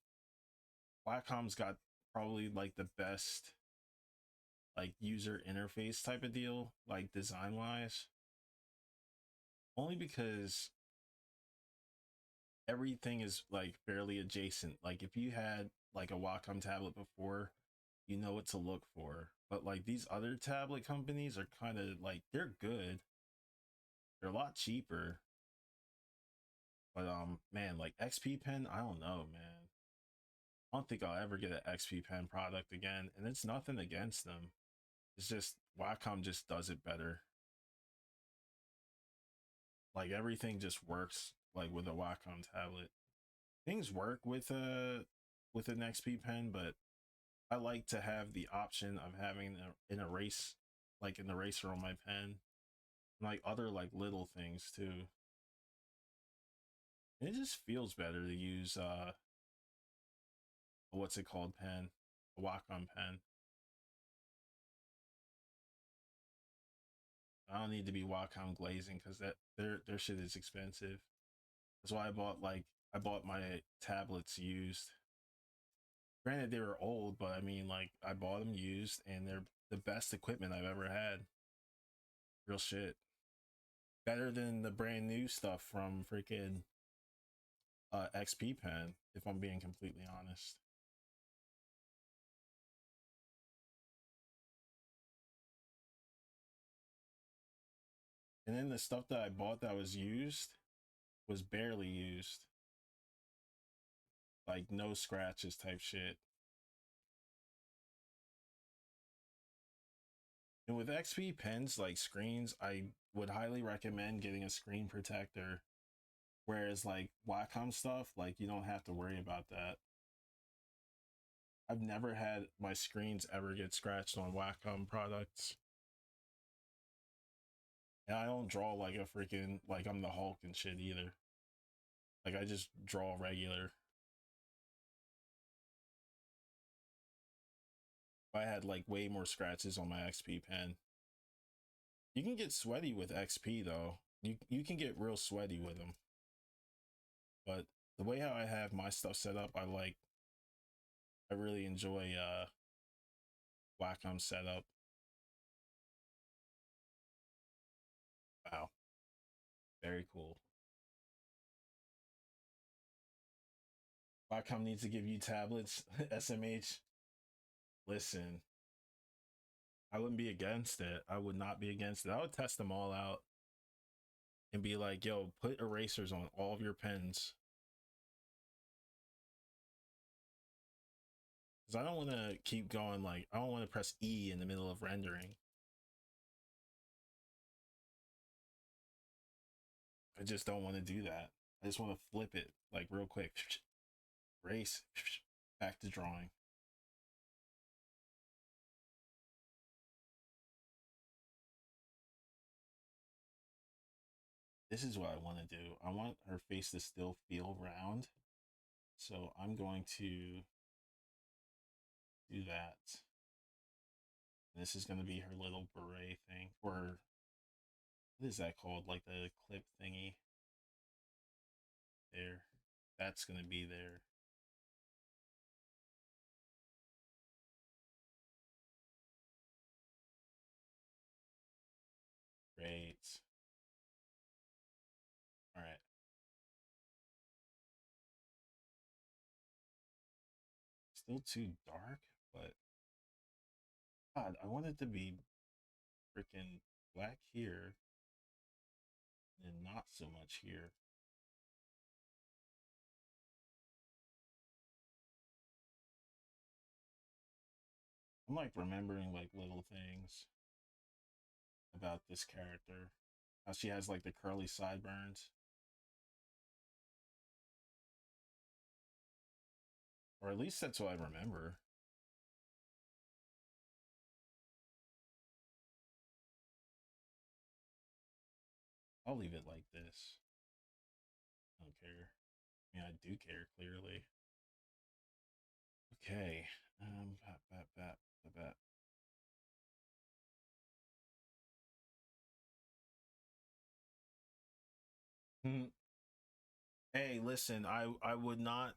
Wacom's got probably like the best like user interface type of deal, like design wise. Only because everything is like fairly adjacent. Like if you had like a Wacom tablet before, you know what to look for. But like these other tablet companies are kind of like they're good. They're a lot cheaper. But man, like XP Pen, I don't know, man. I don't think I'll ever get an XP Pen product again. And it's nothing against them. It's just Wacom just does it better. Like everything just works like with a Wacom tablet. Things work with an XP pen, but I like to have the option of having an erase, like an eraser on my pen, and like other like little things too. And it just feels better to use what's it called pen, a Wacom pen. I don't need to be Wacom glazing because that their shit is expensive. That's why I bought my tablets used. Granted, they were old, but I mean, like I bought them used, and they're the best equipment I've ever had. Real shit. Better than the brand new stuff from freaking XP Pen, if I'm being completely honest. And then the stuff that I bought that was used was barely used, like no scratches type shit. And with XP pens, like screens, I would highly recommend getting a screen protector. Whereas like Wacom stuff, like you don't have to worry about that. I've never had my screens ever get scratched on Wacom products. And I don't draw like a freaking like I'm the Hulk and shit either. Like I just draw regular. I had like way more scratches on my XP pen. You can get sweaty with XP though. You can get real sweaty with them. But the way how I have my stuff set up, I really enjoy Wacom setup. Wow, very cool. Wacom needs to give you tablets, SMH. Listen, I wouldn't be against it. I would not be against it. I would test them all out and be like, yo, put erasers on all of your pens. Because I don't want to keep going, like, I don't want to press E in the middle of rendering. I just don't want to do that. I just want to flip it, like, real quick. Erase, back to drawing. This is what I want to do. I want her face to still feel round. So I'm going to do that. This is going to be her little beret thing. Or what is that called? Like the clip thingy. There. That's going to be there. Great. All right. Still too dark, but God, I want it to be freaking black here. so much here. I'm like remembering like little things about this character. How she has like the curly sideburns. Or at least that's what I remember. I'll leave it like this. I don't care. I mean, I do care, clearly. Okay. Bat, bat, bat, bat, bat. Hey, listen, I would not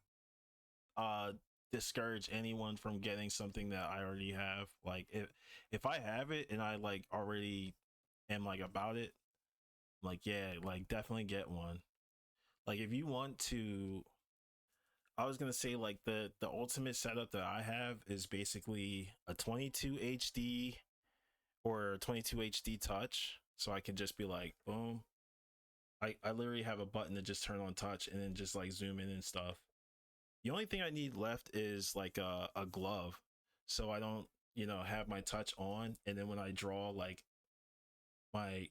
uh discourage anyone from getting something that I already have. Like if I have it and I like already am like about it, like yeah, like definitely get one. Like if you want to, I was gonna say like the ultimate setup that I have is basically a 22 HD or 22 HD touch, so I can just be like boom. I literally have a button to just turn on touch and then just like zoom in and stuff. The only thing I need left is like a glove, so I don't, have my touch on, and then when I draw, like my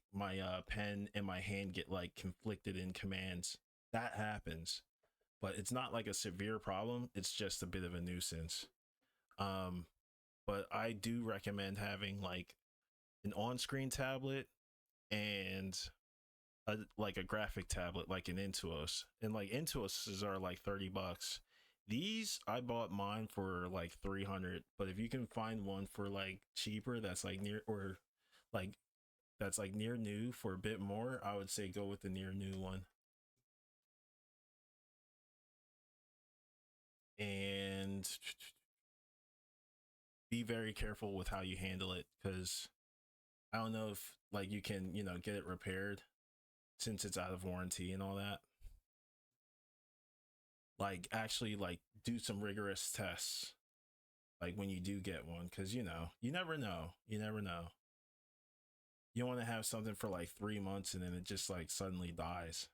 pen and my hand get like conflicted in commands. That happens, but it's not like a severe problem. It's just a bit of a nuisance. Um, but I do recommend having like an on-screen tablet and like a graphic tablet, like an Intuos, and like Intuos are like $30. These I bought mine for like 300, but if you can find one for like cheaper, that's like near or like that's like near new for a bit more, I would say go with the near new one. And be very careful with how you handle it, because I don't know if like you can, get it repaired since it's out of warranty and all that. Like actually like do some rigorous tests like when you do get one, because you never know. You never know. You want to have something for like 3 months and then it just like suddenly dies,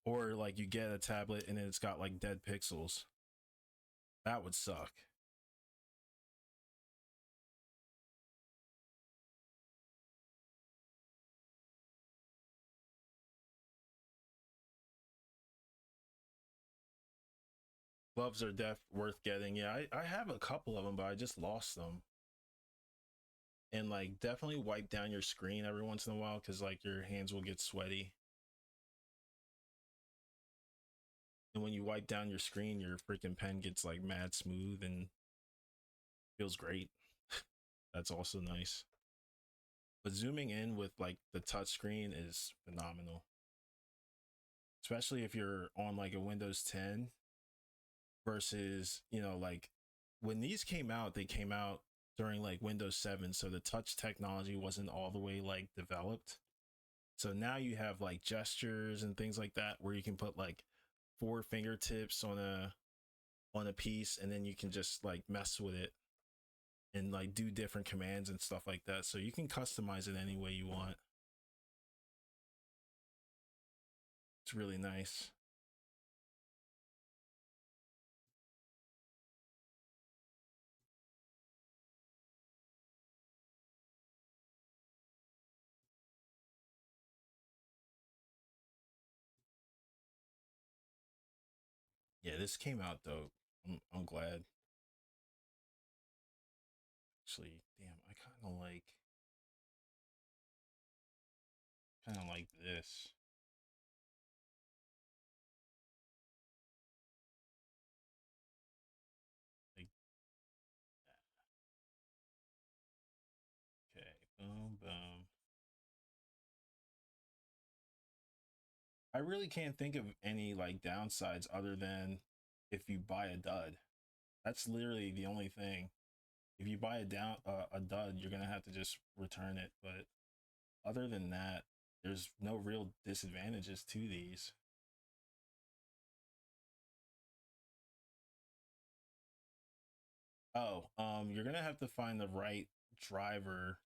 or like you get a tablet and then it's got like dead pixels. That would suck. Gloves are worth getting. Yeah, I have a couple of them, but I just lost them. And like definitely wipe down your screen every once in a while, because like your hands will get sweaty. And when you wipe down your screen, your freaking pen gets like mad smooth and feels great. That's also nice. But zooming in with like the touch screen is phenomenal, especially if you're on like a Windows 10 versus, like when these came out, they came out during like Windows 7, so the touch technology wasn't all the way like developed. So now you have like gestures and things like that where you can put like four fingertips on a piece, and then you can just like mess with it and like do different commands and stuff like that. So you can customize it any way you want. It's really nice. Yeah, this came out dope. I'm glad. Actually, damn, I kind of like this. Like, okay, boom, boom. I really can't think of any like downsides other than if you buy a dud. That's literally the only thing. If you buy a dud, you're gonna have to just return it. But other than that, there's no real disadvantages to these. Oh, you're gonna have to find the right driver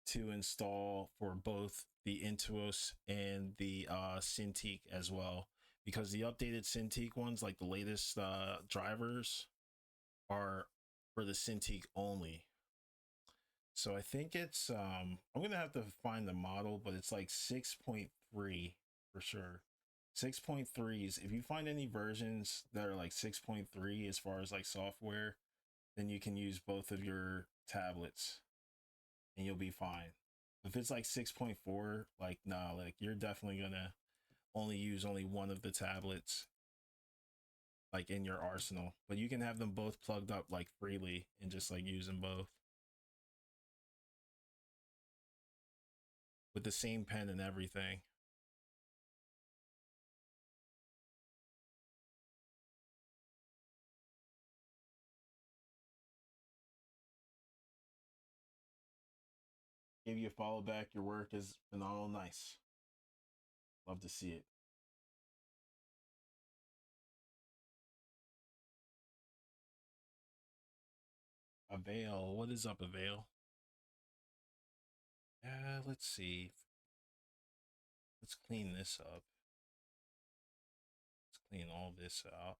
to install for both the Intuos and the Cintiq as well, because the updated Cintiq ones, like the latest drivers, are for the Cintiq only. So I think it's I'm gonna have to find the model, but it's like 6.3 for sure. 6.3s. If you find any versions that are like 6.3 as far as like software, then you can use both of your tablets and you'll be fine. If it's like 6.4, like nah, like you're definitely gonna only use only one of the tablets like in your arsenal. But you can have them both plugged up like freely and just like use them both with the same pen and everything. Give you a follow back. Your work is phenomenal. Nice. Love to see it. Avail. What is up, Avail? Let's see. Let's clean this up. Let's clean all this out.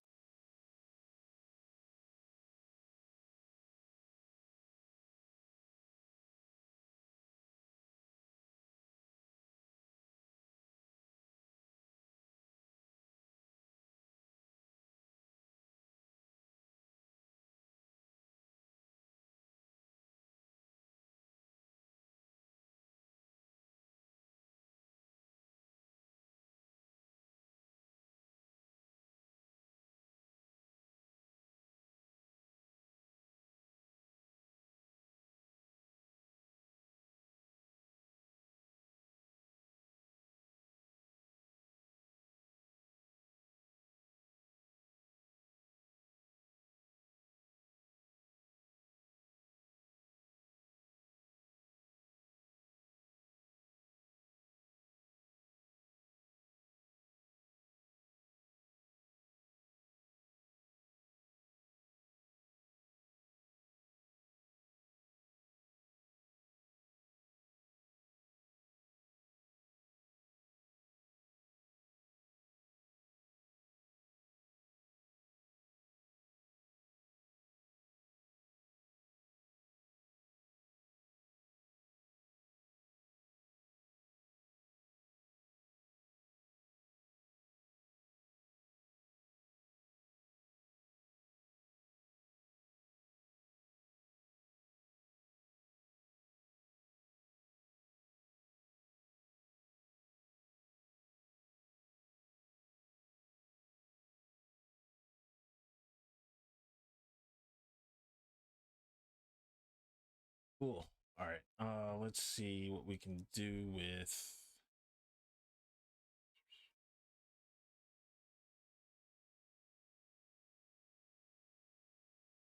Cool. All right. Let's see what we can do with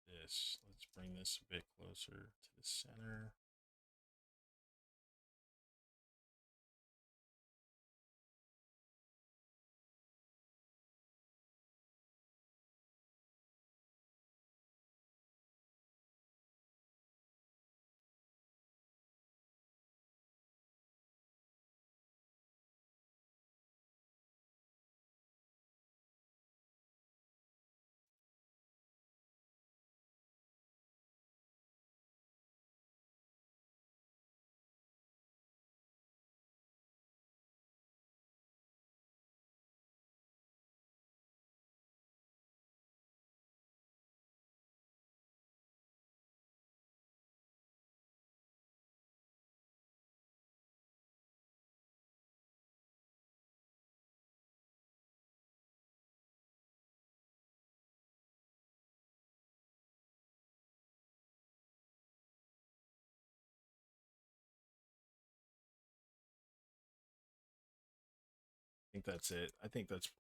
this. Let's bring this a bit closer to the center. I think that's it. I think that's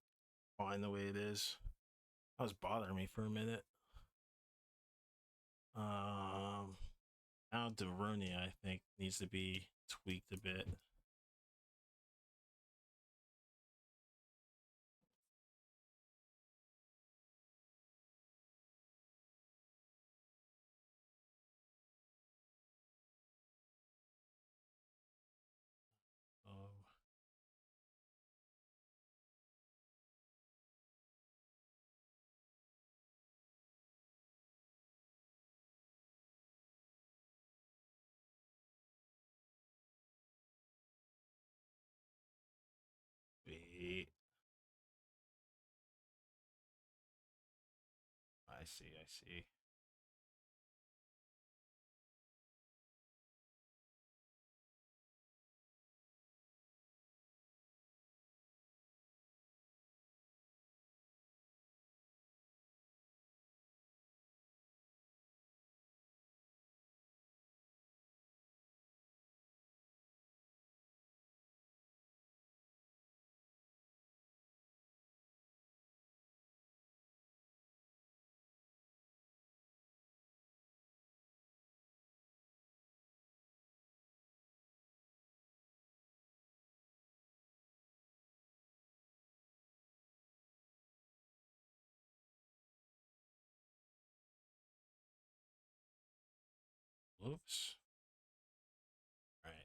fine the way it is. That was bothering me for a minute. Um, Now Devernia, I think, needs to be tweaked a bit. I see, I see. Whoops. Right.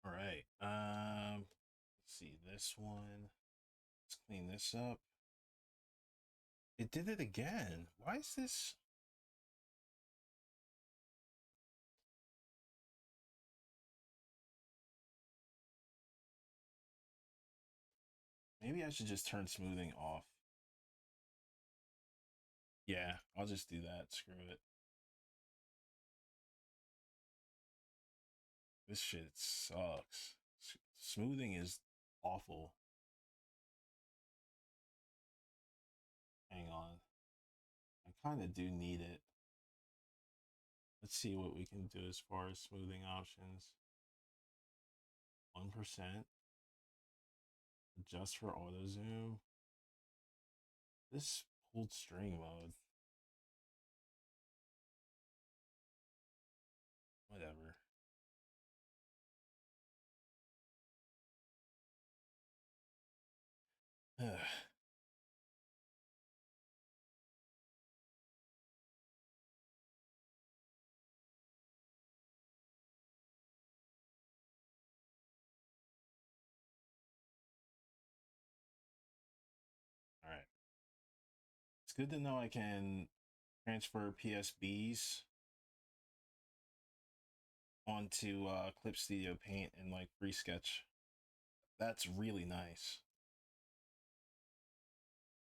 All right. Let's see this one. Let's clean this up. It did it again. Why is this? Maybe I should just turn smoothing off. Yeah, I'll just do that. Screw it. This shit sucks. Smoothing is awful. Hang on. I kind of do need it. Let's see what we can do as far as smoothing options. 1%. Adjust for auto zoom. This pulled string mode. Whatever. All right. It's good to know I can transfer PSBs onto Clip Studio Paint and like free sketch. That's really nice.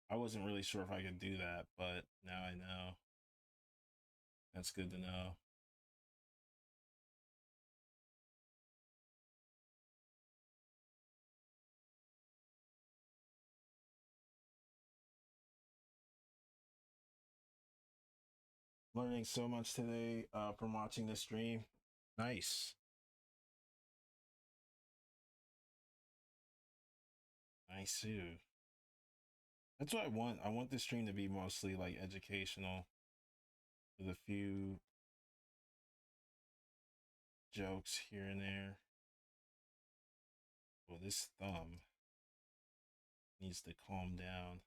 I wasn't really sure if I could do that, but now I know. That's good to know. Learning so much today from watching this stream. Nice. Nice too. That's what I want. I want this stream to be mostly like educational with a few jokes here and there. Well, this thumb needs to calm down.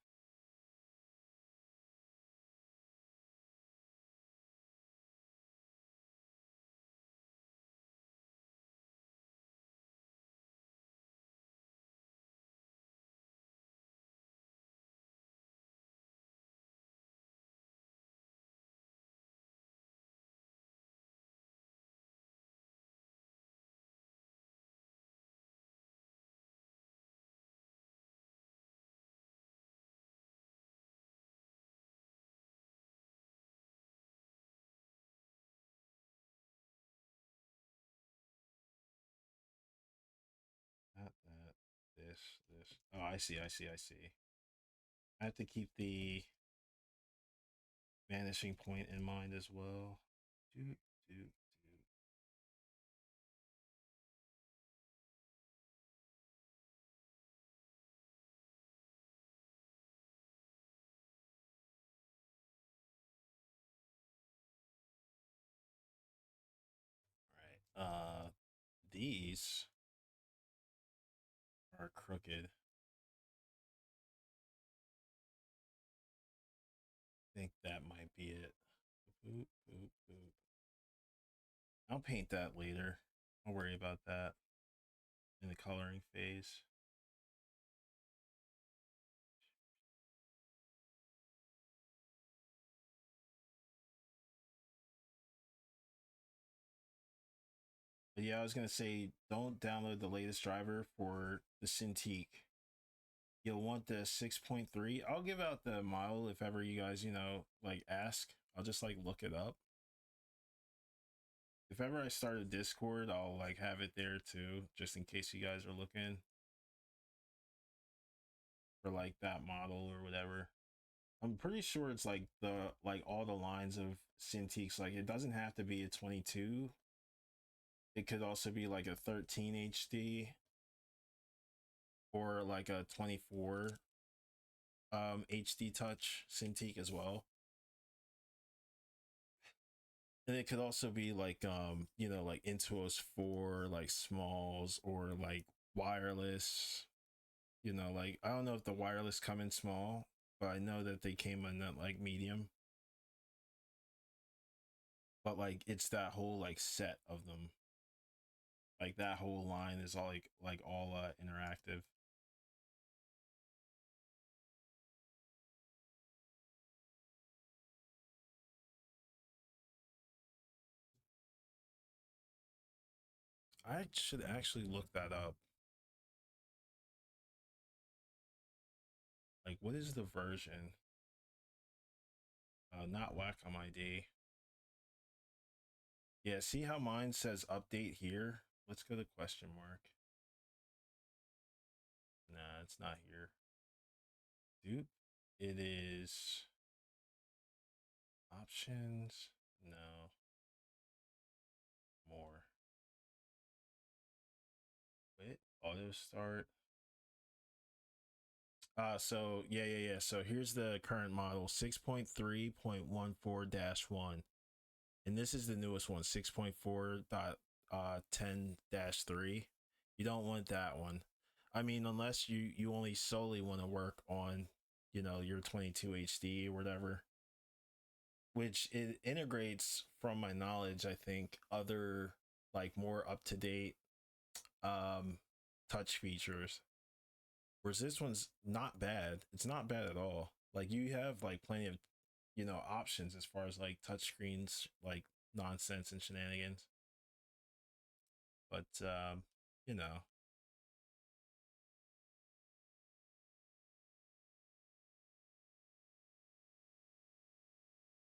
Not that. This. Oh, I see. I see. I see. I have to keep the vanishing point in mind as well. Do, do. Uh, these are crooked. I think that might be it. Boop, boop, boop. I'll paint that later. I'll worry about that in the coloring phase. But yeah, I was gonna say don't download the latest driver for the Cintiq. You'll want the 6.3. I'll give out the model if ever you guys, like ask. I'll just like look it up. If ever I start a Discord, I'll like have it there too, just in case you guys are looking for like that model or whatever. I'm pretty sure it's like all the lines of Cintiqs. Like it doesn't have to be a 22. It could also be like a 13 HD or like a 24 HD touch Cintiq as well. And it could also be like like Intuos 4 like smalls or like wireless. Like I don't know if the wireless come in small, but I know that they came in that like medium. But like it's that whole like set of them. Like that whole line is all like all interactive. I should actually look that up. Like what is the version? Not Wacom ID. Yeah, see how mine says update here? Let's go to question mark. Nah, it's not here. Dupe. It is options. No. More. Quit. Auto start. So yeah. So here's the current model 6.3.14-1. And this is the newest one, 6.4.10-3. You don't want that one. I mean, unless you only solely want to work on, your 22 HD or whatever, which it integrates from my knowledge, I think, other like more up to date touch features. Whereas this one's not bad. It's not bad at all. Like you have like plenty of options as far as like touchscreens, like nonsense and shenanigans. But you know,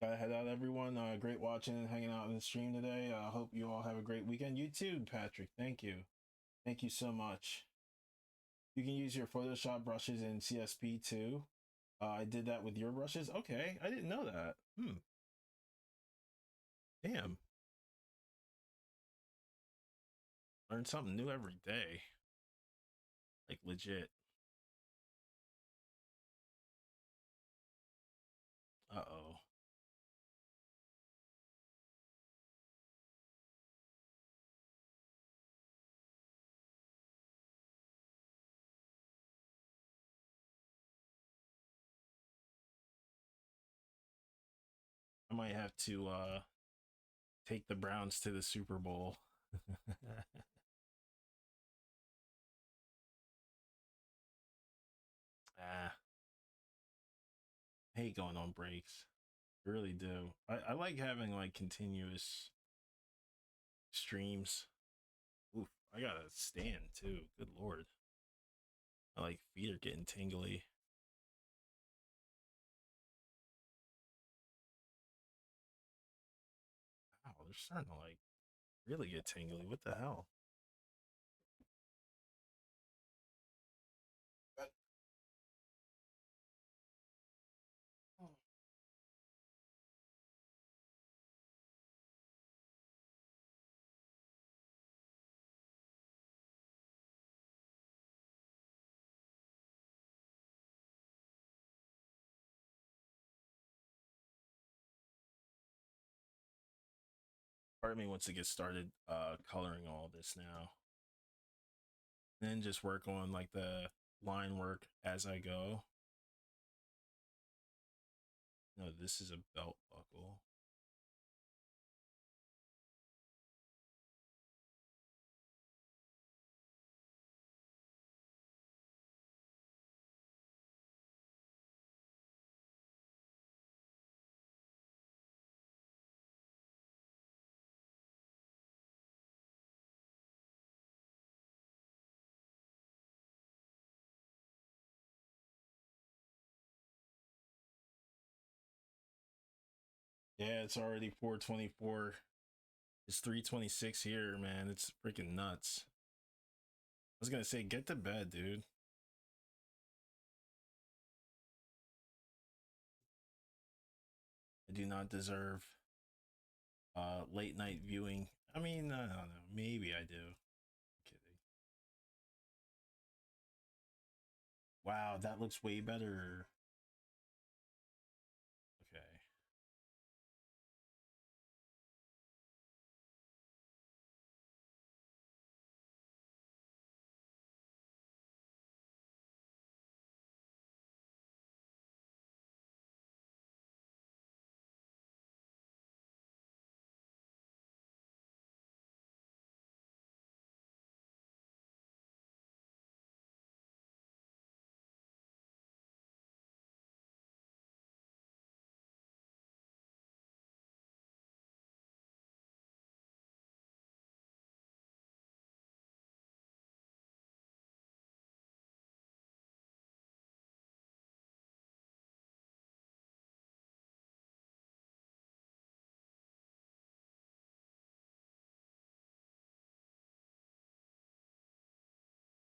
gotta head out, everyone. Great watching and hanging out in the stream today. I hope you all have a great weekend. You too, Patrick. Thank you. Thank you so much. You can use your Photoshop brushes in CSP too. I did that with your brushes. Okay, I didn't know that. Damn. Learn something new every day. Like legit. Uh-oh. I might have to take the Browns to the Super Bowl. Ah, I hate going on breaks. I really do. I like having like continuous streams. Oof, I got a stand too. Good lord. My like feet are getting tingly. Wow, they're starting to like really get tingly. What the hell? Part of me wants to get started coloring all this now. And then just work on like the line work as I go. No, this is a belt buckle. Yeah, it's already 424. It's 326 here, man. It's freaking nuts. I was gonna say, get to bed, dude. I do not deserve late night viewing. I mean, I don't know. Maybe I do. I'm kidding. Wow, that looks way better. Okay.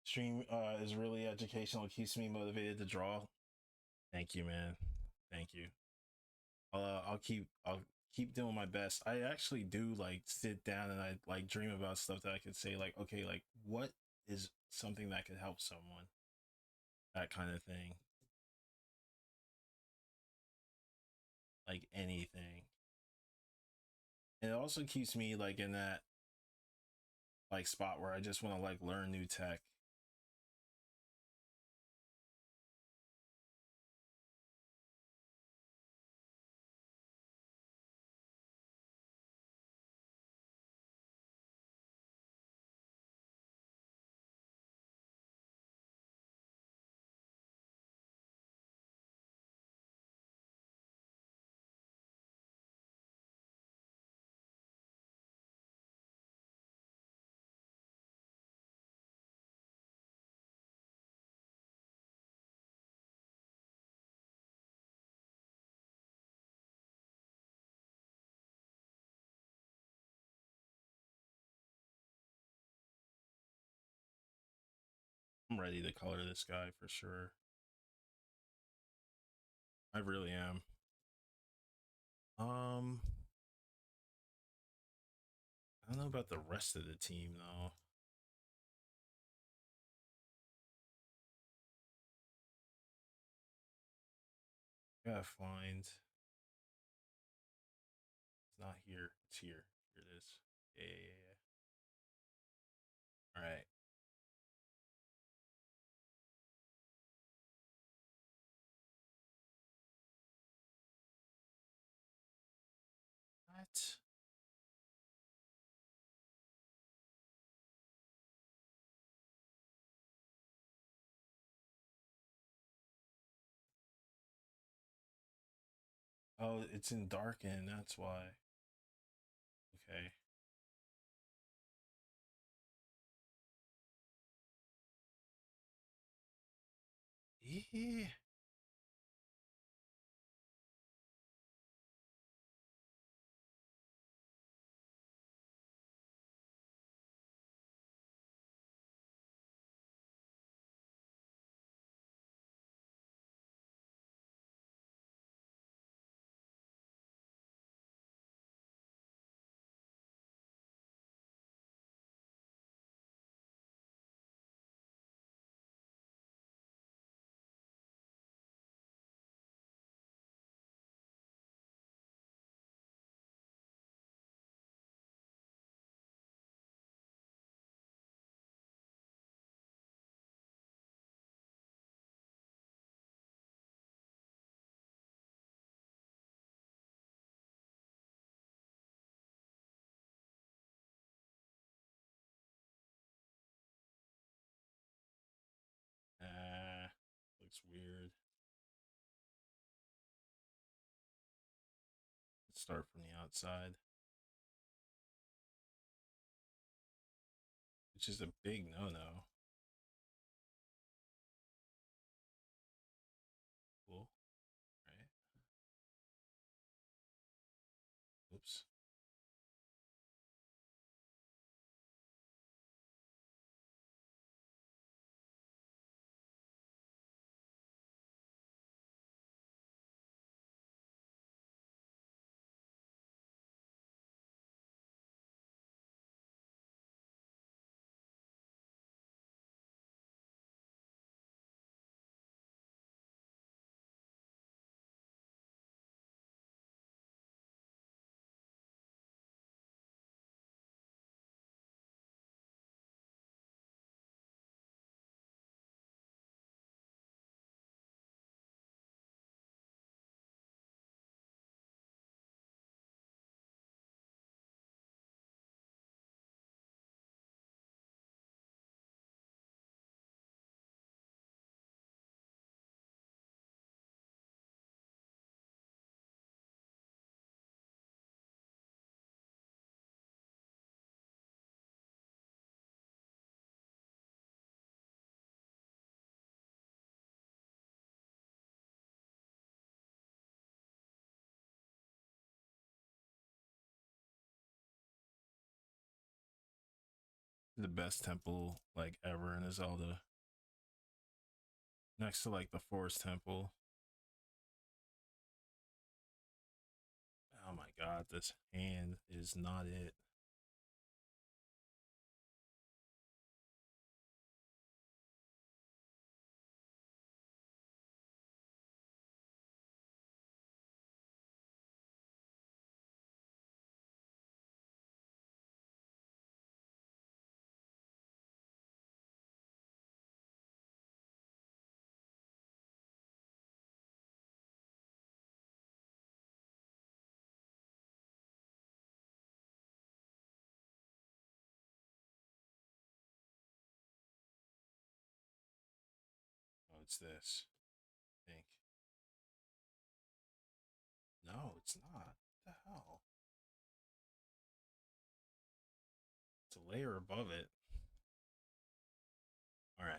Stream is really educational. It keeps me motivated to draw. Thank you, man. Thank you. I'll keep doing my best. I actually do like sit down and I like dream about stuff that I could say like, okay, like what is something that could help someone? That kind of thing. Like anything. And it also keeps me like in that like spot where I just want to like learn new tech. I'm ready to color this guy for sure. I really am. Um, I don't know about the rest of the team though. I gotta find. It's not here. It's here. Here it is. Yeah, yeah, yeah. All right. What? Oh, it's in darken. That's why. Okay. Yeah. looks weird. Let's start from the outside, which is a big no-no. Cool. Right. Oops. The best temple like ever in a Zelda, next to like the Forest Temple. Oh my god, this hand is not it. Oh, it's this. I think. No, it's not. What the hell? It's a layer above it. All right.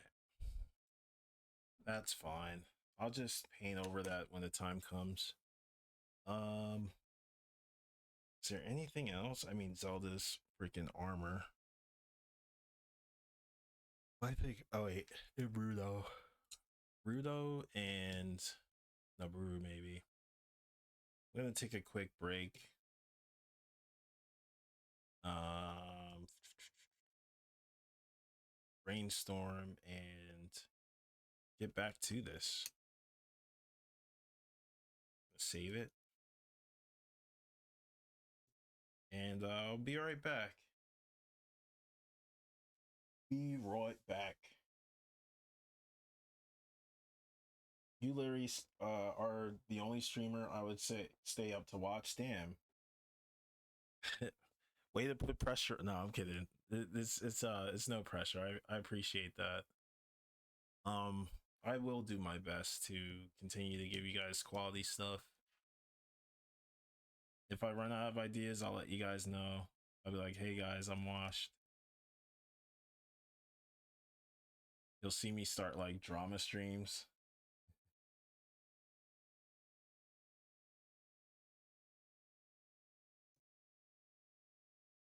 That's fine. I'll just paint over that when the time comes. Um, is there anything else? I mean, Zelda's freaking armor. I think. Oh wait, Bruto, Bruto, and Naburu maybe. I'm gonna take a quick break. Um, brainstorm and get back to this. Save it, and I'll be right back. Be right back. You literally are the only streamer I would say stay up to watch. Damn. Way to put pressure. No, I'm kidding. It's no pressure. I appreciate that. Um, I will do my best to continue to give you guys quality stuff. If I run out of ideas, I'll let you guys know. I'll be like, hey guys, I'm washed. You'll see me start like drama streams.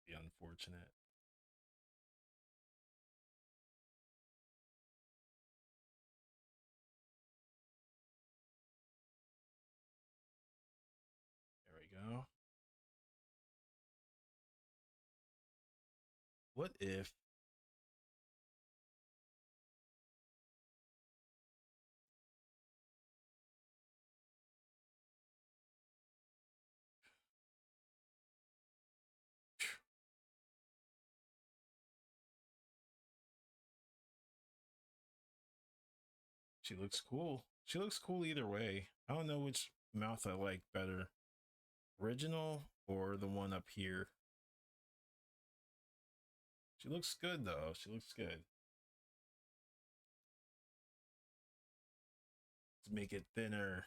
Be unfortunate. There we go. What if she looks cool? She looks cool either way. I don't know which mouth I like better. Original or the one up here. She looks good though. She looks good. to make it thinner.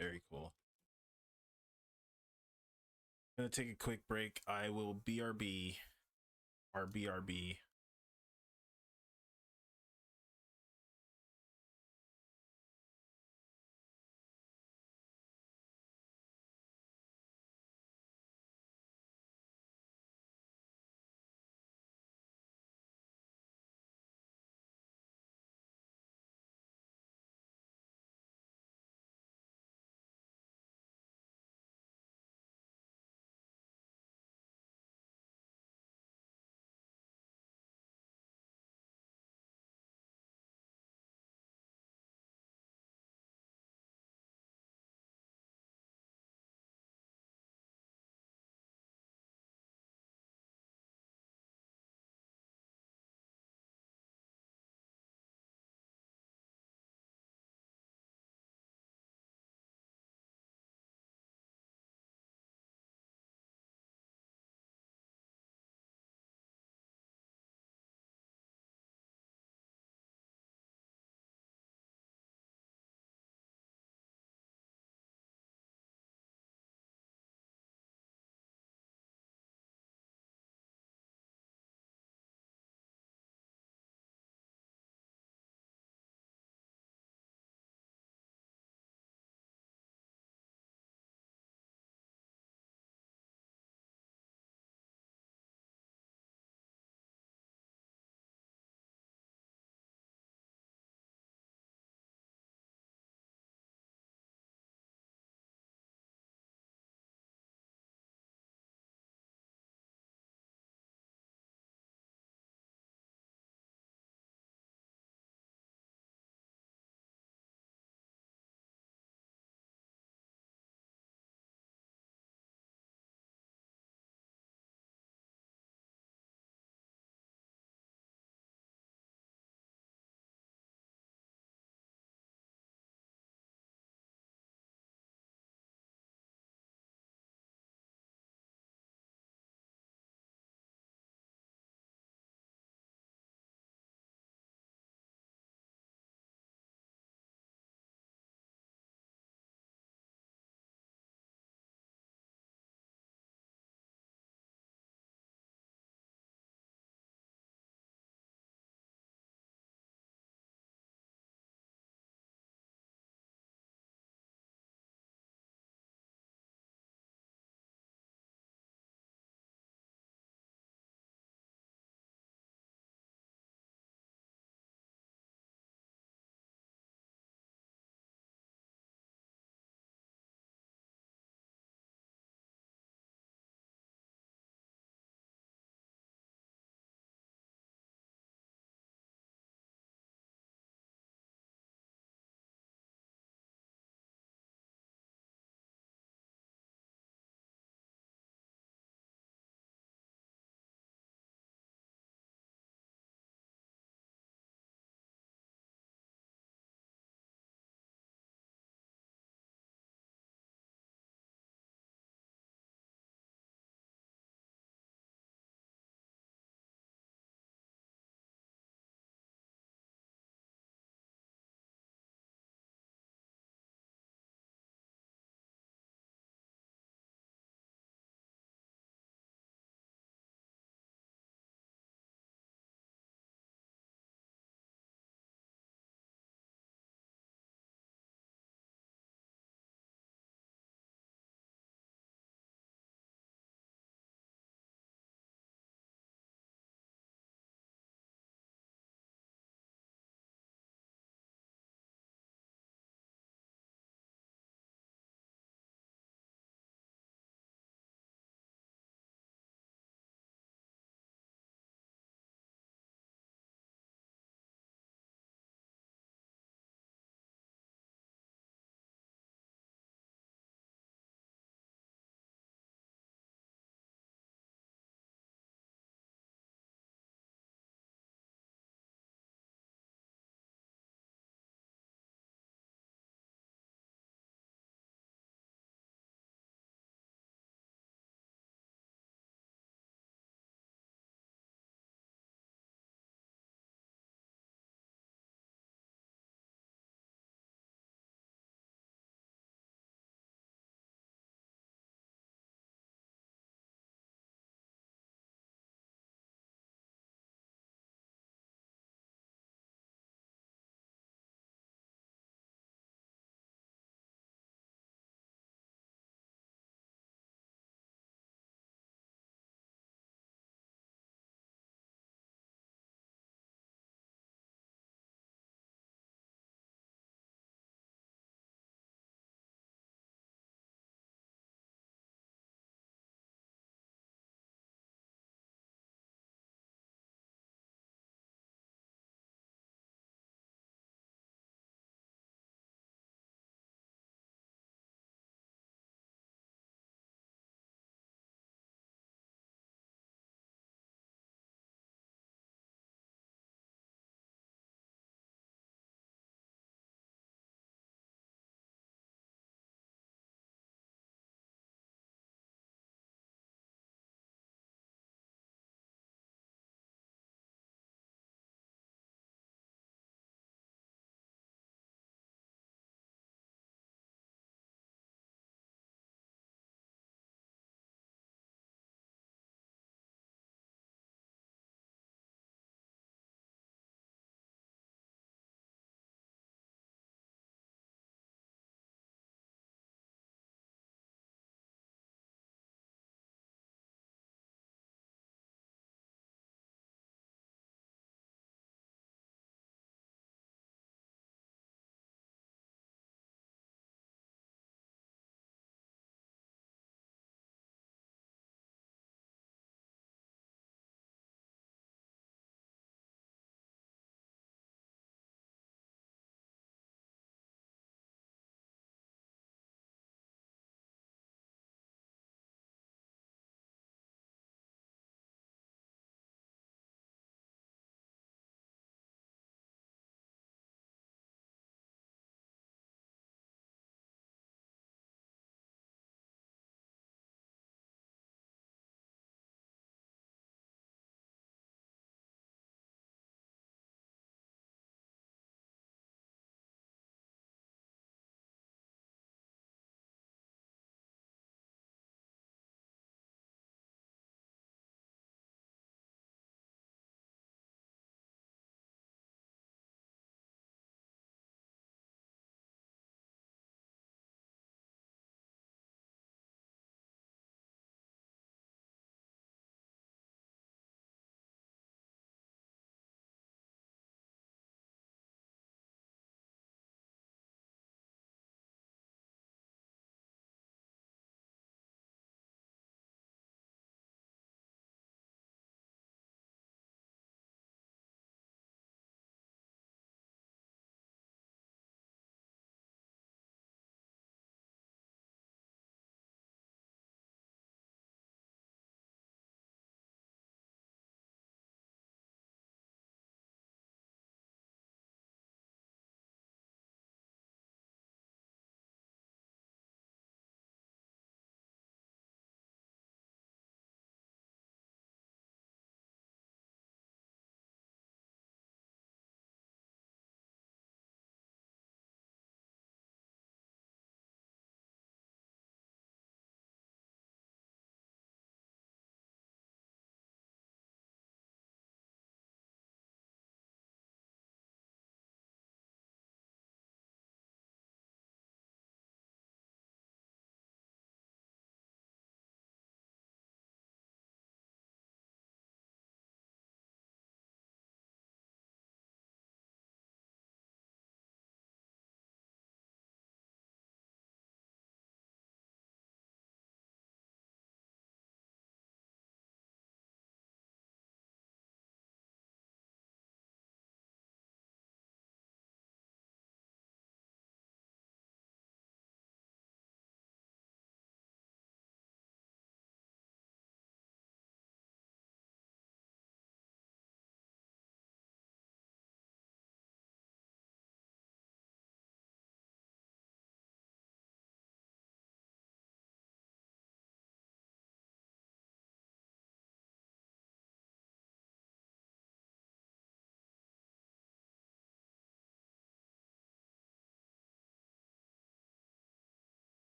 Very cool. Gonna take a quick break. I will BRB, RBRB.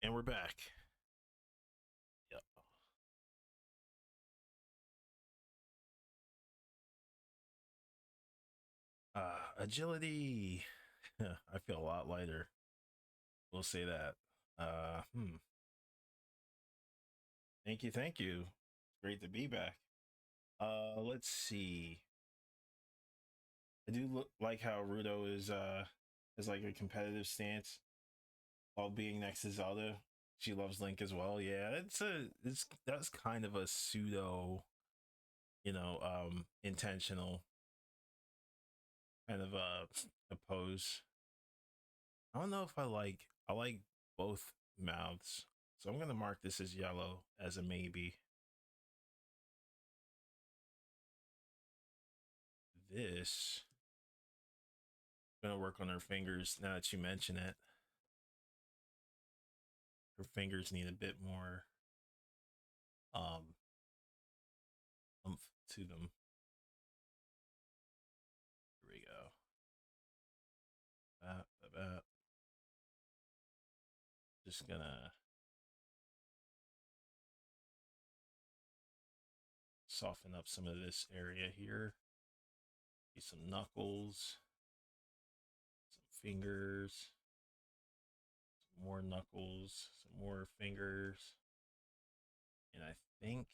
And we're back. Yep. Agility. I feel a lot lighter. We'll say that. Uh, hmm. Thank you, thank you. Great to be back. Let's see. I do like how Rudo is like a competitive stance while being next to Zelda. She loves Link as well. Yeah, it's that's kind of a pseudo, intentional kind of a pose. I don't know if I like both mouths. So I'm gonna mark this as yellow as a maybe. This I'm gonna work on her fingers now that you mention it. Her fingers need a bit more um oomph to them. Here we go. Just gonna soften up some of this area here. Get some knuckles, some fingers, some more knuckles, some more fingers. And I think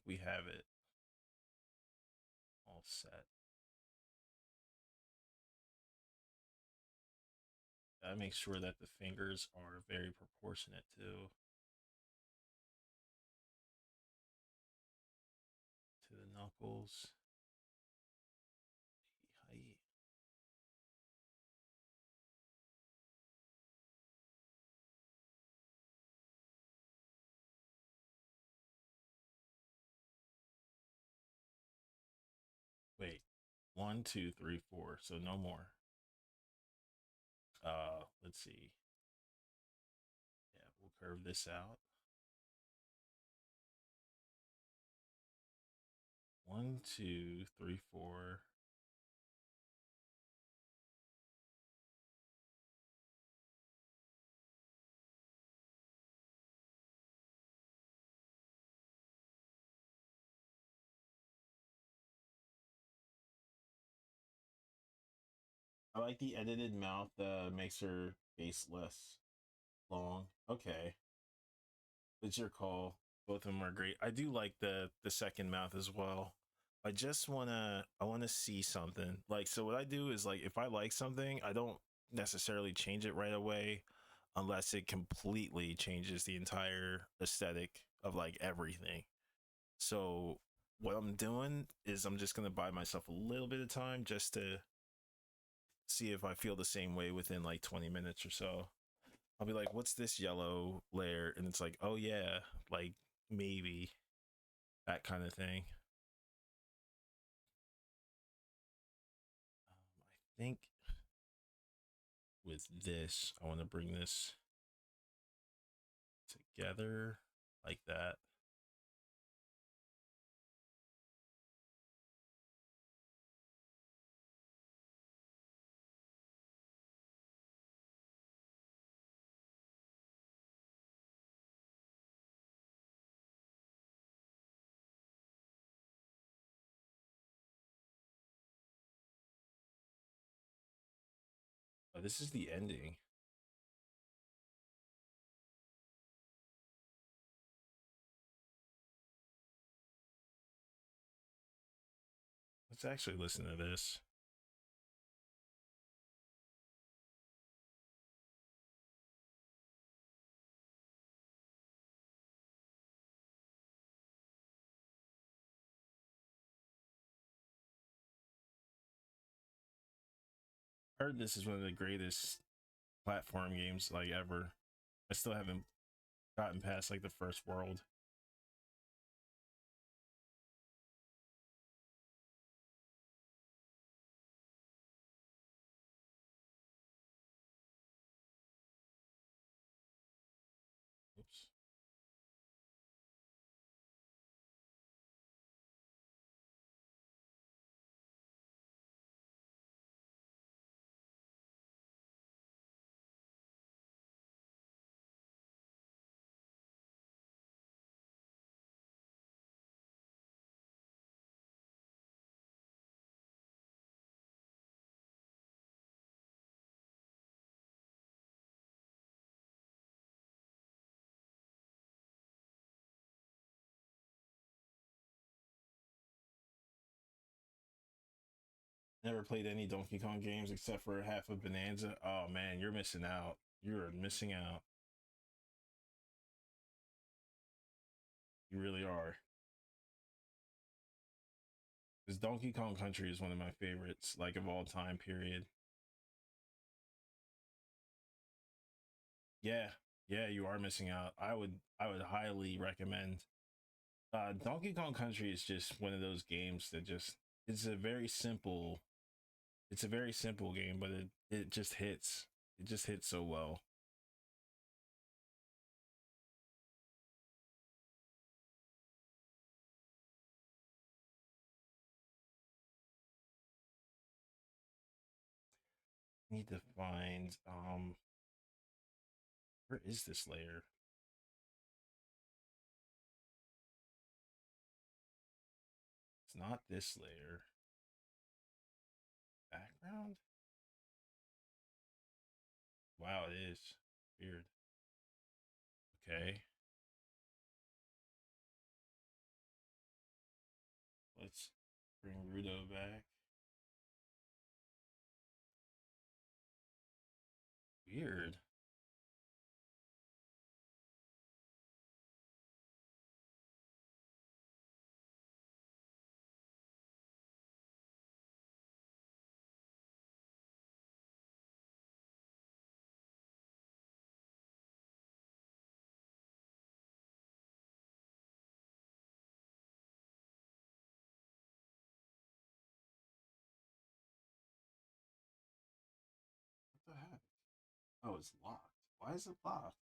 we have it all set. I make sure that the fingers are very proportionate to the knuckles. Wait, one, two, three, four. So no more. Let's see. Yeah, we'll curve this out. One, two, three, four. I like the edited mouth that makes her face less long. Okay. It's your call. Both of them are great. I do like the second mouth as well. I wanna see something. Like, so what I do is, like, if I like something, I don't necessarily change it right away unless it completely changes the entire aesthetic of like everything. So what I'm doing is I'm just gonna buy myself a little bit of time just to see if I feel the same way within like 20 minutes or so. I'll be like, what's this yellow layer? And it's like, oh yeah, like maybe that kind of thing. I think with this, I want to bring this together like that. Oh, this is the ending. Let's actually listen to this. I heard this is one of the greatest platform games like ever. I still haven't gotten past like the first world. Oops. Never played any Donkey Kong games except for half of Bonanza. Oh man, you're missing out. You're missing out. You really are. Because Donkey Kong Country is one of my favorites, like of all time. Period. Yeah, yeah, you are missing out. I would highly recommend. Donkey Kong Country is just one of those games that just it's a very simple. It's a very simple game, but it just hits. It just hits so well. Need to find where is this layer? It's not this layer. Background? Wow, it is. Weird. Okay. Let's bring Rudo back. Weird. What the heck? Oh, it's locked. Why is it locked?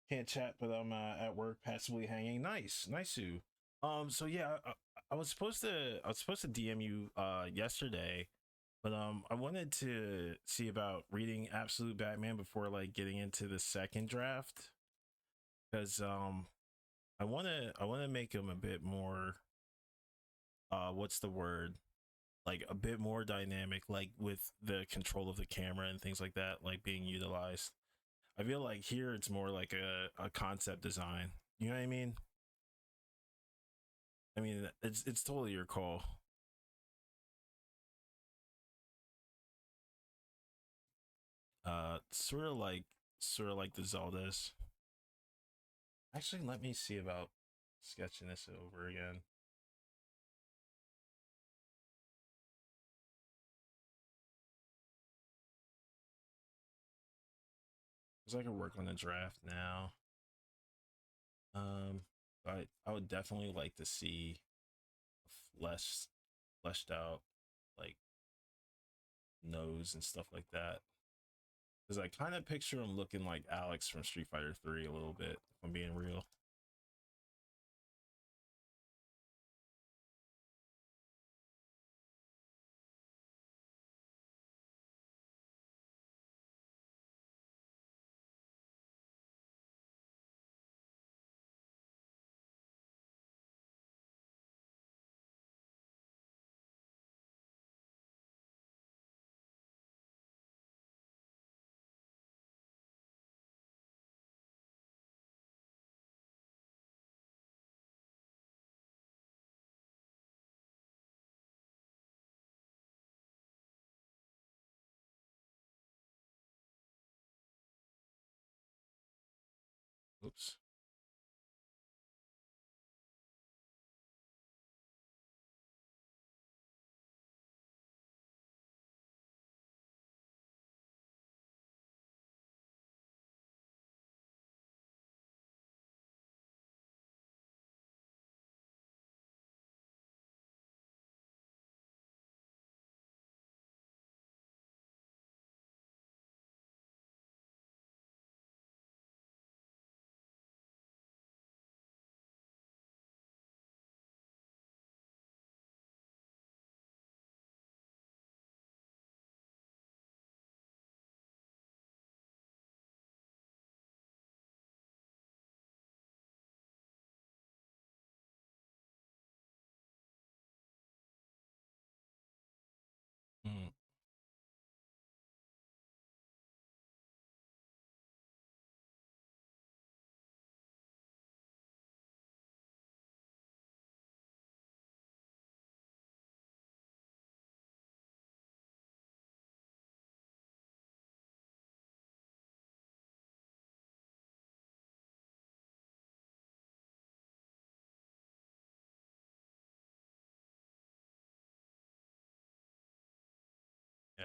Can't chat, but I'm at work, passively hanging. Nice, nice, Sue. So yeah, I was supposed to DM you yesterday, but I wanted to see about reading Absolute Batman before like getting into the second draft because I want to make him a bit more what's the word, like a bit more dynamic, like with the control of the camera and things like that, like being utilized. I feel like here it's more like a concept design. You know what I mean? I mean, it's totally your call. Sort of like the Zeldas. Actually, let me see about sketching this over again. Because I can work on the draft now. Um, I would definitely like to see less fleshed out like nose and stuff like that. Because I kind of picture him looking like Alex from Street Fighter 3 a little bit, if I'm being real.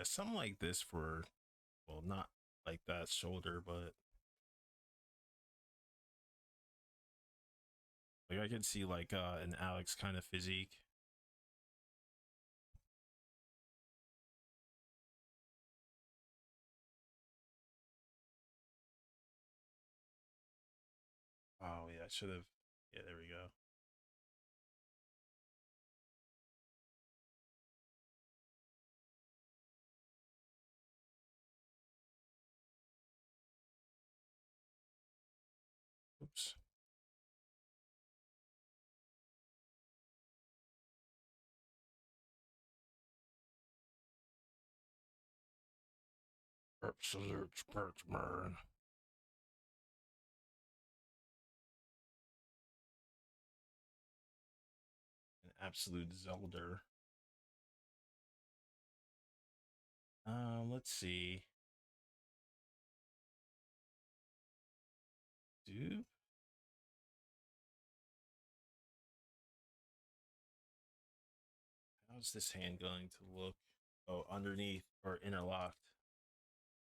Yeah, something like this for, well, not like that shoulder, but like I could see like an Alex kind of physique. Oh yeah, I should have. Yeah, there we go. Oops. Absolute Sportsman. An absolute Zelda. Let's see. Dude, how's this hand going to look? Oh, underneath or interlocked.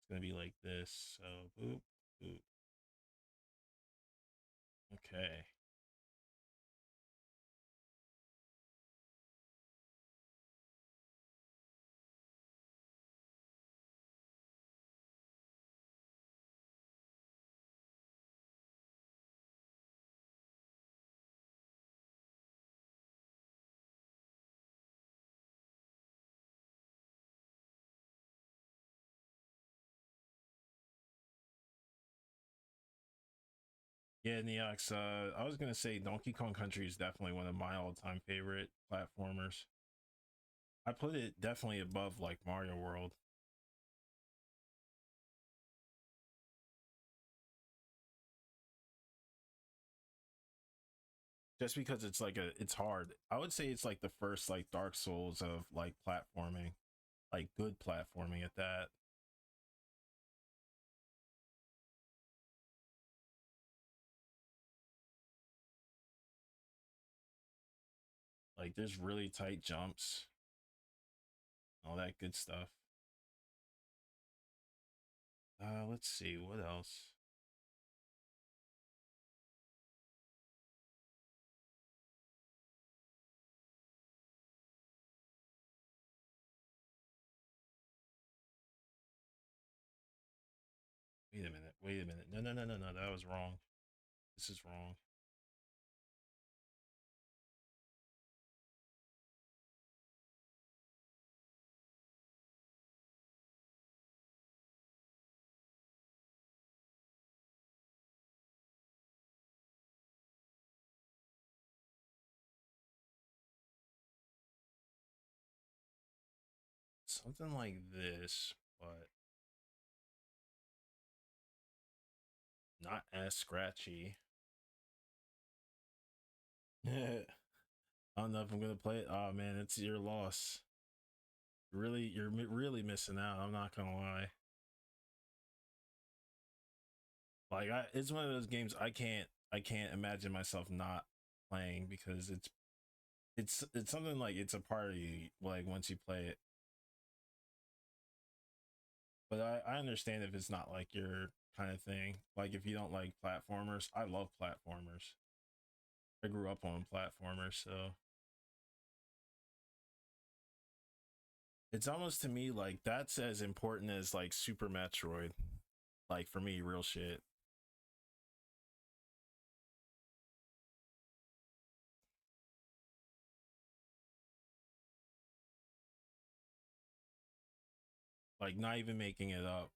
It's gonna be like this. So boop, boop. Okay. Yeah, Neox. I was gonna say Donkey Kong Country is definitely one of my all-time favorite platformers. I put it definitely above like Mario World. Just because it's like it's hard. I would say it's like the first like Dark Souls of like platforming, like good platforming at that. Like there's really tight jumps, all that good stuff. Let's see what else. Wait a minute. Wait a minute. No, no, no, no, no. That was wrong. This is wrong. Something like this, but not as scratchy. I don't know if I'm gonna play it. Oh man, it's your loss. Really, you're really missing out. I'm not gonna lie. Like, it's one of those games I can't imagine myself not playing because it's something like it's a part of you. Like once you play it, but I understand if it's not like your kind of thing. Like if you don't like platformers, I love platformers. I grew up on platformers, so it's almost to me like that's as important as like Super Metroid. Like for me, real shit. Like not even making it up.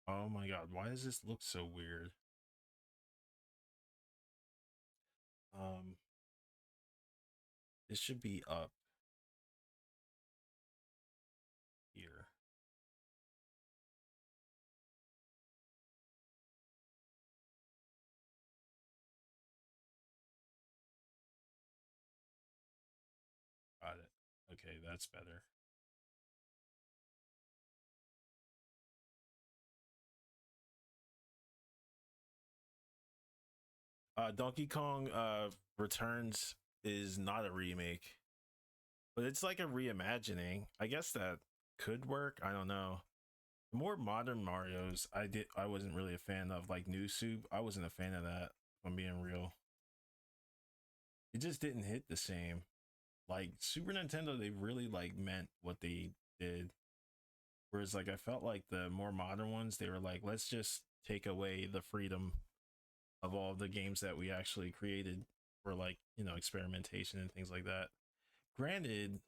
Oh my god, why does this look so weird? Um, this should be up here. Got it. Okay, that's better. Donkey Kong Returns is not a remake, but it's like a reimagining. I guess that could work. I don't know. The more modern Mario's, I wasn't really a fan of, like New Soup. I wasn't a fan of that. If I'm being real, it just didn't hit the same. Like Super Nintendo, they really like meant what they did. Whereas like I felt like the more modern ones, they were like, let's just take away the freedom of all the games that we actually created for, like, experimentation and things like that. Granted,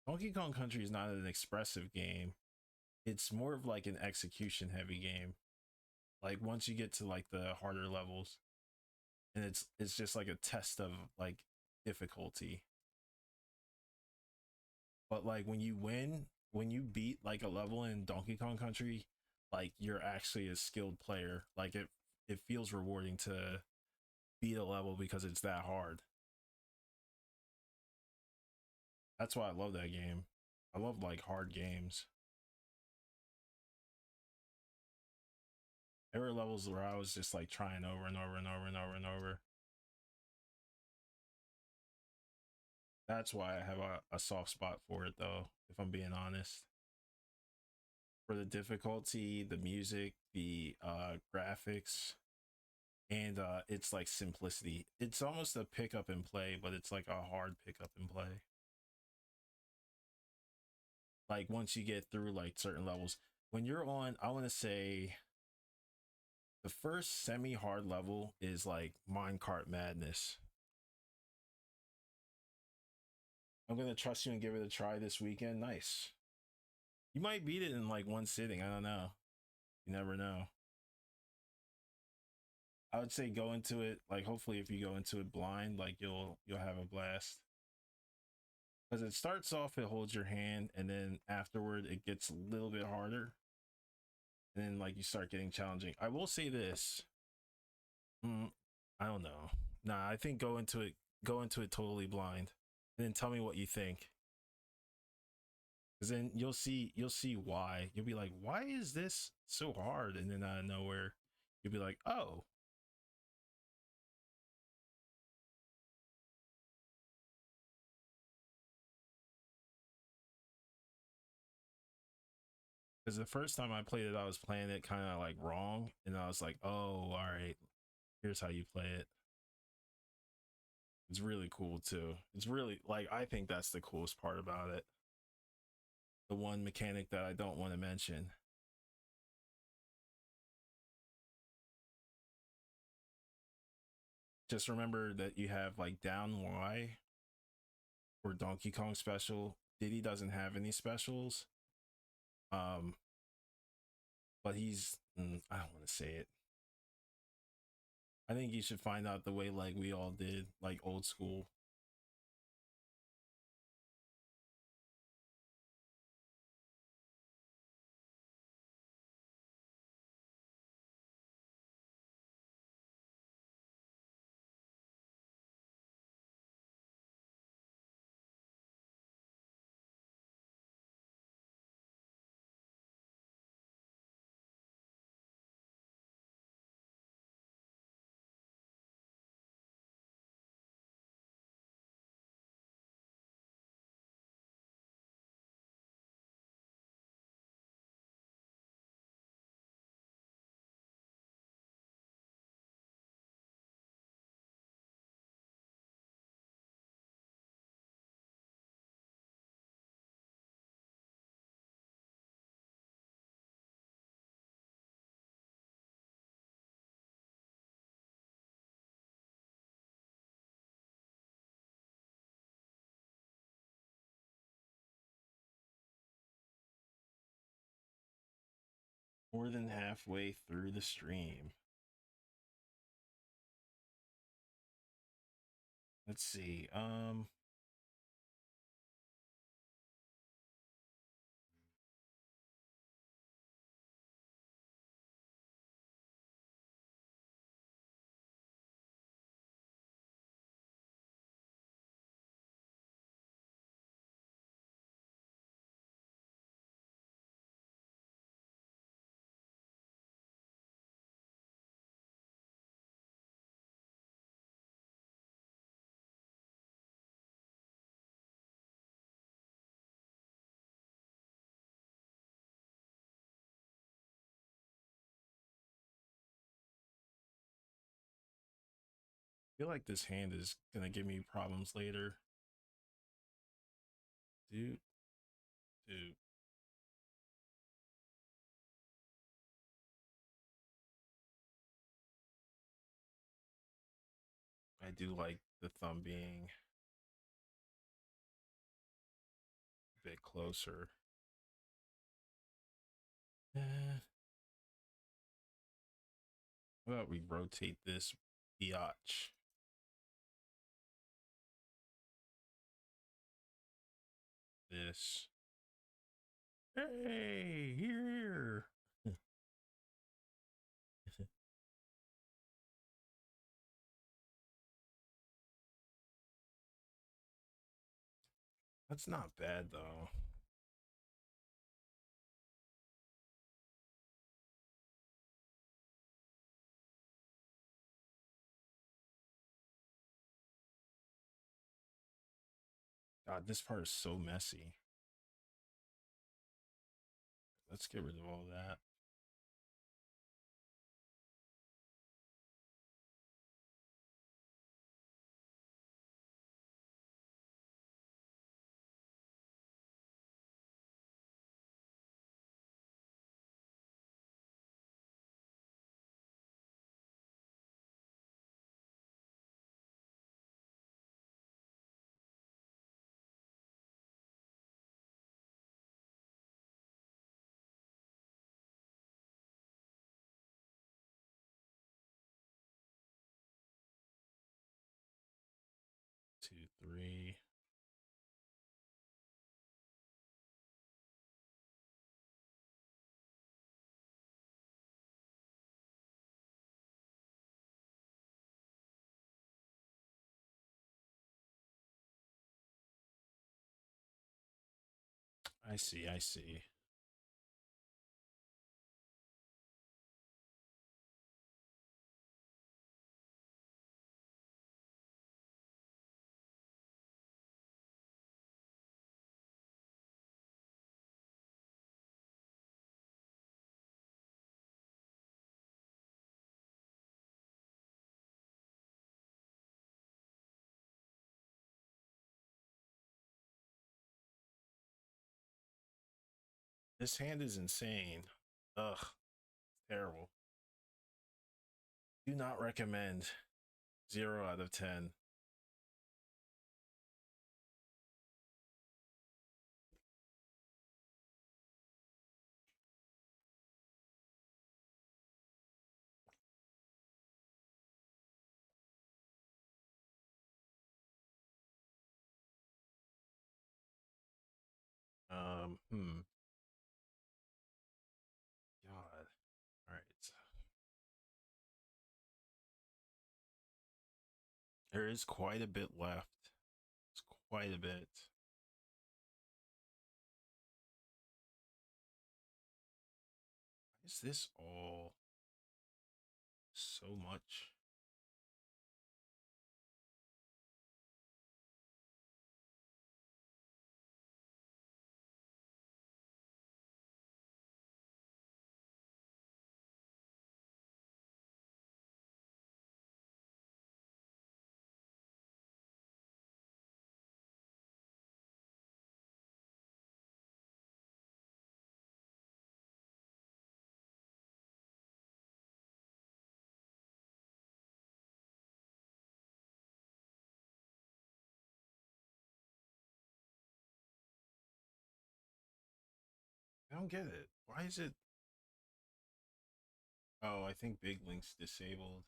Donkey Kong Country is not an expressive game. It's more of like an execution heavy game. Like once you get to like the harder levels, and it's just like a test of like difficulty. But like when you win, when you beat like a level in Donkey Kong Country, like you're actually a skilled player. Like it feels rewarding to beat a level because it's that hard. That's why I love that game. I love like hard games. There were levels where I was just like trying over and over and over and over and over. That's why I have a soft spot for it though, if I'm being honest. For the difficulty, the music, the graphics, and it's like simplicity. It's almost a pick up and play, but it's like a hard pick up and play. Like once you get through like certain levels, when you're on, I want to say the first semi hard level is like Minecart Madness. I'm gonna trust you and give it a try this weekend. Nice. You might beat it in like one sitting. I don't know. You never know. I would say go into it like, hopefully if you go into it blind, like you'll have a blast. Because it starts off, it holds your hand, and then afterward it gets a little bit harder. And then like you start getting challenging. I will say this. Mm, I don't know. Nah, I think go into it totally blind. And then tell me what you think. Because then you'll see why. You'll be like, why is this so hard? And then out of nowhere, you'll be like, oh. Because the first time I played it, I was playing it kind of like wrong, and I was like, oh, all right, here's how you play it. It's really cool too. It's really like, I think that's the coolest part about it. The one mechanic that I don't want to mention. Just remember that you have like down Y for Donkey Kong special. Diddy doesn't have any specials. Um, but I don't want to say it. I think you should find out the way like we all did, like old school. More than halfway through the stream. Let's see. feel like this hand is gonna give me problems later. Dude, dude. I do like the thumb being a bit closer. Eh, how about we rotate this biatch? This. Hey, here. That's not bad though. God, this part is so messy. Let's get rid of all that. Two, three. I see, I see. This hand is insane. Ugh, terrible. Do not recommend. 0 out of 10. Hmm. God. All right. There is quite a bit left. It's quite a bit. Why is this all so much? I don't get it. Why is it? Oh, I think Big Link's disabled.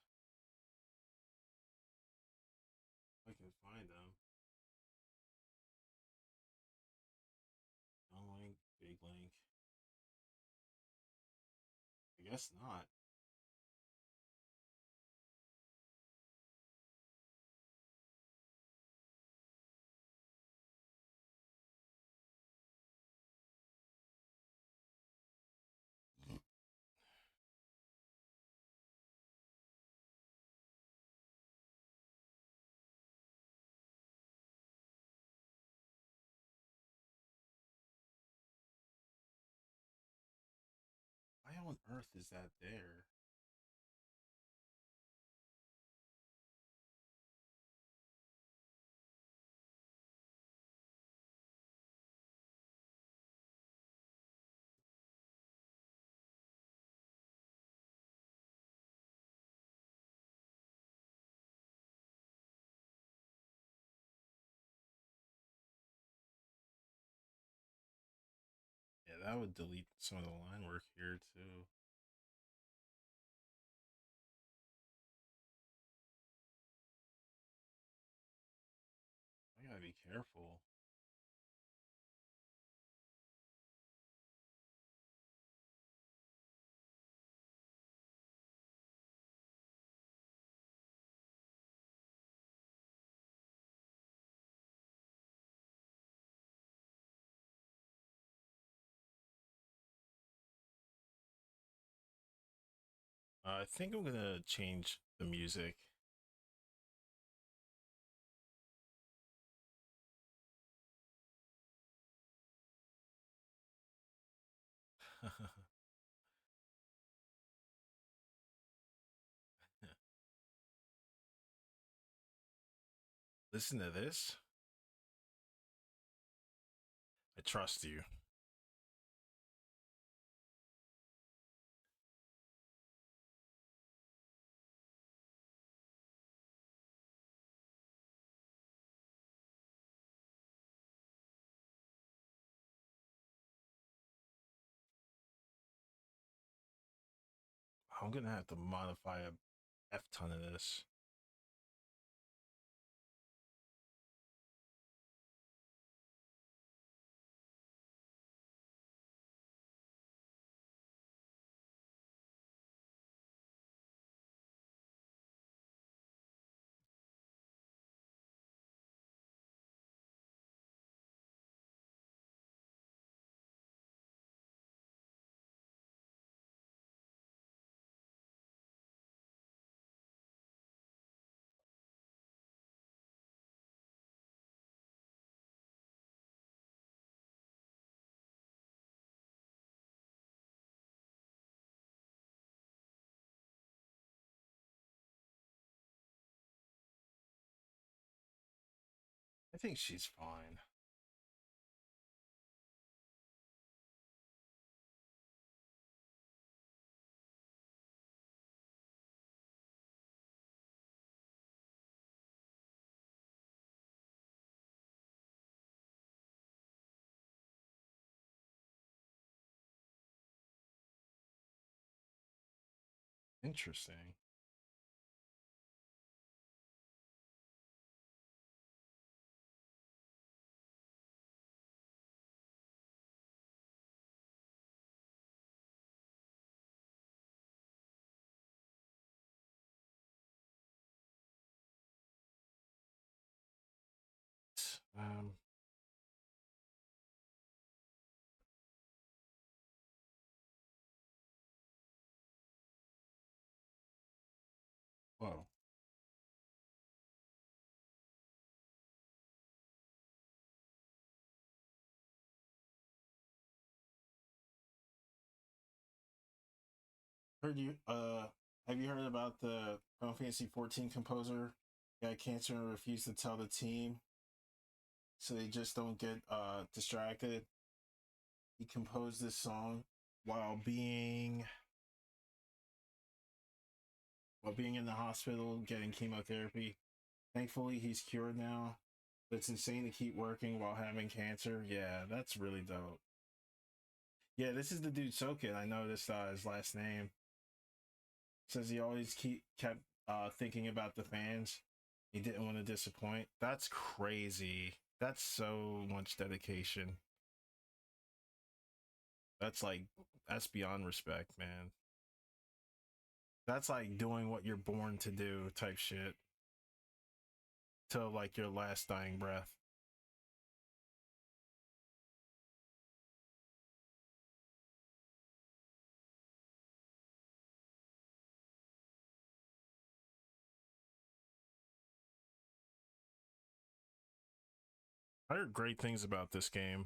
I can find them. No Link, Big Link. I guess not. Why on earth is that there? that would delete some of the line work here too. I gotta be careful. I think I'm gonna change the music. Listen to this. I trust you. I'm gonna have to modify a F ton of this. I think she's fine. Interesting. Um, Whoa. Heard you. Have you heard about the Final Fantasy 14 composer? Got cancer and refused to tell the team, so they just don't get distracted. He composed this song while being in the hospital getting chemotherapy. Thankfully, he's cured now. But it's insane to keep working while having cancer. Yeah, that's really dope. Yeah, this is the dude Soken. I noticed his last name. Says he always kept thinking about the fans. He didn't want to disappoint. That's crazy. That's so much dedication. That's like that's beyond respect, man. That's like doing what you're born to do type shit till like your last dying breath. I heard great things about this game.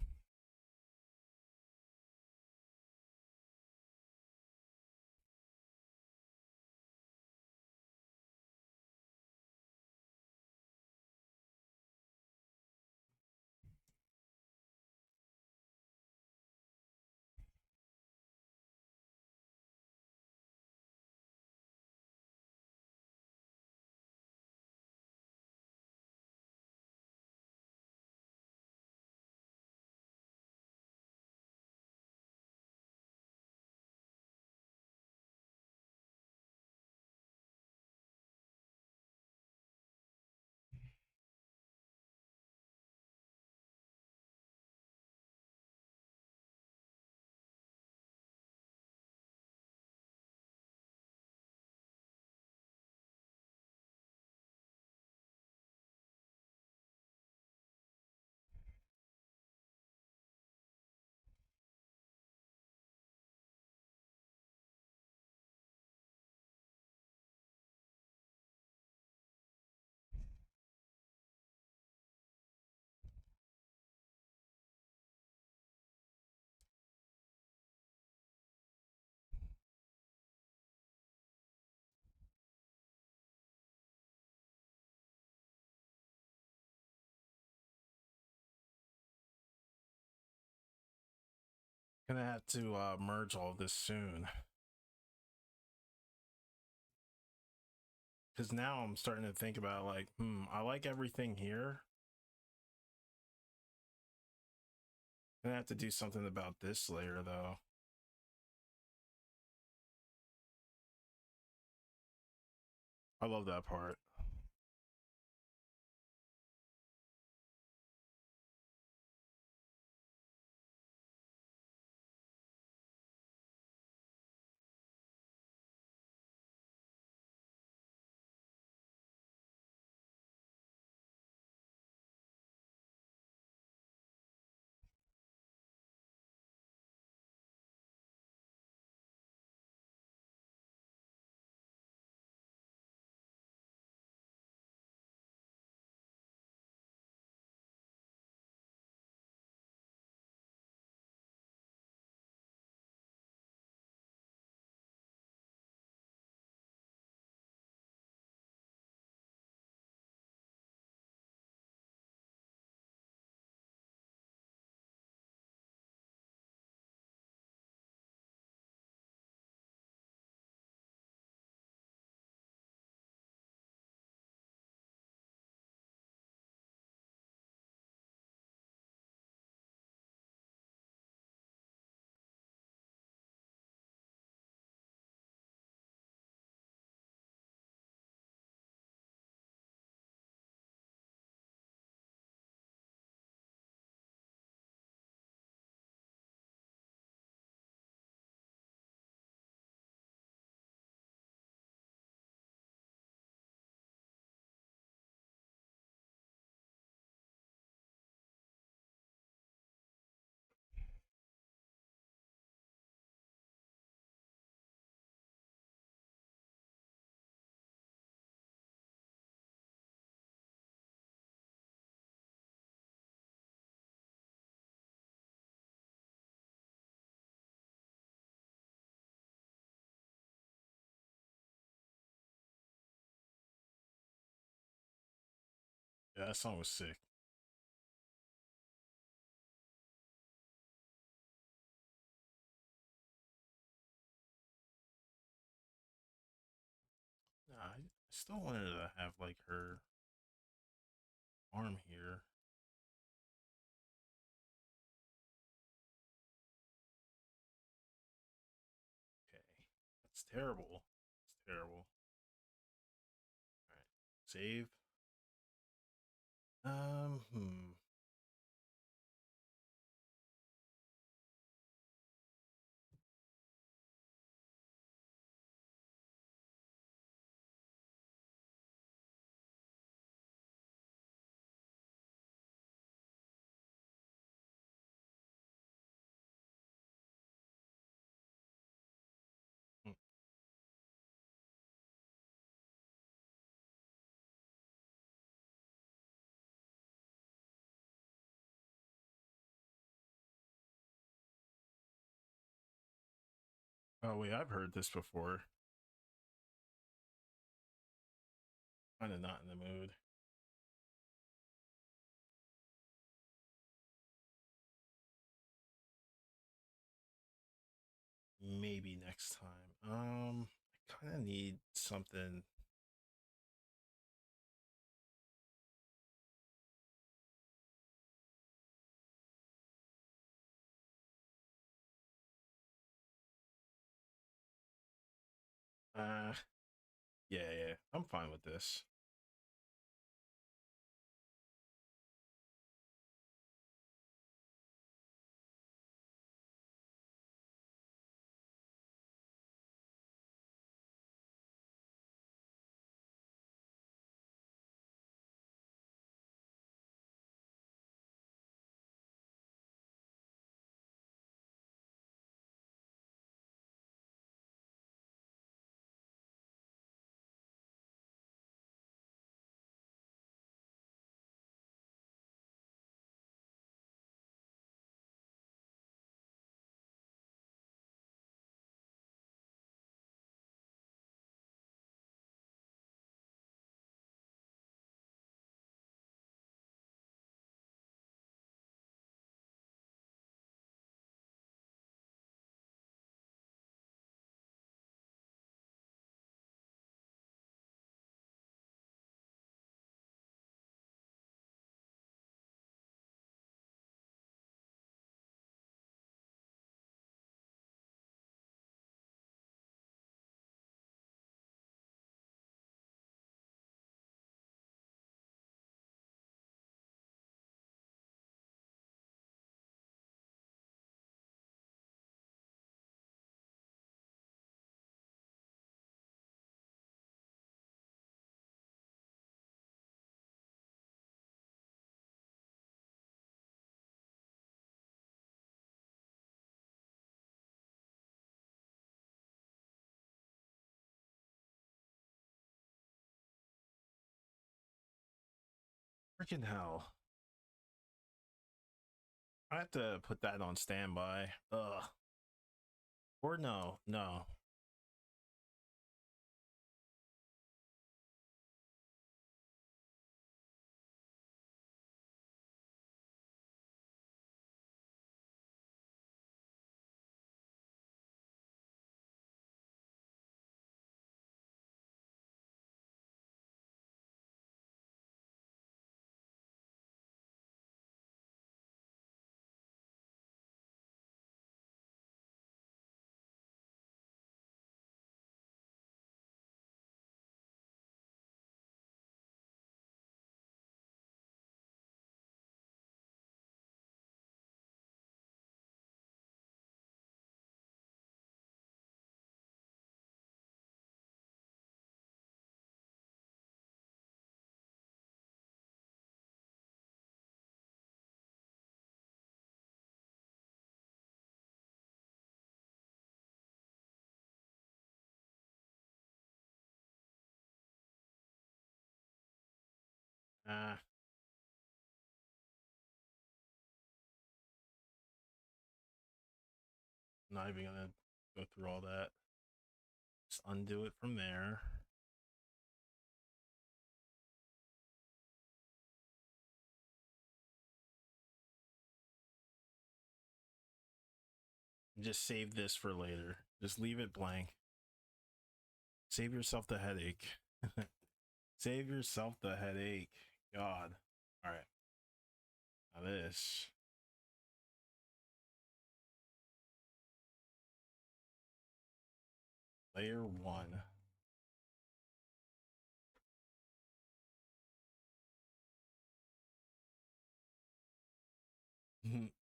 Gonna have to merge all this soon. Because now I'm starting to think about like, I like everything here. Gonna have to do something about this layer though. I love that part. Yeah, that song was sick. I still wanted to have like her arm here. Okay, that's terrible. It's terrible. All right, save. Hmm. Hmm. Oh wait, I've heard this before. Kind of not in the mood. Maybe next time. I kind of need something. Uh, yeah. I'm fine with this. Fucking hell. I have to put that on standby. Ugh. Or no, no. Ah, not even gonna go through all that. Just undo it from there. Just save this for later. Just leave it blank. Save yourself the headache. Save yourself the headache. God. All right. Now this. Layer 1.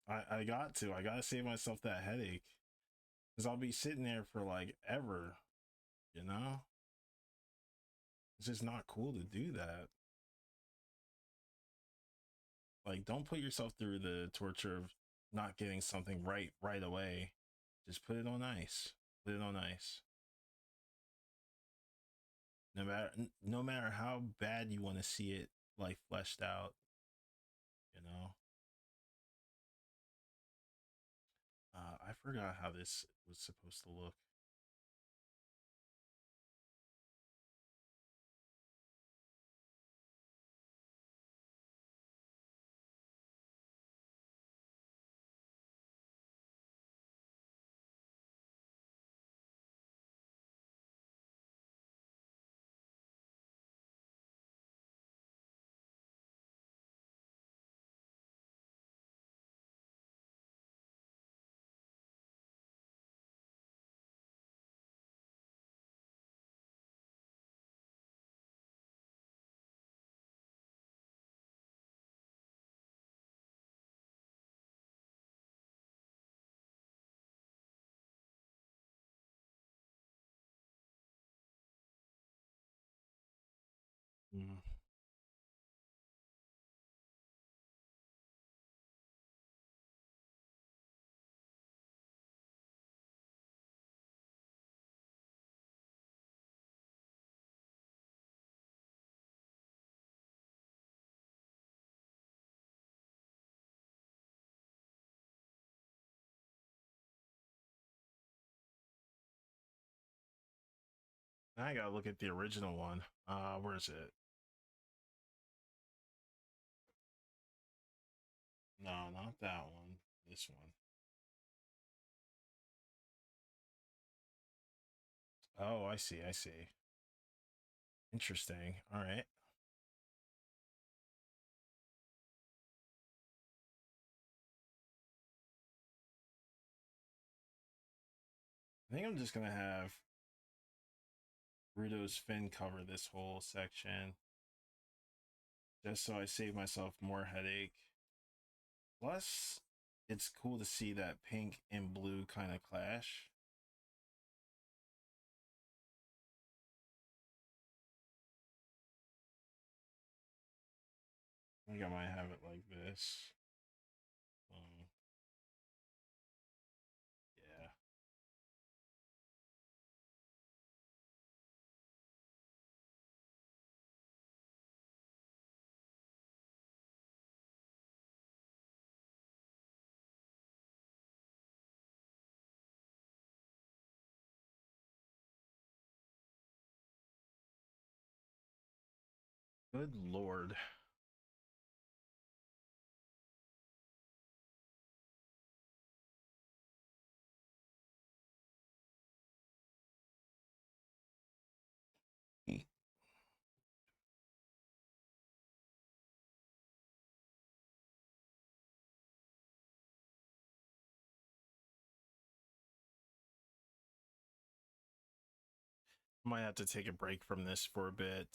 I got to. I gotta save myself that headache. Because I'll be sitting there for like ever, you know? It's just not cool to do that. Like, don't put yourself through the torture of not getting something right away. Just put it on ice. Put it on ice. No matter how bad you want to see it like fleshed out, you know. I forgot how this was supposed to look. Mm. Now I gotta look at the original one. Where is it? No, not that one. This one. Oh, I see. I see. Interesting. All right. I think I'm just gonna have Rudo's fin cover this whole section, just so I save myself more headache. Plus, it's cool to see that pink and blue kind of clash. I think I might have it like this. Um, yeah. Good lord. Might have to take a break from this for a bit.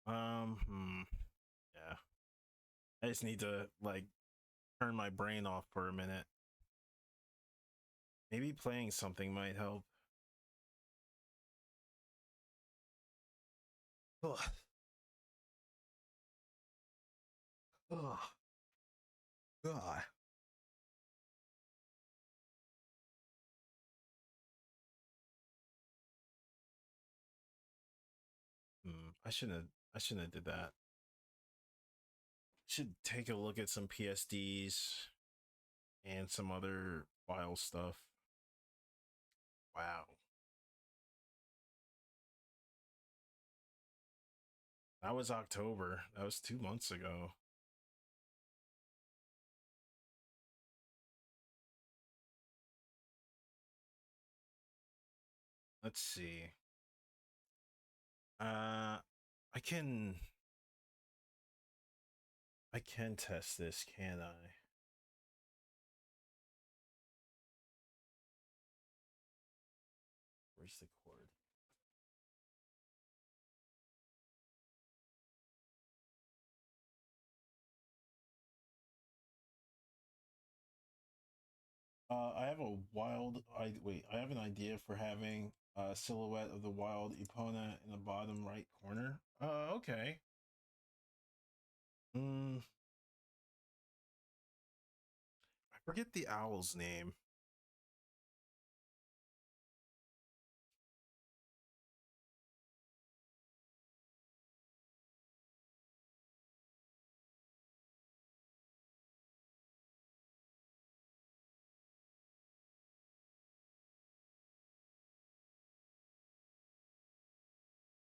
Yeah. I just need to like turn my brain off for a minute. Maybe playing something might help. Ugh. Ugh. God. I shouldn't have did that. Should take a look at some PSDs and some other file stuff. Wow. That was October. That was 2 months ago. Let's see. I can test this, can I? Where's the cord? I have a I have an idea for having a silhouette of the wild Epona in the bottom right corner. Okay. I forget the owl's name.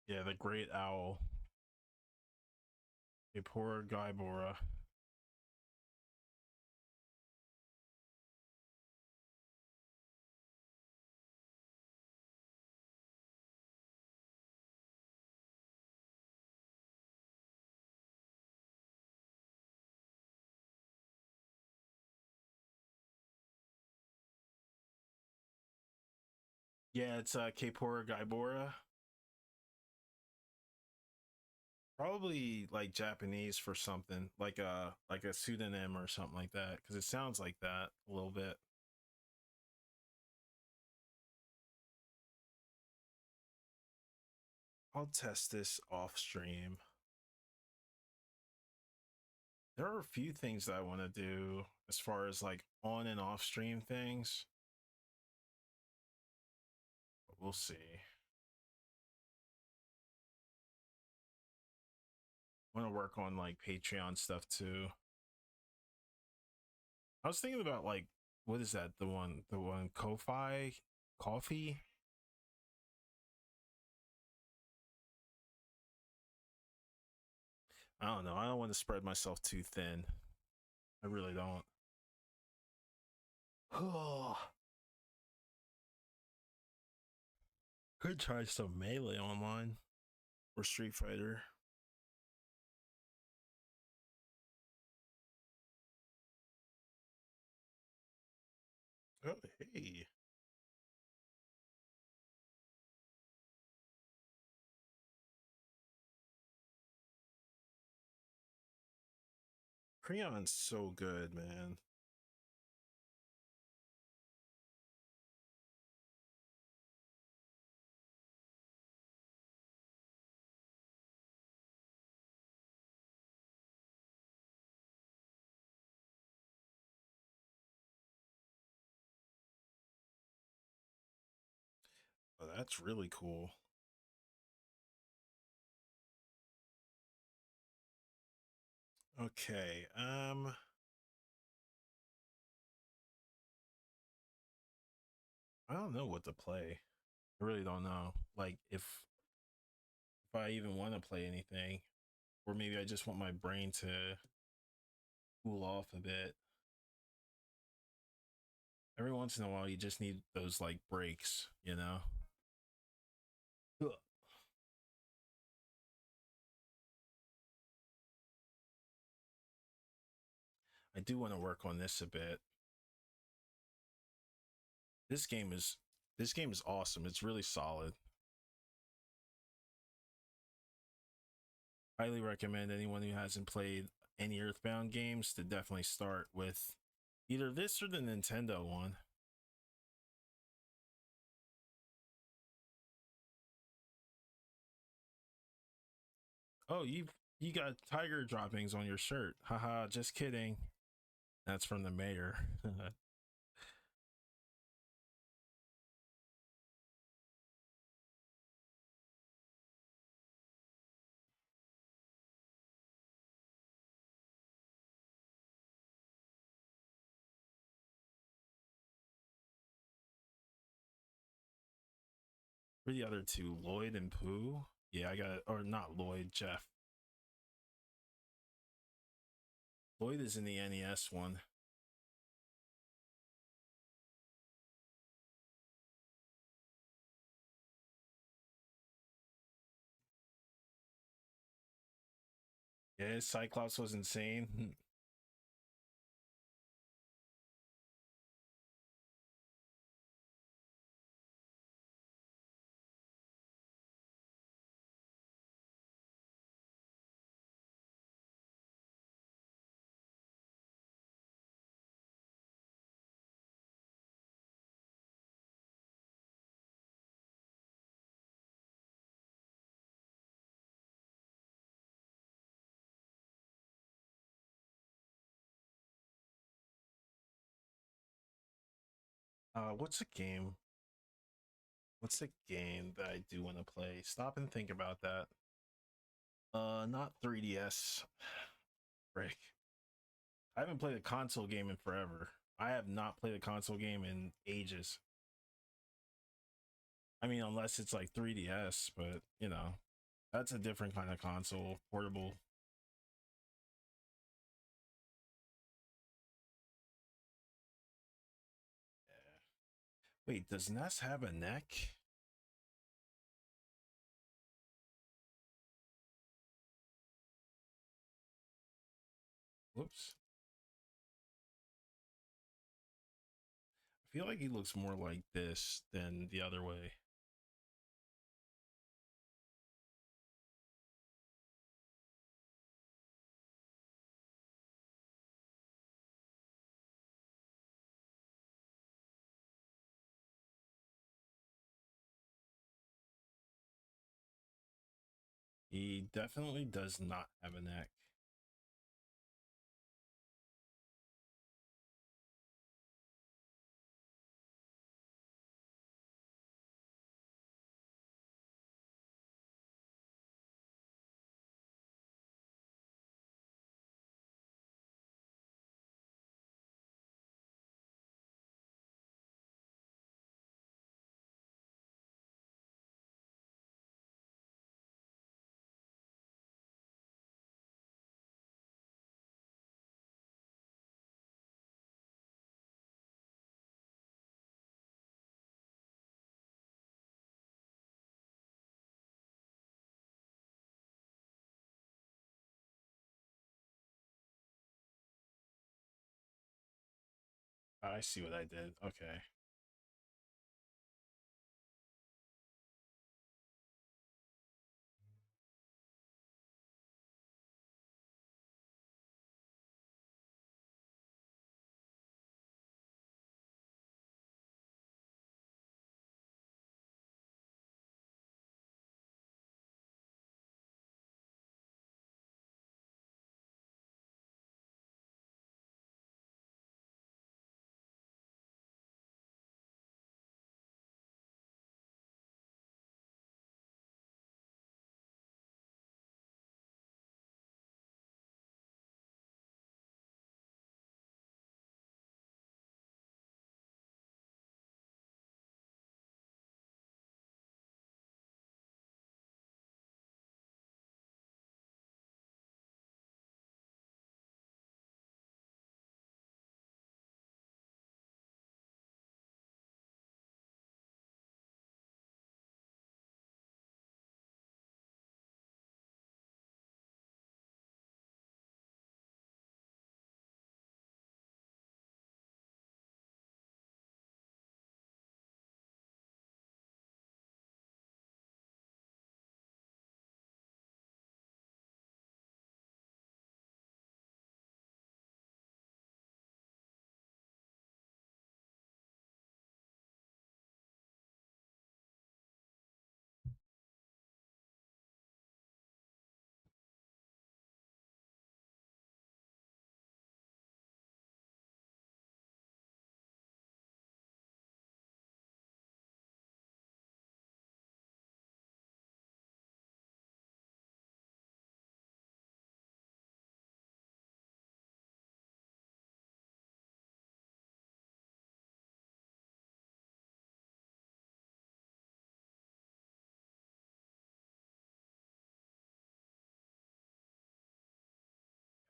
Yeah, the great owl. A poor Gaibora. Yeah, it's Kapora Gaibora. Probably like Japanese for something, like a pseudonym or something like that, because it sounds like that a little bit. I'll test this off stream. There are a few things that I want to do as far as like on and off stream things. But we'll see. I want to work on like Patreon stuff too. I was thinking about like, what is that? The one Ko-Fi coffee. I don't know. I don't want to spread myself too thin. I really don't. Oh, could try some Melee online or Street Fighter. Oh, hey. Creon's so good, man. Oh, that's really cool. Okay. I don't know what to play. I really don't know. Like if if I even want to play anything, or maybe I just want my brain to cool off a bit. Every once in a while, you just need those like breaks, you know? Ugh. I do want to work on this a bit. This game is awesome. It's really solid. Highly recommend anyone who hasn't played any Earthbound games to definitely start with either this or the Nintendo one. Oh, you got tiger droppings on your shirt. Haha, just kidding. That's from the mayor. For the other two, Lloyd and Pooh. Yeah, I got it. Or not Lloyd, Jeff. Lloyd is in the NES one. Yeah, Cyclops was insane. What's a game? What's a game that I do want to play? Stop and think about that. Not 3DS. Frick. I haven't played a console game in forever. I have not played a console game in ages. I mean, unless it's like 3DS, but you know, that's a different kind of console, portable. Yeah. Wait, does Ness have a neck? Whoops. I feel like he looks more like this than the other way. He definitely does not have a neck. I see what I did. Okay.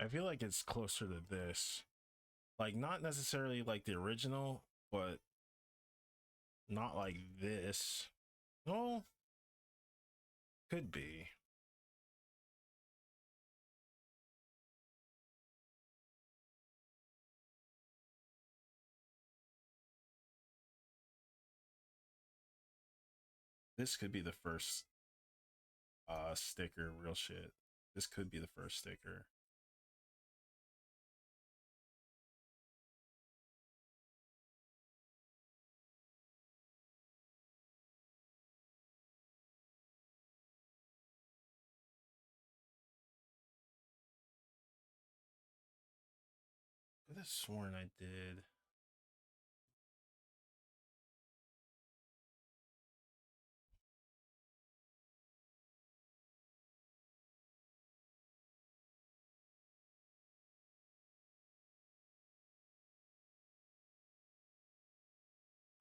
I feel like it's closer to this. Like not necessarily like the original, but not like this. No, could be. This could be the first sticker, real shit. This could be the first sticker. I could have sworn I did.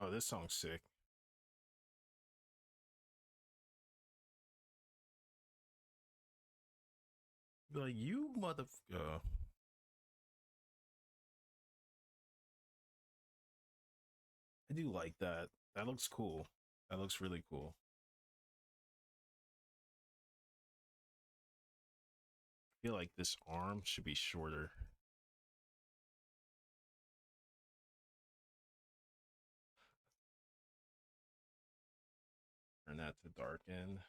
Oh, this song's sick. Be like, you motherfucker. I do like that. That looks cool. That looks really cool. I feel like this arm should be shorter. Turn that to darken.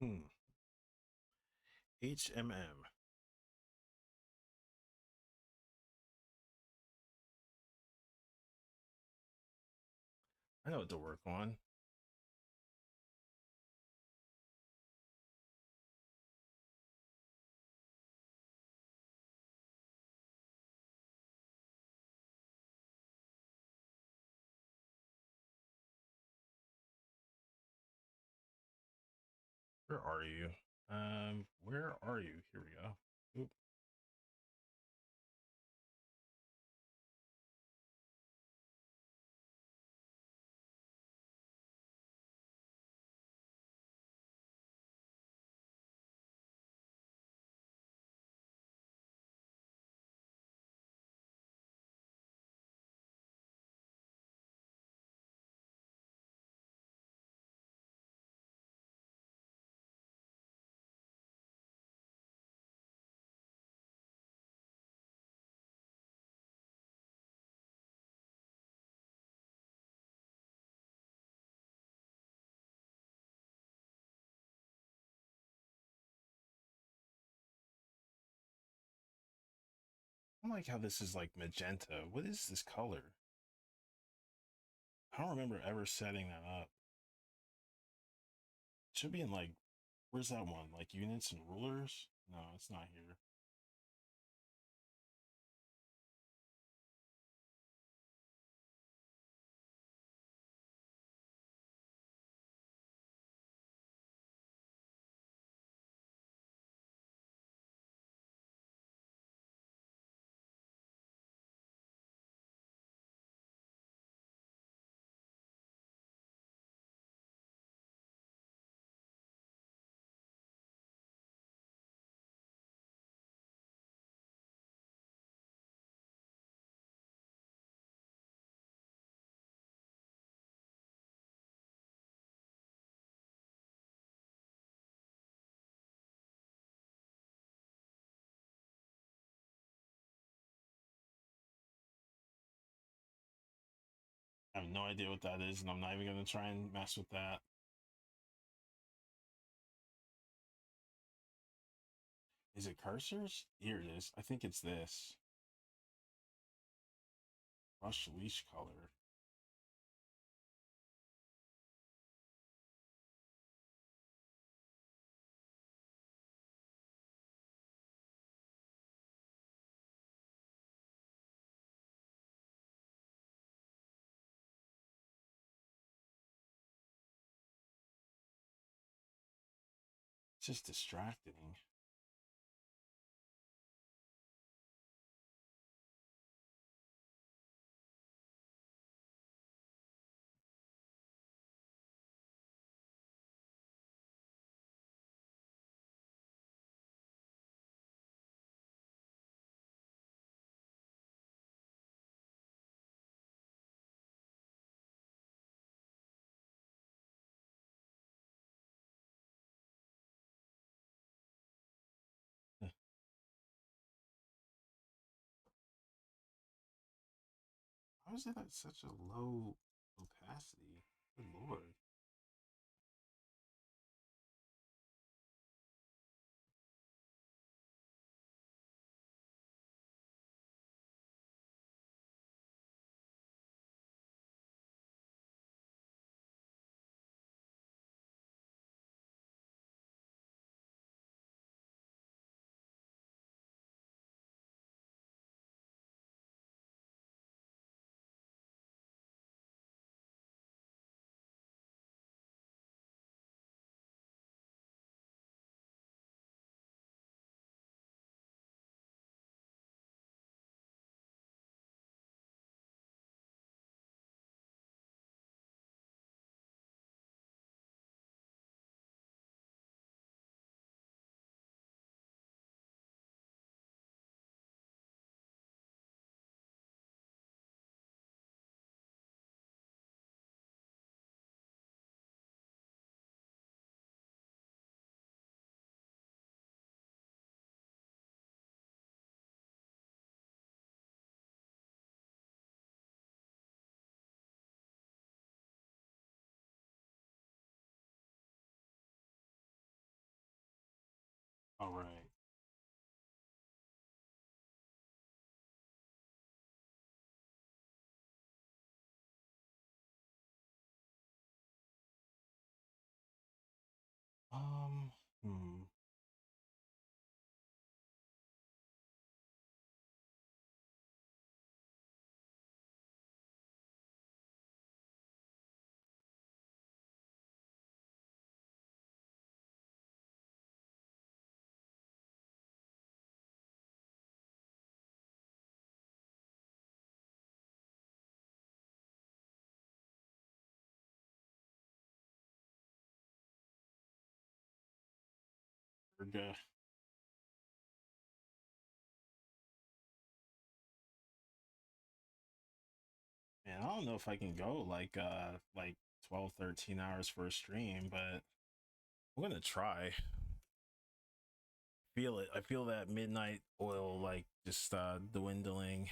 Hmm. HMM. I know what to work on. Where are you? Where are you? Here we go. Oop. I don't like how this is like magenta. What is this color? I don't remember ever setting that up. It should be in like, where's that one? Like units and rulers? No, it's not here. no idea what that is, and I'm not even gonna try and mess with that. Is it cursors? Here it is. I think it's this. Brush leash color. It's just distracting. How is it at such a low opacity? Good lord. All right. Um. Hmm. ZELDA. Man, I don't know if I can go like 12, 13 hours for a stream, but I'm gonna try. Feel it. I feel that midnight oil like just dwindling.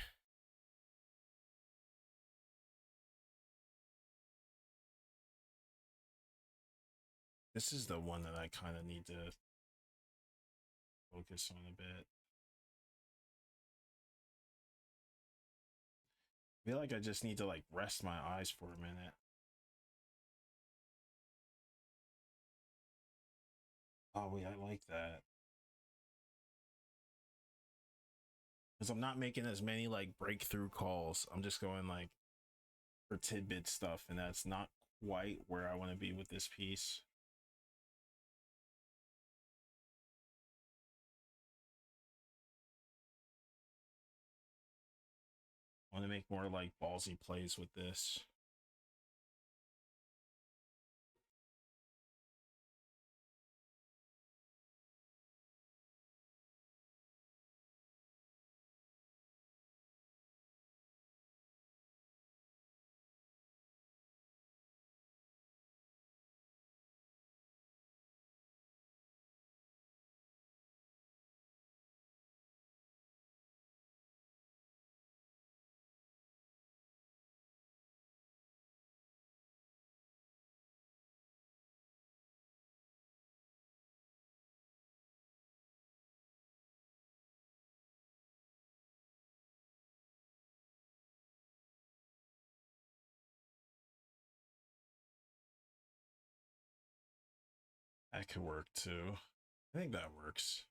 This is the one that I kind of need to focus on a bit. I feel like I just need to like rest my eyes for a minute. Oh wait, I like that. Because I'm not making as many like breakthrough calls. I'm just going like for tidbit stuff, and that's not quite where I want to be with this piece. I want to make more like ballsy plays with this. That could work too. I think that works.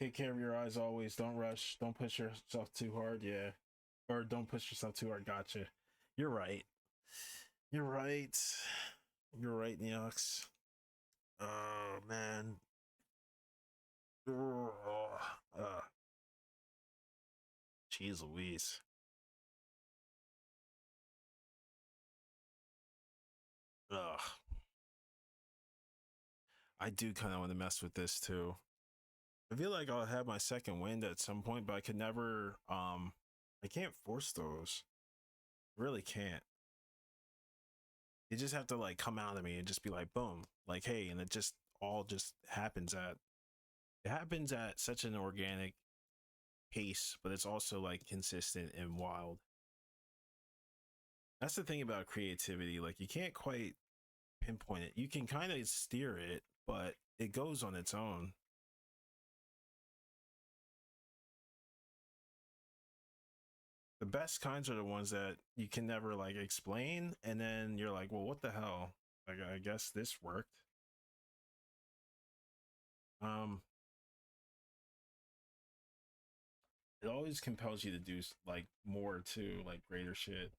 Take care of your eyes always. Don't rush. Don't push yourself too hard. Yeah. Or don't push yourself too hard. Gotcha. You're right. You're right. You're right, Neox. Oh, man. Uh, Jeez Louise. Ugh. I do kind of want to mess with this too. I feel like I'll have my second wind at some point, but I could never I can't force those. I really can't. You just have to like come out of me and just be like boom, like hey, and it just all just happens at such an organic pace, but it's also like consistent and wild. That's the thing about creativity, like you can't quite pinpoint it. You can kind of steer it, but it goes on its own. The best kinds are the ones that you can never like explain, and then you're like, well, what the hell? Like, I guess this worked. Um, it always compels you to do like more too, like greater shit.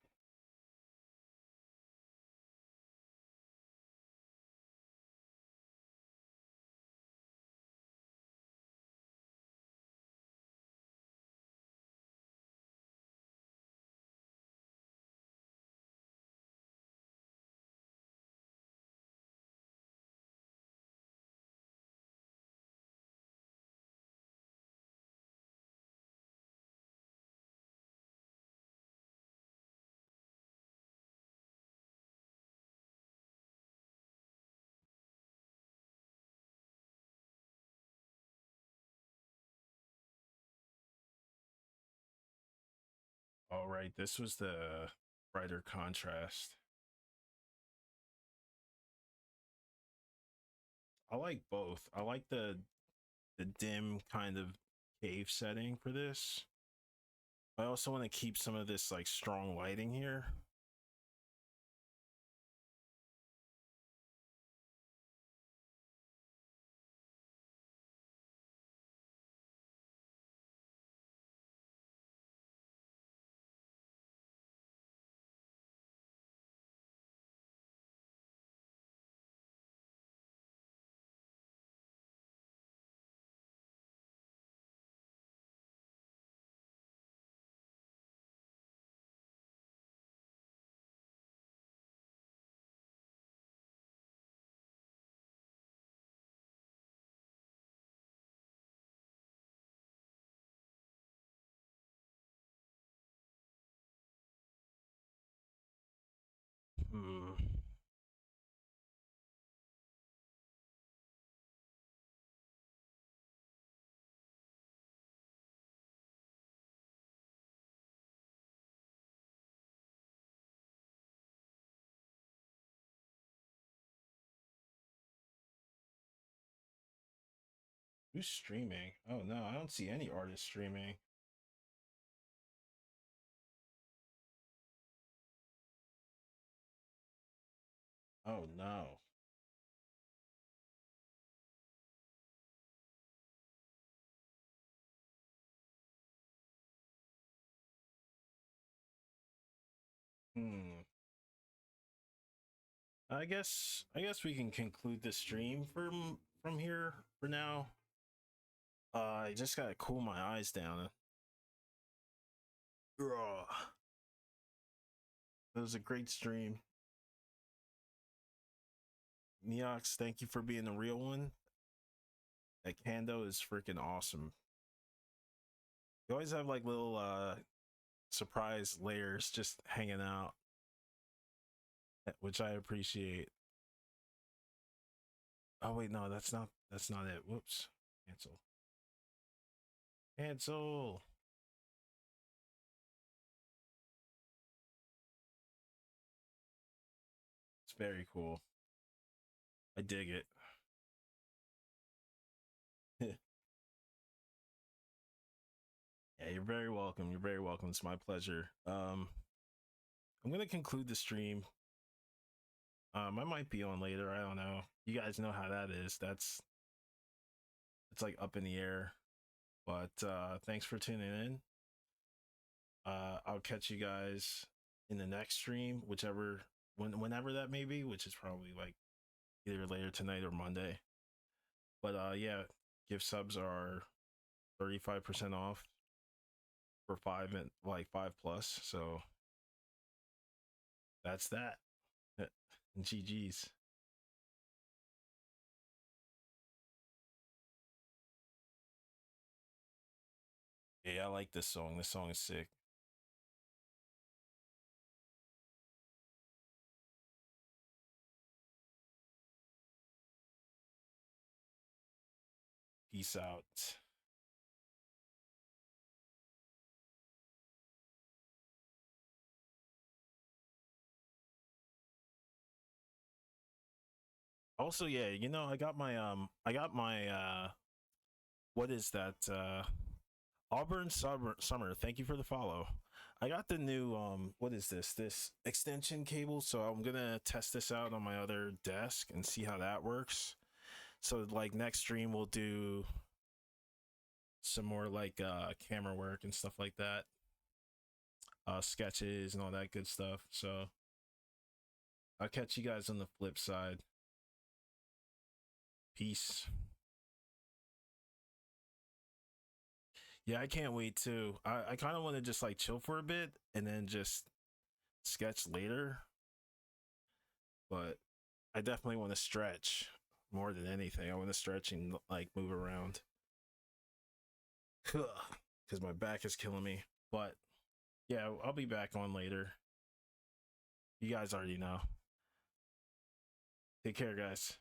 All right, this was the brighter contrast. I like both. I like the dim kind of cave setting for this. I also want to keep some of this like strong lighting here. Hmm. Who's streaming? Oh no, I don't see any artists streaming. Oh no. Hmm. I guess we can conclude the stream from here for now. I just gotta cool my eyes down. Ugh. It was a great stream. Neox, thank you for being the real one. That Kando is freaking awesome. You always have like little surprise layers just hanging out, which I appreciate. Oh wait, no, that's not it. Whoops. Cancel. Cancel. It's very cool. I dig it. you're very welcome. You're very welcome. It's my pleasure. I'm gonna conclude the stream. I might be on later. I don't know. You guys know how that is. It's like up in the air. But thanks for tuning in. I'll catch you guys in the next stream, whenever that may be, which is probably like either later tonight or Monday. But yeah, gift subs are 35% off for 5 plus. So that's that. GG's. Yeah, I like this song. This song is sick. Peace out. Also, yeah, I got my what is that? Auburn Summer. Thank you for the follow. I got the new what is this? This extension cable, so I'm going to test this out on my other desk and see how that works. So like next stream we'll do some more like camera work and stuff like that. Sketches and all that good stuff. So I'll catch you guys on the flip side. Peace. Yeah, I can't wait too. I kind of want to just like chill for a bit and then just sketch later. But I definitely want to stretch more than anything. I want to stretch and like move around because my back is killing me. But yeah, I'll be back on later. You guys already know. Take care, guys.